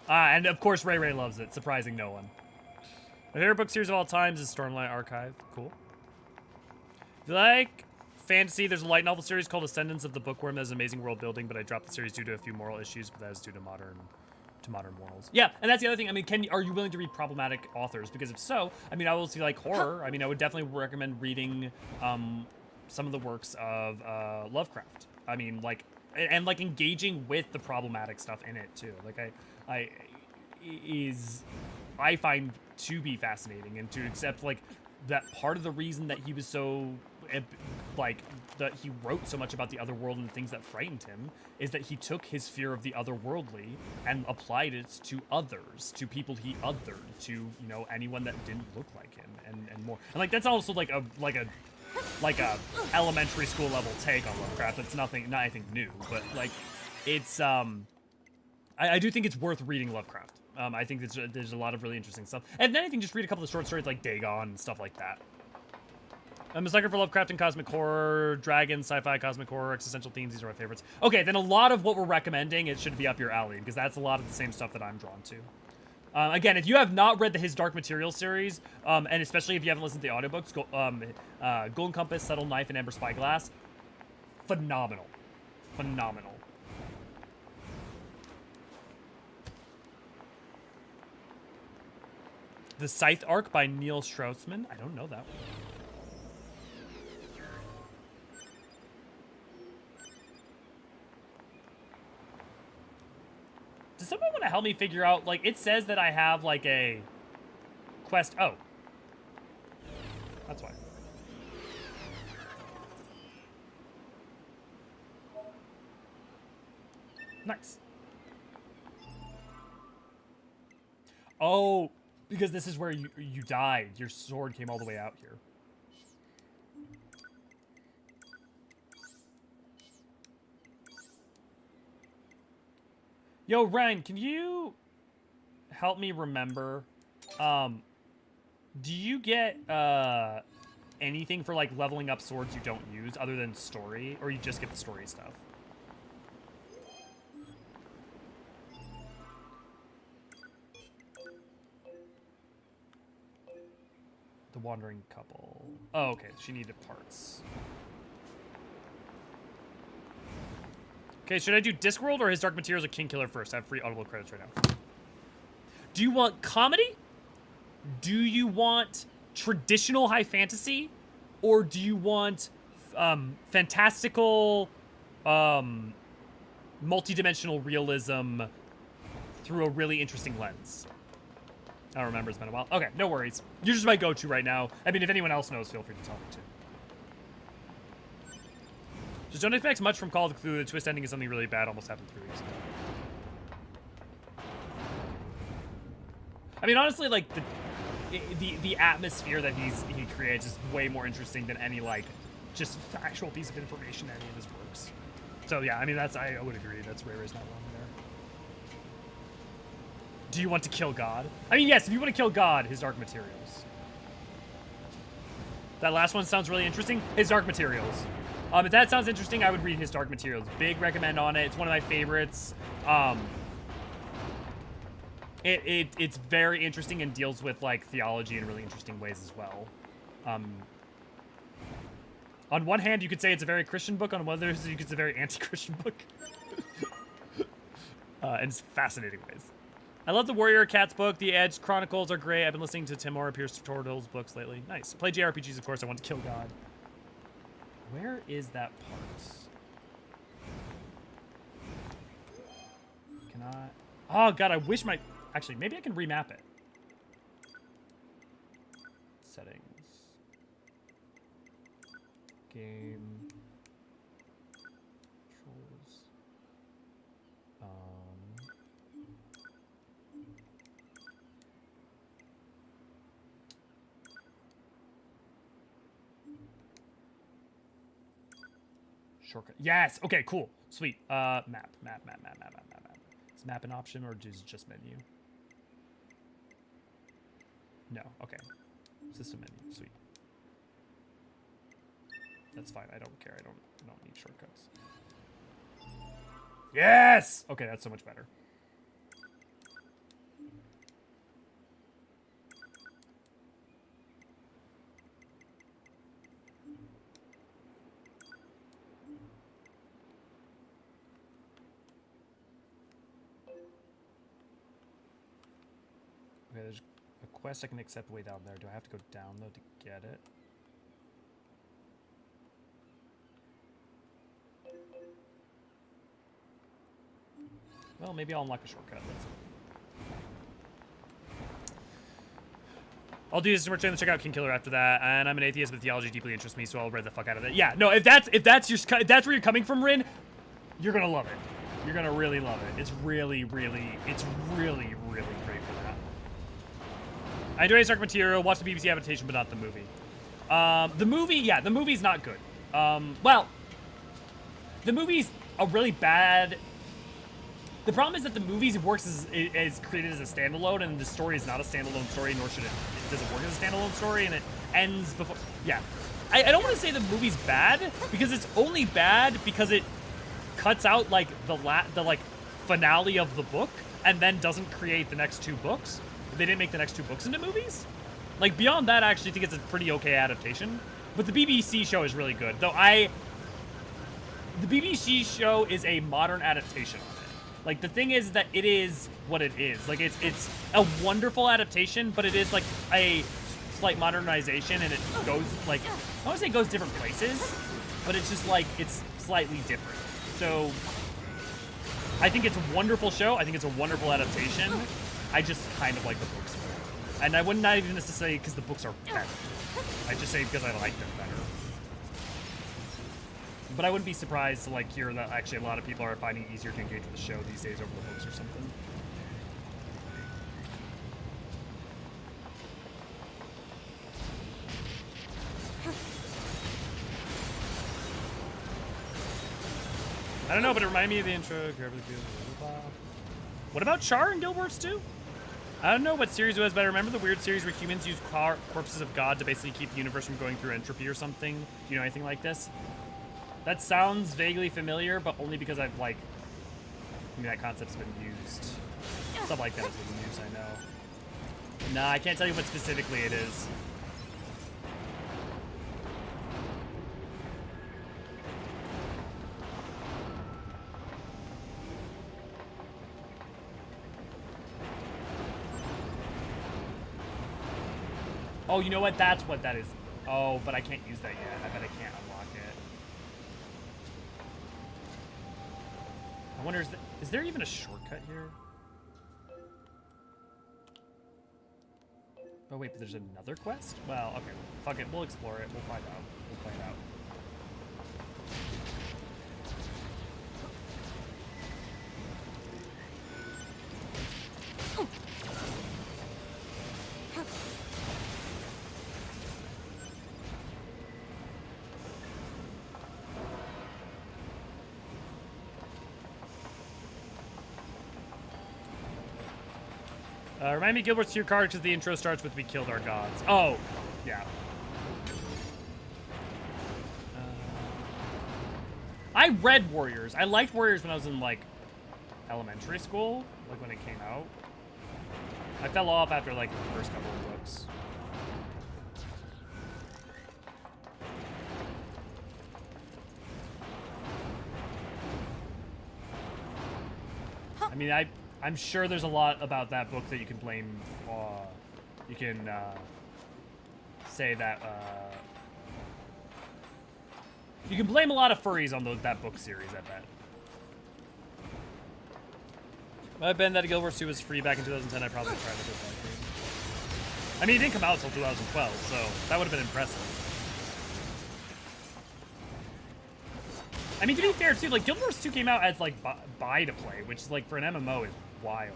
And of course Ray loves it, surprising no one. My favorite book series of all times is Stormlight Archive. Cool. If you like fantasy, there's a light novel series called Ascendance of the Bookworm that has amazing world building, but I dropped the series due to a few moral issues, but that is due to modern morals. Yeah, and that's the other thing. I mean, are you willing to read problematic authors? Because if so, I mean, I will see like horror. I mean, I would definitely recommend reading some of the works of Lovecraft. I mean, like, and like engaging with the problematic stuff in it too. Like I find to be fascinating, and to accept like that part of the reason that he was so like that he wrote so much about the other world and the things that frightened him is that he took his fear of the otherworldly and applied it to others, to people he othered, to, you know, anyone that didn't look like him, and more. And like that's also like a elementary school level take on Lovecraft. It's not anything new, but like it's I do think it's worth reading Lovecraft. I think there's a lot of really interesting stuff. And then I think just read a couple of short stories like Dagon and stuff like that. I'm a sucker for Lovecraft and cosmic horror, dragons, sci-fi, cosmic horror, existential themes. These are my favorites. Okay, then a lot of what we're recommending, it should be up your alley, because that's a lot of the same stuff that I'm drawn to. Again, if you have not read the His Dark Materials series, and especially if you haven't listened to the audiobooks, Golden Compass, Subtle Knife, and Ember Spyglass, phenomenal. Phenomenal. The Scythe Arc by Neil Straussman. I don't know that one. Does someone want to help me figure out, like, it says that I have, like, a quest. Oh. That's why. Nice. Oh, because this is where you died. Your sword came all the way out here. Yo, Ryan, can you help me remember? Do you get anything for like leveling up swords you don't use other than story, or you just get the story stuff? The Wandering Couple. Oh, okay. She needed parts. Okay, should I do Discworld or His Dark Materials or King Killer first? I have free Audible credits right now. Do you want comedy? Do you want traditional high fantasy? Or do you want fantastical, multi-dimensional realism through a really interesting lens? I don't remember, it's been a while. Okay, no worries. You're just my go-to right now. I mean, if anyone else knows, feel free to tell me too. Just don't expect much from Call of Cthulhu. The twist ending is something really bad, almost happened 3 weeks ago. I mean, honestly, like, the atmosphere that he creates is way more interesting than any, like, just factual piece of information in any of his works. So, yeah, I mean, I would agree. That's Ray's not wrong there. Do you want to kill God? I mean, yes, if you want to kill God, His Dark Materials. That last one sounds really interesting. His Dark Materials. If that sounds interesting, I would read His Dark Materials. Big recommend on it. It's one of my favorites. It's very interesting and deals with like theology in really interesting ways as well. On one hand, you could say it's a very Christian book. On the other, you could say a very anti-Christian book. In fascinating ways. I love the Warrior Cats book. The Edge Chronicles are great. I've been listening to Timora Pierce Tortle's books lately. Nice. Play JRPGs, of course. I want to kill God. Where is that part? Can I? Oh, God, I wish my... Actually, maybe I can remap it. Settings. Game. Controls. Shortcut. Yes. Okay, cool. Sweet. Map. Is map an option or is it just menu? No. Okay. System menu. Sweet. That's fine. I don't care. I don't need shortcuts. Yes! Okay, that's so much better. Okay, there's a quest I can accept way down there. Do I have to go down, though, to get it? Well, maybe I'll unlock a shortcut. I'll do this to return to check out King Killer after that, and I'm an atheist, but theology deeply interests me, so I'll read the fuck out of it. Yeah, no, if that's where you're coming from, Rin, you're gonna love it. You're gonna really love it. It's really, really great for that. I enjoy Dark Material. Watch the BBC adaptation, but not the movie. The movie's not good. Well, the movie's a really bad. The problem is that the movie works as created as a standalone, and the story is not a standalone story, nor should it. It doesn't work as a standalone story, and it ends before. Yeah, I don't want to say the movie's bad because it's only bad because it cuts out like the finale of the book, and then doesn't create the next two books. They didn't make the next two books into movies. Like beyond that, I actually think it's a pretty okay adaptation. But the BBC show is really good, though. The BBC show is a modern adaptation. Like, the thing is that it is what it is. Like, it's a wonderful adaptation, but it is, like, a slight modernization, and it goes, like, I don't want to say it goes different places, but it's just, like, it's slightly different. So, I think it's a wonderful show. I think it's a wonderful adaptation. I just kind of like the books more. And I wouldn't not even necessarily because the books are better. I just say because I like them better. But I wouldn't be surprised to like hear that actually a lot of people are finding it easier to engage with the show these days over the books or something. I don't know, but it reminded me of the intro. What about Char and Guild Wars 2? I don't know what series it was, but I remember the weird series where humans use corpses of God to basically keep the universe from going through entropy or something. Do you know anything like this? That sounds vaguely familiar, but only because I've, like... I mean, that concept's been used. Stuff like that has been used, I know. Nah, I can't tell you what specifically it is. Oh, you know what? That's what that is. Oh, but I can't use that yet. I bet I can't unlock it. I wonder, is there even a shortcut here? Oh, wait, but there's another quest? Well, okay. Fuck it. We'll explore it. We'll find out. We'll find out. Remind me Guild Wars 2 card because the intro starts with "We killed our gods." Oh, yeah. I read Warriors. I liked Warriors when I was in, like, elementary school, like when it came out. I fell off after, like, the first couple of books. I mean, I'm sure there's a lot about that book that you can blame. You can say that you can blame a lot of furries on that book series. I bet. If I'd been that Guild Wars 2 was free back in 2010, I probably tried to do that. I mean, it didn't come out until 2012, so that would have been impressive. I mean, to be fair, too, like, Guild Wars 2 came out as, like, buy to play, which is, like, for an MMO is wild.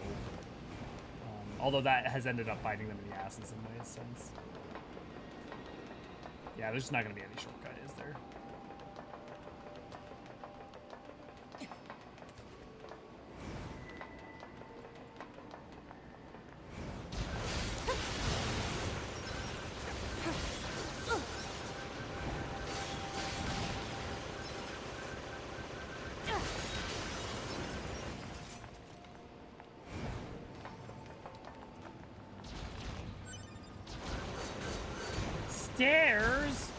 Although that has ended up biting them in the ass in some ways since. Yeah, there's not going to be any shortcut, is there? stairs.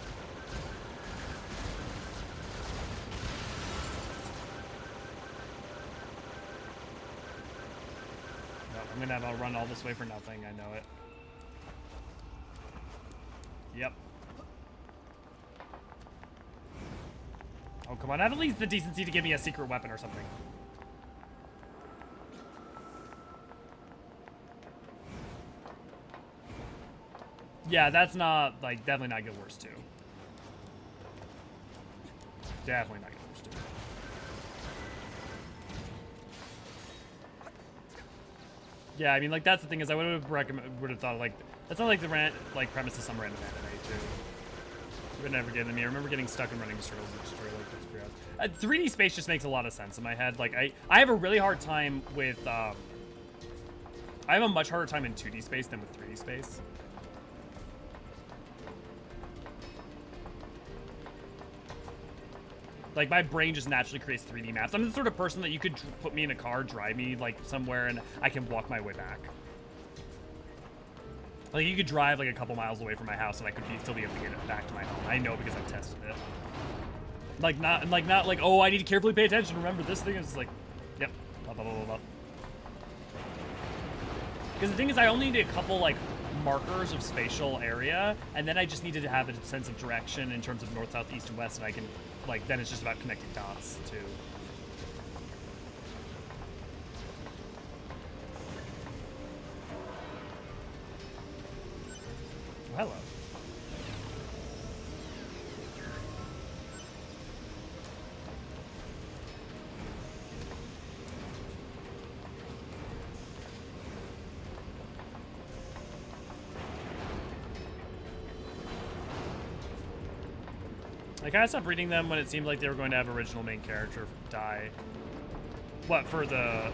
No, I'm gonna have to run all this way for nothing. I know it. Yep. Oh, come on. Have at least the decency to give me a secret weapon or something. Yeah, that's not, like, definitely not get worse, too. Definitely not get worse, too. Yeah, I mean, like, that's the thing is I would have thought, like, that's not like the premise of some random anime, too. We're never getting me. I remember getting stuck and running circles and just like 3D space just makes a lot of sense in my head. Like I have a really hard time with I have a much harder time in 2D space than with 3D space. Like my brain just naturally creates 3D maps. I'm the sort of person that you could put me in a car, drive me like somewhere, and I can walk my way back. Like, you could drive, like, a couple miles away from my house, and I could still be able to get it back to my home. I know because I've tested it. Like, not like, oh, I need to carefully pay attention. Remember, this thing is like, yep, blah, blah, blah, blah, blah. Because the thing is, I only need a couple, like, markers of spatial area, and then I just needed to have a sense of direction in terms of north, south, east, and west, and I can, like, then it's just about connecting dots, too. Hello. I kind of stopped reading them when it seemed like they were going to have original main character die. What, for the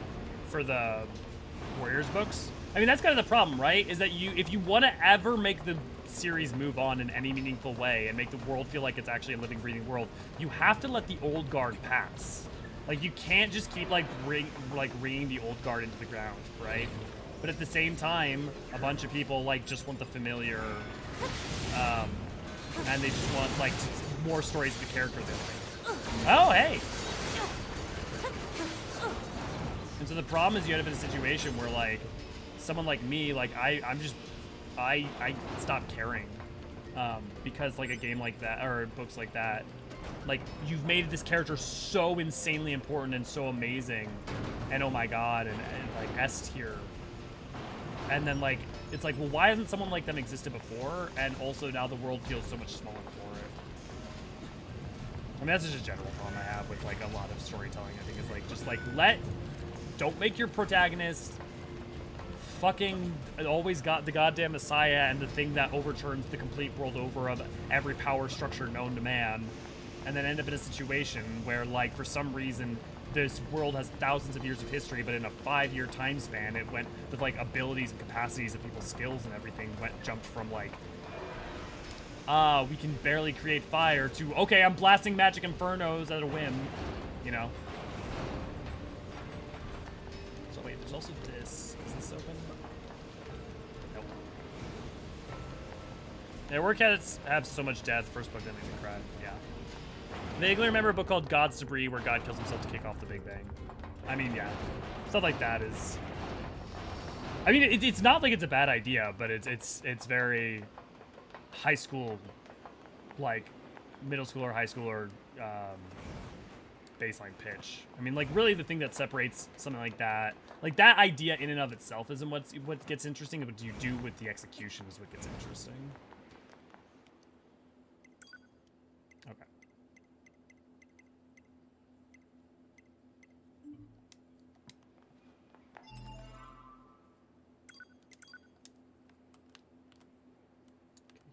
Warriors books? I mean, that's kind of the problem, right? Is that if you want to ever make the series move on in any meaningful way and make the world feel like it's actually a living, breathing world, you have to let the old guard pass. Like, you can't just keep, like, ringing the old guard into the ground, right? But at the same time, a bunch of people, like, just want the familiar, and they just want, like, more stories of the character than anything. Oh, hey! And so the problem is you end up in a situation where, like, someone like me, like, I stopped caring. Because, like, a game like that, or books like that, like, you've made this character so insanely important and so amazing, and oh my god, and like, S tier. And then, like, it's like, well, why hasn't someone like them existed before? And also now the world feels so much smaller for it. I mean, that's just a general problem I have with, like, a lot of storytelling, I think, is, like, just, like, don't make your protagonist fucking always got the goddamn messiah and the thing that overturns the complete world over of every power structure known to man, and then end up in a situation where, like, for some reason this world has thousands of years of history, but in a 5-year time span it went with, like, abilities and capacities of people's skills and everything jumped from, like, we can barely create fire to, okay, I'm blasting magic infernos at a whim, you know. So wait, there's also this. Is this open? Nope. Yeah, War Cats have so much death. First book that made me cry. Yeah. Vaguely remember a book called God's Debris where God kills himself to kick off the Big Bang. I mean, yeah. Stuff like that is... I mean, it's not like it's a bad idea, but it's very high school, like middle school or high school or baseline pitch. I mean, like, really the thing that separates something like that idea in and of itself isn't what gets interesting, but what you do with the execution is what gets interesting. Okay.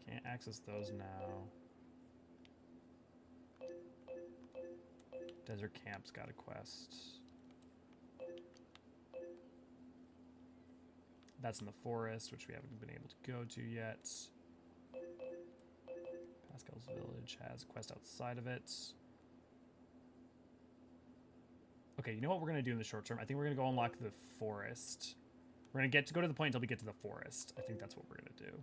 Can't access those now. Desert Camp's got a quest. That's in the forest, which we haven't been able to go to yet. Pascal's Village has a quest outside of it. Okay, you know what we're going to do in the short term? I think we're going to go unlock the forest. We're going to go to the point until we get to the forest. I think that's what we're going to do.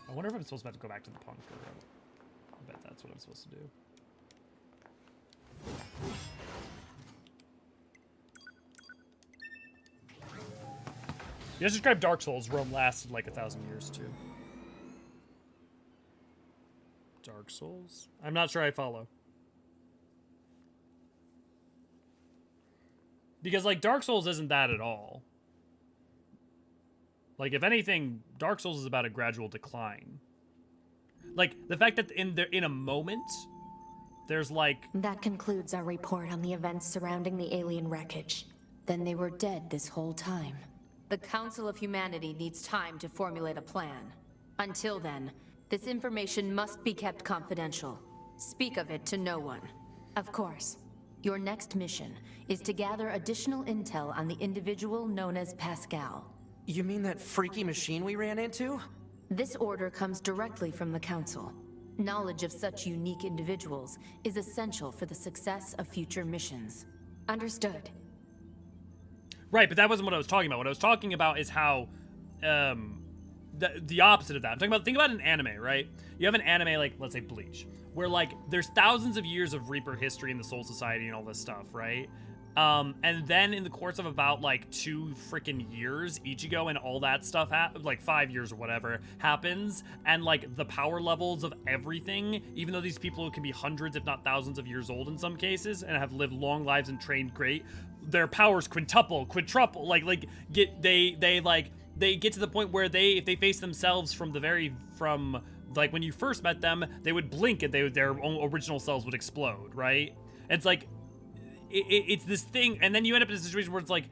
I wonder if I'm supposed to have to go back to the bunker. I bet that's what I'm supposed to do. You just described Dark Souls. Rome lasted like 1,000 years too. Dark Souls? I'm not sure I follow. Because like Dark Souls isn't that at all. Like if anything, Dark Souls is about a gradual decline. Like the fact that in a moment, there's like... That concludes our report on the events surrounding the alien wreckage. Then they were dead this whole time. The Council of Humanity needs time to formulate a plan. Until then, this information must be kept confidential. Speak of it to no one. Of course. Your next mission is to gather additional intel on the individual known as Pascal. You mean that freaky machine we ran into? This order comes directly from the Council. Knowledge of such unique individuals is essential for the success of future missions. Understood. Right, but that wasn't what I was talking about. What I was talking about is how, the opposite of that. I'm talking about, think about an anime, right? You have an anime like, let's say Bleach, where like, there's thousands of years of Reaper history in the Soul Society and all this stuff, right? And then in the course of about like 2 freaking years, Ichigo and all that stuff, like 5 years or whatever, happens. And like the power levels of everything, even though these people can be hundreds, if not thousands of years old in some cases, and have lived long lives and trained great, their powers quintuple, they get to the point where if they face themselves from like when you first met them, they would blink and their own original selves would explode, right? It's like, it's this thing, and then you end up in a situation where it's like,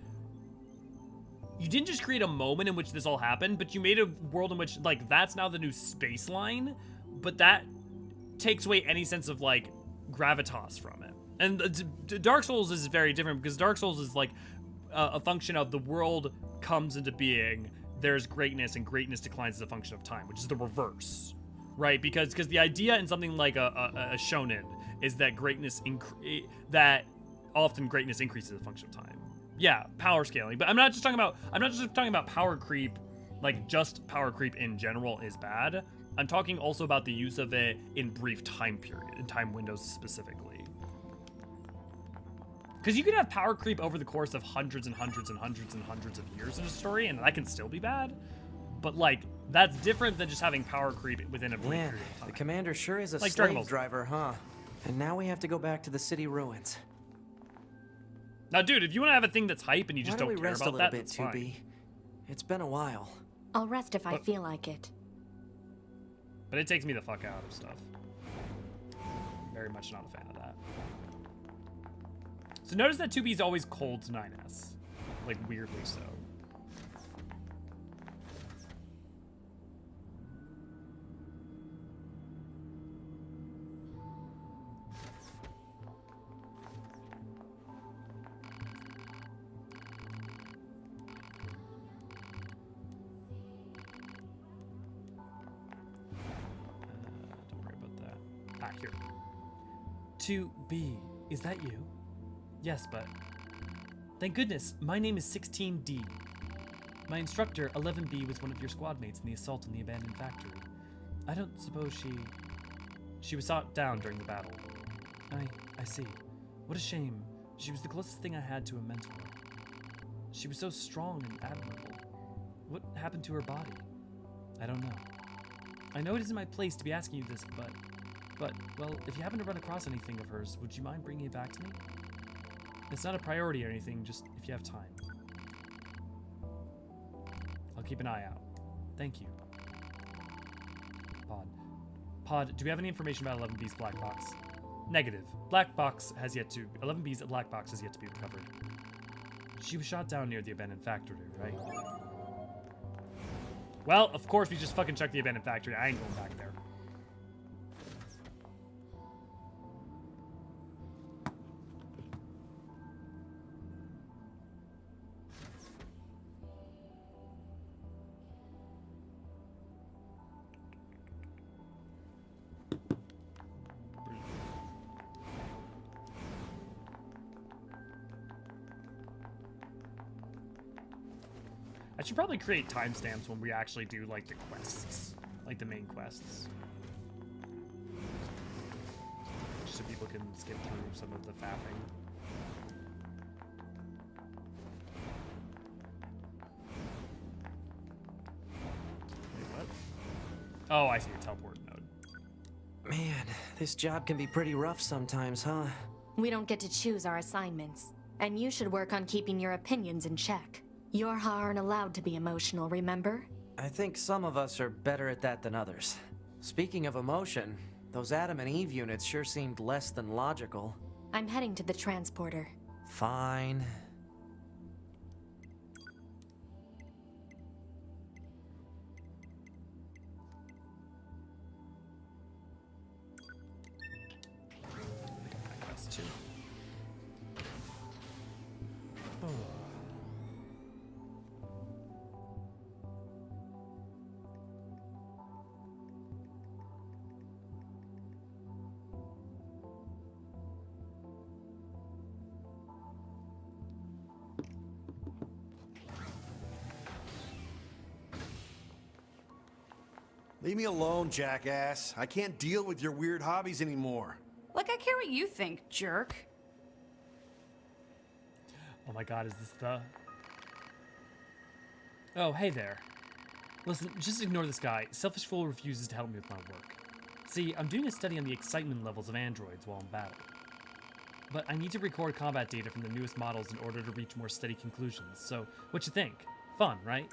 you didn't just create a moment in which this all happened, but you made a world in which, like, that's now the new spaceline, but that takes away any sense of, like, gravitas from it. And Dark Souls is very different, because Dark Souls is, like, a function of the world comes into being, there's greatness, and greatness declines as a function of time, which is the reverse, right? Because the idea in something like a shonen is that often greatness increases as a function of time. Yeah, power scaling, but I'm not just talking about power creep, like just power creep in general is bad. I'm talking also about the use of it in brief time period, in time windows specifically. Because you can have power creep over the course of hundreds and hundreds and hundreds and hundreds of years in a story, and that can still be bad. But like, that's different than just having power creep within a brief period of time. The commander sure is a like slave driver, huh? And now we have to go back to the city ruins. Now, dude, if you want to have a thing that's hype and you just don't care rest about a little that, bit, that's fine. 2B? It's been a while. I'll rest if I feel like it. But it takes me the fuck out of stuff. Very much not a fan of that. So notice that 2B is always cold to 9S. Like, weirdly so. Don't worry about that. Ah, here. 2B, is that you? Yes, but... Thank goodness, my name is 16D. My instructor, 11B, was one of your squad mates in the assault on the abandoned factory. I don't suppose she was shot down during the battle. I see. What a shame. She was the closest thing I had to a mentor. She was so strong and admirable. What happened to her body? I don't know. I know it isn't my place to be asking you this, but, well, if you happen to run across anything of hers, would you mind bringing it back to me? It's not a priority or anything, just if you have time. I'll keep an eye out. Thank you. Pod, do we have any information about 11B's black box? Negative. 11B's black box has yet to be recovered. She was shot down near the abandoned factory, right? Well, of course we just fucking checked the abandoned factory. I ain't going back there. I should probably create timestamps when we actually do like the quests, like the main quests, just so people can skip through some of the faffing. Wait, what? Oh, I see a teleport node. Man, this job can be pretty rough sometimes, huh? We don't get to choose our assignments, and you should work on keeping your opinions in check. Yorha aren't allowed to be emotional, remember? I think some of us are better at that than others. Speaking of emotion, those Adam and Eve units sure seemed less than logical. I'm heading to the transporter. Fine. Leave me alone, jackass. I can't deal with your weird hobbies anymore. Like I care what you think, jerk. Oh my god, is this the... Oh, hey there. Listen, just ignore this guy. Selfish fool refuses to help me with my work. See, I'm doing a study on the excitement levels of androids while in battle. But I need to record combat data from the newest models in order to reach more steady conclusions. So, what you think? Fun, right?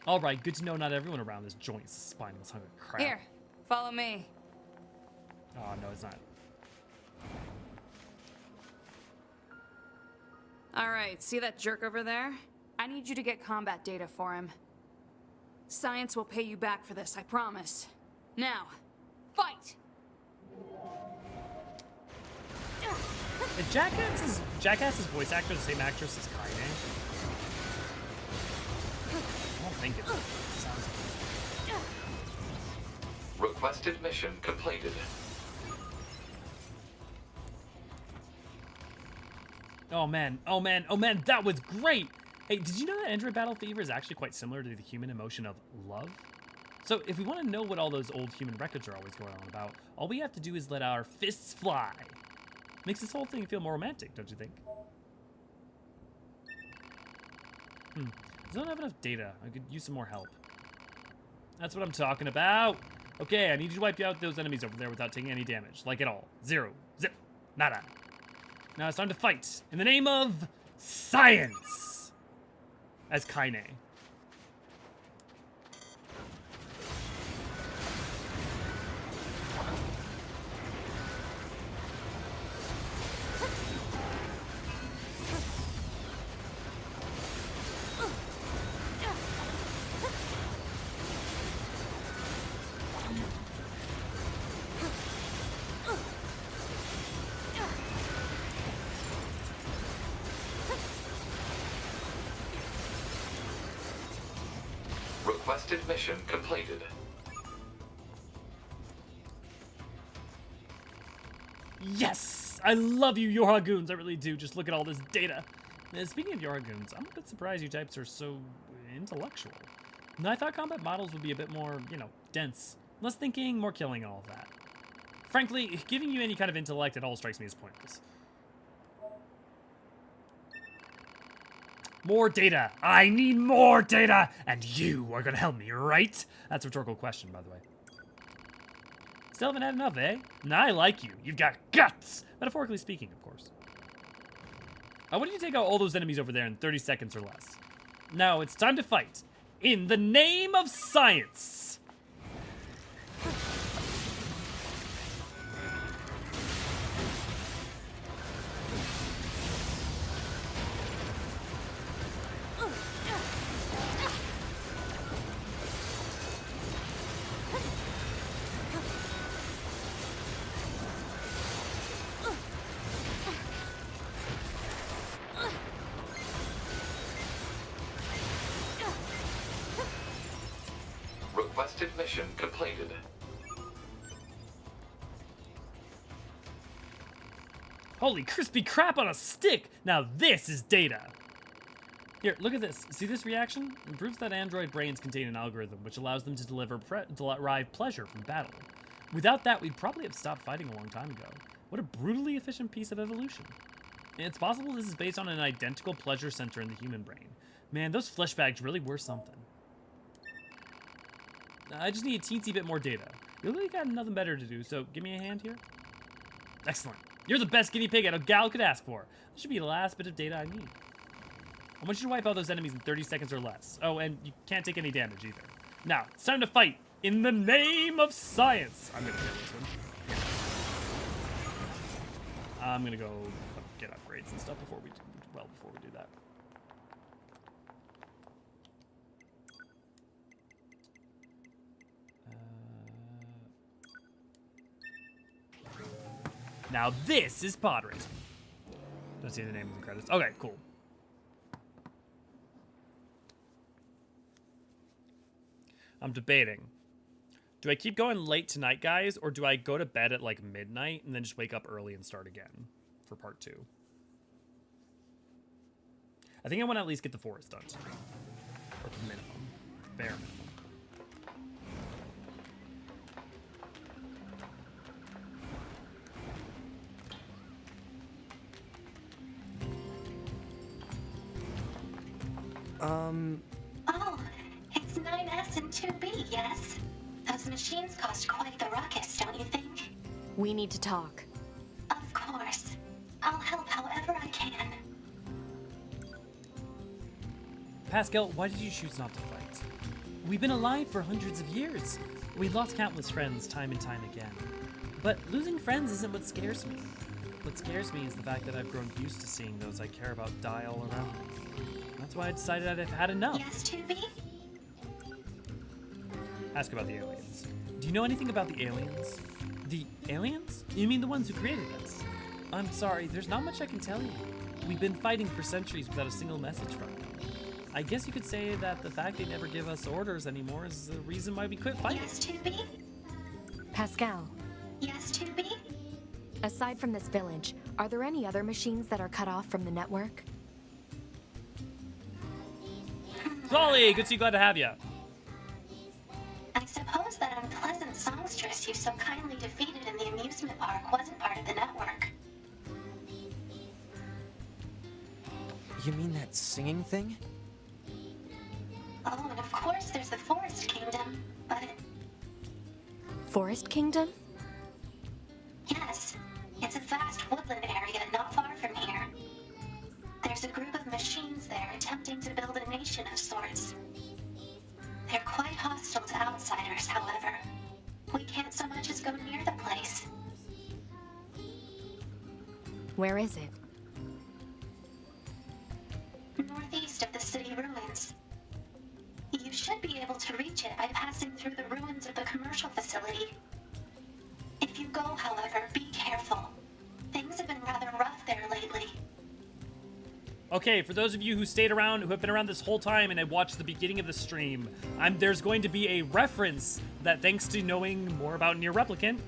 Alright, good to know not everyone around this joint is a spineless hunk of crap. Here, follow me. Oh, no, it's not. Alright, see that jerk over there? I need you to get combat data for him. Science will pay you back for this, I promise. Now, fight! Is Jackass's voice actor the same actress as Kaine? I don't think it sounds good. Requested mission completed. Oh man, that was great! Hey, did you know that Android Battle Fever is actually quite similar to the human emotion of love? So if we want to know what all those old human records are always going on about, all we have to do is let our fists fly. Makes this whole thing feel more romantic, don't you think? I don't have enough data. I could use some more help. That's what I'm talking about. Okay, I need you to wipe out those enemies over there without taking any damage. Like at all. Zero. Zip. Nada. Now it's time to fight. In the name of science! As Kaine. Requested mission completed. Yes! I love you, Yorha Goons. I really do. Just look at all this data. Speaking of Yorha Goons, I'm a bit surprised you types are so intellectual. And I thought combat models would be a bit more, dense. Less thinking, more killing, and all of that. Frankly, giving you any kind of intellect at all strikes me as pointless. More data. I need more data. And you are gonna help me, right? That's a rhetorical question, by the way. Still haven't had enough, eh? Nah, I like you. You've got guts. Metaphorically speaking, of course. I want you to take out all those enemies over there in 30 seconds or less. Now it's time to fight. In the name of science. Requested mission completed. Holy crispy crap on a stick! Now this is data! Here, look at this. See this reaction? It proves that android brains contain an algorithm which allows them to derive pleasure from battle. Without that, we'd probably have stopped fighting a long time ago. What a brutally efficient piece of evolution. And it's possible this is based on an identical pleasure center in the human brain. Man, those flesh bags really were something. I just need a teensy bit more data. You really got nothing better to do, so give me a hand here. Excellent. You're the best guinea pig a gal could ask for. This should be the last bit of data I need. I want you to wipe out those enemies in 30 seconds or less. Oh, and you can't take any damage either. Now, it's time to fight in the name of science. I'm gonna get this one. I'm gonna go get upgrades and stuff before we do that. Now this is pod racing. Don't see the name of the credits. Okay, cool. I'm debating. Do I keep going late tonight, guys, or do I go to bed at like midnight and then just wake up early and start again for part 2? I think I want to at least get the forest done tonight. At the minimum. Bare minimum. Oh, it's 9S and 2B, yes? Those machines cost quite the ruckus, don't you think? We need to talk. Of course. I'll help however I can. Pascal, why did you choose not to fight? We've been alive for hundreds of years. We lost countless friends time and time again. But losing friends isn't what scares me. What scares me is the fact that I've grown used to seeing those I care about die all around me. That's why I decided I've had enough. Yes, 2B? Ask about the aliens. Do you know anything about the aliens? The aliens? You mean the ones who created us? I'm sorry, there's not much I can tell you. We've been fighting for centuries without a single message from them. I guess you could say that the fact they never give us orders anymore is the reason why we quit fighting. Yes, 2B? Pascal. Yes, 2B? Aside from this village, are there any other machines that are cut off from the network? Solly, good to see you, glad to have you. I suppose that unpleasant songstress you so kindly defeated in the amusement park wasn't part of the network. You mean that singing thing? Oh, and of course there's the Forest Kingdom, but... Forest Kingdom? Yes. It's a vast woodland area not far from here. There's a group of machines there attempting to build a nation of sorts. They're quite hostile to outsiders, however. We can't so much as go near the place. Where is it? Northeast of the city ruins. You should be able to reach it by passing through the ruins of the commercial facility. If you go, however, be careful. Things have been rather rough there lately. Okay, for those of you who stayed around, who have been around this whole time and have watched the beginning of the stream, there's going to be a reference that, thanks to knowing more about Nier Replicant,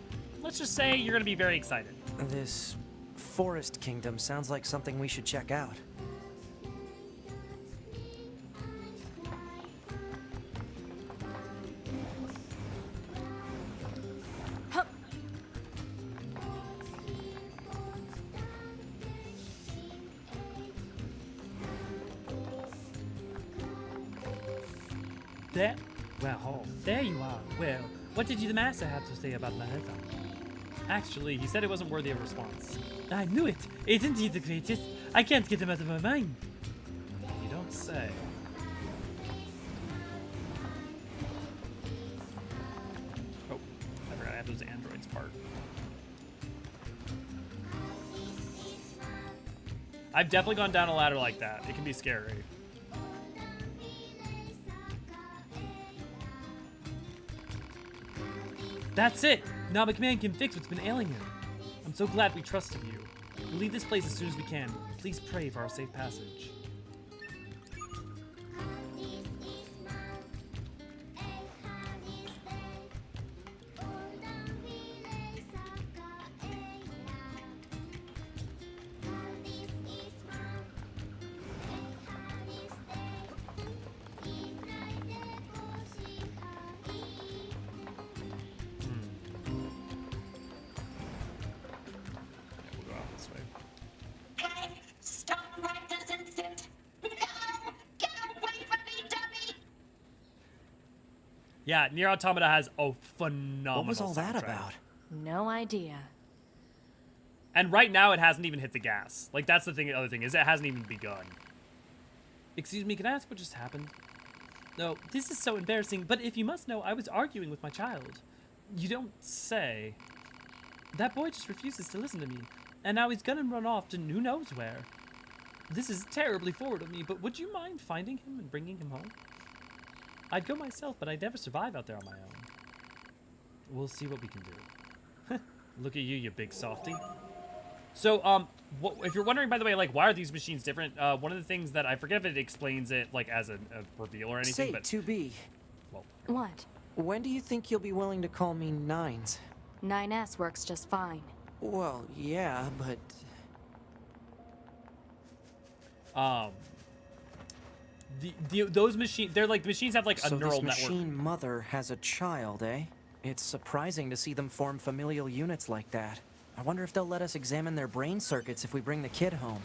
let's just say you're going to be very excited. This Forest Kingdom sounds like something we should check out. There you are. Well, what did the master have to say about Maheta? Actually, he said it wasn't worthy of response. I knew it! Isn't he the greatest? I can't get him out of my mind! You don't say. Oh, I forgot I had those androids part. I've definitely gone down a ladder like that. It can be scary. That's it! Now McMahon can fix what's been ailing him. I'm so glad we trusted you. We'll leave this place as soon as we can. Please pray for our safe passage. Yeah, Nier Automata has a phenomenal What was all that soundtrack. about? No idea. And right now, it hasn't even hit the gas. Like, that's the thing. The other thing is, it hasn't even begun. Excuse me, can I ask what just happened? No, this is so embarrassing, but if you must know, I was arguing with my child. You don't say. That boy just refuses to listen to me, and now he's gonna run off to who knows where. This is terribly forward of me, but would you mind finding him and bringing him home? I'd go myself, but I'd never survive out there on my own. We'll see what we can do. Look at you big softy. So, if you're wondering, by the way, like, why are these machines different? One of the things that I forget if it explains it, like, as a reveal or anything, Say, but 2B. Well, what? When do you think you'll be willing to call me Nines? 9S works just fine. Well, yeah, but... those machines, they're like, machines have like a so neural this network. machine mother has a child, eh? It's surprising to see them form familial units like that. I wonder if they'll let us examine their brain circuits if we bring the kid home.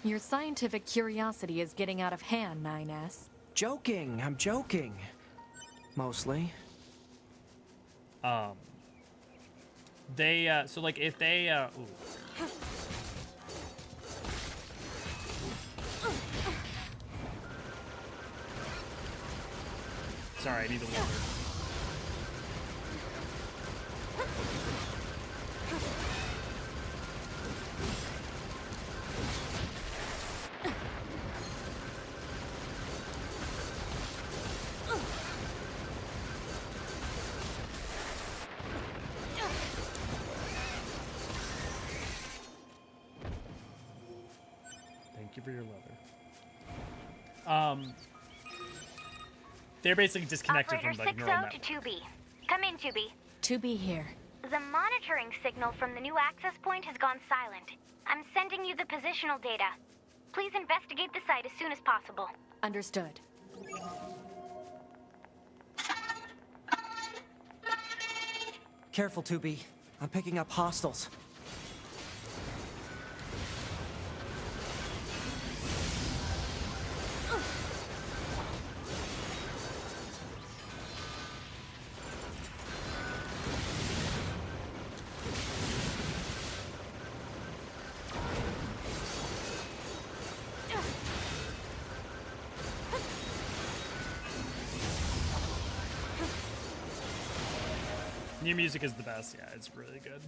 Your scientific curiosity is getting out of hand, 9S. Joking, I'm joking. Mostly. So like if they, ooh. Sorry, I need the water. Thank you for your leather. They're basically disconnected Operator from the 60 neural network. to 2B. Come in, 2B. 2B here. The monitoring signal from the new access point has gone silent. I'm sending you the positional data. Please investigate the site as soon as possible. Understood. Careful, 2B. I'm picking up hostiles. New music is the best. Yeah, it's really good.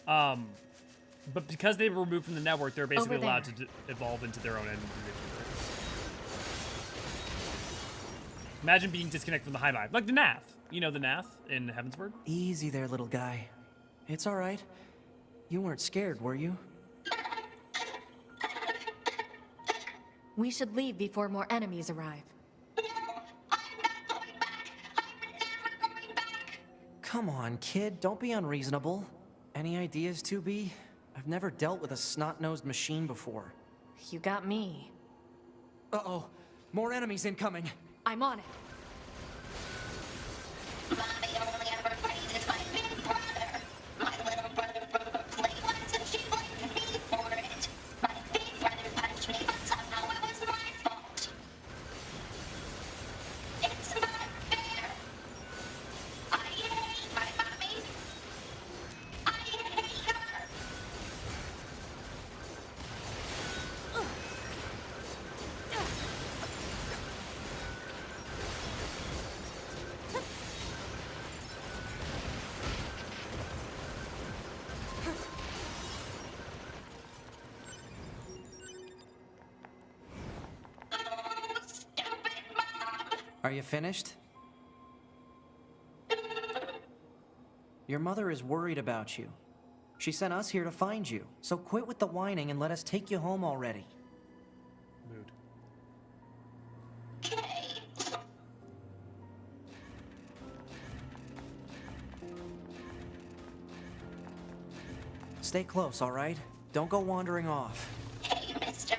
But because they were removed from the network, they're basically allowed to evolve into their own entity. Imagine being disconnected from the Hive, like the Nath. You know the Nath in Heavensward? Easy there, little guy. It's all right. You weren't scared, were you? We should leave before more enemies arrive. Come on, kid. Don't be unreasonable. Any ideas, 2B? I've never dealt with a snot-nosed machine before. You got me. Uh-oh. More enemies incoming. I'm on it. Are you finished? Your mother is worried about you. She sent us here to find you, so quit with the whining and let us take you home already. Mood. Stay close, all right? Don't go wandering off. Hey, mister.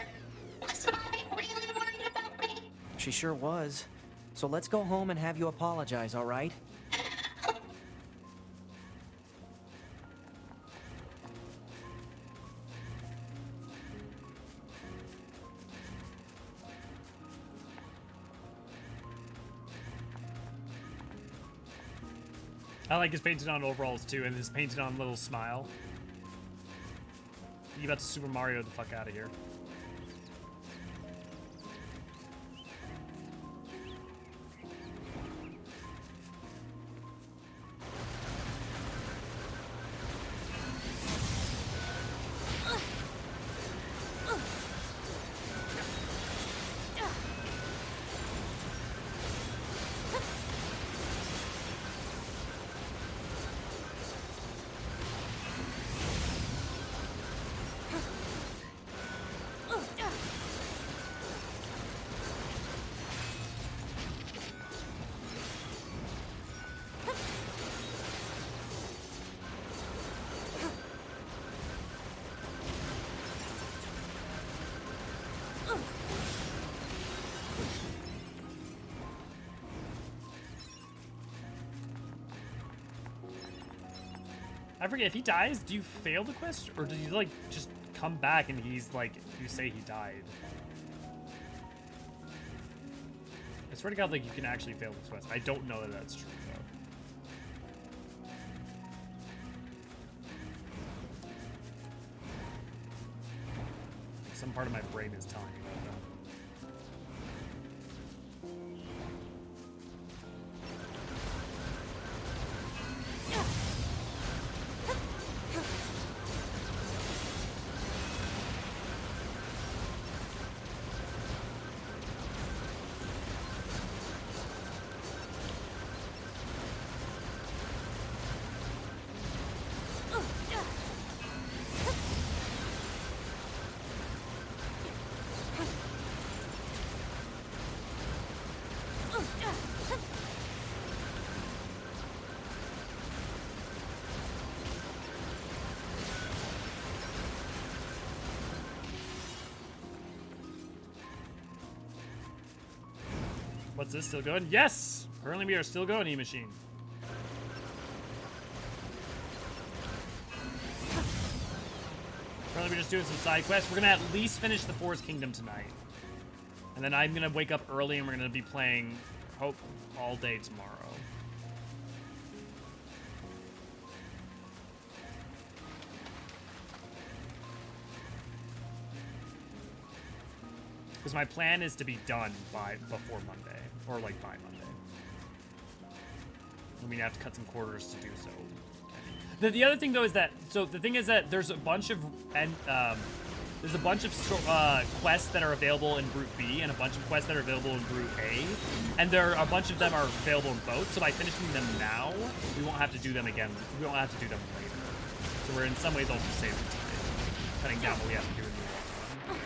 Was Mommy really worried about me? She sure was. So let's go home and have you apologize, all right? I like his painted on overalls too, and his painted on little smile. You about to Super Mario the fuck out of here. I forget, if he dies, do you fail the quest? Or do you, like, just come back and he's, like, you say he died? I swear to God, like, you can actually fail this quest. I don't know that that's true, though. Some part of my brain is telling me about that. What's this, still going? Yes! Currently we are still going, E-Machine. Currently we're just doing some side quests. We're gonna at least finish the Forest Kingdom tonight. And then I'm gonna wake up early and we're gonna be playing Hope all day tomorrow. Because my plan is to be done before Monday. Or like by Monday. I mean, I have to cut some quarters to do so. The other thing though is that, so the thing is that there's a bunch of quests that are available in Route B and a bunch of quests that are available in Route A, and a bunch of them are available in both. So by finishing them now, we won't have to do them again. We won't have to do them later. So we're in some ways also saving time, cutting down what we have to do in the long run.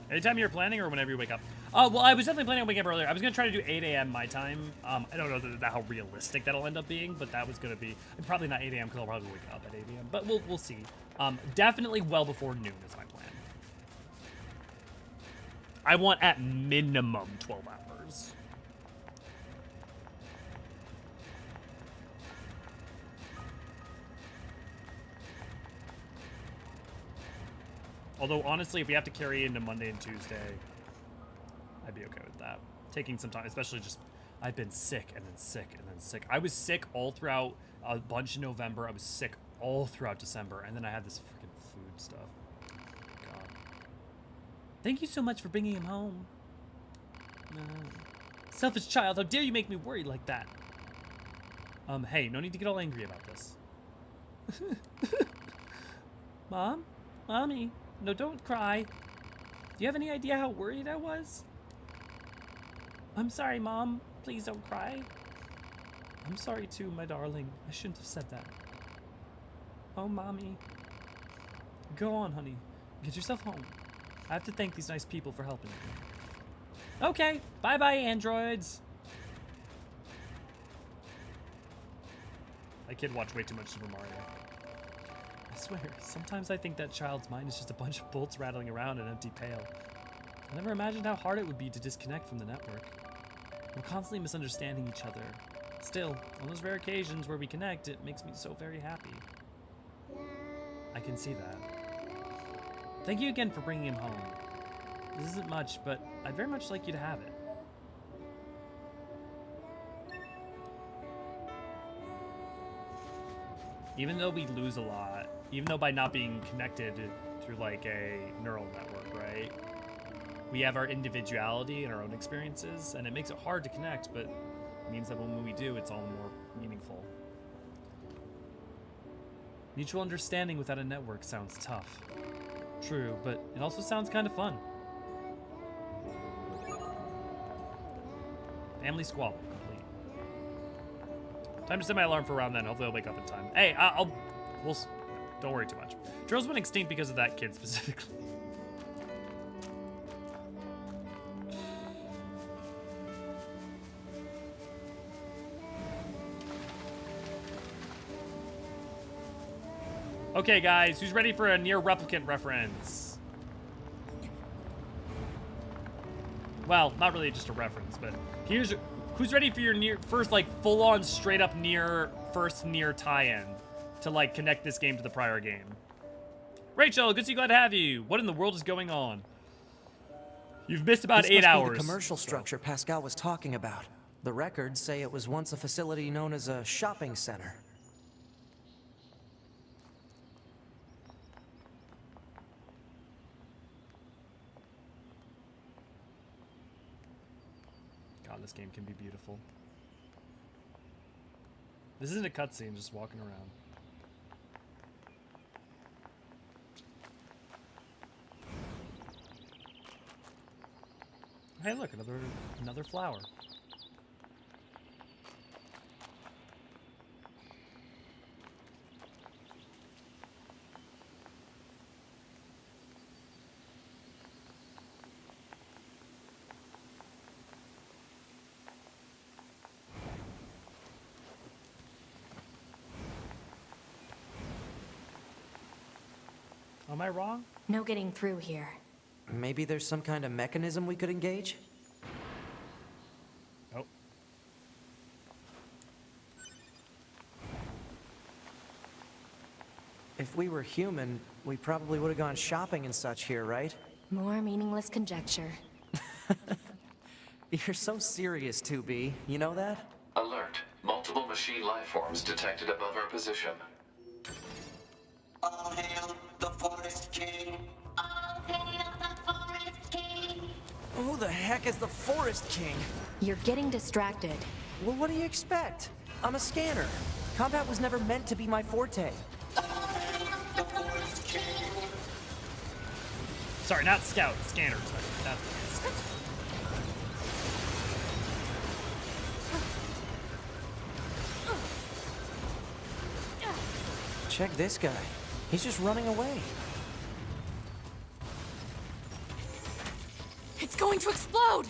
Anytime you're planning or whenever you wake up? Oh, well, I was definitely planning on waking up earlier. I was going to try to do 8 a.m. my time. I don't know how realistic that'll end up being, but that was going to be probably not 8 a.m. because I'll probably wake up at 8 a.m. But we'll see. Definitely well before noon is my plan. I want at minimum 12 hours. Although, honestly, if we have to carry into Monday and Tuesday, I'd be okay with that. Taking some time, especially just, I've been sick and then sick and then sick. I was sick all throughout a bunch in November. I was sick all throughout December. And then I had this freaking food stuff. God. Thank you so much for bringing him home. Selfish child, how dare you make me worry like that? Hey, no need to get all angry about this. Mom? Mommy? No, don't cry. Do you have any idea how worried I was? I'm sorry, Mom. Please don't cry. I'm sorry too, my darling. I shouldn't have said that. Oh, Mommy. Go on, honey. Get yourself home. I have to thank these nice people for helping me. Okay. Bye-bye, androids. That kid watched way too much Super Mario. I swear, sometimes I think that child's mind is just a bunch of bolts rattling around an empty pail. I never imagined how hard it would be to disconnect from the network. We're constantly misunderstanding each other. Still, on those rare occasions where we connect, it makes me so very happy. I can see that. Thank you again for bringing him home. This isn't much, but I'd very much like you to have it. Even though we lose a lot, even though by not being connected through like a neural network, right? We have our individuality and our own experiences, and it makes it hard to connect, but it means that when we do, it's all more meaningful. Mutual understanding without a network sounds tough. True, but it also sounds kind of fun. Family squabble complete. Time to set my alarm for around then. Hopefully I'll wake up in time. Hey, don't worry too much. Turtles went extinct because of that kid specifically. Okay, guys, who's ready for a Nier replicant reference? Well, not really just a reference, but who's ready for your Nier first, like, full-on, straight-up Nier first Nier tie-in to, like, connect this game to the prior game? Rachel, good to see you. Glad to have you. What in the world is going on? You've missed about 8 hours. The commercial structure Pascal was talking about. The records say it was once a facility known as a shopping center. God, this game can be beautiful. This isn't a cutscene, just walking around. Hey, look, another flower. Am I wrong? No getting through here. Maybe there's some kind of mechanism we could engage? Oh. If we were human, we probably would have gone shopping and such here, right? More meaningless conjecture. You're so serious, 2B. You know that? Alert. Multiple machine life forms detected above our position. All hail the Forest King. All hail the Forest King. Who the heck is the Forest King? You're getting distracted. Well, what do you expect? I'm a scanner. Combat was never meant to be my forte. Sorry, not scout, scanner. Sorry, that's what it is. Check this guy. He's just running away. It's going to explode!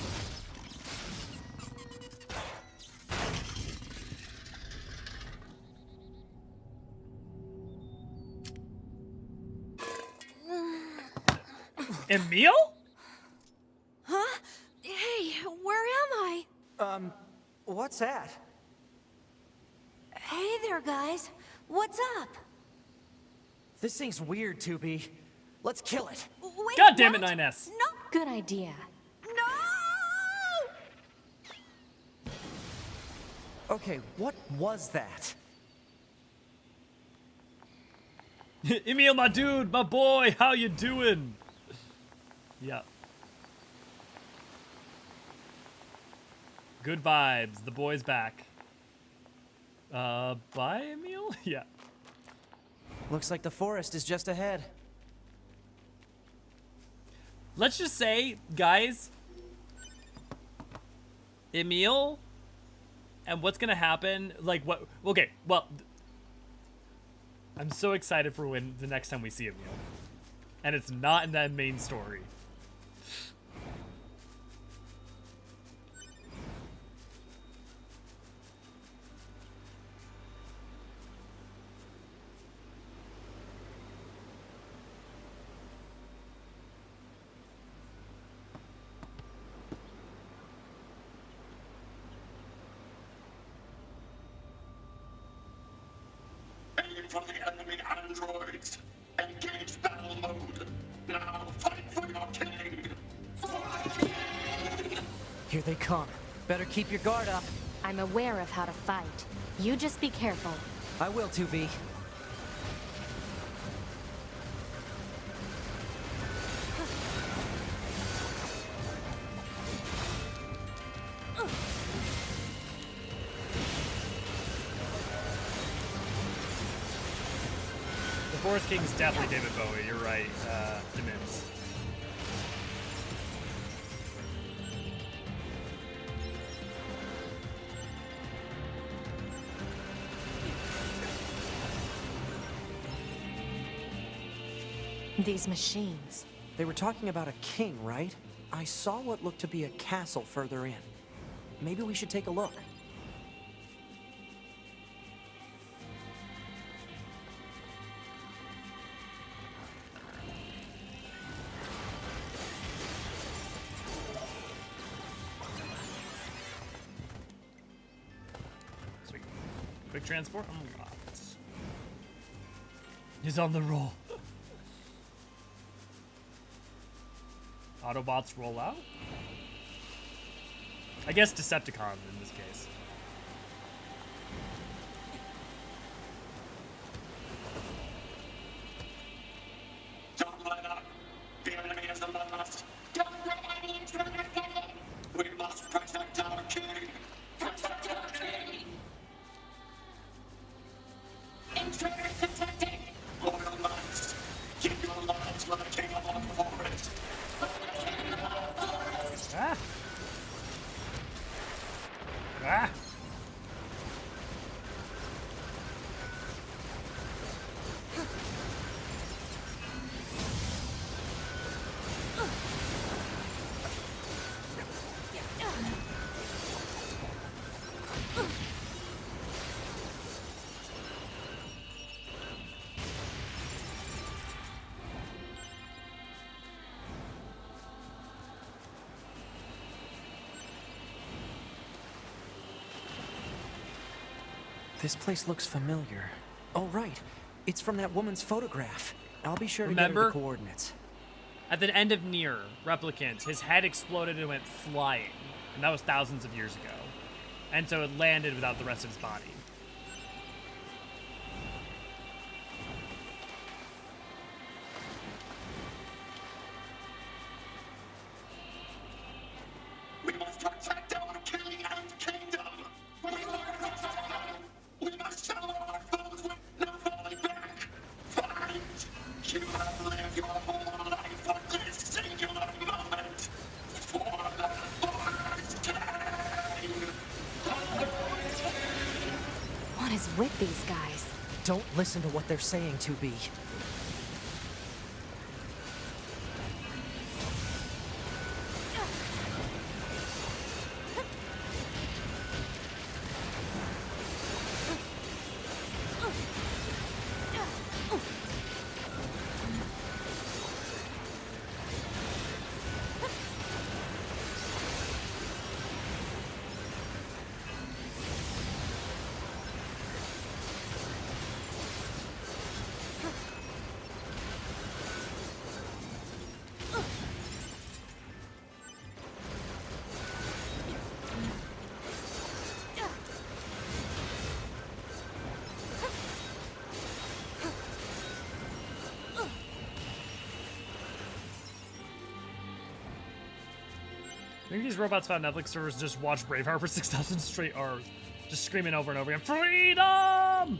Emil? Huh? Hey, where am I? What's that? Hey there, guys. What's up? This thing's weird, 2B. Let's kill it. Wait, God damn it, what? 9S. No! Good idea. Okay, what was that? Emil, my dude, my boy, how you doing? Yeah. Good vibes. The boy's back. Bye, Emil? Yeah. Looks like the forest is just ahead. Let's just say, guys, Emil, and what's gonna happen, like, what, okay, well, I'm so excited for when the next time we see Emil. And it's not in that main story. Aim for the enemy androids. Engage battle mode. Now fight for your king. Here they come. Better keep your guard up. I'm aware of how to fight. You just be careful. I will, 2B. The Forest King's definitely David Bowie. You're right, Demims. These machines. They were talking about a king, right? I saw what looked to be a castle further in. Maybe we should take a look. Sweet. Quick transport unlocked. He's on the roll. Autobots roll out? I guess Decepticons in this case. Don't let up. The enemy is among us. Don't let any intruder get in. We must protect our king. Protect our king. Intruders detected. Loyal knights, keep your lives for the king of our forest. Ah! Ah! This place looks familiar. Oh, right. It's from that woman's photograph. I'll be sure to Remember? get her the coordinates. At the end of Nier, Replicant, his head exploded and went flying. And that was thousands of years ago. And so it landed without the rest of his body. We must protect our king and kingdom. We must show our foes with no falling back. Fight! You have lived your whole life for this singular moment. For the Forest King! What is with these guys? Don't listen to what they're saying, 2B. Maybe these robots found Netflix servers just watch Braveheart for 6,000 straight hours, just screaming over and over again, freedom!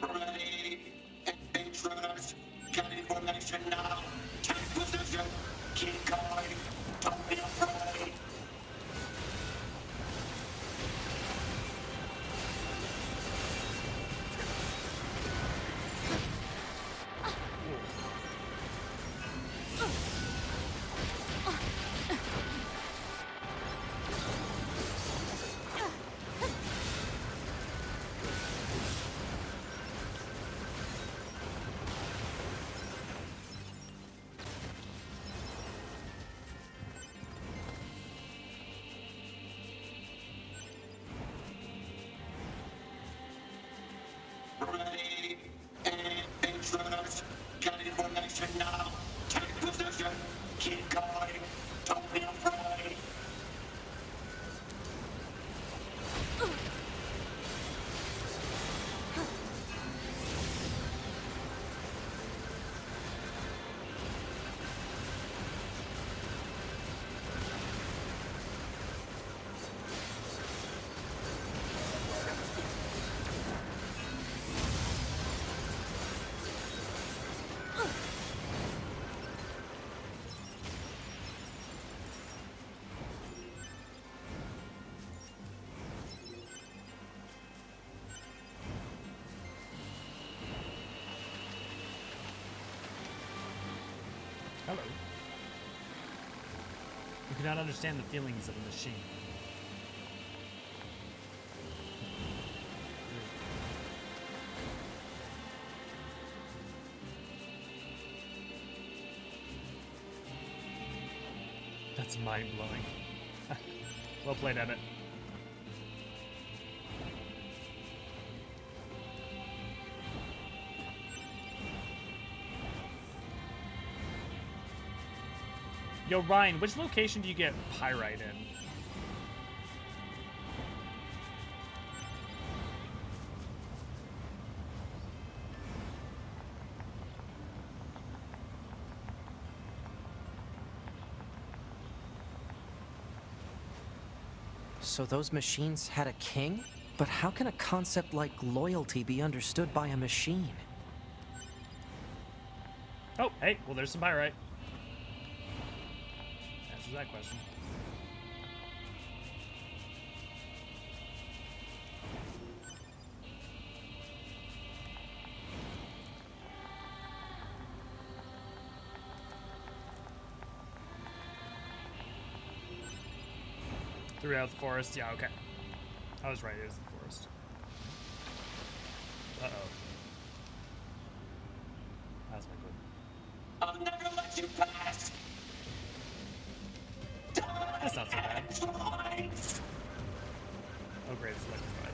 Ready! Intruders, get information now. Take position. Keep going. Don't be afraid. Hello. You cannot understand the feelings of a machine. That's mind-blowing. Well played, Emmett. Yo, Ryan, which location do you get pyrite in? So those machines had a king? But how can a concept like loyalty be understood by a machine? Oh, hey, well, there's some pyrite. Answers that question. Throughout the forest, yeah, okay. I was right, it was the forest. Uh-oh. That's not good. I'll never let you pass! That's not so bad. Flies! Oh great, it's electrified.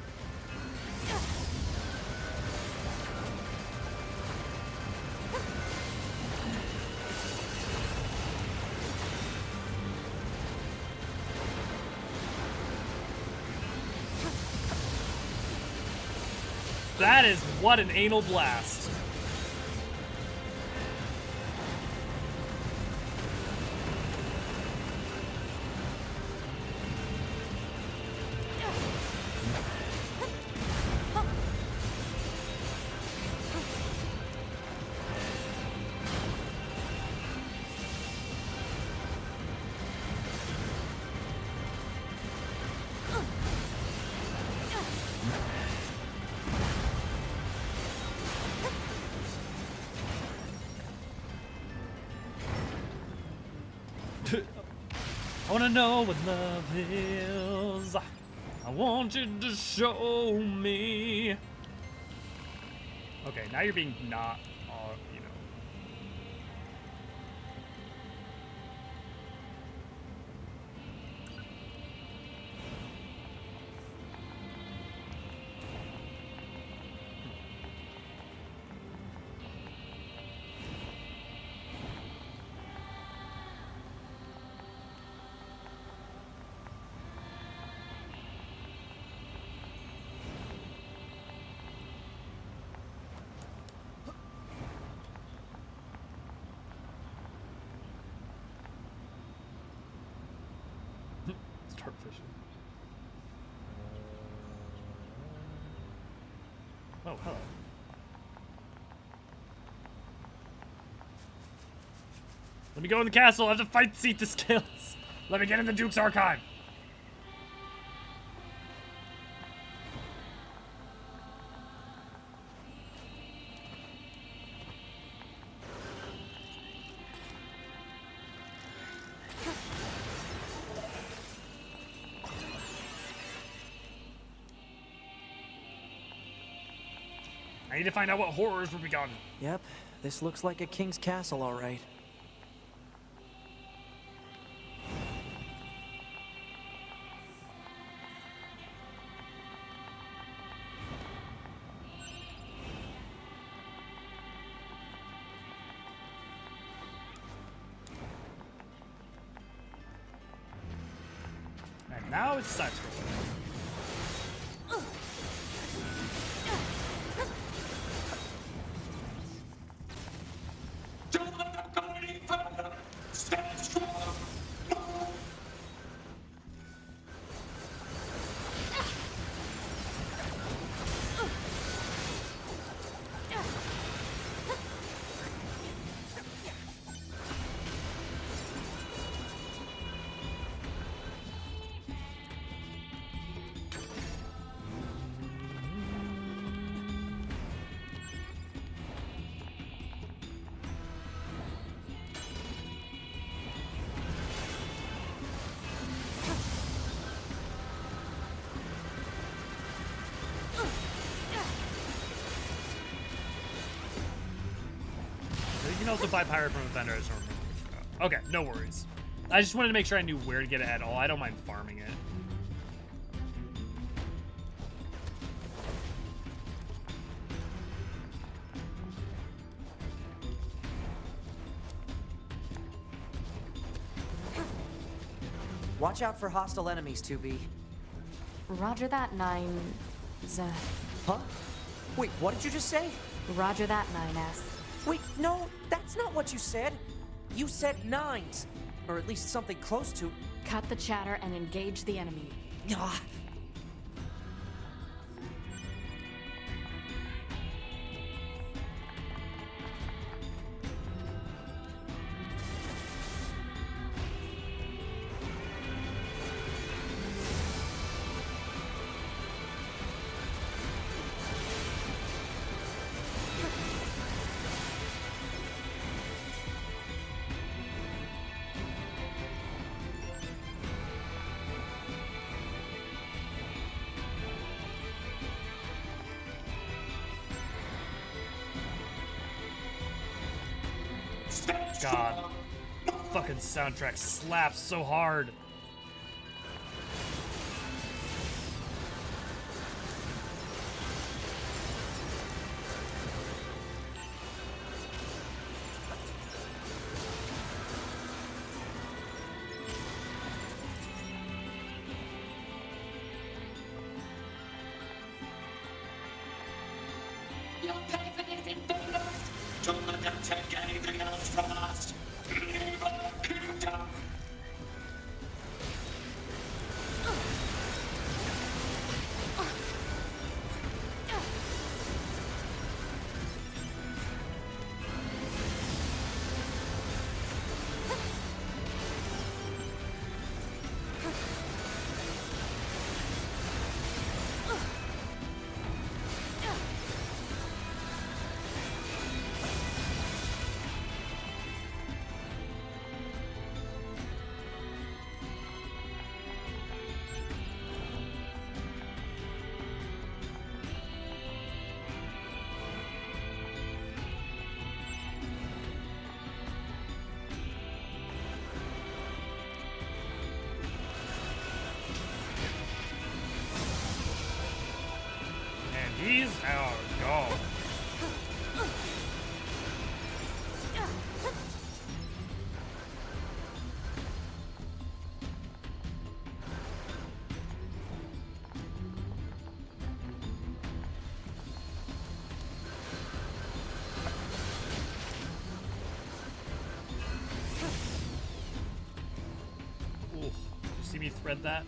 That is what an anal blast. I wanna know what love is. I want you to show me. Okay, now you're being not, you know. Start fishing. Oh, hello. Let me go in the castle. I have to fight seat the skills. Let me get in the Duke's archive. I need to find out what horrors were begun. Yep, this looks like a king's castle, all right. And now it's side scrolling. Don't let them go any further! Stand strong! you can also buy pirate from a vendor. I just don't remember which route. Okay, no worries. I just wanted to make sure I knew where to get it at all. I don't mind farming it. Watch out for hostile enemies, 2B. Roger that, 9... Huh? Wait, what did you just say? Roger that, 9S. Wait, no, that's not what you said. You said 9s. Or at least something close to... Cut the chatter and engage the enemy. Ah. God, fucking soundtrack slaps so hard. You'll pay for this in dollars. Don't let them take anything else from us. Leave our kingdom. He's our god. Ooh, did you see me thread that?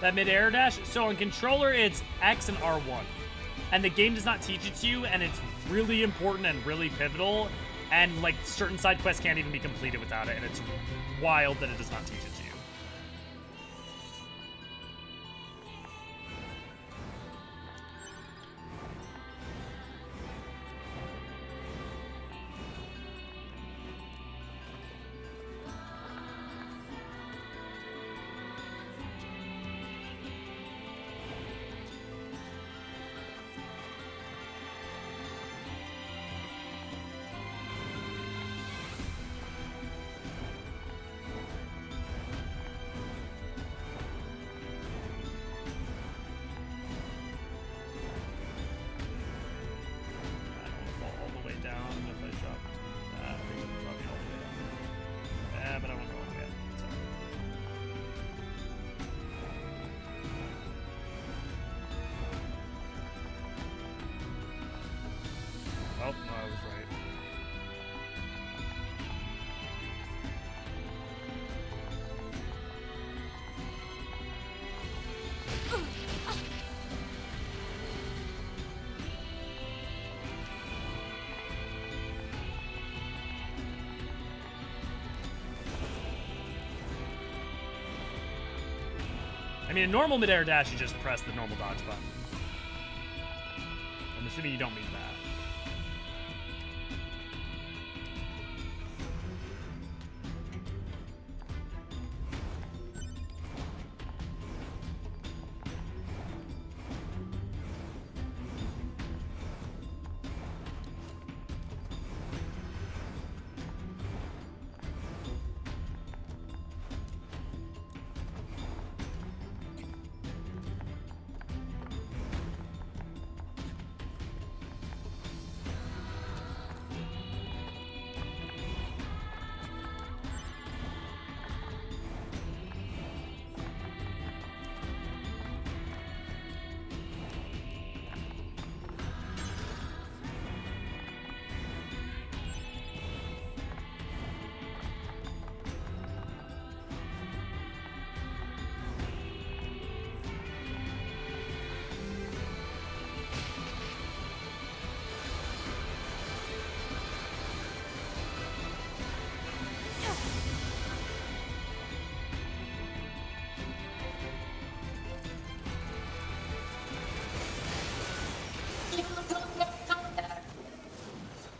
That mid-air dash, so on controller it's X and R1. And the game does not teach it to you, and it's really important and really pivotal, and like certain side quests can't even be completed without it, and it's wild that it does not teach it to you. Oh, no, I was right. I mean, a normal midair dash, you just press the normal dodge button. I'm assuming you don't mean that.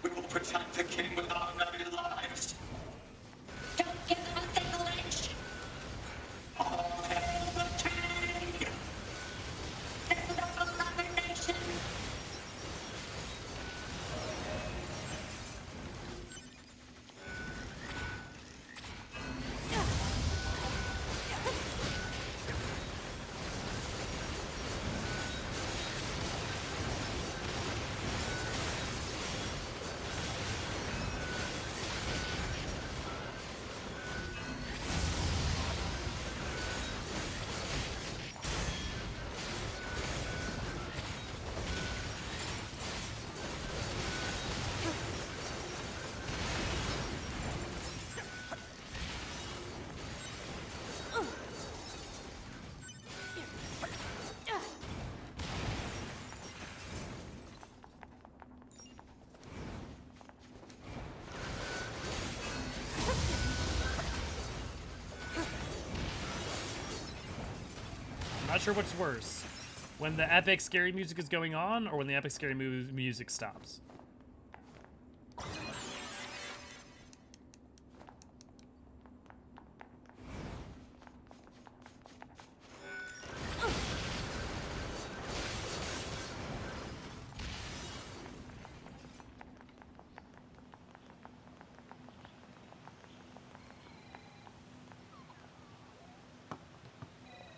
We will protect the king with our very lives. Don't give them a single inch. All hail the king! Send up another nation! Not sure what's worse. When the epic scary music is going on, or when the epic scary music stops.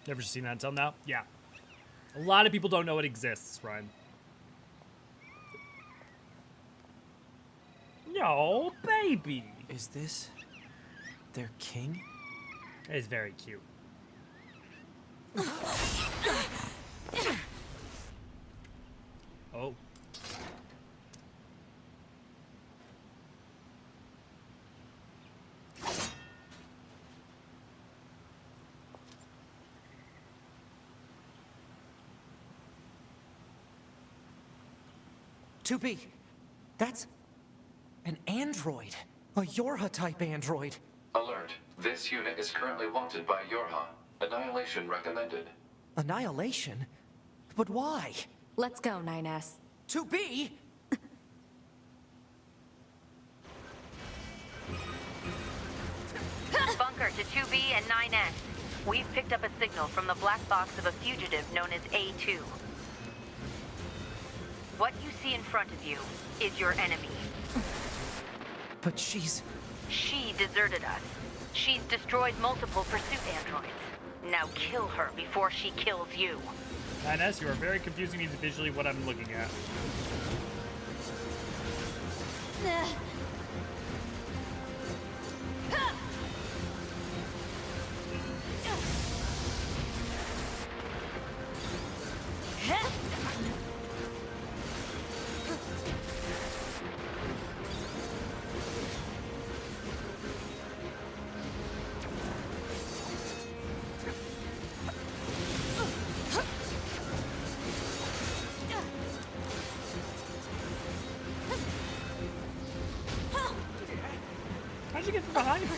Never seen that until now? Yeah. A lot of people don't know it exists, Ryan. No, baby! Is this their king? It is very cute. Oh. To be. That's an android. A Yorha-type android. Alert. This unit is currently wanted by Yorha. Annihilation recommended. Annihilation? But why? Let's go, 9S. To be? Bunker to 2B and 9S. We've picked up a signal from the black box of a fugitive known as A2. What you see in front of you is your enemy. But she's... She deserted us. She's destroyed multiple pursuit androids. Now kill her before she kills you. 9S, you are very confusing me visually what I'm looking at. How'd you get from behind her?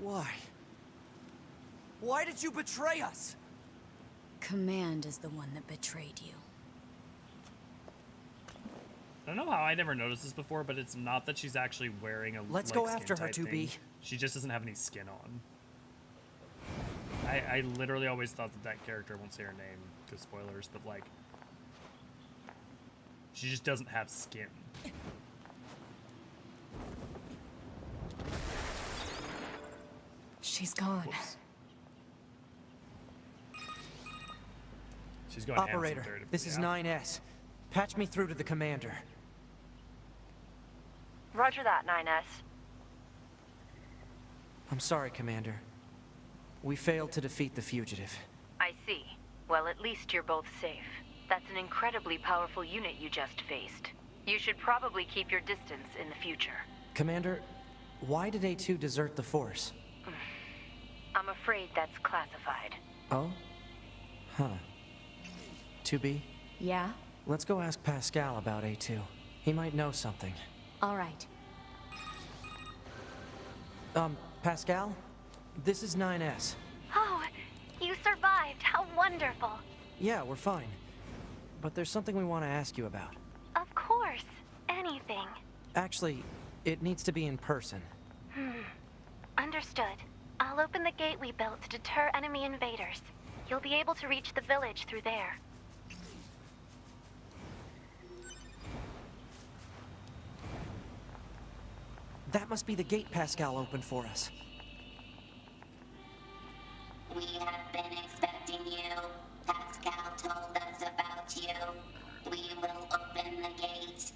Why? Why did you betray us? Command is the one that betrayed you. I don't know how I never noticed this before, but it's not that she's actually wearing a Let's like, go after her, skin-tight 2B. thing. She just doesn't have any skin on. I literally always thought that character, I won't say her name because spoilers, but like, she just doesn't have skin. She's gone. Whoops. She's going Operator, this is 9S. Patch me through to the commander. Roger that, 9S. I'm sorry, Commander. We failed to defeat the fugitive. I see. Well, at least you're both safe. That's an incredibly powerful unit you just faced. You should probably keep your distance in the future. Commander, why did A2 desert the Force? I'm afraid that's classified. Oh? Huh. 2B? Yeah? Let's go ask Pascal about A2. He might know something. All right. Pascal? This is 9S. Oh, you survived. How wonderful. Yeah, we're fine. But there's something we want to ask you about. Of course. Anything. Actually, it needs to be in person. Understood. I'll open the gate we built to deter enemy invaders. You'll be able to reach the village through there. That must be the gate Pascal opened for us. We have been expecting you. Pascal told us about you. We will open the gate.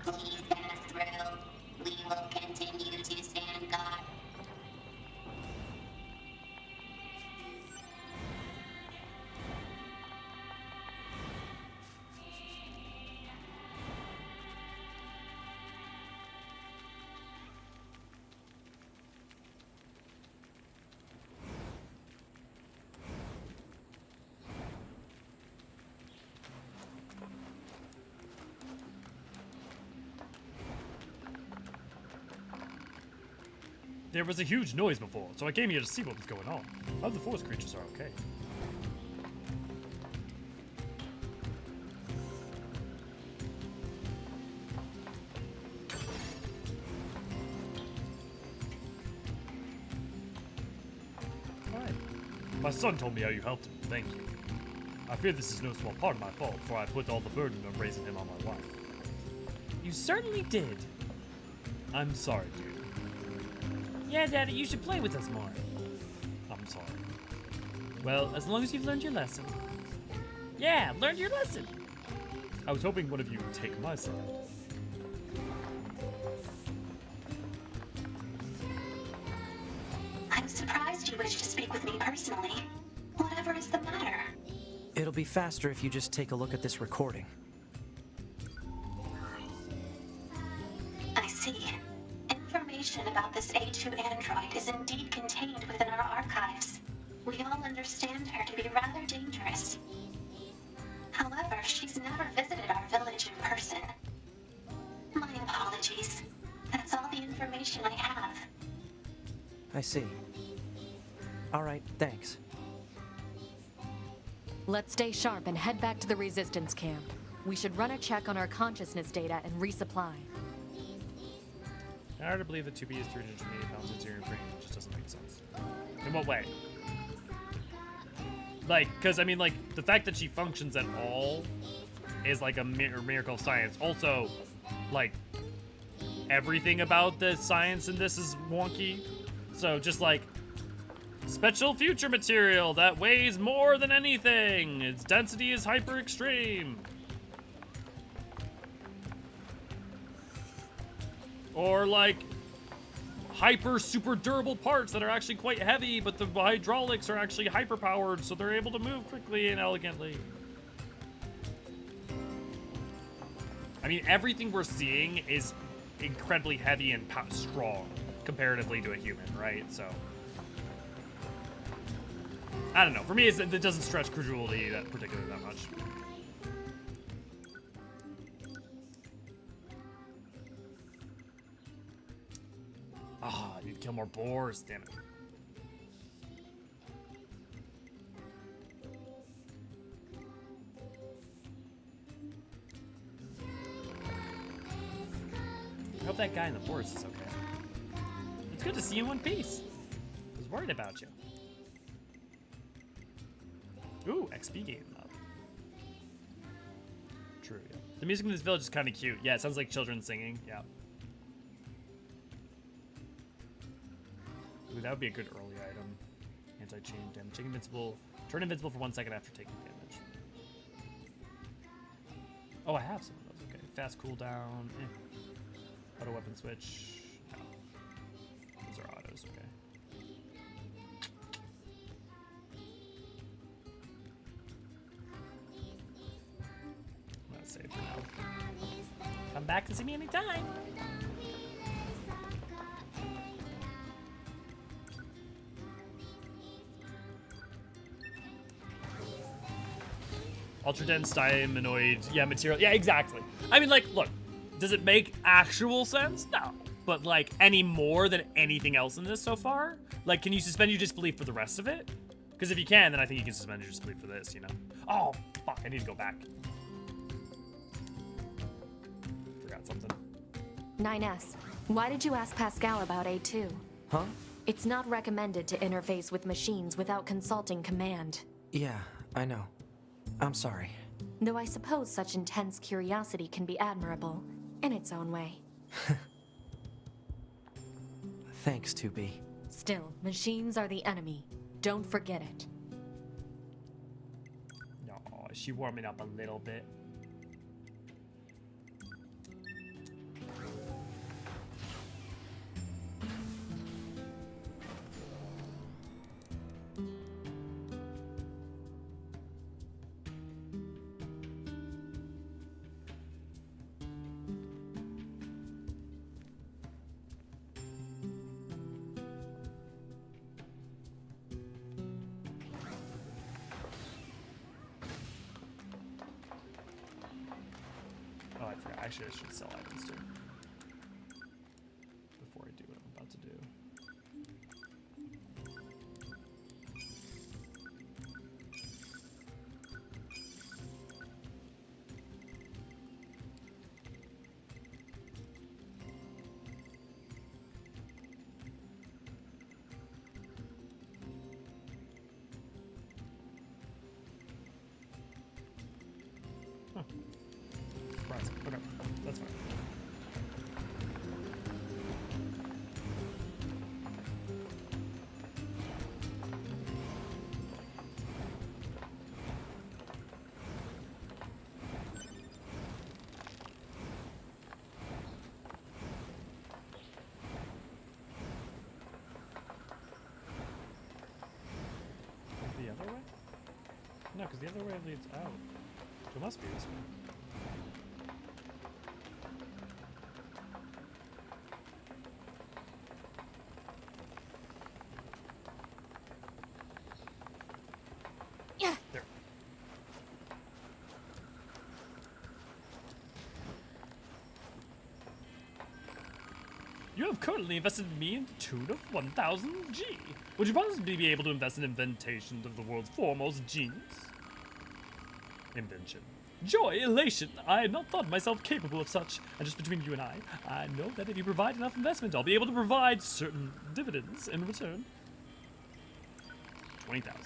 Please pass through. We will continue to stand guard. There was a huge noise before, so I came here to see what was going on. I hope the forest creatures are okay. Hi. My son told me how you helped him. Thank you. I fear this is no small part of my fault, for I put all the burden of raising him on my wife. You certainly did. I'm sorry, dude. Yeah, Daddy, you should play with us more. I'm sorry. Well, as long as you've learned your lesson. Yeah, learned your lesson. I was hoping one of you would take my side. I'm surprised you wish to speak with me personally. Whatever is the matter? It'll be faster if you just take a look at this recording. I see. Information about this A2 android is indeed contained within our archives. We all understand her to be rather dangerous. However, she's never visited our village in person. My apologies. That's all the information I have. I see. All right, thanks. Let's stay sharp and head back to the resistance camp. We should run a check on our consciousness data and resupply. In order to believe that 2B is 380 pounds interior frame, it just doesn't make sense. In what way? Like, because, I mean, like, the fact that she functions at all is, like, a miracle of science. Also, like, everything about the science in this is wonky. So, just, like, special future material that weighs more than anything. Its density is hyper extreme. Or like hyper super durable parts that are actually quite heavy, but the hydraulics are actually hyper powered, so they're able to move quickly and elegantly. I mean, everything we're seeing is incredibly heavy and strong comparatively to a human, right? So I don't know. For me, it doesn't stretch credulity particularly that much. Ah, oh, you'd kill more boars. Damn it. I hope that guy in the forest is okay. It's good to see you in one piece. I was worried about you. Ooh, XP game up. True, yeah. The music in this village is kind of cute. Yeah, it sounds like children singing. Yeah. Ooh, that would be a good early item. Anti-chain damage. Take invincible. Turn invincible for 1 second after taking damage. Oh, I have some of those. Okay. Fast cooldown. Auto weapon switch. No. Those are autos. Okay. I'm gonna save for now. Come back and see me anytime. Ultra dense diaminoid, yeah, material. Yeah, exactly. I mean, like, look, does it make actual sense? No. But, like, any more than anything else in this so far? Like, can you suspend your disbelief for the rest of it? Because if you can, then I think you can suspend your disbelief for this, you know? Oh, fuck, I need to go back. Forgot something. 9S, why did you ask Pascal about A2? Huh? It's not recommended to interface with machines without consulting command. Yeah, I know. I'm sorry. Though I suppose such intense curiosity can be admirable, in its own way. Thanks, 2B. Still, machines are the enemy. Don't forget it. No, is she warming up a little bit? Actually, I should sell items too. Before I do what I'm about to do. Huh. Surprise. Okay, that's fine. The other way? No, because the other way leads out. So it must be this way. You have currently invested in me in the tune of 1,000 G. Would you possibly be able to invest in invention of the world's foremost genius? Invention. Joy, elation. I had not thought myself capable of such. And just between you and I know that if you provide enough investment, I'll be able to provide certain dividends in return. 20,000.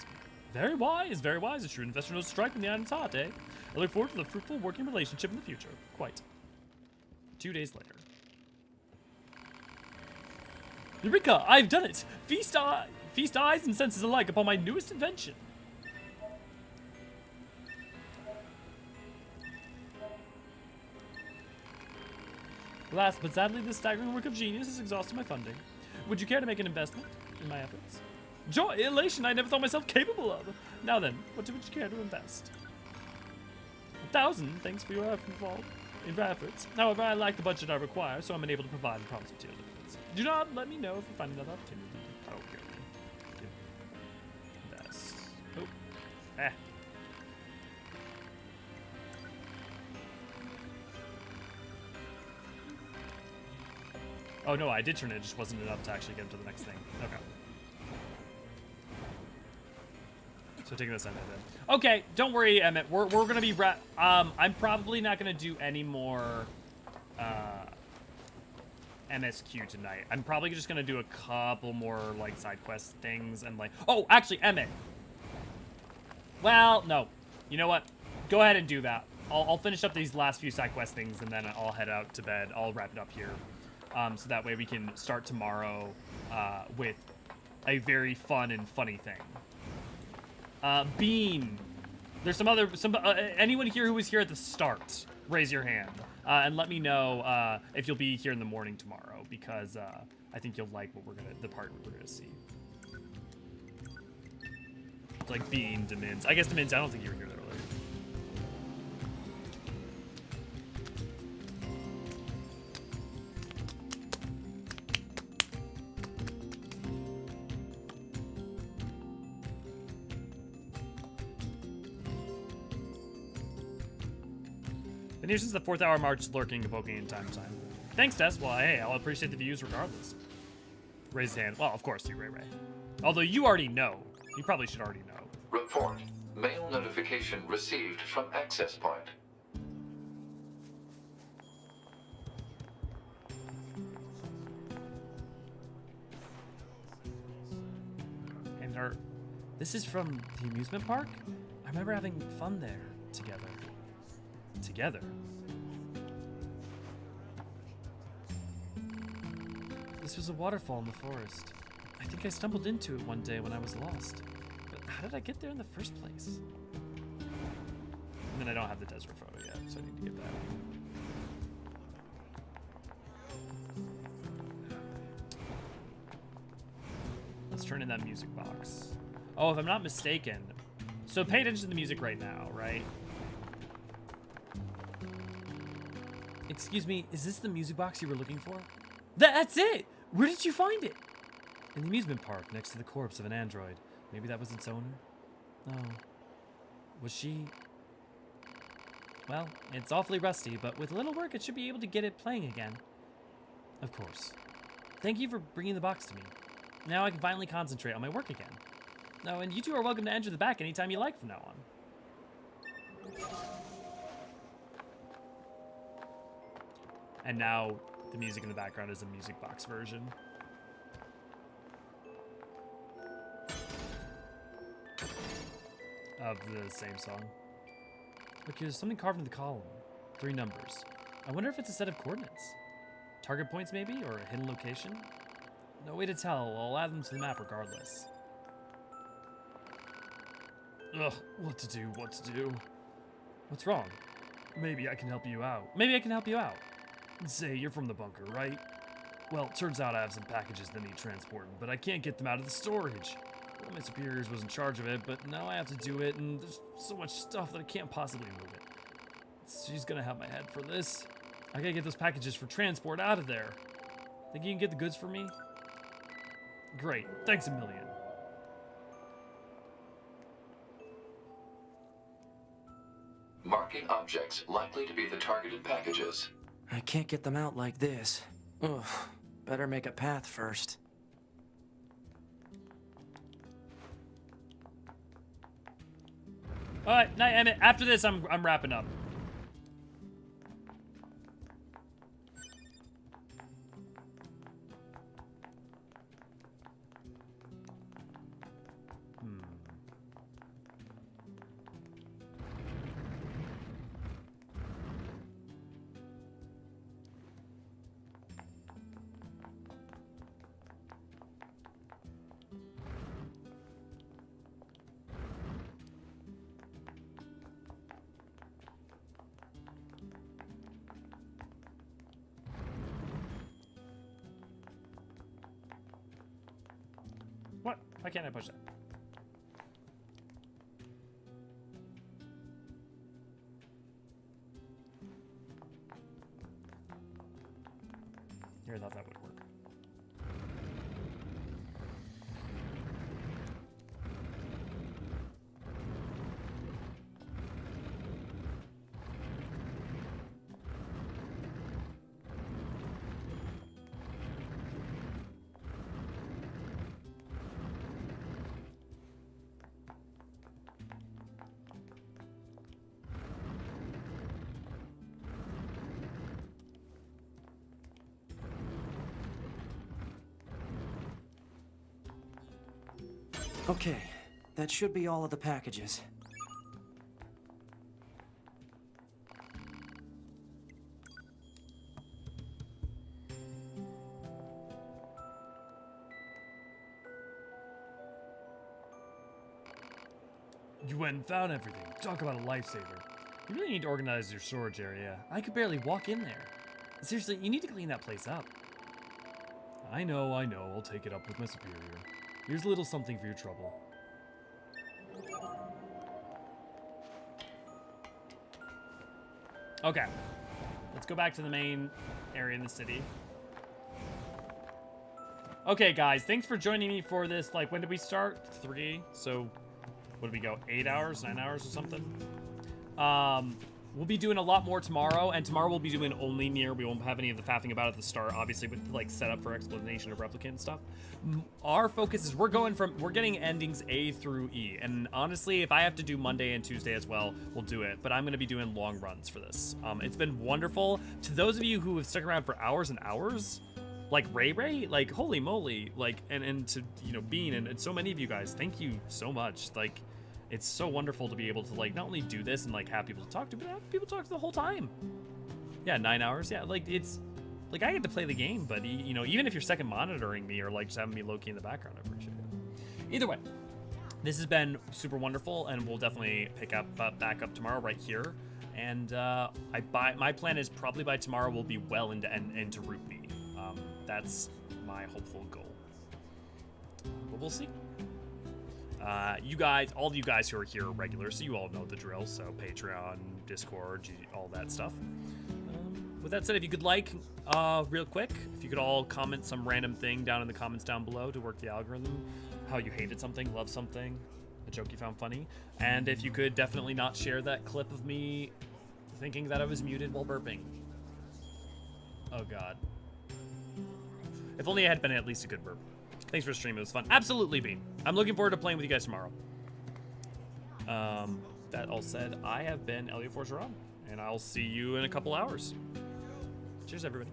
Very wise, very wise. A true investor knows to strike when the iron's hot, eh? I look forward to the fruitful working relationship in the future. Quite. 2 days later. Eureka! I've done it! Feast eyes and senses alike upon my newest invention. Alas, but sadly, this staggering work of genius has exhausted my funding. Would you care to make an investment in my efforts? Joy, elation, I never thought myself capable of. Now then, what would you care to invest? 1,000, thanks for your efforts. However, I lack the budget I require, so I'm unable to provide and promise material dividends. Do not let me know if you find another opportunity. Okay. Invest. Eh. Oh no, I did turn it. It just wasn't enough to actually get into the next thing. Okay. So taking this end then. Okay, don't worry, Emmett. We're gonna be I'm probably not gonna do any more MSQ tonight. I'm probably just gonna do a couple more like side quest things and like. Oh, actually, Emmett. Well, no. You know what? Go ahead and do that. I'll finish up these last few side quest things and then I'll head out to bed. I'll wrap it up here. So that way we can start tomorrow with a very fun and funny thing. Bean. There's anyone here who was here at the start, raise your hand. And let me know if you'll be here in the morning tomorrow, because I think you'll like what the part we're gonna see. It's like Bean, Demins. I guess Demins, I don't think you were here earlier. Been here since the 4th hour march, lurking and poking in time to time. Thanks, Tess. Well, hey, I'll appreciate the views regardless. Raise his hand. Well, of course, you, Ray Ray. Although you already know. You probably should already know. Report. Mail notification received from access point. And this is from the amusement park? I remember having fun there together. Together. This was a waterfall in the forest. I think I stumbled into it one day when I was lost. But how did I get there in the first place? And then I don't have the desert photo yet, so I need to get that. Let's turn in that music box. Oh, if I'm not mistaken. So pay attention to the music right now, right? Excuse me, is this the music box you were looking for? That's it! Where did you find it? In the amusement park, next to the corpse of an android. Maybe that was its owner? Oh. Was she... Well, it's awfully rusty, but with a little work, it should be able to get it playing again. Of course. Thank you for bringing the box to me. Now I can finally concentrate on my work again. Oh, and you two are welcome to enter the back anytime you like from now on. And now the music in the background is a music box version. Of the same song. Look, there's something carved in the column. 3 numbers. I wonder if it's a set of coordinates. Target points maybe, or a hidden location? No way to tell. I'll add them to the map regardless. Ugh, what to do? What's wrong? Maybe I can help you out. Say, you're from the bunker, right? Well, turns out I have some packages that need transporting, but I can't get them out of the storage. One of my superiors was in charge of it, but now I have to do it, and there's so much stuff that I can't possibly move it. She's gonna have my head for this. I gotta get those packages for transport out of there. Think you can get the goods for me? Great, thanks a million. Marking objects likely to be the targeted packages. I can't get them out like this. Ugh, better make a path first. All right, night, Emmett. After this, I'm wrapping up. What? Why can't I push that? Here, I thought that would work. Okay, that should be all of the packages. You went and found everything. Talk about a lifesaver. You really need to organize your storage area. I could barely walk in there. Seriously, you need to clean that place up. I know. I'll take it up with my superior. Here's a little something for your trouble. Okay. Let's go back to the main area in the city. Okay, guys, thanks for joining me for this. Like, when did we start? 3. So, what did we go? 8 hours, 9 hours or something? We'll be doing a lot more tomorrow, and tomorrow we'll be doing only Nier. We won't have any of the faffing about at the start, obviously, with like setup for explanation of replicant and stuff. Our focus is we're getting endings A through E, and honestly, if I have to do Monday and Tuesday as well, we'll do it. But I'm going to be doing long runs for this. It's been wonderful. To those of you who have stuck around for hours and hours, like Ray, like holy moly, like and to Bean and so many of you guys, thank you so much. Like, it's so wonderful to be able to like not only do this and like have people to talk to, but have people talk to the whole time. Yeah, 9 hours. Yeah, like it's like I get to play the game, but even if you're second monitoring me or like just having me low key in the background, I appreciate it. Either way, this has been super wonderful, and we'll definitely pick up back up tomorrow right here. And my plan is probably by tomorrow we'll be well into Root B. That's my hopeful goal. But we'll see. You guys, all of you guys who are here are regulars, so you all know the drill. So Patreon, Discord, all that stuff. With that said, if you could real quick, if you could all comment some random thing down in the comments down below to work the algorithm, how you hated something, loved something, a joke you found funny, and if you could definitely not share that clip of me thinking that I was muted while burping. Oh God. If only it had been at least a good burp. Thanks for the stream, it was fun. Absolutely, Bean. I'm looking forward to playing with you guys tomorrow. That all said, I have been Eorzean, and I'll see you in a couple hours. Cheers, everybody.